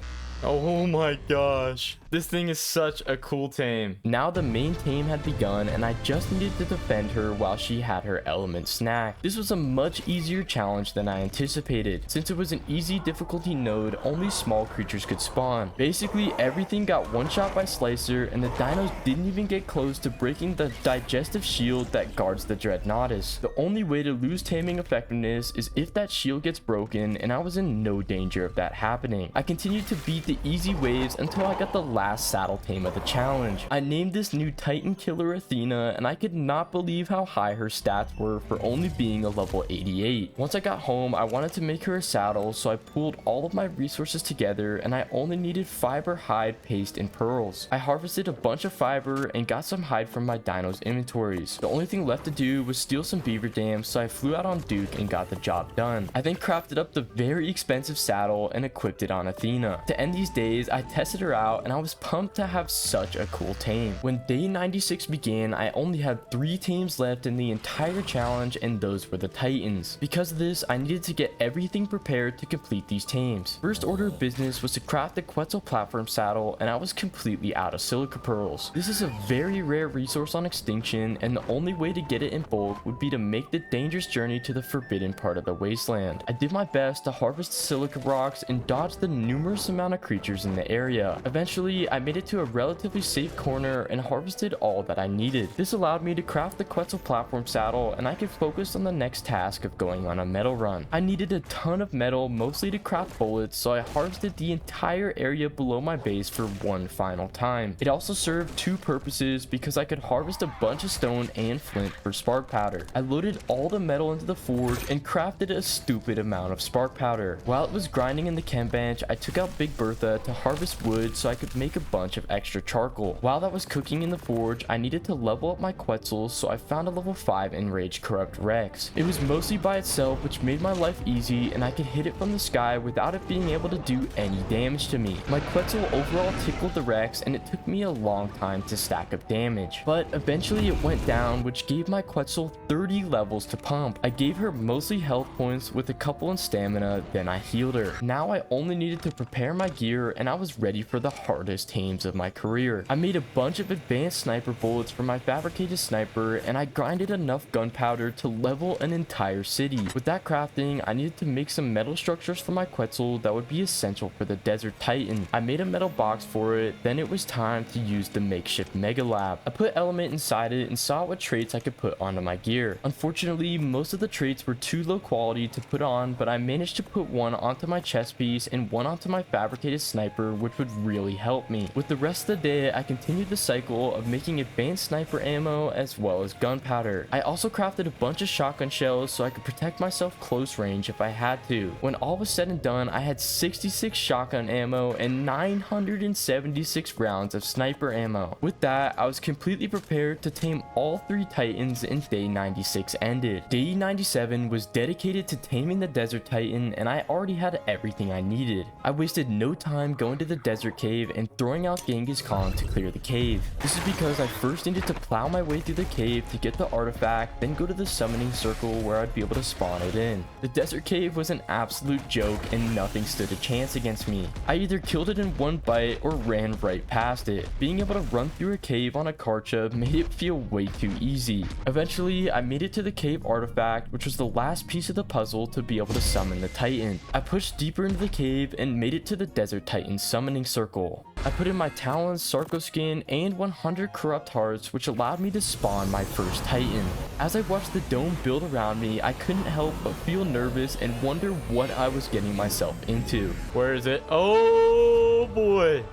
Oh my gosh. This thing is such a cool tame. Now the main tame had begun, and I just needed to defend her while she had her element snack. This was a much easier challenge than I anticipated. Since it was an easy difficulty node, only small creatures could spawn. Basically, everything got one shot by Slicer, and the dinos didn't even get close to breaking the digestive shield that guards the Dreadnoughtus. The only way to lose taming effectiveness is if that shield gets broken, and I was in no danger of that happening. I continued to beat the easy waves until I got the last saddle tame of the challenge. I named this new Titan killer Athena, and I could not believe how high her stats were for only being a level 88. Once I got home, I wanted to make her a saddle, so I pooled all of my resources together, and I only needed fiber, hide, paste, and pearls. I harvested a bunch of fiber and got some hide from my dinos inventories. The only thing left to do was steal some beaver dams, so I flew out on Duke and got the job done. I then crafted up the very expensive saddle and equipped it on Athena. To end these days, I tested her out, and I was pumped to have such a cool tame. When day 96 began, I only had 3 tames left in the entire challenge, and those were the Titans. Because of this, I needed to get everything prepared to complete these tames. First order of business was to craft the Quetzal platform saddle, and I was completely out of silica pearls. This is a very rare resource on Extinction, and the only way to get it in bulk would be to make the dangerous journey to the forbidden part of the wasteland. I did my best to harvest silica rocks and dodge the numerous amount of creatures in the area. Eventually, I made it to a relatively safe corner and harvested all that I needed. This allowed me to craft the Quetzal platform saddle, and I could focus on the next task of going on a metal run. I needed a ton of metal, mostly to craft bullets, so I harvested the entire area below my base for one final time. It also served 2 purposes because I could harvest a bunch of stone and flint for spark powder. I loaded all the metal into the forge and crafted a stupid amount of spark powder. While it was grinding in the chem bench, I took out Big Bertha to harvest wood so I could make a bunch of extra charcoal. While that was cooking in the forge, I needed to level up my Quetzals, so I found a level 5 Enraged Corrupt Rex. It was mostly by itself, which made my life easy, and I could hit it from the sky without it being able to do any damage to me. My Quetzal overall tickled the Rex, and it took me a long time to stack up damage. But eventually it went down, which gave my Quetzal 30 levels to pump. I gave her mostly health points with a couple in stamina, then I healed her. Now I only needed to prepare my gear, and I was ready for the hardest tames of my career. I made a bunch of advanced sniper bullets for my fabricated sniper, and I grinded enough gunpowder to level an entire city. With that crafting, I needed to make some metal structures for my Quetzal that would be essential for the Desert Titan. I made a metal box for it, then it was time to use the makeshift Mega Lab. I put Element inside it and saw what traits I could put onto my gear. Unfortunately, most of the traits were too low quality to put on, but I managed to put one onto my chest piece and one onto my fabricated advanced sniper, which would really help me. With the rest of the day, I continued the cycle of making advanced sniper ammo as well as gunpowder. I also crafted a bunch of shotgun shells so I could protect myself close range if I had to. When all was said and done, I had 66 shotgun ammo and 976 rounds of sniper ammo. With that, I was completely prepared to tame all 3 titans, and day 96 ended. Day 97 was dedicated to taming the desert titan, and I already had everything I needed. I wasted no time going to the desert cave and throwing out Genghis Khan to clear the cave. This is because I first needed to plow my way through the cave to get the artifact, then go to the summoning circle where I'd be able to spawn it in. The desert cave was an absolute joke and nothing stood a chance against me. I either killed it in one bite or ran right past it. Being able to run through a cave on a Karcha made it feel way too easy. Eventually, I made it to the cave artifact, which was the last piece of the puzzle to be able to summon the titan. I pushed deeper into the cave and made it to the desert titan summoning circle. I put in my talons, Sarco skin, and 100 corrupt hearts, which allowed me to spawn my first titan. As I watched the dome build around me, I couldn't help but feel nervous and wonder what I was getting myself into. Where is it? Oh boy.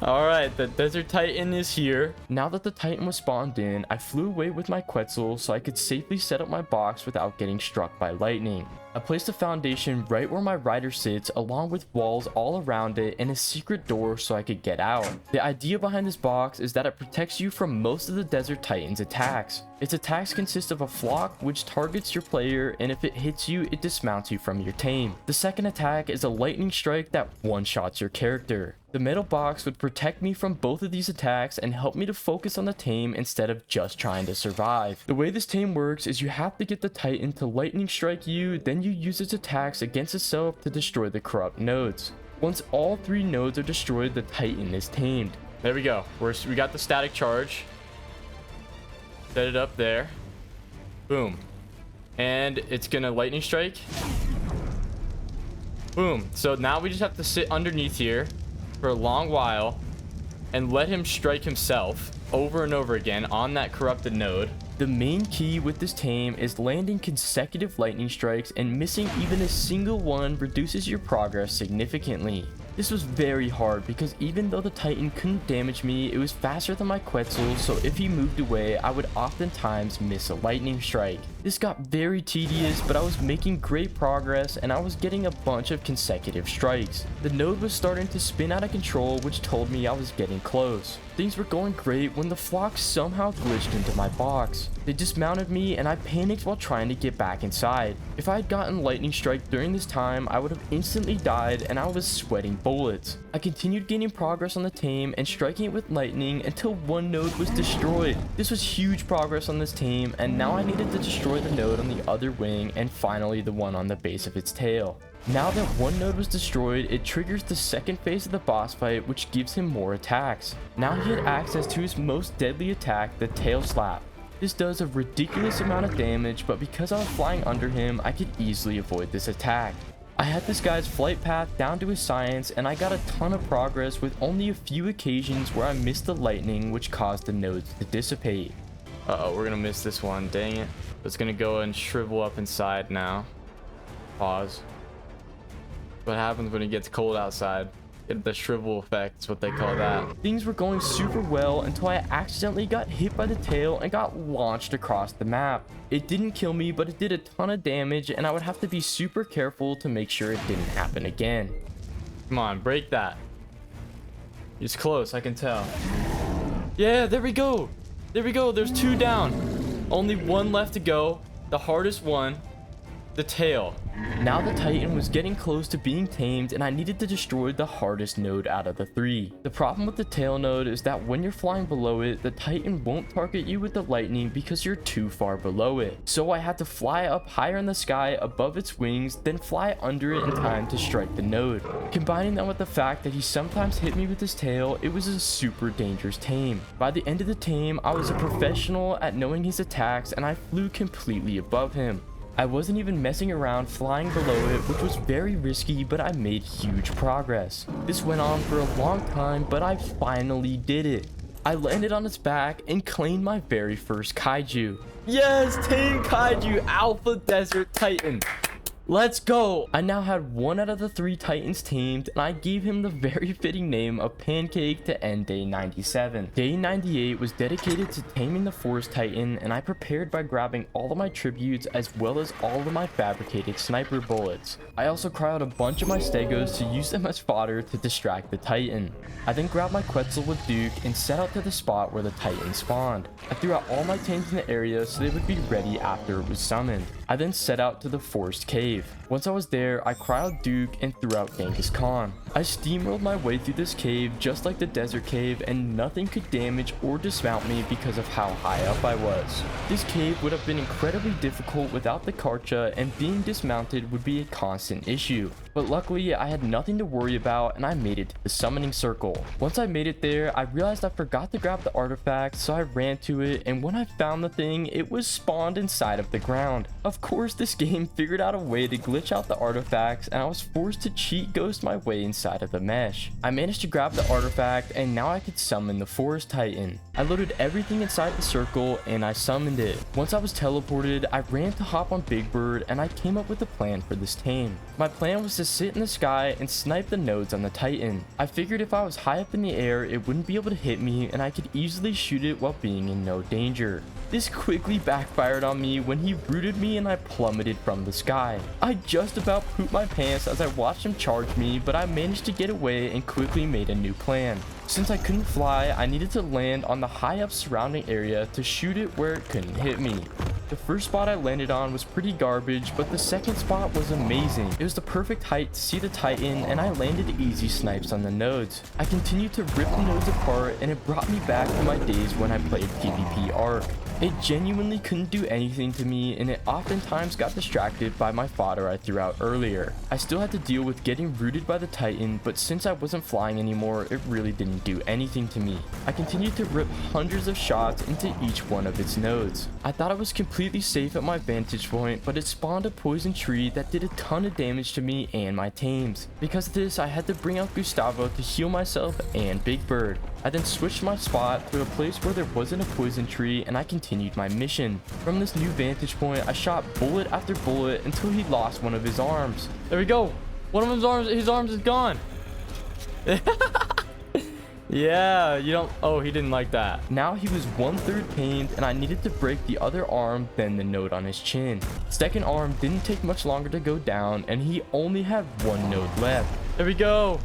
All right, the desert titan is here. Now that the titan was spawned in, I flew away with my Quetzal so I could safely set up my box without getting struck by lightning. I placed a foundation right where my rider sits, along with walls all around it and a secret door so I could get out. The idea behind this box is that it protects you from most of the desert titan's attacks. Its attacks consist of a flock which targets your player, and if it hits you, it dismounts you from your tame. The second attack is a lightning strike that one-shots your character. The metal box would protect me from both of these attacks and help me to focus on the tame instead of just trying to survive. The way this tame works is you have to get the titan to lightning strike you, then you use its attacks against itself to destroy the corrupt nodes. Once all 3 nodes are destroyed, the titan is tamed. There we go. We got the static charge. Set it up there. Boom. And it's gonna lightning strike. Boom. So now we just have to sit underneath here for a long while and let him strike himself over and over again on that corrupted node. The main key with this tame is landing consecutive lightning strikes, and missing even a single one reduces your progress significantly. This was very hard because even though the titan couldn't damage me, it was faster than my Quetzal, so if he moved away, I would oftentimes miss a lightning strike. This got very tedious, but I was making great progress and I was getting a bunch of consecutive strikes. The node was starting to spin out of control, which told me I was getting close. Things were going great when the flock somehow glitched into my box. They dismounted me and I panicked while trying to get back inside. If I had gotten lightning strike during this time, I would have instantly died and I was sweating bullets. I continued gaining progress on the tame and striking it with lightning until one node was destroyed. This was huge progress on this tame, and now I needed to destroy the node on the other wing and finally the one on the base of its tail. Now that one node was destroyed, it triggers the second phase of the boss fight, which gives him more attacks. Now he had access to his most deadly attack, the tail slap. This does a ridiculous amount of damage, but because I was flying under him, I could easily avoid this attack. I had this guy's flight path down to his science, and I got a ton of progress with only a few occasions where I missed the lightning, which caused the nodes to dissipate. Uh-oh, we're gonna miss this one. Dang it. It's gonna go and shrivel up inside now. Pause. What happens when it gets cold outside? The shrivel effect is what they call that. Things were going super well until I accidentally got hit by the tail and got launched across the map. It didn't kill me, but it did a ton of damage, and I would have to be super careful to make sure it didn't happen again. Come on, break that. It's close, I can tell. Yeah, there we go. There we go. There's 2 down. Only 1 left to go. The hardest one. The tail. Now the titan was getting close to being tamed, and I needed to destroy the hardest node out of the 3. The problem with the tail node is that when you're flying below it, the titan won't target you with the lightning because you're too far below it. So I had to fly up higher in the sky above its wings, then fly under it in time to strike the node. Combining that with the fact that he sometimes hit me with his tail, it was a super dangerous tame. By the end of the tame, I was a professional at knowing his attacks, and I flew completely above him. I wasn't even messing around flying below it, which was very risky, but I made huge progress. This went on for a long time, but I finally did it. I landed on its back and claimed my very first kaiju. Yes, Tame Kaiju Alpha Desert Titan. Let's go. I now had 1 out of the 3 titans tamed, and I gave him the very fitting name of Pancake to end day 97. Day 98 was dedicated to taming the forest titan, and I prepared by grabbing all of my tributes as well as all of my fabricated sniper bullets. I also cryoed a bunch of my stegos to use them as fodder to distract the titan. I then grabbed my Quetzal with Duke and set out to the spot where the titan spawned. I threw out all my tames in the area so they would be ready after it was summoned. I then set out to the forest cave. Once I was there, I cryoed Duke and threw out Genghis Khan. I steamrolled my way through this cave just like the desert cave, and nothing could damage or dismount me because of how high up I was. This cave would have been incredibly difficult without the Karcha, and being dismounted would be a constant issue. But luckily, I had nothing to worry about, and I made it to the summoning circle. Once I made it there, I realized I forgot to grab the artifact, so I ran to it, and when I found the thing, it was spawned inside of the ground. Of course, this game figured out a way to glitch out the artifacts, and I was forced to cheat ghost my way inside of the mesh. I managed to grab the artifact, and now I could summon the forest titan. I loaded everything inside the circle, and I summoned it. Once I was teleported, I ran to hop on Big Bird, and I came up with a plan for this tame. My plan was to sit in the sky and snipe the nodes on the titan. I figured if I was high up in the air, it wouldn't be able to hit me, and I could easily shoot it while being in no danger. This quickly backfired on me when he rooted me and I plummeted from the sky. I just about pooped my pants as I watched him charge me, but I managed to get away and quickly made a new plan. Since I couldn't fly, I needed to land on the high up surrounding area to shoot it where it couldn't hit me. The first spot I landed on was pretty garbage, but the second spot was amazing. It was the perfect height to see the titan, and I landed easy snipes on the nodes. I continued to rip the nodes apart, and it brought me back to my days when I played PvP Ark. It genuinely couldn't do anything to me, and it oftentimes got distracted by my fodder I threw out earlier. I still had to deal with getting rooted by the titan, but since I wasn't flying anymore, it really didn't do anything to me. I continued to rip hundreds of shots into each one of its nodes. I thought I was completely safe at my vantage point, but it spawned a poison tree that did a ton of damage to me and my tames. Because of this, I had to bring out Gustavo to heal myself and Big Bird. I then switched my spot to a place where there wasn't a poison tree, and I continued my mission. From this new vantage point, I shot bullet after bullet until he lost one of his arms. There we go. One of his arms is gone. Yeah, you don't... Oh, he didn't like that. Now he was 1/3 tamed, and I needed to break the other arm, then the node on his chin. Second arm didn't take much longer to go down, and he only had 1 node left. There we go.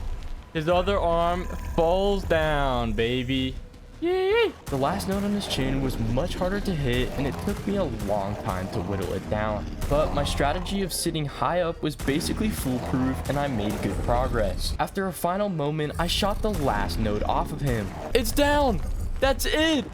His other arm falls down, baby. Yay! The last node on his chin was much harder to hit, and it took me a long time to whittle it down. But my strategy of sitting high up was basically foolproof, and I made good progress. After a final moment, I shot the last node off of him. It's down! That's it!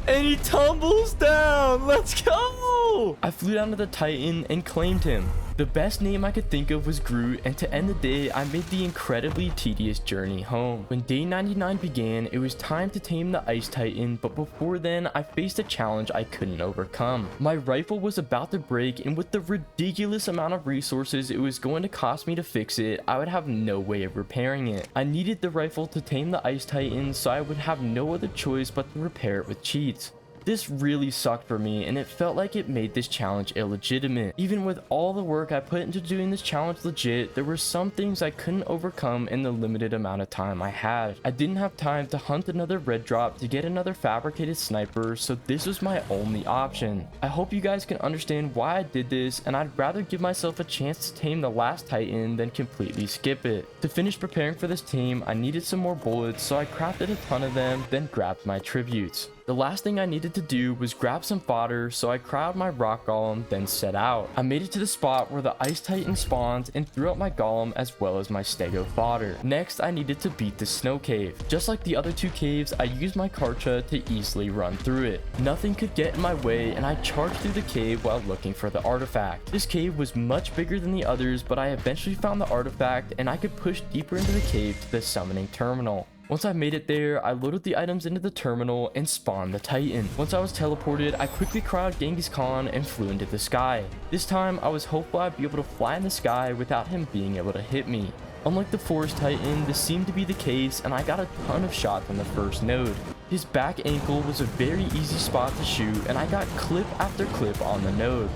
And he tumbles down! Let's go! I flew down to the titan and claimed him. The best name I could think of was Groot, and to end the day, I made the incredibly tedious journey home. When day 99 began, it was time to tame the Ice Titan, but before then, I faced a challenge I couldn't overcome. My rifle was about to break, and with the ridiculous amount of resources it was going to cost me to fix it, I would have no way of repairing it. I needed the rifle to tame the Ice Titan, so I would have no other choice but to repair it with cheats. This really sucked for me, and it felt like it made this challenge illegitimate. Even with all the work I put into doing this challenge legit, there were some things I couldn't overcome in the limited amount of time I had. I didn't have time to hunt another red drop to get another fabricated sniper, so this was my only option. I hope you guys can understand why I did this, and I'd rather give myself a chance to tame the last Titan than completely skip it. To finish preparing for this tame, I needed some more bullets, so I crafted a ton of them, then grabbed my tributes. The last thing I needed to do was grab some fodder, so I crowd my rock golem, then set out. I made it to the spot where the Ice Titan spawns and threw out my golem as well as my stego fodder. Next, I needed to beat the snow cave. Just like the other 2 caves, I used my Karcha to easily run through it. Nothing could get in my way, and I charged through the cave while looking for the artifact. This cave was much bigger than the others, but I eventually found the artifact, and I could push deeper into the cave to the summoning terminal. Once I made it there, I loaded the items into the terminal and spawned the Titan. Once I was teleported, I quickly crowded Genghis Khan and flew into the sky. This time, I was hopeful I'd be able to fly in the sky without him being able to hit me. Unlike the Forest Titan, this seemed to be the case, and I got a ton of shots on the first node. His back ankle was a very easy spot to shoot, and I got clip after clip on the node.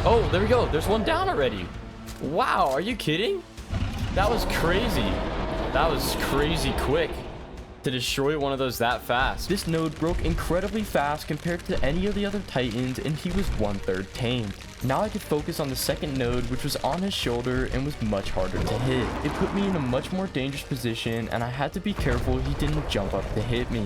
Oh, there we go. There's one down already. Wow, are you kidding? That was crazy. That was crazy quick to destroy one of those that fast. This node broke incredibly fast compared to any of the other titans, and he was 1/3 tamed. Now I could focus on the second node, which was on his shoulder and was much harder to hit. It put me in a much more dangerous position, and I had to be careful he didn't jump up to hit me.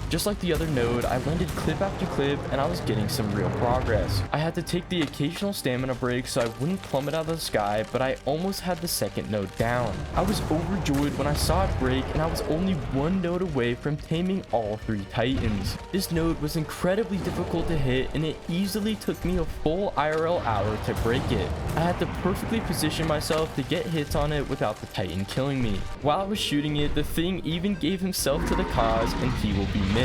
Just like the other node, I landed clip after clip and I was getting some real progress. I had to take the occasional stamina break so I wouldn't plummet out of the sky, but I almost had the second node down. I was overjoyed when I saw it break, and I was only one node away from taming all 3 titans. This node was incredibly difficult to hit, and it easily took me a full IRL hour to break it. I had to perfectly position myself to get hits on it without the titan killing me. While I was shooting it, the thing even gave himself to the cause, and he will be missed.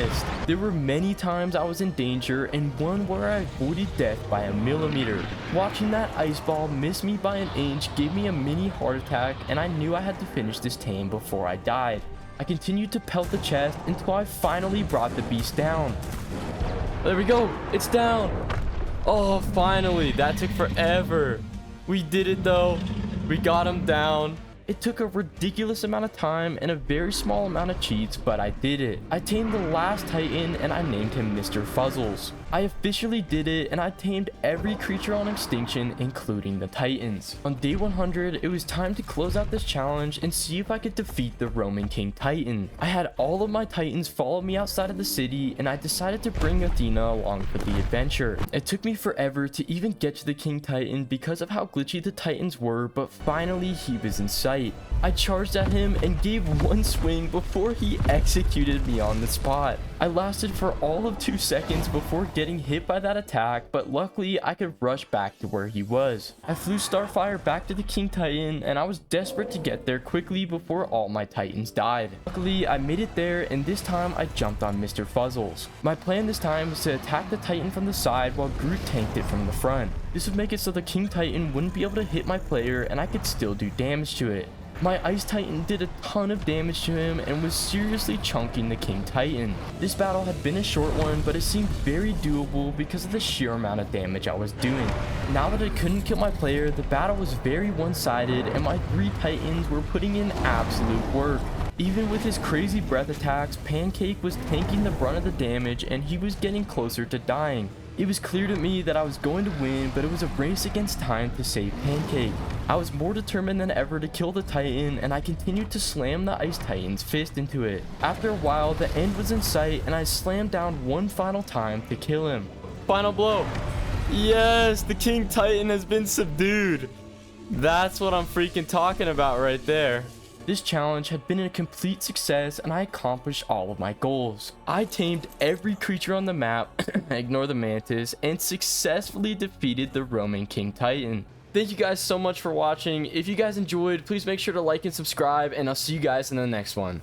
There were many times I was in danger, and one where I avoided death by a millimeter. Watching that ice ball miss me by an inch gave me a mini heart attack, and I knew I had to finish this tame before I died. I continued to pelt the chest until I finally brought the beast down. There we go. It's down. Oh, finally. That took forever. We did it though. We got him down. It took a ridiculous amount of time and a very small amount of cheats, but I did it. I tamed the last titan and I named him Mr. Fuzzles. I officially did it, and I tamed every creature on Extinction, including the titans. On day 100, it was time to close out this challenge and see if I could defeat the Roman King Titan. I had all of my titans follow me outside of the city, and I decided to bring Athena along for the adventure. It took me forever to even get to the King Titan because of how glitchy the titans were, but finally he was in sight. I charged at him and gave one swing before he executed me on the spot. I lasted for all of 2 seconds before getting hit by that attack, but luckily I could rush back to where he was. I flew Starfire back to the King Titan, and I was desperate to get there quickly before all my titans died. Luckily I made it there, and this time I jumped on Mr. Fuzzles. My plan this time was to attack the titan from the side while Groot tanked it from the front. This would make it so the King Titan wouldn't be able to hit my player and I could still do damage to it. My Ice Titan did a ton of damage to him and was seriously chunking the King Titan. This battle had been a short one, but it seemed very doable because of the sheer amount of damage I was doing. Now that I couldn't kill my player, the battle was very one-sided and my 3 titans were putting in absolute work. Even with his crazy breath attacks, Pancake was tanking the brunt of the damage and he was getting closer to dying. It was clear to me that I was going to win, but it was a race against time to save Pancake. I was more determined than ever to kill the Titan, and I continued to slam the Ice Titan's fist into it. After a while, the end was in sight, and I slammed down one final time to kill him. Final blow. Yes, the King Titan has been subdued. That's what I'm freaking talking about right there. This challenge had been a complete success, and I accomplished all of my goals. I tamed every creature on the map, ignore the mantis, and successfully defeated the Roman King Titan. Thank you guys so much for watching. If you guys enjoyed, please make sure to like and subscribe, and I'll see you guys in the next one.